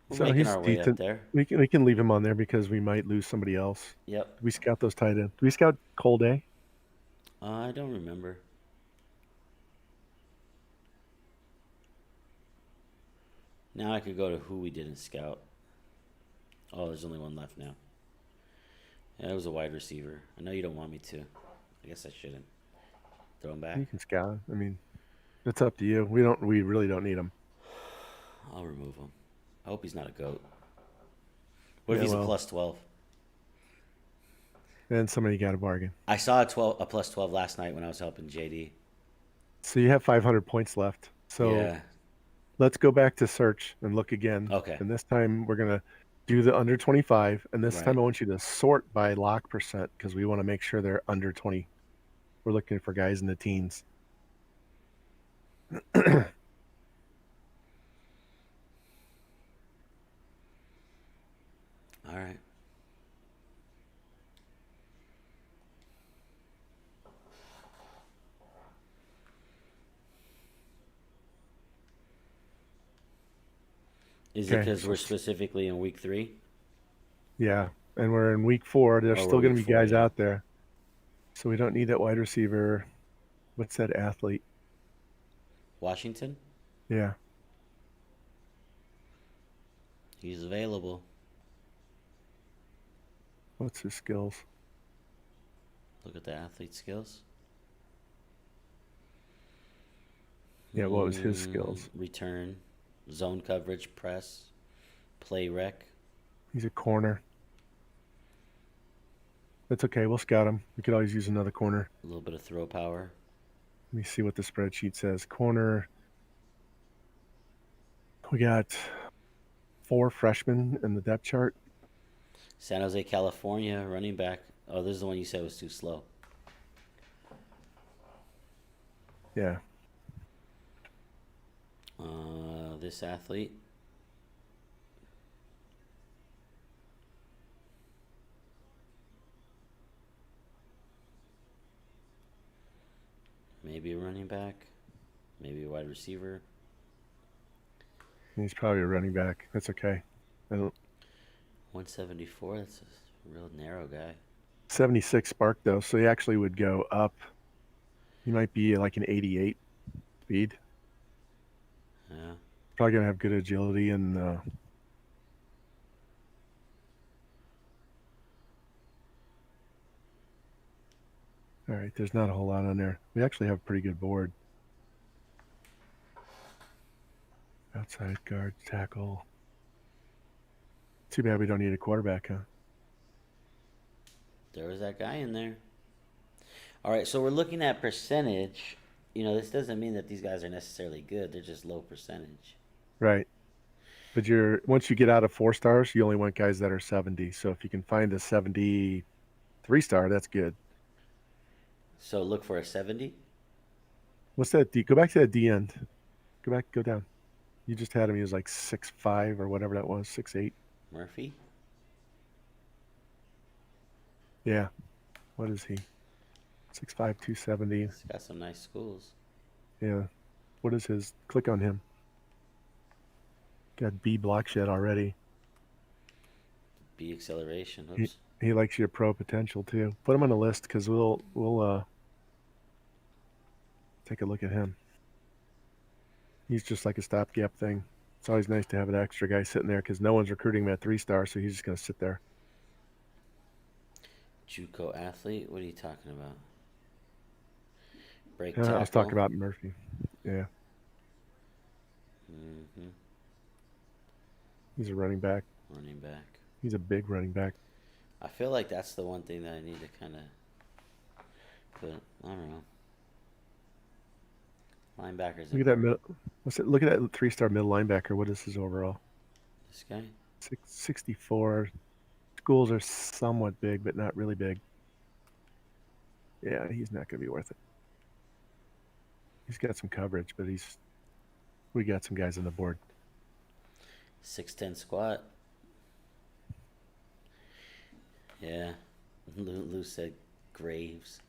We're So making he's our way decent. up there. We can leave him on there because we might lose somebody else. Yep. We scout those tight ends. Do we scout Cole Day? I don't remember. Now I could go to who we didn't scout. Oh, there's only one left now. Yeah, it was a wide receiver. I know you don't want me to. I guess I shouldn't. Throw him back. You can scout him. I mean, it's up to you. We really don't need him. I'll remove him. I hope he's not a goat. What if Yeah, he's well. a plus 12? Then somebody got a bargain. I saw a plus 12 last night when I was helping JD. So you have 500 points left. So Yeah. let's go back to search and look again. Okay. And this time we're gonna do the under 25, and this time I want you to sort by lock percent because we want to make sure they're under 20. We're looking for guys in the teens. All right. Is it Okay. because we're specifically in week 3? Yeah, and we're in week 4. There's Oh, still we're going to week be 4, guys yeah. out there, so we don't need that wide receiver. What's that athlete? Washington? Yeah, He's available. what's his skills? Look at the athlete skills. Yeah, what was his skills? Return, zone coverage, press, play rec. He's a corner. That's okay. We'll scout him. We could always use another corner. A little bit of throw power. Let me see what the spreadsheet says. Corner. We got 4 freshmen in the depth chart. San Jose, California, running back. Oh, this is the one you said was too slow. Yeah. This athlete. Maybe a running back. Maybe a wide receiver. He's probably a running back. That's okay. I don't, 174. That's a real narrow guy. 76 spark though, so he actually would go up. He might be like an 88 speed. Yeah. Probably gonna have good agility and All right, there's not a whole lot on there. We actually have a pretty good board. Outside guard, tackle. Too bad we don't need a quarterback, huh? There was that guy in there. All right, so we're looking at percentage. You know, this doesn't mean that these guys are necessarily good. They're just low percentage. Right. But once you get out of 4 stars, you only want guys that are 70. So if you can find a 73 star, that's good. So look for a 70. What's that D? Go back to that D end. Go down. You just had him. He was like 6'5" or whatever that was, 6'8". Murphy? Yeah. What is he? 6'5", 270. He's got some nice schools. Yeah. What is his? Click on him. Got B block shed already. B acceleration. Oops. He likes your pro potential too. Put him on the list because we'll take a look at him. He's just like a stopgap thing. It's always nice to have an extra guy sitting there because no one's recruiting him at 3 star, so he's just going to sit there. JUCO athlete? What are you talking about? Break tackle? I was talking about Murphy. Yeah. Mm-hmm. He's a running back. Running back. He's a big running back. I feel like that's the one thing that I need to kind of put. I don't know. Linebackers. Look at that middle. Look at that 3-star middle linebacker. What is his overall? This guy. 64. Schools are somewhat big, but not really big. Yeah, he's not going to be worth it. He's got some coverage, but we got some guys on the board. 6'10" squat. Yeah. Lou said Graves.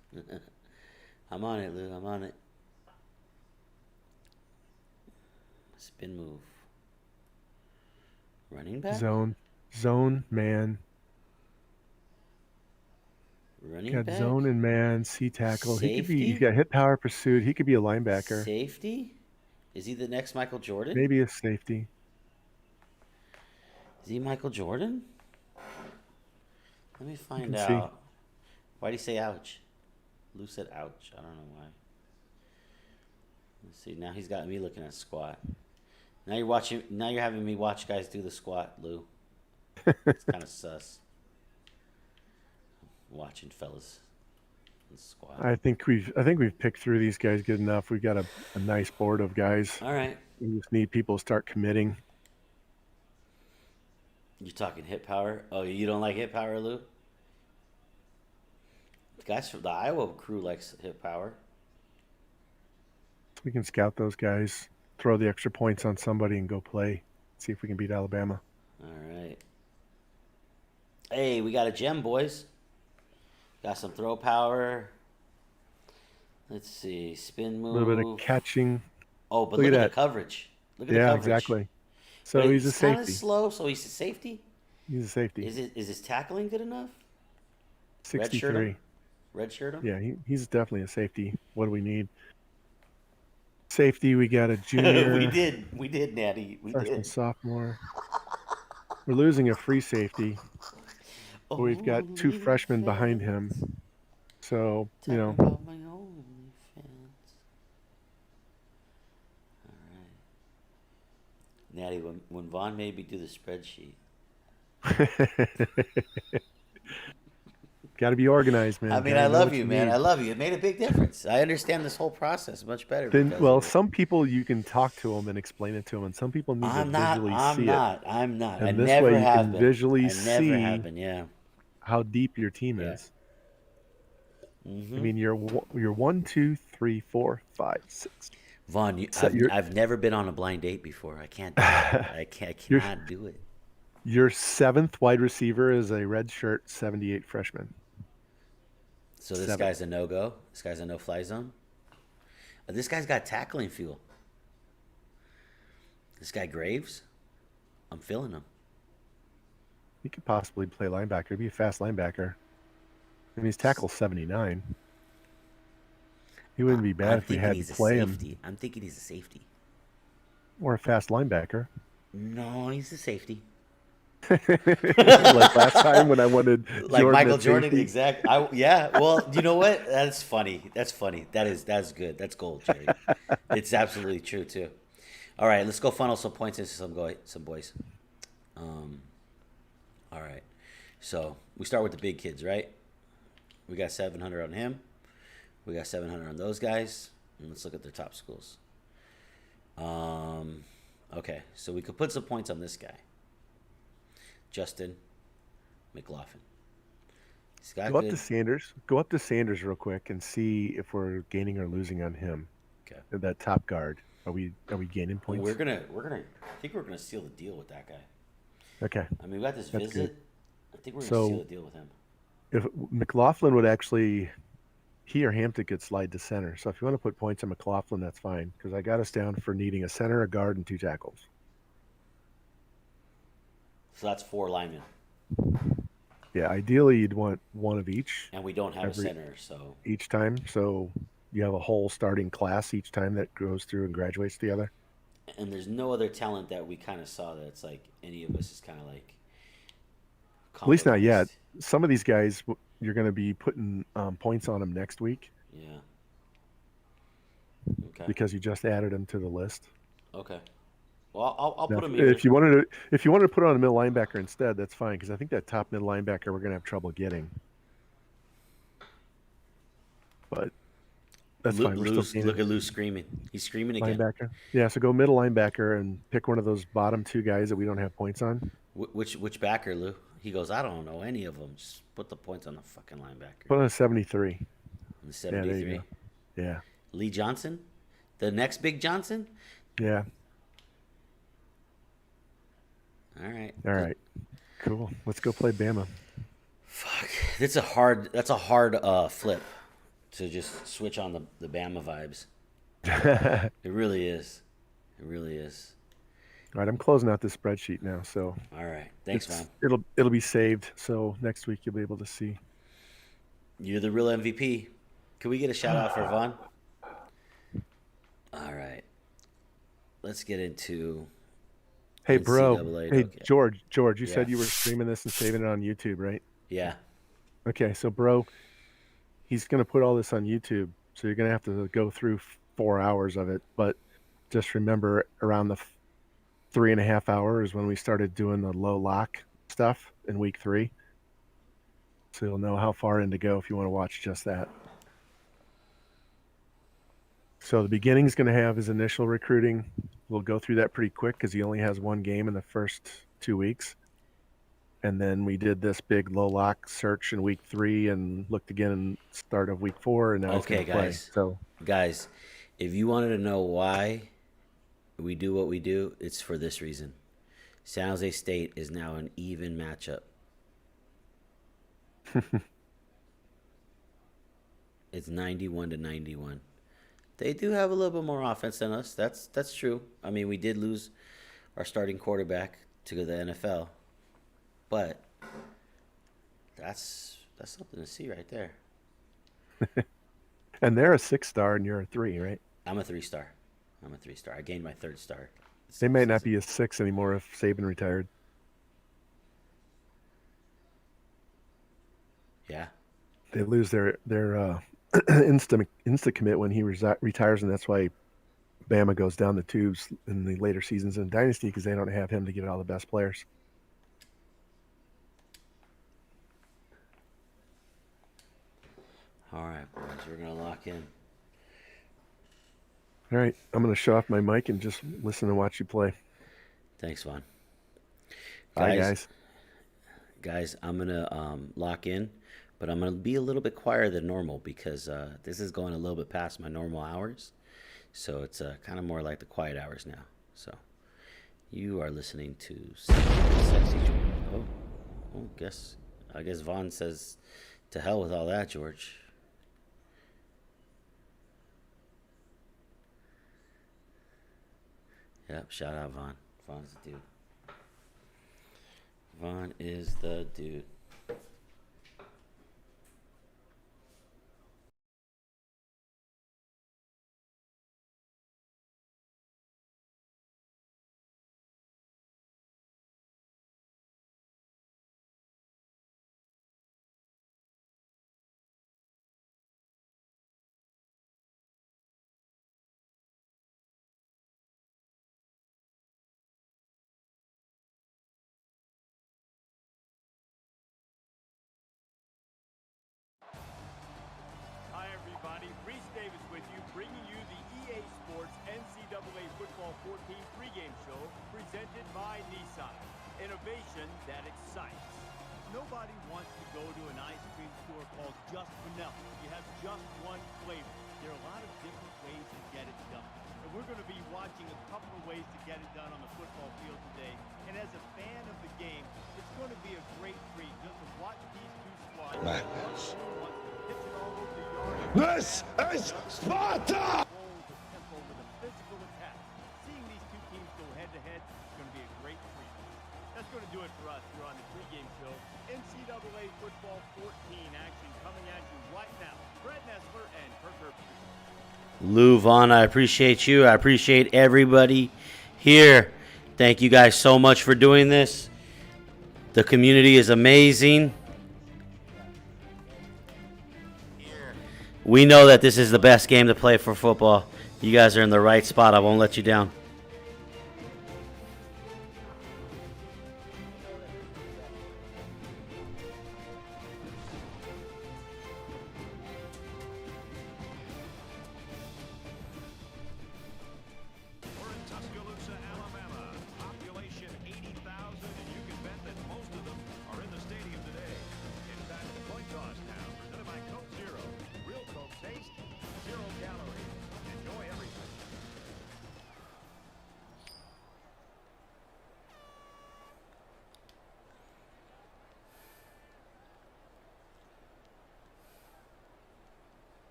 I'm on it, Lou. I'm on it. Spin move. Running back? Zone, man. Running got back? Zone and man, C tackle. Safety? He's got hit power pursuit. He could be a linebacker. Safety? Is he the next Michael Jordan? Maybe a safety. Is he Michael Jordan? Let me find out. See. Why'd he say ouch? Lou said ouch. I don't know why. Let's see. Now he's got me looking at squat. Now you're having me watch guys do the squat, Lou. It's kind of sus. Watching fellas squat. I think we've picked through these guys good enough. We've got a nice board of guys. All right. We just need people to start committing. You talking hit power? Oh, you don't like hit power, Lou? The guys from the Iowa crew likes hit power. We can scout those guys, throw the extra points on somebody, and go play. See if we can beat Alabama. All right. Hey, we got a gem, boys. Got some throw power. Let's see. Spin move. A little bit of catching. Oh, but look at the coverage. Look at the coverage. Yeah, exactly. So but he's a safety. Kind of slow, so he's a safety? He's a safety. Is his tackling good enough? 63. Redshirt him? Yeah, he's definitely a safety. What do we need? Safety, we got a junior. we did, Natty. We did. Sophomore. We're losing a free safety. But we've got 2 freshmen behind him. So, you know. About my OnlyFans. All right. Natty, when Vaughn made me do the spreadsheet. Got to be organized, man. I mean, I love you, man. I love you. It made a big difference. I understand this whole process much better. Well, some people you can talk to them and explain it to them, and some people need to visually see it. I'm not. And I this never way you have can been. visually I never see have been, yeah. how deep your team is. Mm-hmm. I mean, you're 1, 2, 3, 4, 5, 6. Vaughn, I've never been on a blind date before. I can't do it. I cannot do it. Your 7th wide receiver is a red shirt 78 freshman. So this guy's a no-go? This guy's a no-fly zone? This guy's got tackling fuel. This guy Graves, I'm feeling him. He could possibly play linebacker. He'd be a fast linebacker. I mean, he's tackle 79. He wouldn't be bad if we had to play him. I'm thinking he's a safety. Or a fast linebacker. No, he's a safety. Like last time when I wanted Like Jordan Michael at Jordan, safety. exact. Yeah. Well, you know what? That's funny. That's funny. That's good. That's gold, Jerry. It's absolutely true too. All right, let's go funnel some points into some boys. All right. So we start with the big kids, right? We got 700 on him. We got 700 on those guys. And let's look at their top schools. Okay, so we could put some points on this guy, Justin McLaughlin. He's got Go up good. to Sanders. Go up to Sanders real quick and see if we're gaining or losing on him. Okay. That top guard. Are we gaining Well, points? I think we're gonna seal the deal with that guy. Okay. I mean, we got this That's visit. good. I think we're gonna So seal the deal with him. if McLaughlin would actually, he or Hampton could slide to center. So if you want to put points on McLaughlin, that's fine because I got us down for needing a center, a guard, and 2 tackles. So that's 4 linemen, Yeah, ideally you'd want one of each. and we don't have a center, so each time. So you have a whole starting class each time that goes through and graduates together. and there's no other talent that we kind of saw that's like any of us is kind of like. At least not yet. compromised. Some of these guys, you're going to be putting points on them next week Yeah. Okay. because you just added them to the list. Okay. Well, I'll Now, put him here. if you wanted to put on a middle linebacker instead, that's fine because I think that top middle linebacker we're going to have trouble getting. But that's fine. We're Lou's, still look at Lou screaming. He's screaming again. linebacker. Yeah, so go middle linebacker and pick one of those bottom 2 guys that we don't have points on. Which backer, Lou? He goes, I don't know any of them. Just put the points on the fucking linebacker. Put on a 73. The Yeah, there 73. you go. Yeah. Lee Johnson? The next big Johnson? Yeah. All right. All right. Cool. Let's go play Bama. Fuck. That's a hard flip to just switch on the Bama vibes. It really is. It really is. All right, I'm closing out this spreadsheet now, so All right. Thanks, man. it'll be saved. So next week you'll be able to see. You're the real MVP. Can we get a shout out for Vaughn? All right. Let's get into Hey, bro. NCAA. Hey, Okay. George, you Yeah. said you were streaming this and saving it on YouTube, right? Yeah. Okay, so bro, he's gonna put all this on YouTube, so you're gonna have to go through 4 hours of it. But just remember, around the 3.5 hours when we started doing the low lock stuff in week 3, so you'll know how far in to go if you want to watch just that. So the beginning is going to have his initial recruiting. We'll go through that pretty quick because he only has 1 game in the first 2 weeks. And then we did this big low lock search in week 3 and looked again in start of week 4. And now he's Okay, going to play. guys. So Guys, if you wanted to know why we do what we do, it's for this reason. San Jose State is now an even matchup. It's 91-91. They do have a little bit more offense than us. That's true. I mean, we did lose our starting quarterback to the NFL, but that's something to see right there. and they're a 6-star and you're a 3, right? I'm a 3-star. I'm a 3-star. I gained my 3rd star. They may not be a 6 anymore if Saban retired. Yeah. They lose their insta commit when he retires, and that's why Bama goes down the tubes in the later seasons in Dynasty because they don't have him to get all the best players. All right, boys. We're going to lock in. All right, I'm going to shut off my mic and just listen and watch you play. Thanks, Vaughn. Bye, guys. Guys, I'm going to lock in, but I'm going to be a little bit quieter than normal because this is going a little bit past my normal hours. So it's kind of more like the quiet hours now. So you are listening to Sexy George. I guess Vaughn says to hell with all that, George. Yep, shout out Vaughn. Vaughn's the dude. Vaughn is the dude. pregame show presented by Nissan. Innovation that excites. Nobody wants to go to an ice cream store called Just Vanilla. You have just one flavor. There are a lot of different ways to get it done. And we're going to be watching a couple of ways to get it done on the football field today. And as a fan of the game, it's going to be a great treat just to watch these two squads. Madness. This is Sparta! With a physical attack. Seeing these two teams go head-to-head is going to be a great treat. That's going to do it for us here on the pregame show. NCAA Football 14 action coming at you right now. Fred Nessler and Kirk Herbstreit. Lou, Vaughn, I appreciate you. I appreciate everybody here. Thank you guys so much for doing this. The community is amazing. We know that this is the best game to play for football. You guys are in the right spot. I won't let you down.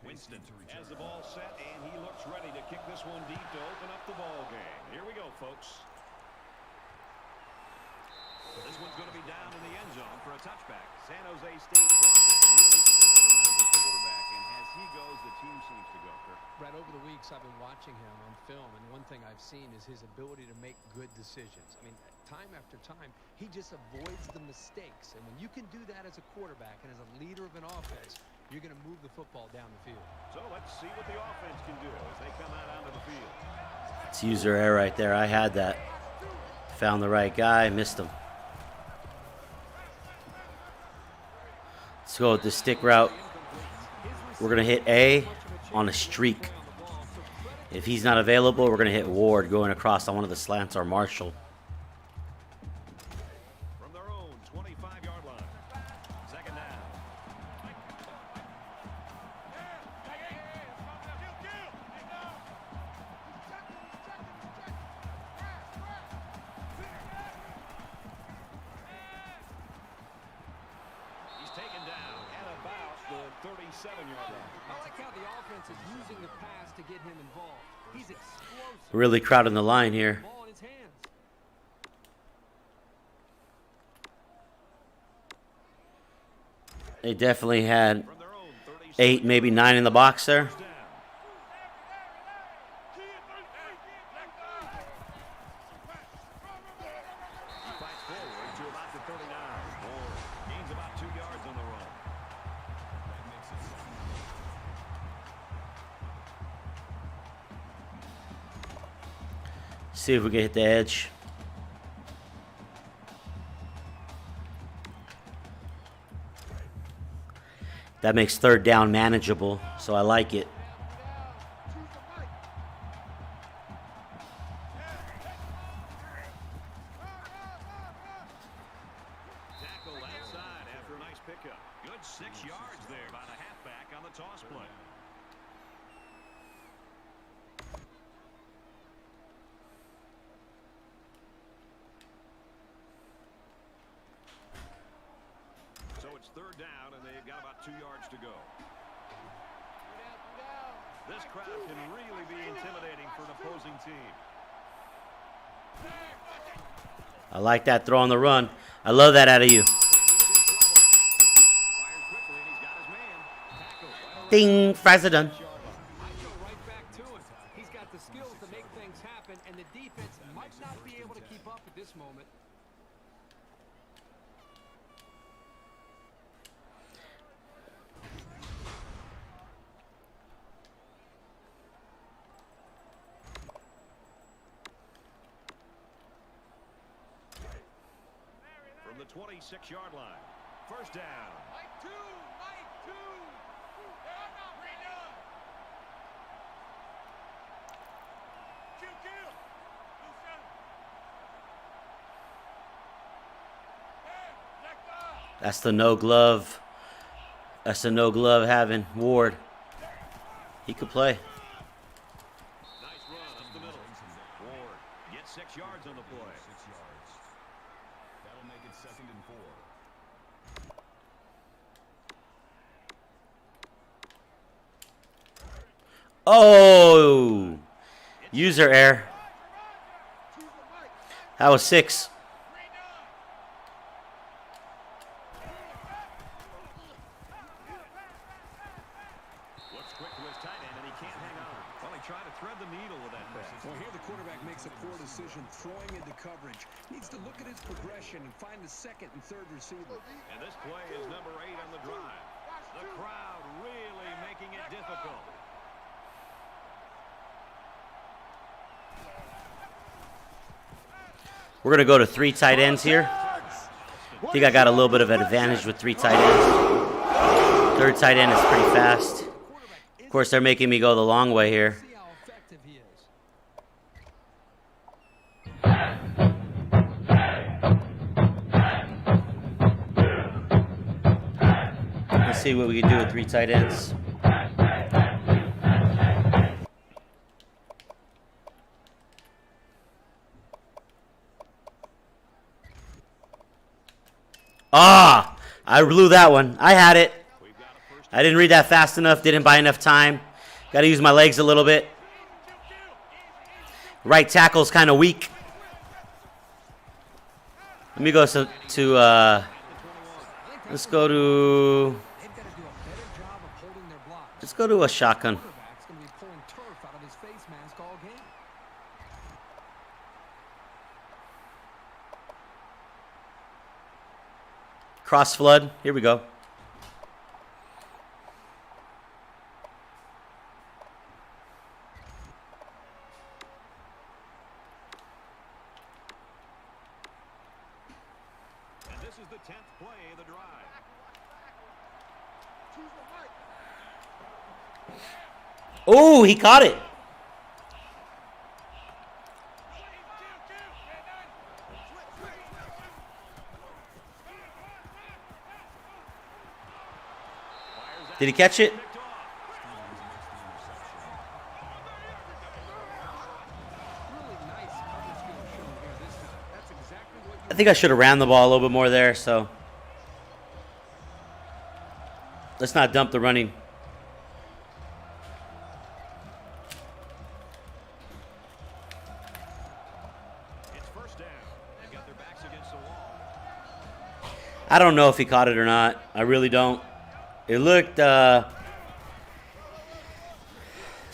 Winston has the ball set, and he looks ready to kick this one deep to open up the ball game. Here we go, folks. This one's going to be down in the end zone for a touchback. San Jose State's offense really centered around this quarterback, and as he goes, the team seems to go. Brett, over the weeks I've been watching him on film, and one thing I've seen is his ability to make good decisions. I mean, time after time, he just avoids the mistakes. And when you can do that as a quarterback and as a leader of an offense, you're going to move the football down the field. So let's see what the offense can do as they come out onto the field. It's user error right there. I had that. Found the right guy, missed him. Let's go with the stick route. We're going to hit A on a streak. If he's not available, we're going to hit Ward going across on one of the slants or Marshall. From their own 25-yard line. Second down. He's taken down at about the 37-yard line. I like how the offense is using the pass to get him involved. He's explosive. Really crowding the line here. Ball in his hands. They definitely had 8, maybe 9 in the box there. See if we can hit the edge. That makes third down manageable, so I like it. Tackle outside after a nice pickup. Good 6 yards there by the halfback on the toss play. So it's third down, and they've got about 2 yards to go. This crowd can really be intimidating for an opposing team. I like that throw on the run. I love that out of you. Ding, fries are done. He's got the skills to make things happen, and the defense might not be able to keep up at this moment. From the 26-yard line. First down. That's the no glove. That's the no glove having Ward. He could play. Nice run up the middle. Ward gets 6 yards on the play. 6 yards. That'll make it 2nd and 4. Oh! User error. That was 6. Looks quick to his tight end, and he can't hang on. Well, he tried to thread the needle with that pass. Well, here the quarterback makes a poor decision throwing into coverage. Needs to look at his progression and find the 2nd and 3rd receiver. And this play is number 8 on the drive. The crowd really making it difficult. We're going to go to 3 tight ends here. I think I got a little bit of an advantage with 3 tight ends. 3rd tight end is pretty fast. Of course, they're making me go the long way here. Let's see what we can do with 3 tight ends. Ah! I blew that one. I had it. I didn't read that fast enough. Didn't buy enough time. Got to use my legs a little bit. Right tackle's kind of weak. Let me go let's go to a shotgun. Cross flood. Here we go. And this is the 10th play of the drive. Oh, he caught it. Did he catch it? I think I should have ran the ball a little bit more there, so let's not dump the running. It's 1st down. They've got their backs against the wall. I don't know if he caught it or not. I really don't. It looked, it's a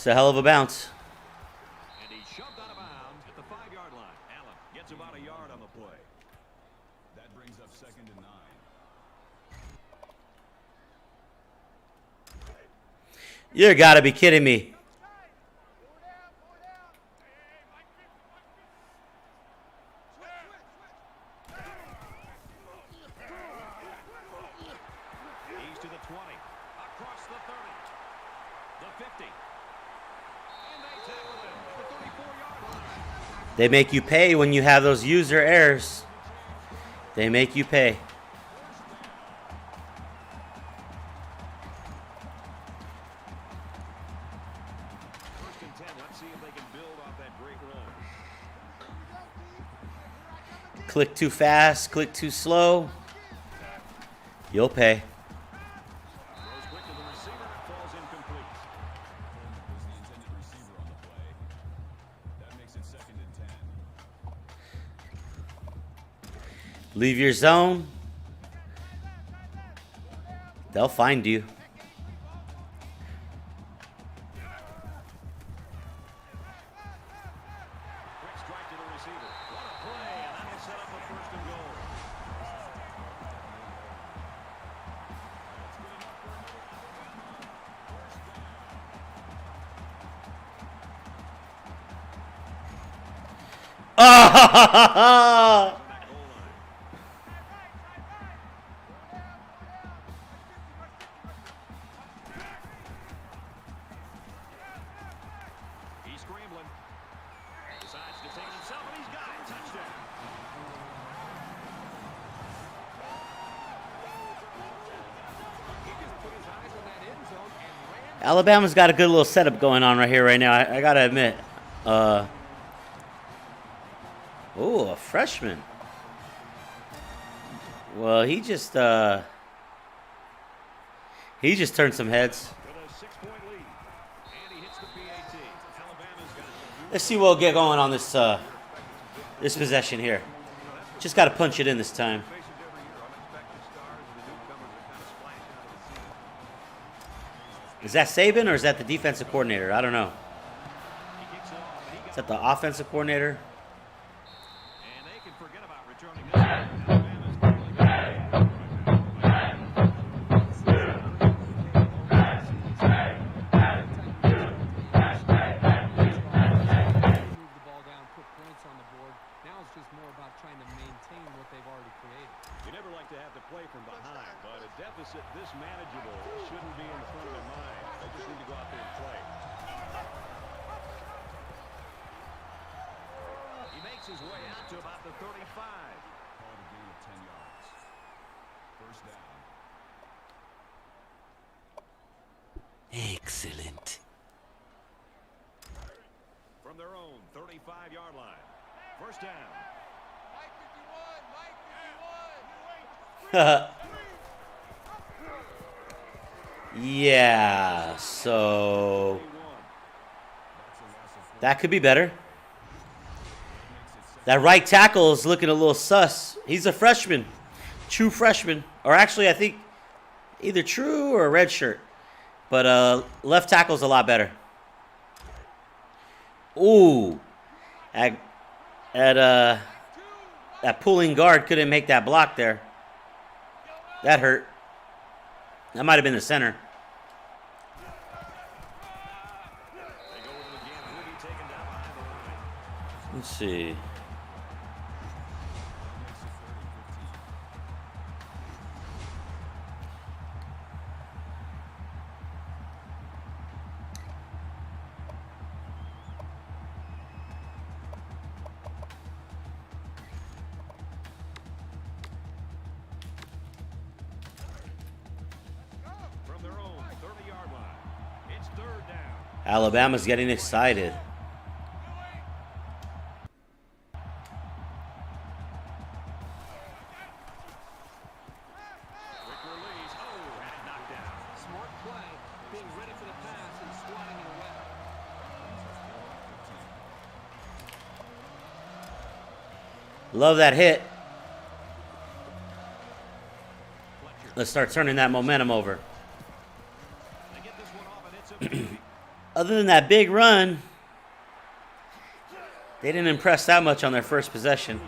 hell of a bounce. And he shoved out of bounds at the 5-yard line. Allen gets about a yard on the play. That brings up 2nd and 9. You gotta be kidding me. He's to the 20, across the 30, the 50, and they tackle him at the 34-yard line. They make you pay when you have those user errors. They make you pay. First and 10, let's see if they can build off that great run. Click too fast, click too slow. You'll pay. Throws quick to the receiver, it falls incomplete. Was the intended receiver on the play. That makes it 2nd and 10. Leave your zone. They'll find you. Quick strike to the receiver. What a play, and that'll set up a 1st and goal. Ah! Alabama's got a good little setup going on right here, right now. I gotta admit. Oh, a freshman. Well, he just turned some heads. Let's see what we'll get going on this this possession here. Just got to punch it in this time. Is that Saban or is that the defensive coordinator? I don't know. Is that the offensive coordinator? This manageable shouldn't be in front of their mind. They just need to go out there and play. He makes his way out to about the 35. Called a gain of 10 yards. First down. Excellent. From their own 35-yard line. First down. Mike 51. Yeah, so that could be better. That right tackle is looking a little sus. He's a freshman, true freshman, or actually I think either true or a red shirt. But left tackle's a lot better. Ooh, that pulling guard couldn't make that block there. That hurt. That might have been the center. Let's see. Alabama's getting excited. Love that hit. Let's start turning that momentum over. Other than that big run, they didn't impress that much on their first possession.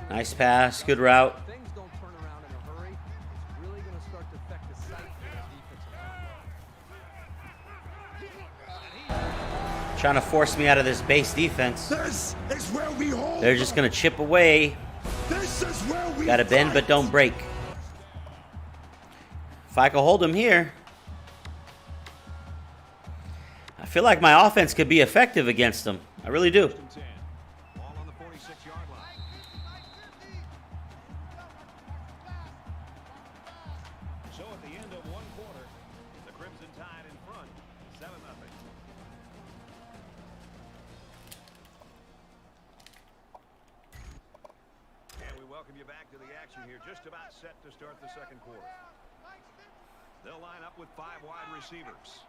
Nice pass, good route. Trying to force me out of this base defense. This is where we hold. They're just going to chip away. This is where we Got to bend but don't break. If I could hold them here, I feel like my offense could be effective against them. I really do. So at the end of one quarter, the Crimson Tide in front, 7-0. Welcome you back to the action here. Just about set to start the second quarter. They'll line up with 5 wide receivers.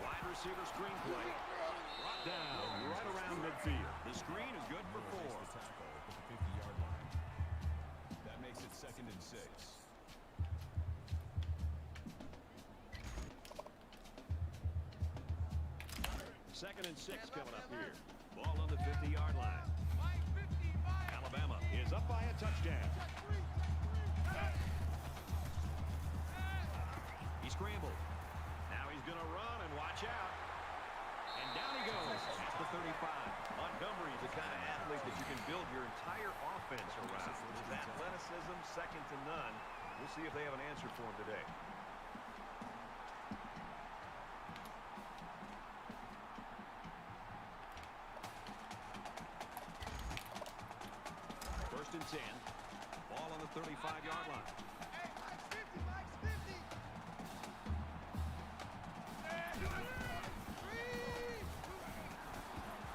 Wide receiver screen play. Brought down right around midfield. The screen is good for 4. At the 50-yard line. That makes it 2nd and 6. Second and 6 coming up here. Ball on the 50-yard line. Alabama is up by a touchdown. He scrambled. Now he's going to run and watch out. And down he goes at the 35. Montgomery's the kind of athlete that you can build your entire offense around. His athleticism, second to none. We'll see if they have an answer for him today. 35-yard line.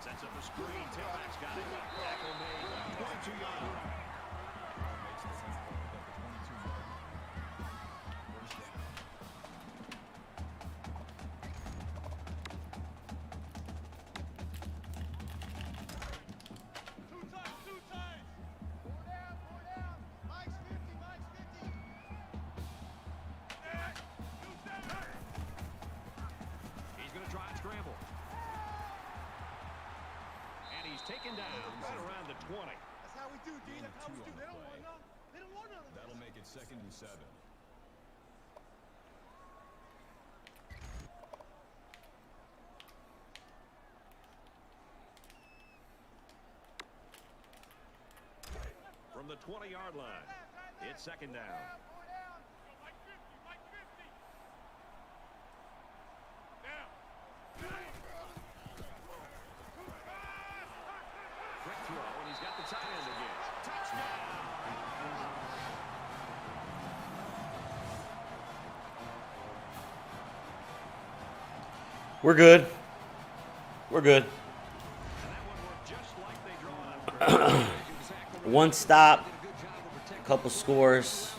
Sets up the screen. Tailback's got it. Tackle made. 22-yard line. Makes the sense at the 22-yard line. First down. Two times. Four down. Mike's 50. He's going to try and scramble. And he's taken down right around the 20. That's how we do, D. That's how we do. They don't want none. They don't want none of this. That'll make it 2nd and 7. From the 20-yard line, it's 2nd down. Quick throw, and he's got the tight end again. Touchdown! We're good. We're good. One stop, a couple scores.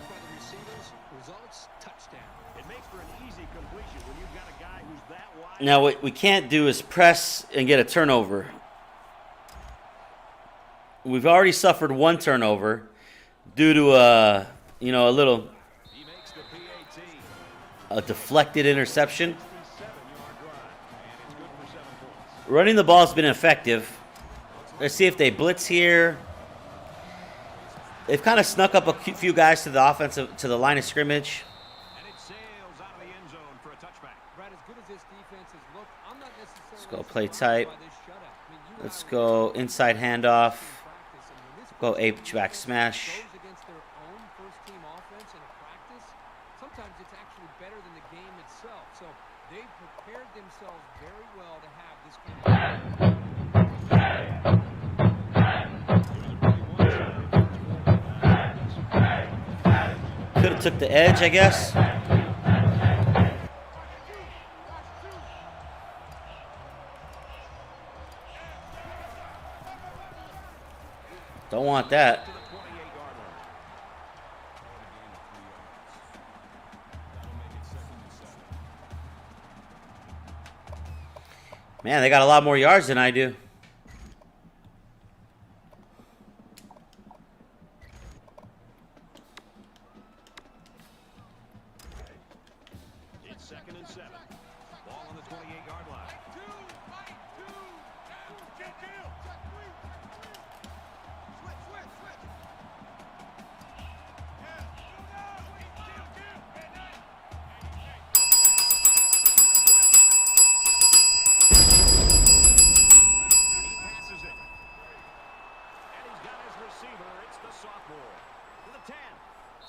Now what we can't do is press and get a turnover. We've already suffered one turnover due to a deflected interception. Running the ball has been effective. Let's see if they blitz here. They've kind of snuck up a few guys to the offensive, to the line of scrimmage. Let's go play type. Let's go inside handoff. Go H-back smash. Sometimes it's actually better than the game itself. So they've prepared themselves very well to have this kind of. Could have took the edge, I guess. Don't want that. Man, they got a lot more yards than I do. It's 2nd and 7. Ball on the 28-yard line.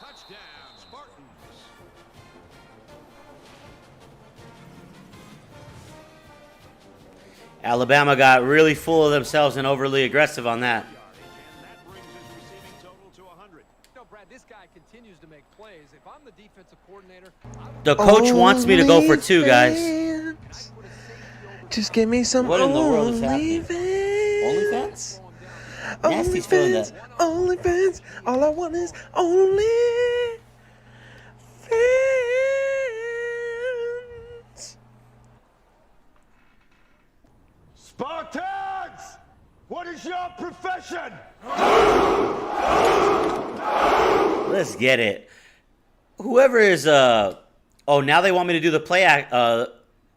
Touchdown, Spartans. Alabama got really full of themselves and overly aggressive on that. This guy continues to make plays. If I'm the defensive coordinator, the coach wants me to go for 2, guys. Just give me some What in the world is happening? OnlyFans? Nasty's feeling that. OnlyFans. All I want is OnlyFans. Spartans! What is your profession? Let's get it. Whoever is oh, now they want me to do the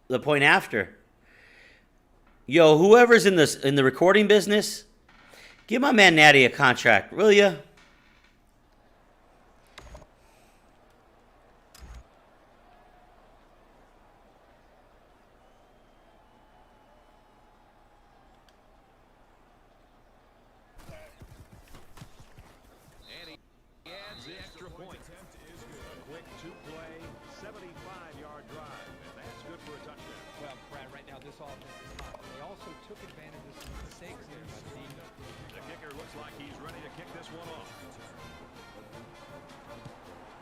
the point after. Yo, whoever's in the recording business, give my man Natty a contract, will ya?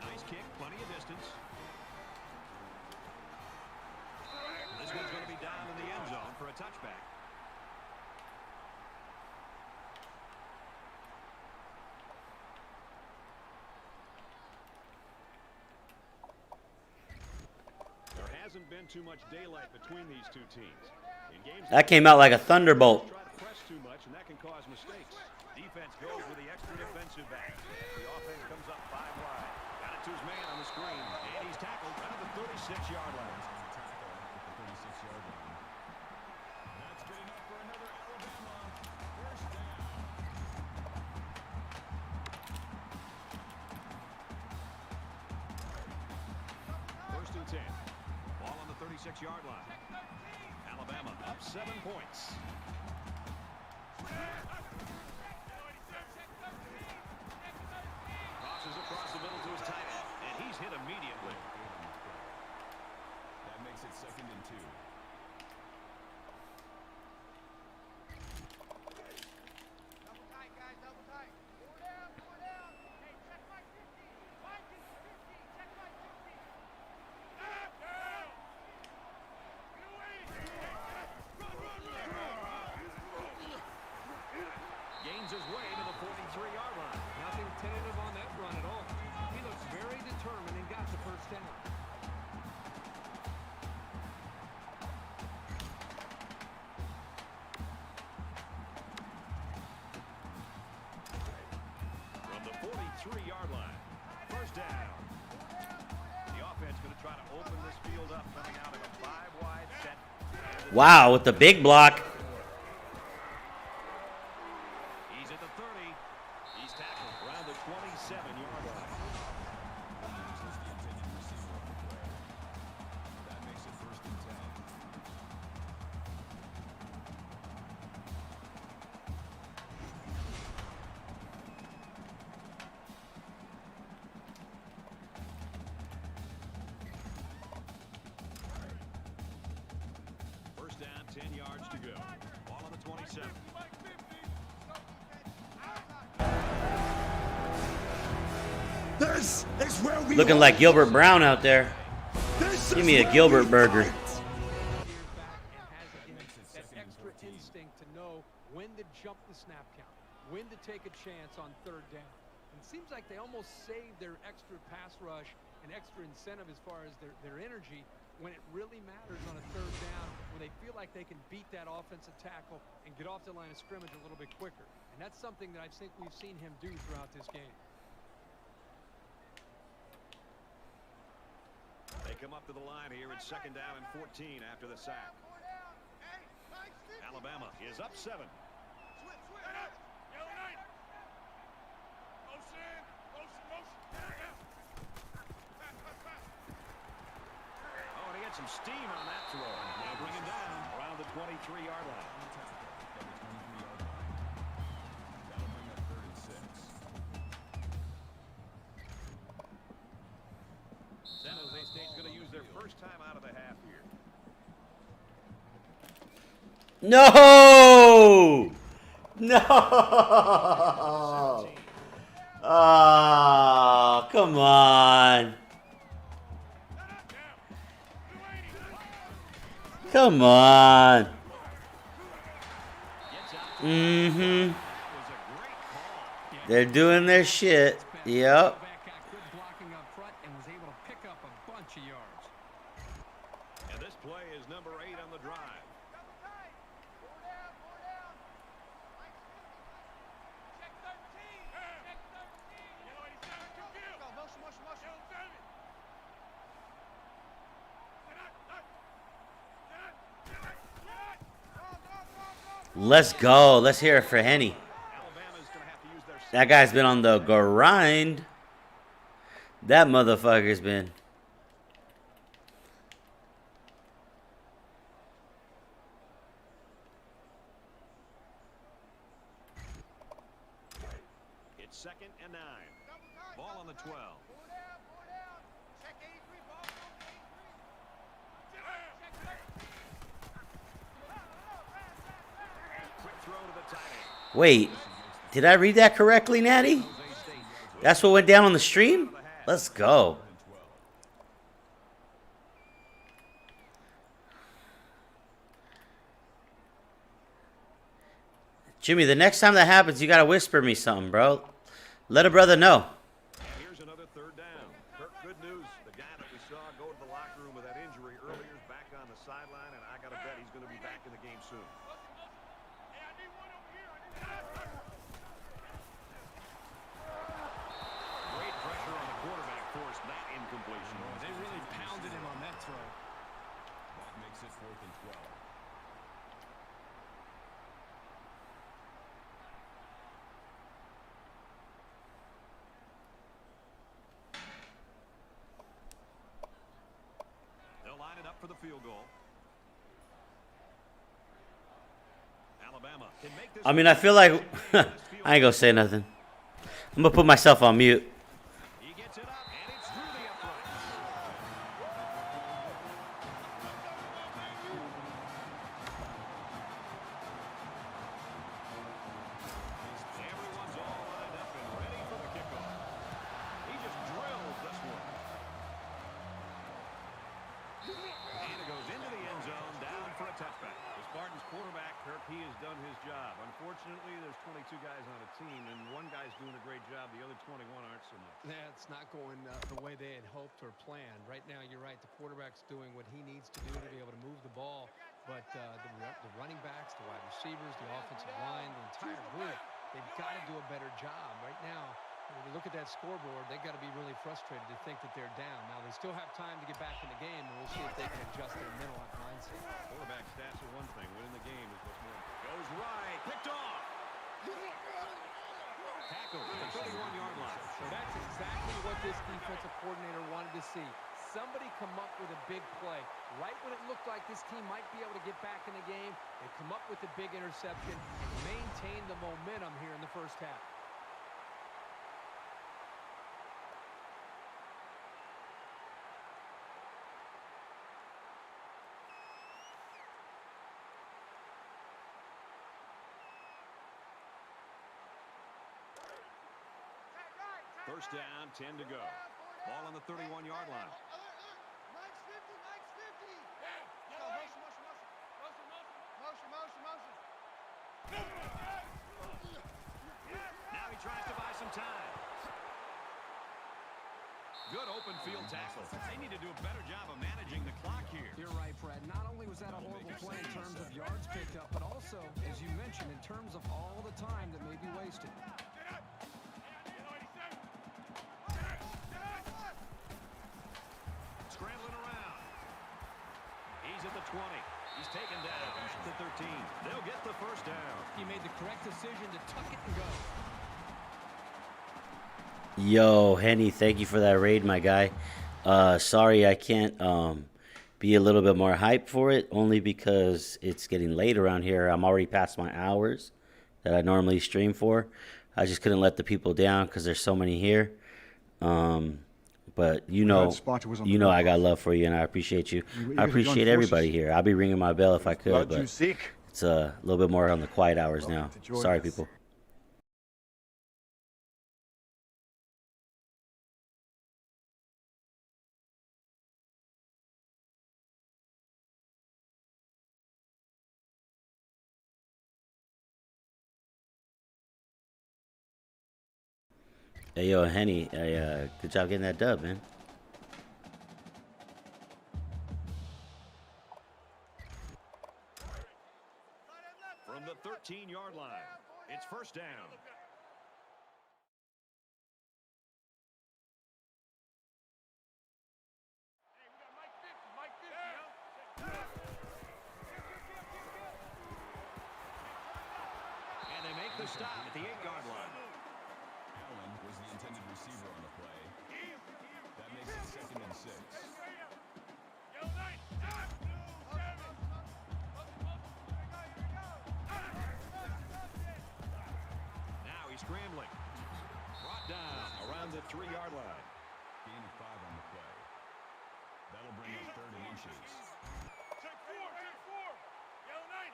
Nice kick, plenty of distance. This one's going to be down in the end zone for a touchback. There hasn't been too much daylight between these two teams. In games That came out like a thunderbolt. try to press too much, and that can cause mistakes. Defense goes with the extra defensive back. The offense comes up 5 wide. Got it to his man on the screen, and he's tackled out of the 36-yard line. That's good enough for another Alabama first down. First and 10. Ball on the 36-yard line. Alabama up 7 points. Crosses across the middle to his tight end, and he's hit immediately. That makes it 2nd and 2. Gains his way to the 43-yard line. Nothing tentative on that run at all. He looks very determined and got the first down. From the 43-yard line. First down. The offense going to try to open this field up, coming out of a 5-wide set. Wow, with the big block. He's at the 30. He's tackled around the 27-yard line. That makes it 1st and 10. First down, 10 yards to go. Ball on the 27. This is where we Looking like Gilbert Brown out there. Give me a Gilbert burger. That extra instinct to know when to jump the snap count, when to take a chance on 3rd down. It seems like they almost save their extra pass rush and extra incentive as far as their energy when it really matters on a 3rd down, when they feel like they can beat that offensive tackle and get off the line of scrimmage a little bit quicker. And that's something that I think we've seen him do throughout this game. They come up to the line here. It's 2nd down and 14 after the sack. Alabama is up 7. Oh, and he had some steam on that throw. Now bring him down around the 23-yard line. That'll bring up 3rd and 6. San Jose State's going to use their first time out of the half here. No! No! Oh, come on. Come on. Mm-hmm. They're doing their shit. Yep. Blocking up front and was able to pick up a bunch of yards. And this play is number 8 on the drive. Let's go. Let's hear it for Henny. That guy's been on the grind. That motherfucker's been. It's 2nd and 9. Ball on the 12. Wait, did I read that correctly, Natty? That's what went down on the stream? Let's go. Jimmy, the next time that happens, you got to whisper me something, bro. Let a brother know. Here's another third down. Kirk, good news. The guy that we saw go to the locker room with that injury earlier is back on the sideline, and I got to bet he's going to be back in the game soon. Great pressure on the quarterback, forced that incompletion. They really pounded him on that throw. That makes it 4th and 12. They'll line it up for the field goal. Alabama can make this. I mean, I feel like I ain't gonna say nothing. I'm gonna put myself on mute. He gets it up, and it's through the uprights. Everyone's all lined up and ready for the kickoff. He just drills this one. And it goes into the end zone, down for a touchback. The Spartans quarterback, Kirk, he has done his job. Unfortunately, there's 22 guys on a team, and one guy's doing a great job. The other 21 aren't so much. Yeah, it's not going the way they had hoped or planned. Right now, you're right. The quarterback's doing what he needs to do to be able to move the ball. But the running backs, the wide receivers, the offensive line, the entire group, they've got to do a better job. Right now, when you look at that scoreboard, they've got to be really frustrated to think that they're down. Now, they still have time to get back in the game, and we'll see if they can adjust their mental mindset. Quarterback stats are one thing. Winning the game is what's more. Goes right. Picked off. Tackle at the 31-yard line. So that's exactly what this defensive coordinator wanted to see. Somebody come up with a big play. Right when it looked like this team might be able to get back in the game, they come up with the big interception and maintain the momentum here in the first half. First down, 10 to go. Ball on the 31-yard line. Now he tries to buy some time. Good open field tackle. They need to do a better job of managing the clock here. You're right, Fred. Not only was that a horrible play in terms of yards picked up, but also, as you mentioned, in terms of all the time that may be wasted. Scrambling around. He's at the 20. He's taken down at the 13. They'll get the first down. He made the correct decision to tuck it and go. Yo, Henny, thank you for that raid, my guy. Sorry I can't be a little bit more hyped for it, only because it's getting late around here. I'm already past my hours that I normally stream for. I just couldn't let the people down because there's so many here. But you know I got love for you, and I appreciate you. I appreciate everybody here. I'll be ringing my bell if I could, but it's a little bit more on the quiet hours now. Sorry, people. Hey, yo, Henny, good job getting that dub, man. From the 13-yard line, it's first down. And they make the stop at the 8-yard line. Allen was the intended receiver on the play. That makes it 2nd and 6. Now he's scrambling. Brought down around the 3-yard line. Gain of 5 on the play. That'll bring up 3rd and inches. Check 4, check 4. Yellow 90.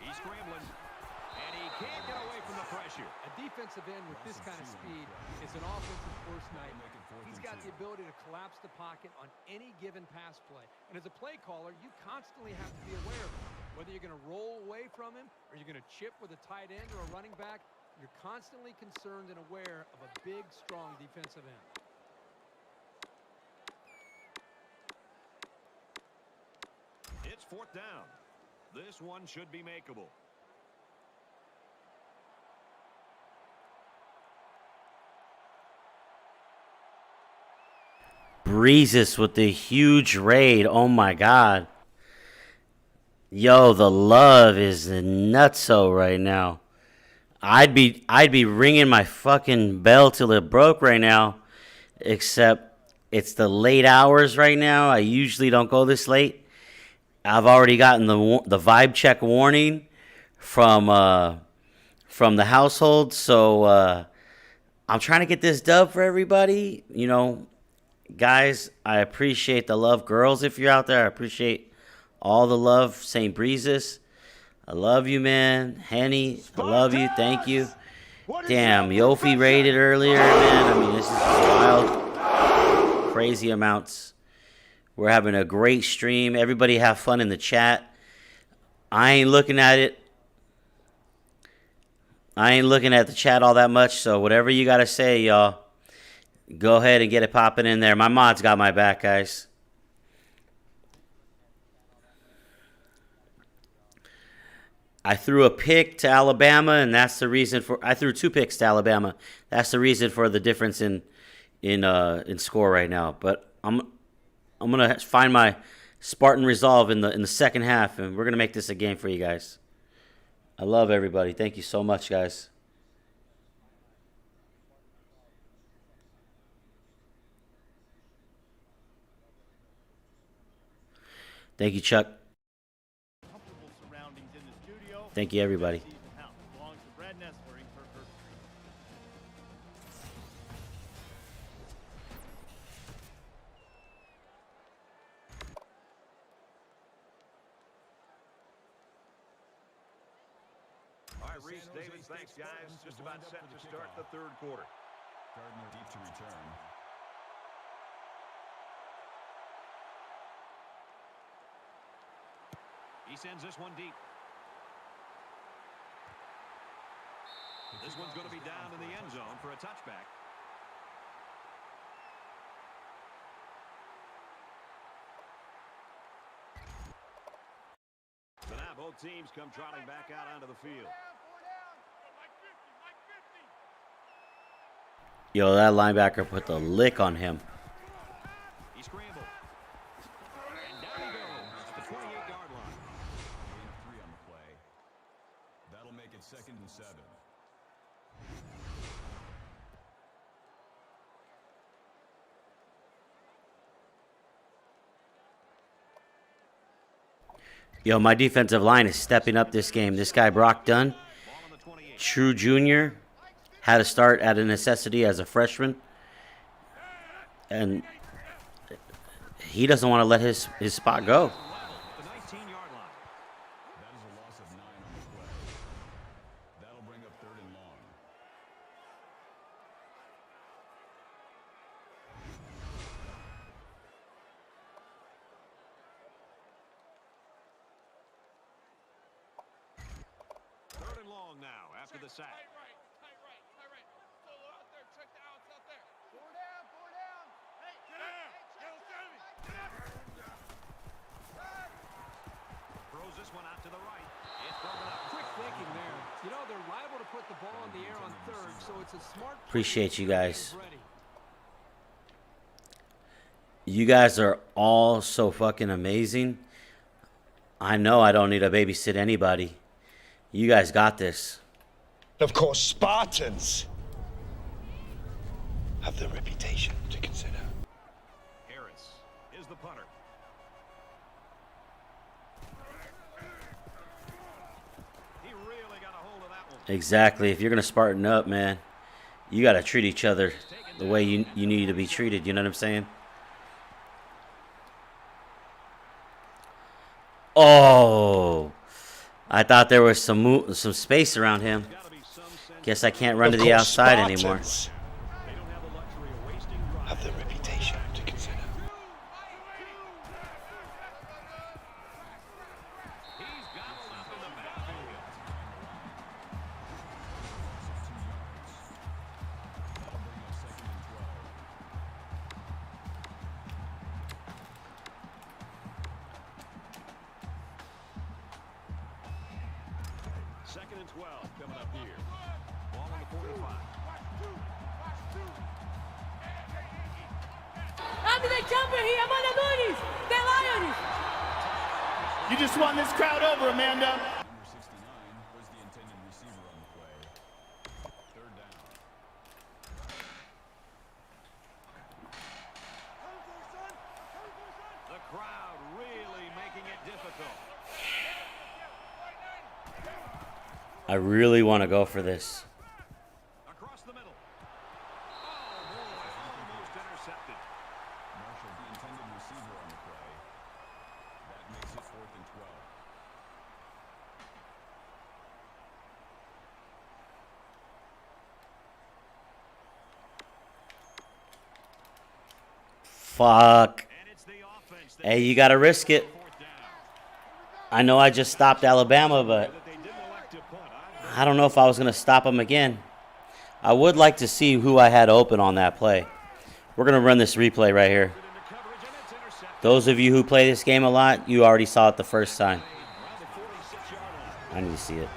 He's scrambling. And he can't get away from the pressure. A defensive end with this kind of speed is an offensive first night. He's got the ability to collapse the pocket on any given pass play. And as a play caller, you constantly have to be aware of it. Whether you're going to roll away from him or you're going to chip with a tight end or a running back, you're constantly concerned and aware of a big, strong defensive end. It's fourth down. This one should be makeable. Breezes with the huge raid. Oh my God. Yo, the love is nutso right now. I'd be ringing my fucking bell till it broke right now. Except it's the late hours right now. I usually don't go this late. I've already gotten the vibe check warning from the household, so I'm trying to get this dub for everybody. You know, guys, I appreciate the love. Girls, if you're out there, I appreciate all the love. St. Breezes, I love you, man. Henny, I love you. Thank you. Damn, Yofi rated earlier, man. I mean, this is wild. Crazy amounts. We're having a great stream. Everybody have fun in the chat. I ain't looking at it. I ain't looking at the chat all that much, so whatever you got to say, y'all, go ahead and get it popping in there. My mod's got my back, guys. I threw a pick to Alabama, and that's the reason for. I threw 2 picks to Alabama. That's the reason for the difference in score right now. But I'm gonna find my Spartan resolve in the second half, and we're gonna make this a game for you guys. I love everybody. Thank you so much, guys. Thank you, Chuck. Thank you, everybody. All right, Reese, David, thanks, guys. Just about set to start the third quarter. Gardner deep to return. He sends this one deep. This one's going to be down in the end zone for a touchback. So now both teams come trotting back out onto the field. Yo, that linebacker put the lick on him. He scrambled. And down he goes to the 28-yard line. Gain of 3 on the play. That'll make it 2nd and 7. Yo, my defensive line is stepping up this game. This guy, Brock Dunn, true junior, had to start at a necessity as a freshman. And he doesn't want to let his spot go. The 19-yard line. That is a loss of 9 on the play. That'll bring up 3rd and long. Third and long now after the sack. Throws this one out to the right. It's broken up. Quick thinking there. You know, they're liable to put the ball in the air on 3rd, so it's a smart play. Appreciate you guys. You guys are all so fucking amazing. I know I don't need to babysit anybody. You guys got this. Of course, Spartans have the reputation to consider. Harris is the punter. He really got a hold of that one. Exactly. If you're going to Spartan up, man, you got to treat each other the way you need to be treated. You know what I'm saying? Oh, I thought there was some space around him. Guess I can't run to the outside anymore. Have the reputation to consider. Second and 12 coming up here. Ball on the 45. You just won this crowd over, Amanda. Number 69 was the intended receiver on the play. Third down. The crowd really making it difficult. I really want to go for this. Across the middle. Oh, boy, almost intercepted. Marshall, the intended receiver on the play. That makes it 4th and 12. Fuck. Hey, you got to risk it. I know I just stopped Alabama, but I don't know if I was going to stop them again. I would like to see who I had open on that play. We're going to run this replay right here. Those of you who play this game a lot, you already saw it the first time. I need to see it.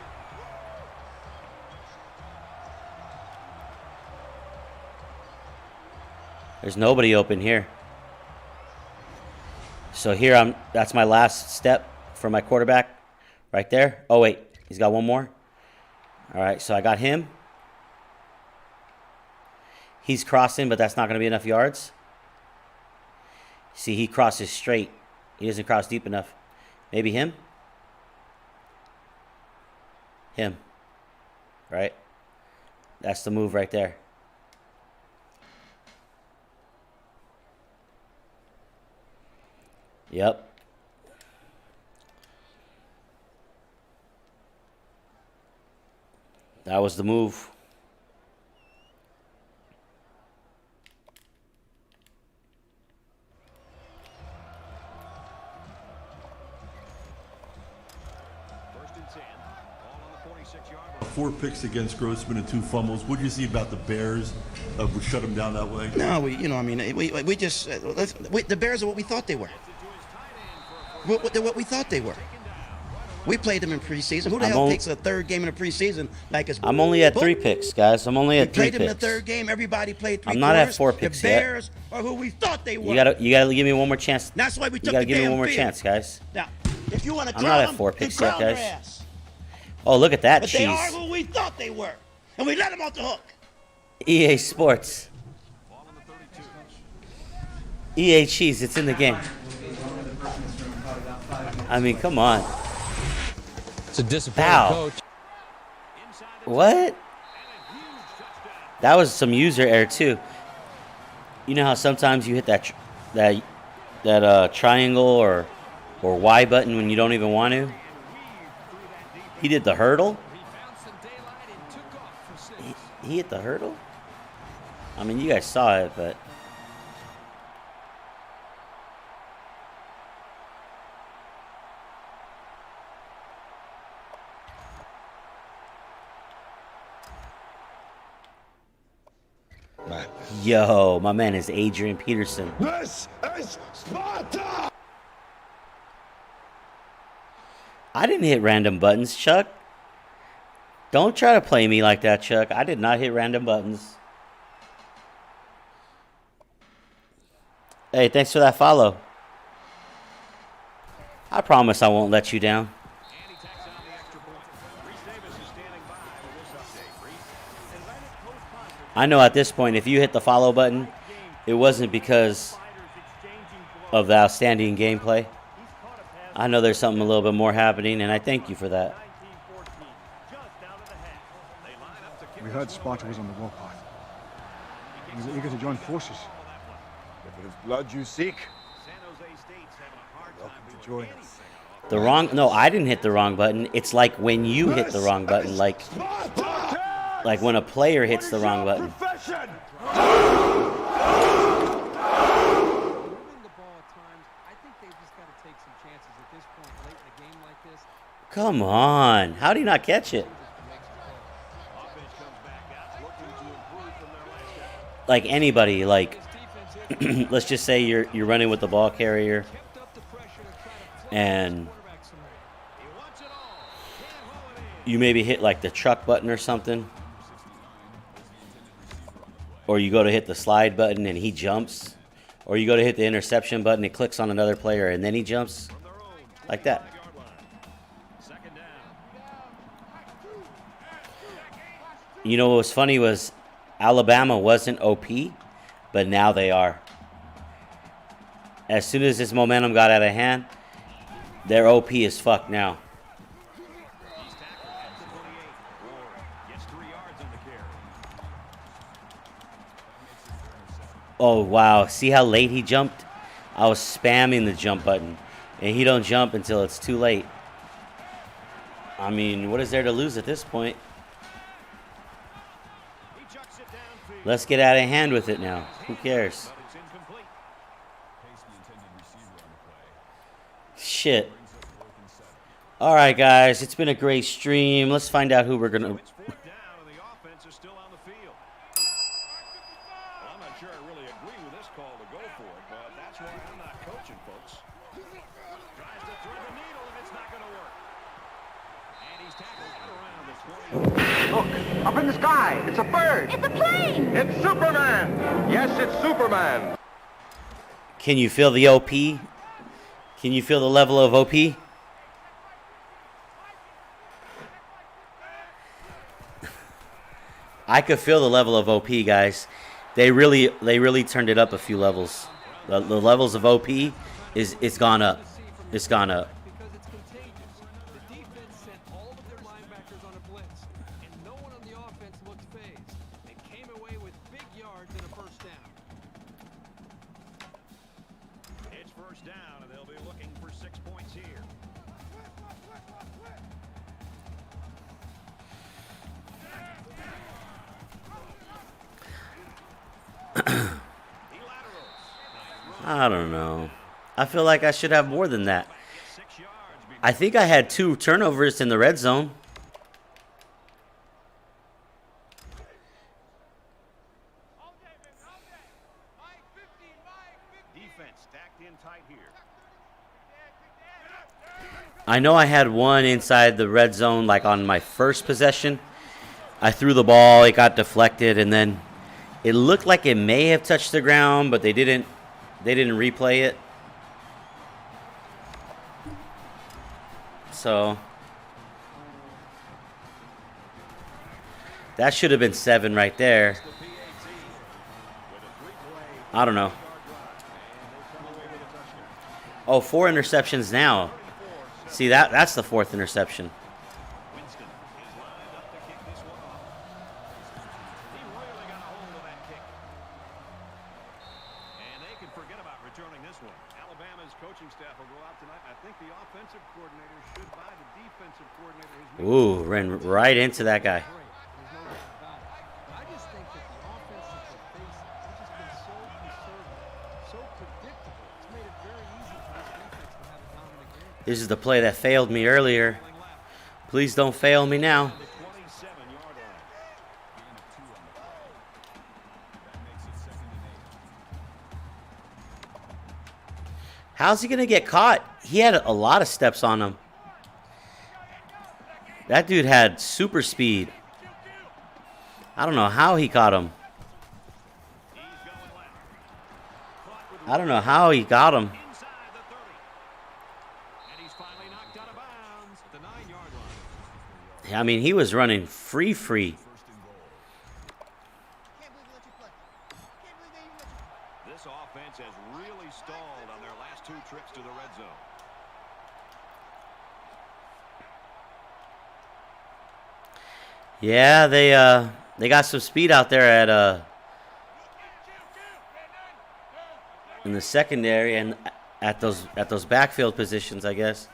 There's nobody open here. So here that's my last step for my quarterback right there. Oh wait, he's got one more. All right, so I got him. He's crossing, but that's not going to be enough yards. See, he crosses straight. He doesn't cross deep enough. Maybe him? Him. Right? That's the move right there. Yep. That was the move. First and 10. Ball on the 46-yard line. 4 picks against Grossman and 2 fumbles. What do you see about the Bears? We shut them down that way? No, we just the Bears are what we thought they were. They're what we thought they were. We played them in preseason. Who the hell takes a third game in the preseason like it's? I'm only at 3 picks, guys. I'm only at 3 picks. We played them in the third game. Everybody played 3 I'm not quarters. at 4 picks yet. The Bears yet. are who we thought they were. You gotta give me one more chance. That's why we took You gotta the give me damn one more field. chance, guys. Now, if you want to I'm clown not at them, 4 then picks yet, clown their guys. ass. Oh, look at that But cheese. they are who we thought they were, and we let them off the hook. EA Sports. EA cheese. It's in the game. I mean, come on. It's a disappointing coach. What? That was some user error too. You know how sometimes you hit that triangle or Y button when you don't even want to? He did the hurdle? He hit the hurdle? I mean, you guys saw it, but... Yo, my man is Adrian Peterson. This is Sparta! I didn't hit random buttons, Chuck. Don't try to play me like that, Chuck. I did not hit random buttons. Hey, thanks for that follow. I promise I won't let you down. I know at this point, if you hit the follow button, it wasn't because of the outstanding gameplay. I know there's something a little bit more happening, and I thank you for that. We heard Sparta was on the warpath. He was eager to join forces. If it is blood you seek, San Jose State's having a hard welcome time to join us. The wrong, no, I didn't hit the wrong button. It's like when you hit the wrong button, like when a player hits the wrong button. Come on. How do you not catch it? Like anybody, like let's just say you're running with the ball carrier and you maybe hit like the truck button or something, or you go to hit the slide button and he jumps, or you go to hit the interception button, it clicks on another player and then he jumps, like that. You know what was funny was Alabama wasn't OP, but now they are. As soon as this momentum got out of hand, they're OP as fuck now. Oh, wow. See how late he jumped? I was spamming the jump button, and he don't jump until it's too late. I mean, what is there to lose at this point? Let's get out of hand with it now. Who cares? Shit. All right, guys. It's been a great stream. Let's find out who we're going to... Look, up in the sky. It's a bird. It's a plane. It's Superman. Yes, it's Superman. Can you feel the OP? Can you feel the level of OP? I could feel the level of OP, guys. They really turned it up a few levels. The levels of OP it's gone up. It's gone up. I don't know. I feel like I should have more than that. I think I had 2 turnovers in the red zone. I know I had 1 inside the red zone, like on my first possession. I threw the ball, it got deflected, and then it looked like it may have touched the ground, but they didn't replay it. So that should have been 7 right there. I don't know. Oh, 4 interceptions now. See, that's the 4th interception. Ooh, ran right into that guy. This is the play that failed me earlier. Please don't fail me now. How's he going to get caught? He had a lot of steps on him. That dude had super speed. I don't know how he caught him. I don't know how he got him. I mean, he was running free. This offense has really stalled on their last 2 trips to the red zone. Yeah, they got some speed out there at in the secondary and at those backfield positions, I guess.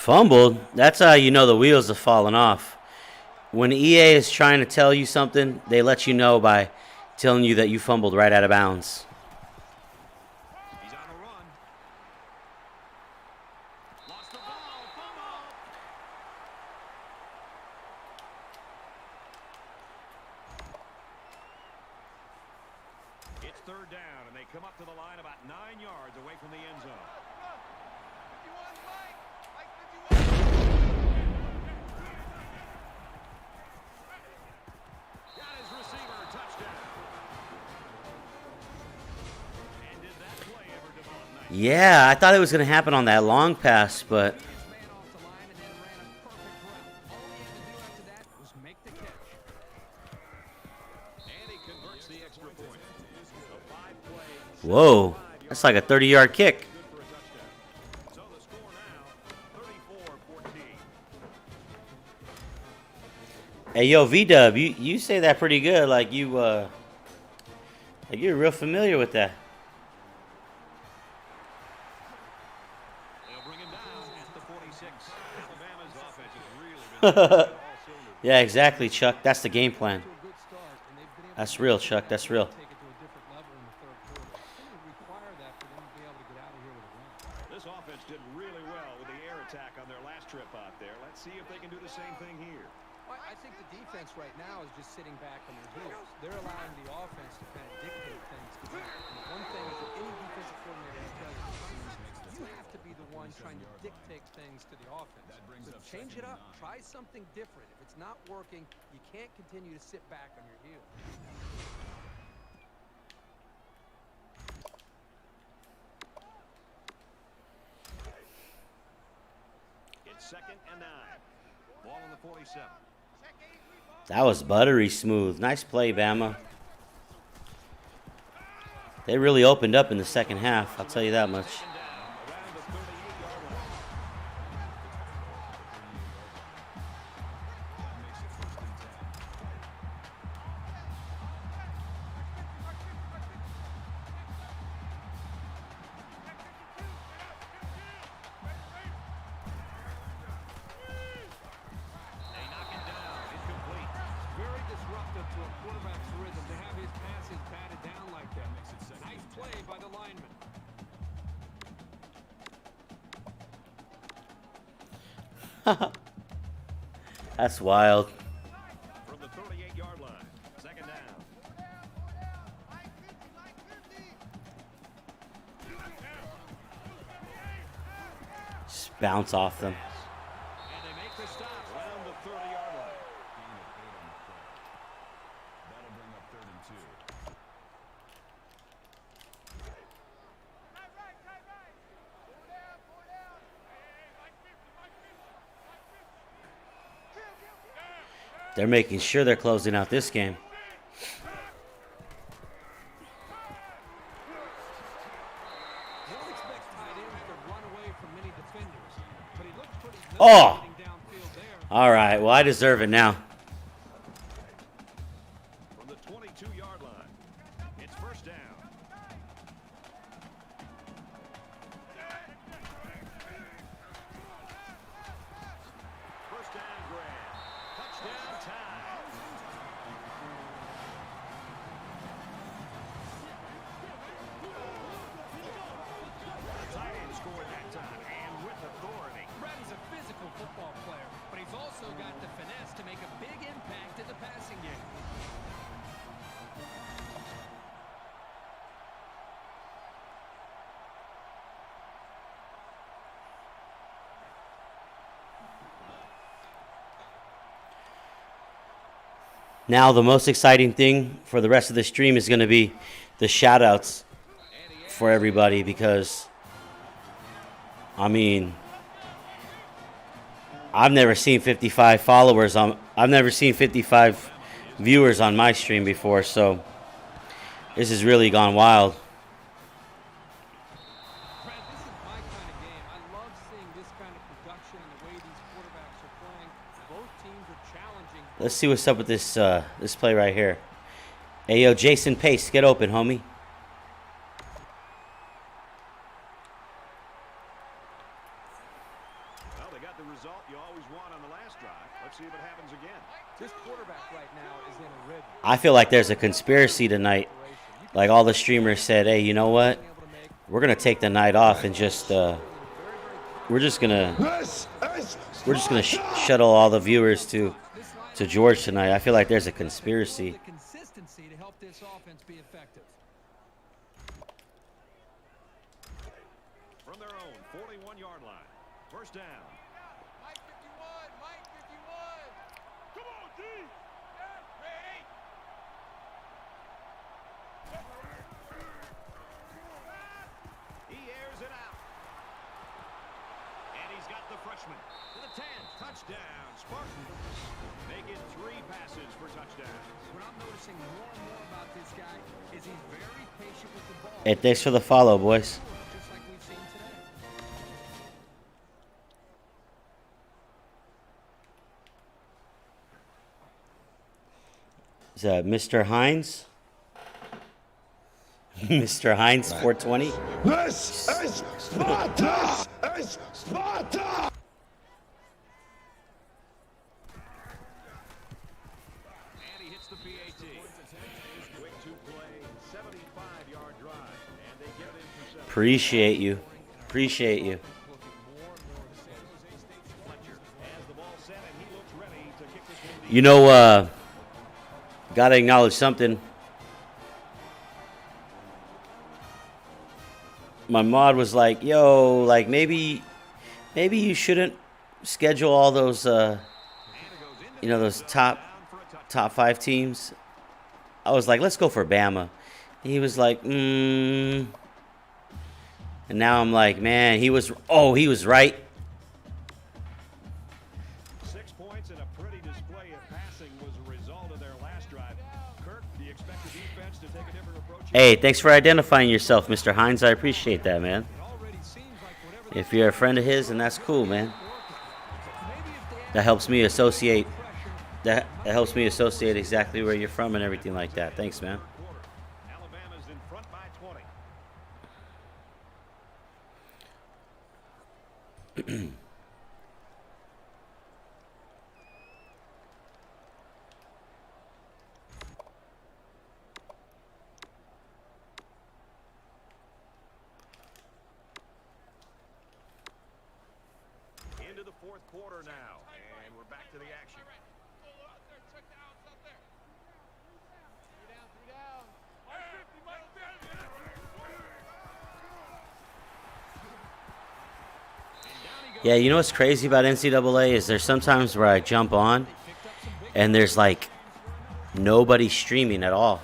Fumbled? That's how you know the wheels have fallen off. When EA is trying to tell you something, they let you know by telling you that you fumbled right out of bounds. He's on the run. Lost the ball. Fumble. It's third down, and they come up to the line about 9 yards away from the end zone. Got his receiver, touchdown. And did that play ever develop nice? Yeah, I thought it was going to happen on that long pass, but And he converts the extra point. A 5-play, whoa, that's like a 30-yard kick. good for a touchdown. So the score now, 34-14. Hey, yo, V-Dub, you say that pretty good, like you're real familiar with that. They'll bring him down at the 46. Alabama's offense has really been all cylinders. Yeah, exactly, Chuck. That's the game plan. That's real, Chuck. That's real. This offense did really well with the air attack on their last trip out there. Let's see if they can do the same thing here. Well, I think the defense right now is just sitting back on their heels. They're allowing the offense to kind of dictate things to them. And one thing is that any defensive coordinator will tell you, you have to be the one trying to dictate things to the offense. So change it up. Try something different. If it's not working, you can't continue to sit back on your heels. It's 2nd and 9. Ball on the 47. That was buttery smooth. Nice play, Bama. They really opened up in the second half, I'll tell you that much. Around the 38-yard line. They knock it down. Incomplete. Very disruptive to a quarterback's rhythm to have his passes batted down like that. Nice play by the lineman. That's wild. From the 38-yard line. 2nd down. Just bounce off them. And they make the stop around the 30-yard line. That'll bring up 3rd and 2. They're making sure they're closing out this game. You don't expect tight ends to run away from many defenders, but he looks pretty good Oh! getting downfield there. All right, well, I deserve it now. From the 22-yard line. It's 1st down. First down grab. Touchdown time. Tight end scored that time, and with authority. Brady's a physical football player, but he's also got the finesse to make a big impact in the passing game. Now, the most exciting thing for the rest of the stream is going to be the shout-outs for everybody because, I mean, I've never seen 55 followers on, I've never seen 55 viewers on my stream before, so this has really gone wild. Brad, this is my kind of game. I love seeing this kind of production and the way these quarterbacks are playing. Both teams are challenging. Let's see what's up with this this play right here. Hey, yo, Jason Pace, get open, homie. Well, they got the I feel like there's a conspiracy tonight. Like all the streamers said, hey, you know what? We're gonna take the night off and just we're just gonna shuttle all the viewers to George tonight. I feel like there's a conspiracy. Consistency to help this offense be effective. From their own 41-yard line. First down. Mike 51, Mike 51. Come on, D! He airs it out. And he's got the freshman to the 10. Touchdown, Spartans. Making 3 passes for touchdowns. What I'm noticing more and more about this guy is he's very patient with the ball. Hey, thanks for the follow, boys. Just like we've seen today. Is that Mr. Hines? Mr. Hines 420? This is Sparta! This is Sparta! And he hits the PAT. Quick to play, 75-yard drive. And they get it in for 7. Appreciate you. Appreciate you. You know, gotta acknowledge something. My mod was like, yo, like maybe you shouldn't schedule all those you know, those top 5 teams. I was like, let's go for Bama. He was like, and now I'm like, man, he was right. 6 points and a pretty display of passing was a result of their last drive. Kirk, do you expect the defense to take a different approach? Hey, thanks for identifying yourself, Mr. Hines. I appreciate that, man. If you're a friend of his, then that's cool, man. That helps me associate. That helps me associate exactly where you're from and everything like that. Thanks, man. Alabama's in front by 20. Into the 4th quarter now, and we're back to the action. Yeah, you know what's crazy about NCAA is there's sometimes where I jump on and there's like nobody streaming at all.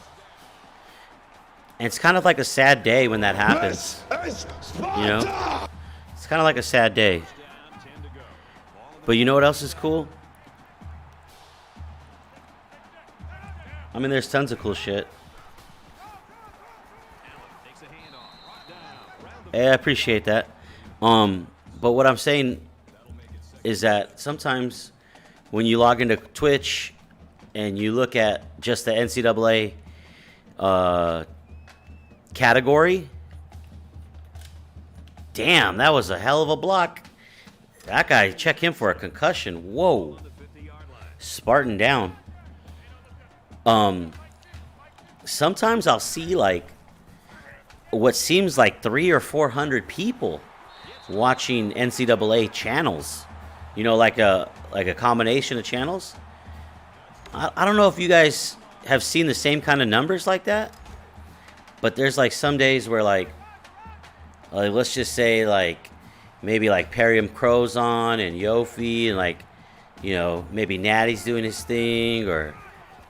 And it's kind of like a sad day when that happens. You know? It's kind of like a sad day. But you know what else is cool? I mean, there's tons of cool shit. Hey, I appreciate that. But what I'm saying is that sometimes when you log into Twitch and you look at just the NCAA category, damn, that was a hell of a block. That guy, check him for a concussion. Whoa. Spartan down. Sometimes I'll see like what seems like 300 or 400 people watching NCAA channels. You know, like a combination of channels. I don't know if you guys have seen the same kind of numbers like that, but there's like some days where like let's just say like maybe like Perry Crow's on and Yofi and like, you know, maybe Natty's doing his thing, or,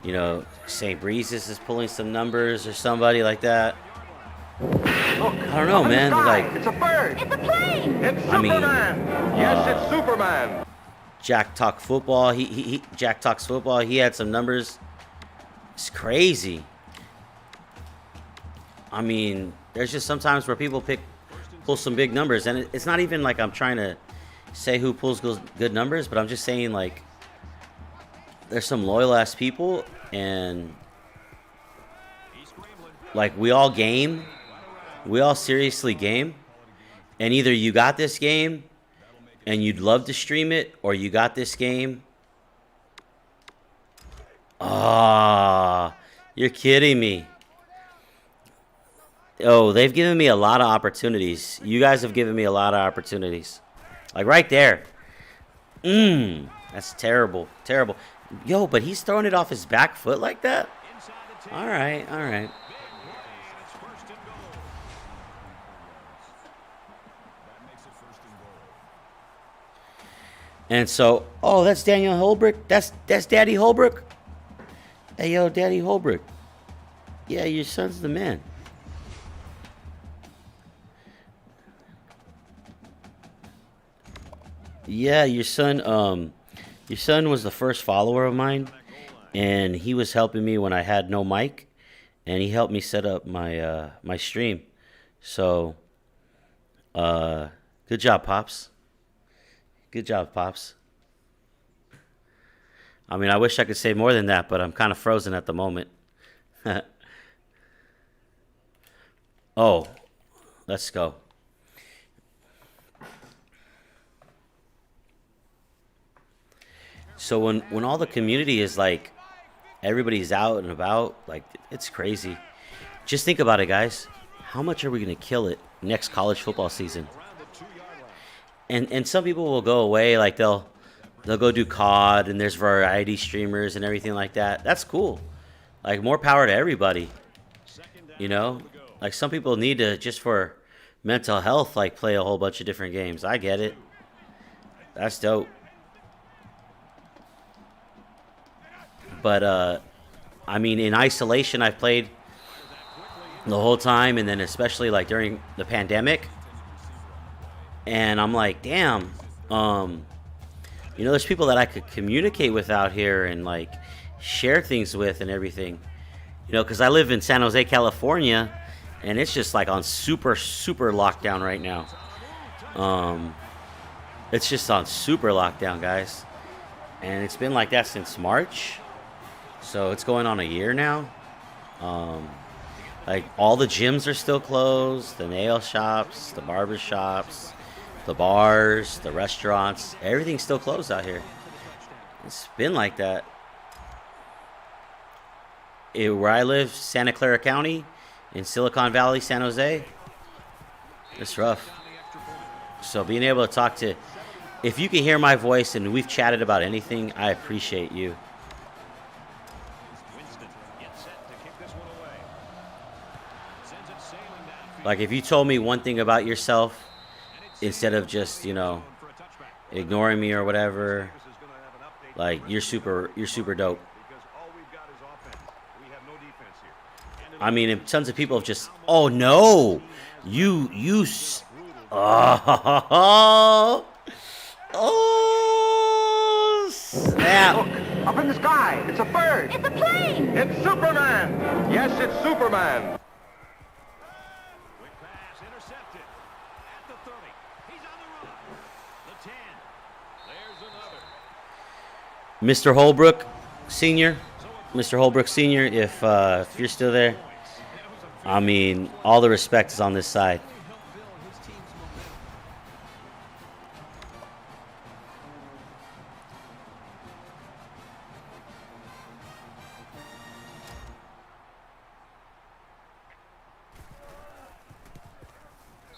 you know, St. Breezes is pulling some numbers or somebody like that. I don't know, man. Like, it's a bird. It's a plane. It's Superman. Yes, it's Superman. Jack Talk Football. He Jack Talks Football. He had some numbers. It's crazy. I mean, there's just sometimes where people pull some big numbers, and it's not even like I'm trying to say who pulls good numbers, but I'm just saying like there's some loyal ass people, and like we all seriously game, and either you got this game and you'd love to stream it, or you got this game You're kidding me. Oh, they've given me a lot of opportunities. You guys have given me a lot of opportunities. Like right there. That's terrible. Terrible. Yo, but he's throwing it off his back foot like that? All right, all right. And so, oh, that's Daniel Holbrook. That's Daddy Holbrook. Hey, yo, Daddy Holbrook. Yeah, your son's the man. Yeah, your son was the first follower of mine, and he was helping me when I had no mic, and he helped me set up my my stream. So, good job, Pops. Good job, Pops. I mean, I wish I could say more than that, but I'm kind of frozen at the moment. Oh, let's go. So when all the community is like, everybody's out and about, like, it's crazy. Just think about it, guys. How much are we going to kill it next college football season? And some people will go away, like they'll go do COD, and there's variety streamers and everything like that. That's cool. Like, more power to everybody. You know? Like, some people need to, just for mental health, like, play a whole bunch of different games. I get it. That's dope. But, I mean, in isolation, I've played the whole time, and then especially, like, during the pandemic. And I'm like, damn, you know, there's people that I could communicate with out here and, like, share things with and everything. You know, because I live in San Jose, California, and it's just, like, on super, super lockdown right now. It's just on super lockdown, guys. And it's been like that since March. So it's going on a year now. Like, all the gyms are still closed, the nail shops, the barber shops, the bars, the restaurants, everything's still closed out here. It's been like that. Where I live, Santa Clara County, in Silicon Valley, San Jose, it's rough. So being able to talk to, if you can hear my voice and we've chatted about anything, I appreciate you. Like, if you told me one thing about yourself, instead of just, you know, ignoring me or whatever, like, you're super dope. I mean, and tons of people have just, oh no, oh, snap. Look, up in the sky, it's a bird. It's a plane. It's Superman. Yes, it's Superman. Mr. Holbrook Sr., if you're still there, I mean, all the respect is on this side.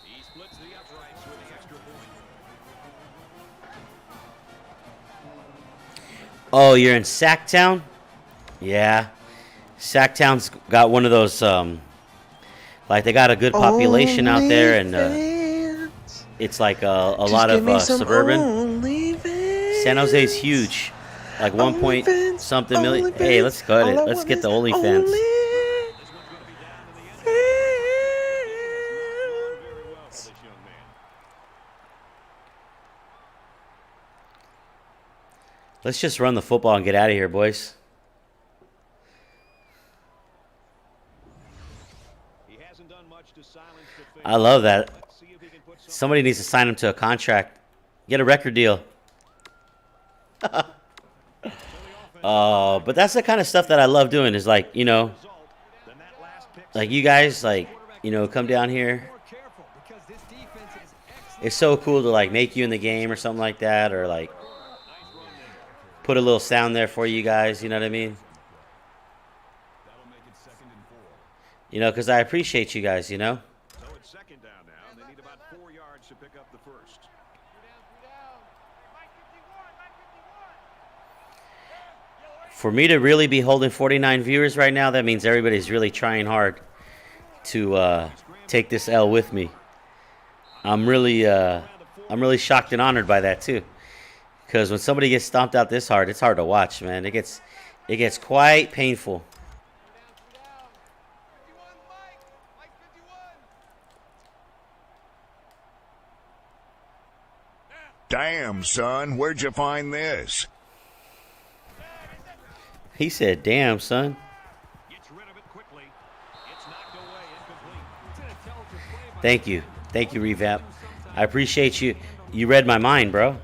He splits the uprights with the extra point. Oh, you're in Sacktown? Yeah. Sacktown's got one of those, like, they got a good population out there, and it's like a lot of suburban. San Jose's huge. Like 1 point something million. Hey, let's cut it. Let's get the OnlyFans. Let's just run the football and get out of here, boys. I love that. Somebody needs to sign him to a contract. Get a record deal. But that's the kind of stuff that I love doing, is like, you know, like you guys, like, you know, come down here. It's so cool to, like, make you in the game or something like that, or like put a little sound there for you guys, you know what I mean? You know, because I appreciate you guys, you know. So it's second down now. They need about 4 yards to pick up the first. For me to really be holding 49 viewers right now, that means everybody's really trying hard to take this L with me. I'm really shocked and honored by that too, because when somebody gets stomped out this hard, it's hard to watch, man. It gets quite painful. Damn, son, where'd you find this? He said, "Damn, son." Thank you, Revamp. I appreciate you. You read my mind, bro.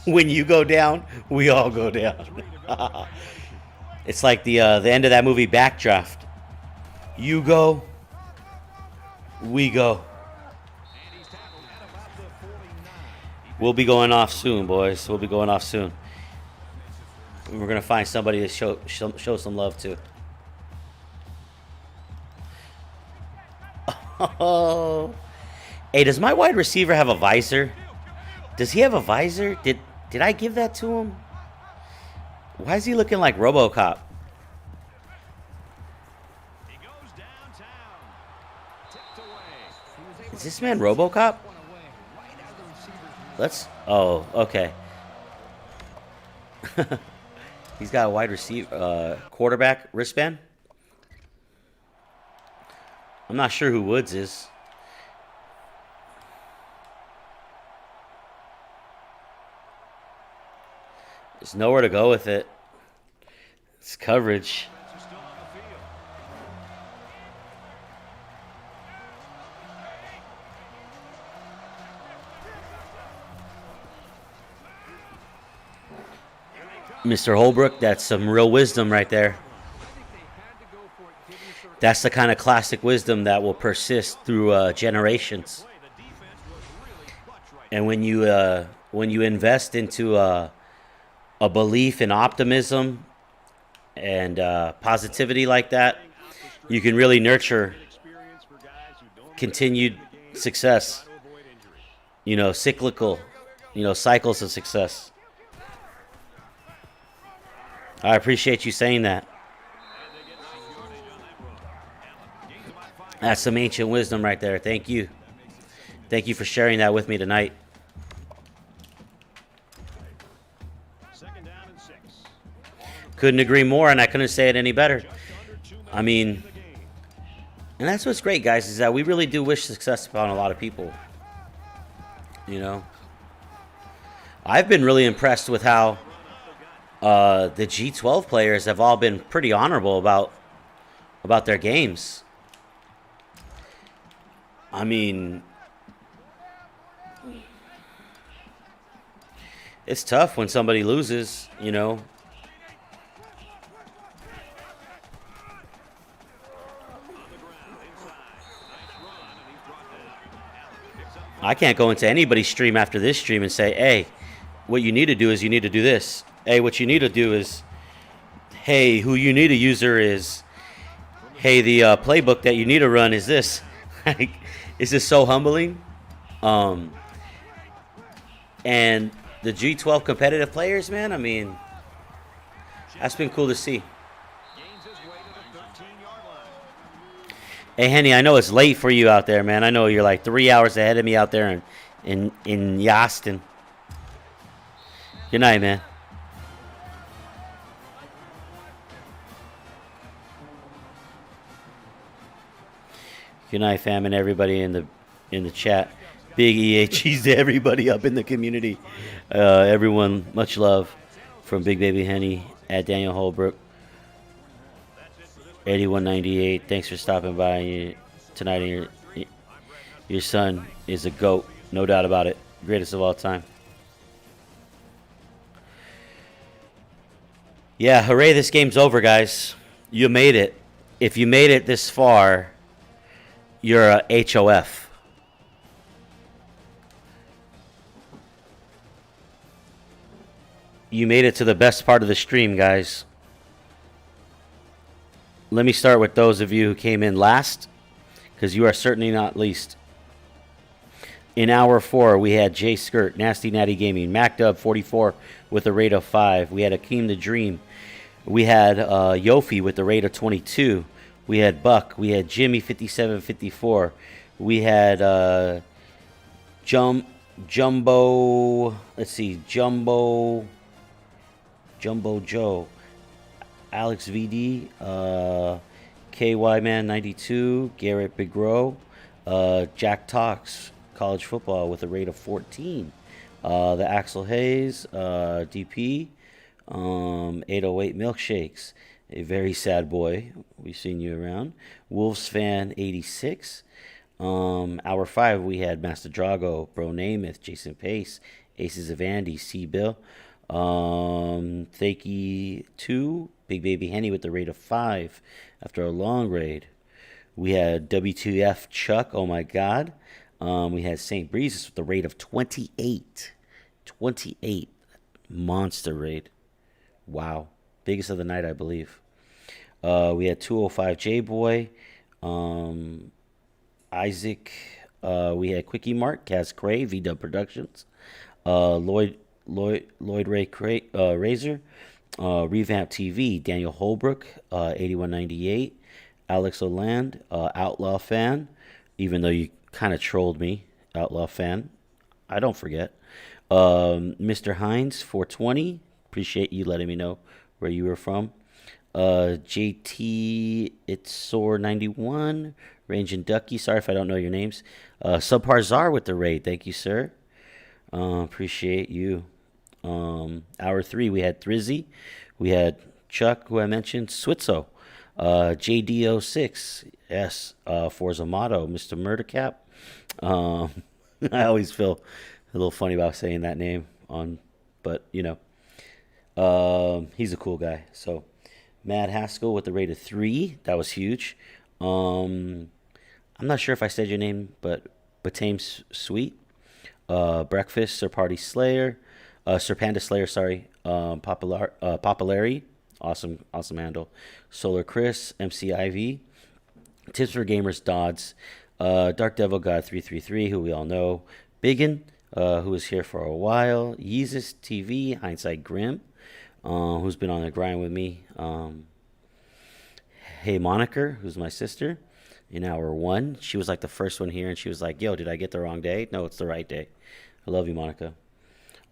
When you go down, we all go down. It's like the end of that movie Backdraft. You go, we go. We'll be going off soon, boys. We'll be going off soon. We're gonna find somebody to show some love to. Oh, hey, does my wide receiver have a visor? Does he have a visor? Did I give that to him? Why is he looking like RoboCop? Is this man RoboCop? Oh, okay. He's got a wide receiver, quarterback wristband. I'm not sure who Woods is. There's nowhere to go with it. It's coverage. Mr. Holbrook, that's some real wisdom right there. That's the kind of classic wisdom that will persist through generations. And when you invest into a belief in optimism and positivity like that, you can really nurture continued success. You know, cyclical, cycles of success. I appreciate you saying that. That's some ancient wisdom right there. Thank you. Thank you for sharing that with me tonight. Couldn't agree more, and I couldn't say it any better. I mean, and that's what's great, guys, is that we really do wish success upon a lot of people. You know? I've been really impressed with how the G12 players have all been pretty honorable about their games. I mean, it's tough when somebody loses, you know. I can't go into anybody's stream after this stream and say, hey, what you need to do is you need to do this. Hey, what you need to do is, hey, who you need to user is, hey, the playbook that you need to run is this. Like, it's just so humbling. And the G12 competitive players, man, I mean, that's been cool to see. Hey, Henny, I know it's late for you out there, man. I know you're like 3 hours ahead of me out there in Yaston. Good night, man. Good night, fam, and everybody in the chat. Big EHGs to everybody up in the community. Everyone, much love from Big Baby Henny at Daniel Holbrook. 8198. Thanks for stopping by tonight. And your son is a GOAT, no doubt about it. Greatest of all time. Yeah, hooray, this game's over, guys. You made it. If you made it this far, you're a HOF. You made it to the best part of the stream, guys. Let me start with those of you who came in last, because you are certainly not least. In hour 4, we had Jay Skirt, Nasty Natty Gaming, MacDub 44 with a rate of 5. We had Akeem the Dream. We had Yofi with the rate of 22. We had Buck. We had Jimmy 5754. We had Jumbo. Let's see, Jumbo Joe, Alex VD, KY Man 92, Garrett Bigro, Jack Talks college football with a rate of 14. The Axel Hayes, DP, 808 Milkshakes, a very sad boy. We've seen you around. Wolves Fan 86. Hour 5, we had Master Drago, Bro Namath, Jason Pace, Aces of Andy, C Bill, Thakey 2, Big Baby Henny with the rate of 5 after a long raid. We had W2F Chuck, oh my god. We had St. Breezes with the rate of 28. 28. Monster raid. Wow. Biggest of the night, I believe. We had 205 J-Boy. Isaac. We had Quickie Mark, Kaz Cray, VW Productions. Lloyd Ray Razor. Revamp TV, Daniel Holbrook, 8198. Alex Oland, Outlaw Fan. Even though you kind of trolled me, Outlaw Fan. I don't forget. Mr. Hines, 420. Appreciate you letting me know where you were from. JT Itzor 91. Range and Ducky. Sorry if I don't know your names. Subpar Czar with the raid. Thank you, sir. Appreciate you. Hour 3, we had Thrizzy. We had Chuck, who I mentioned. Switzo. JD06. Yes. Forza Motto. Mr. Murdercap. I always feel a little funny about saying that name but you know. He's a cool guy. So Mad Haskell with the rate of 3. That was huge. I'm not sure if I said your name, but Batame's Sweet. Breakfast, Sir Party Slayer. Sir Panda Slayer, sorry. Populari. Awesome handle. Solar Chris, MC Ivy. Tips for Gamers, Dodds. Dark Devil God 333, who we all know. Biggin, who was here for a while. Yeezus TV, Hindsight Grim, who's been on the grind with me. Hey Moniker, who's my sister, in hour 1. She was like the first one here, and she was like, yo, did I get the wrong day? No, it's the right day. I love you, Monica.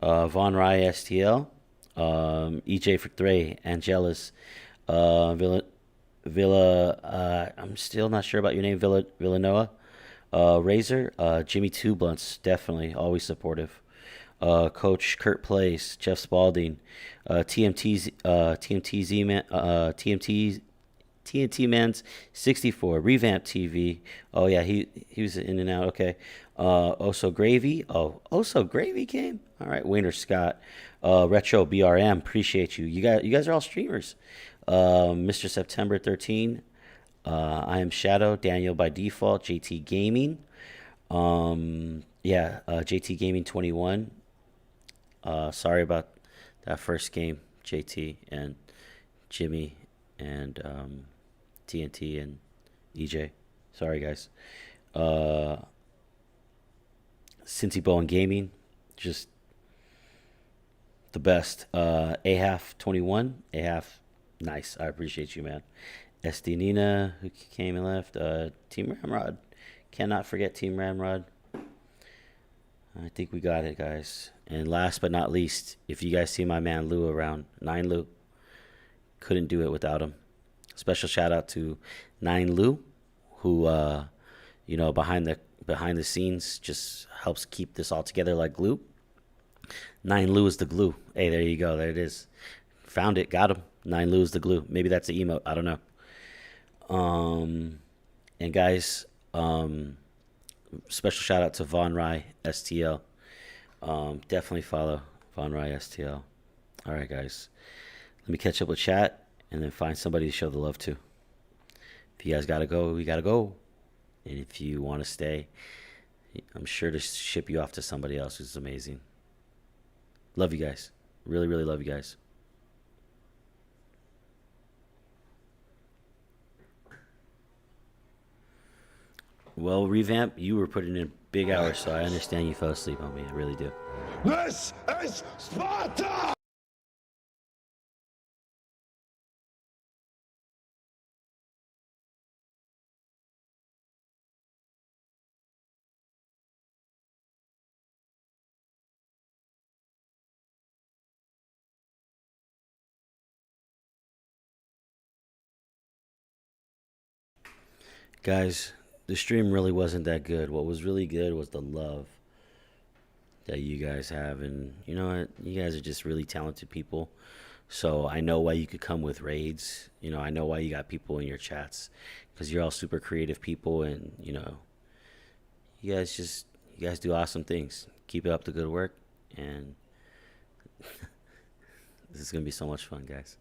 Von Rye STL, EJ for 3, Angelis, Villa, I'm still not sure about your name, Villanoa, Razor, Jimmy Two Blunts, definitely, always supportive. Coach Kurt Place, Jeff Spalding, TNT Man's 64, Revamp TV. Oh yeah, he was in and out. Okay. Oso Gravy. Oh, Oso Gravy came. All right. Wayner Scott, Retro BRM. Appreciate you. You guys are all streamers. Mr. September 13. I am Shadow. Daniel by default. JT Gaming. JT Gaming 21. Sorry about that first game, JT and Jimmy and TNT and EJ. Sorry, guys. Cincy Bowen Gaming, just the best. AHAF 21. AHAF, nice. I appreciate you, man. SD Nina, who came and left. Team Ramrod. Cannot forget Team Ramrod. I think we got it, guys. And last but not least, if you guys see my man Lou around, 9 Lou, couldn't do it without him. Special shout out to 9 Lou, who behind the scenes just helps keep this all together like glue. 9 Lou is the glue. Hey, there you go. There it is. Found it. Got him. 9 Lou is the glue. Maybe that's the emote. I don't know. And guys, special shout out to Von Rye STL. Definitely follow Von Rye STL. All right, guys. Let me catch up with chat and then find somebody to show the love to. If you guys got to go, you got to go. And if you want to stay, I'm sure to ship you off to somebody else who's amazing. Love you guys. Really, really love you guys. Well, Revamp, you were putting in big hours, so I understand you fell asleep on me. I really do. This is Sparta! Guys, the stream really wasn't that good. What was really good was the love that you guys have. And you know what? You guys are just really talented people. So I know why you could come with raids. You know, I know why you got people in your chats. Because you're all super creative people. And, you know, you guys do awesome things. Keep up the good work. And this is going to be so much fun, guys.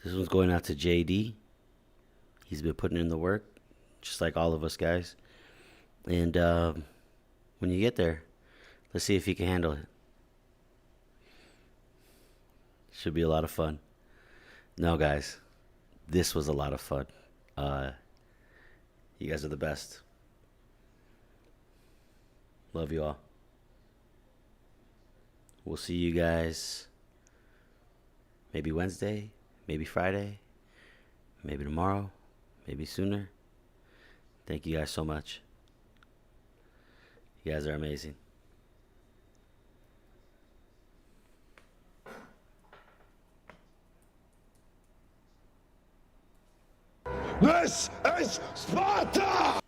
This one's going out to JD. He's been putting in the work, just like all of us guys. And when you get there, let's see if he can handle it. Should be a lot of fun. No, guys, this was a lot of fun. You guys are the best. Love you all. We'll see you guys maybe Wednesday, maybe Friday, maybe tomorrow, maybe sooner. Thank you guys so much. You guys are amazing. This is Sparta!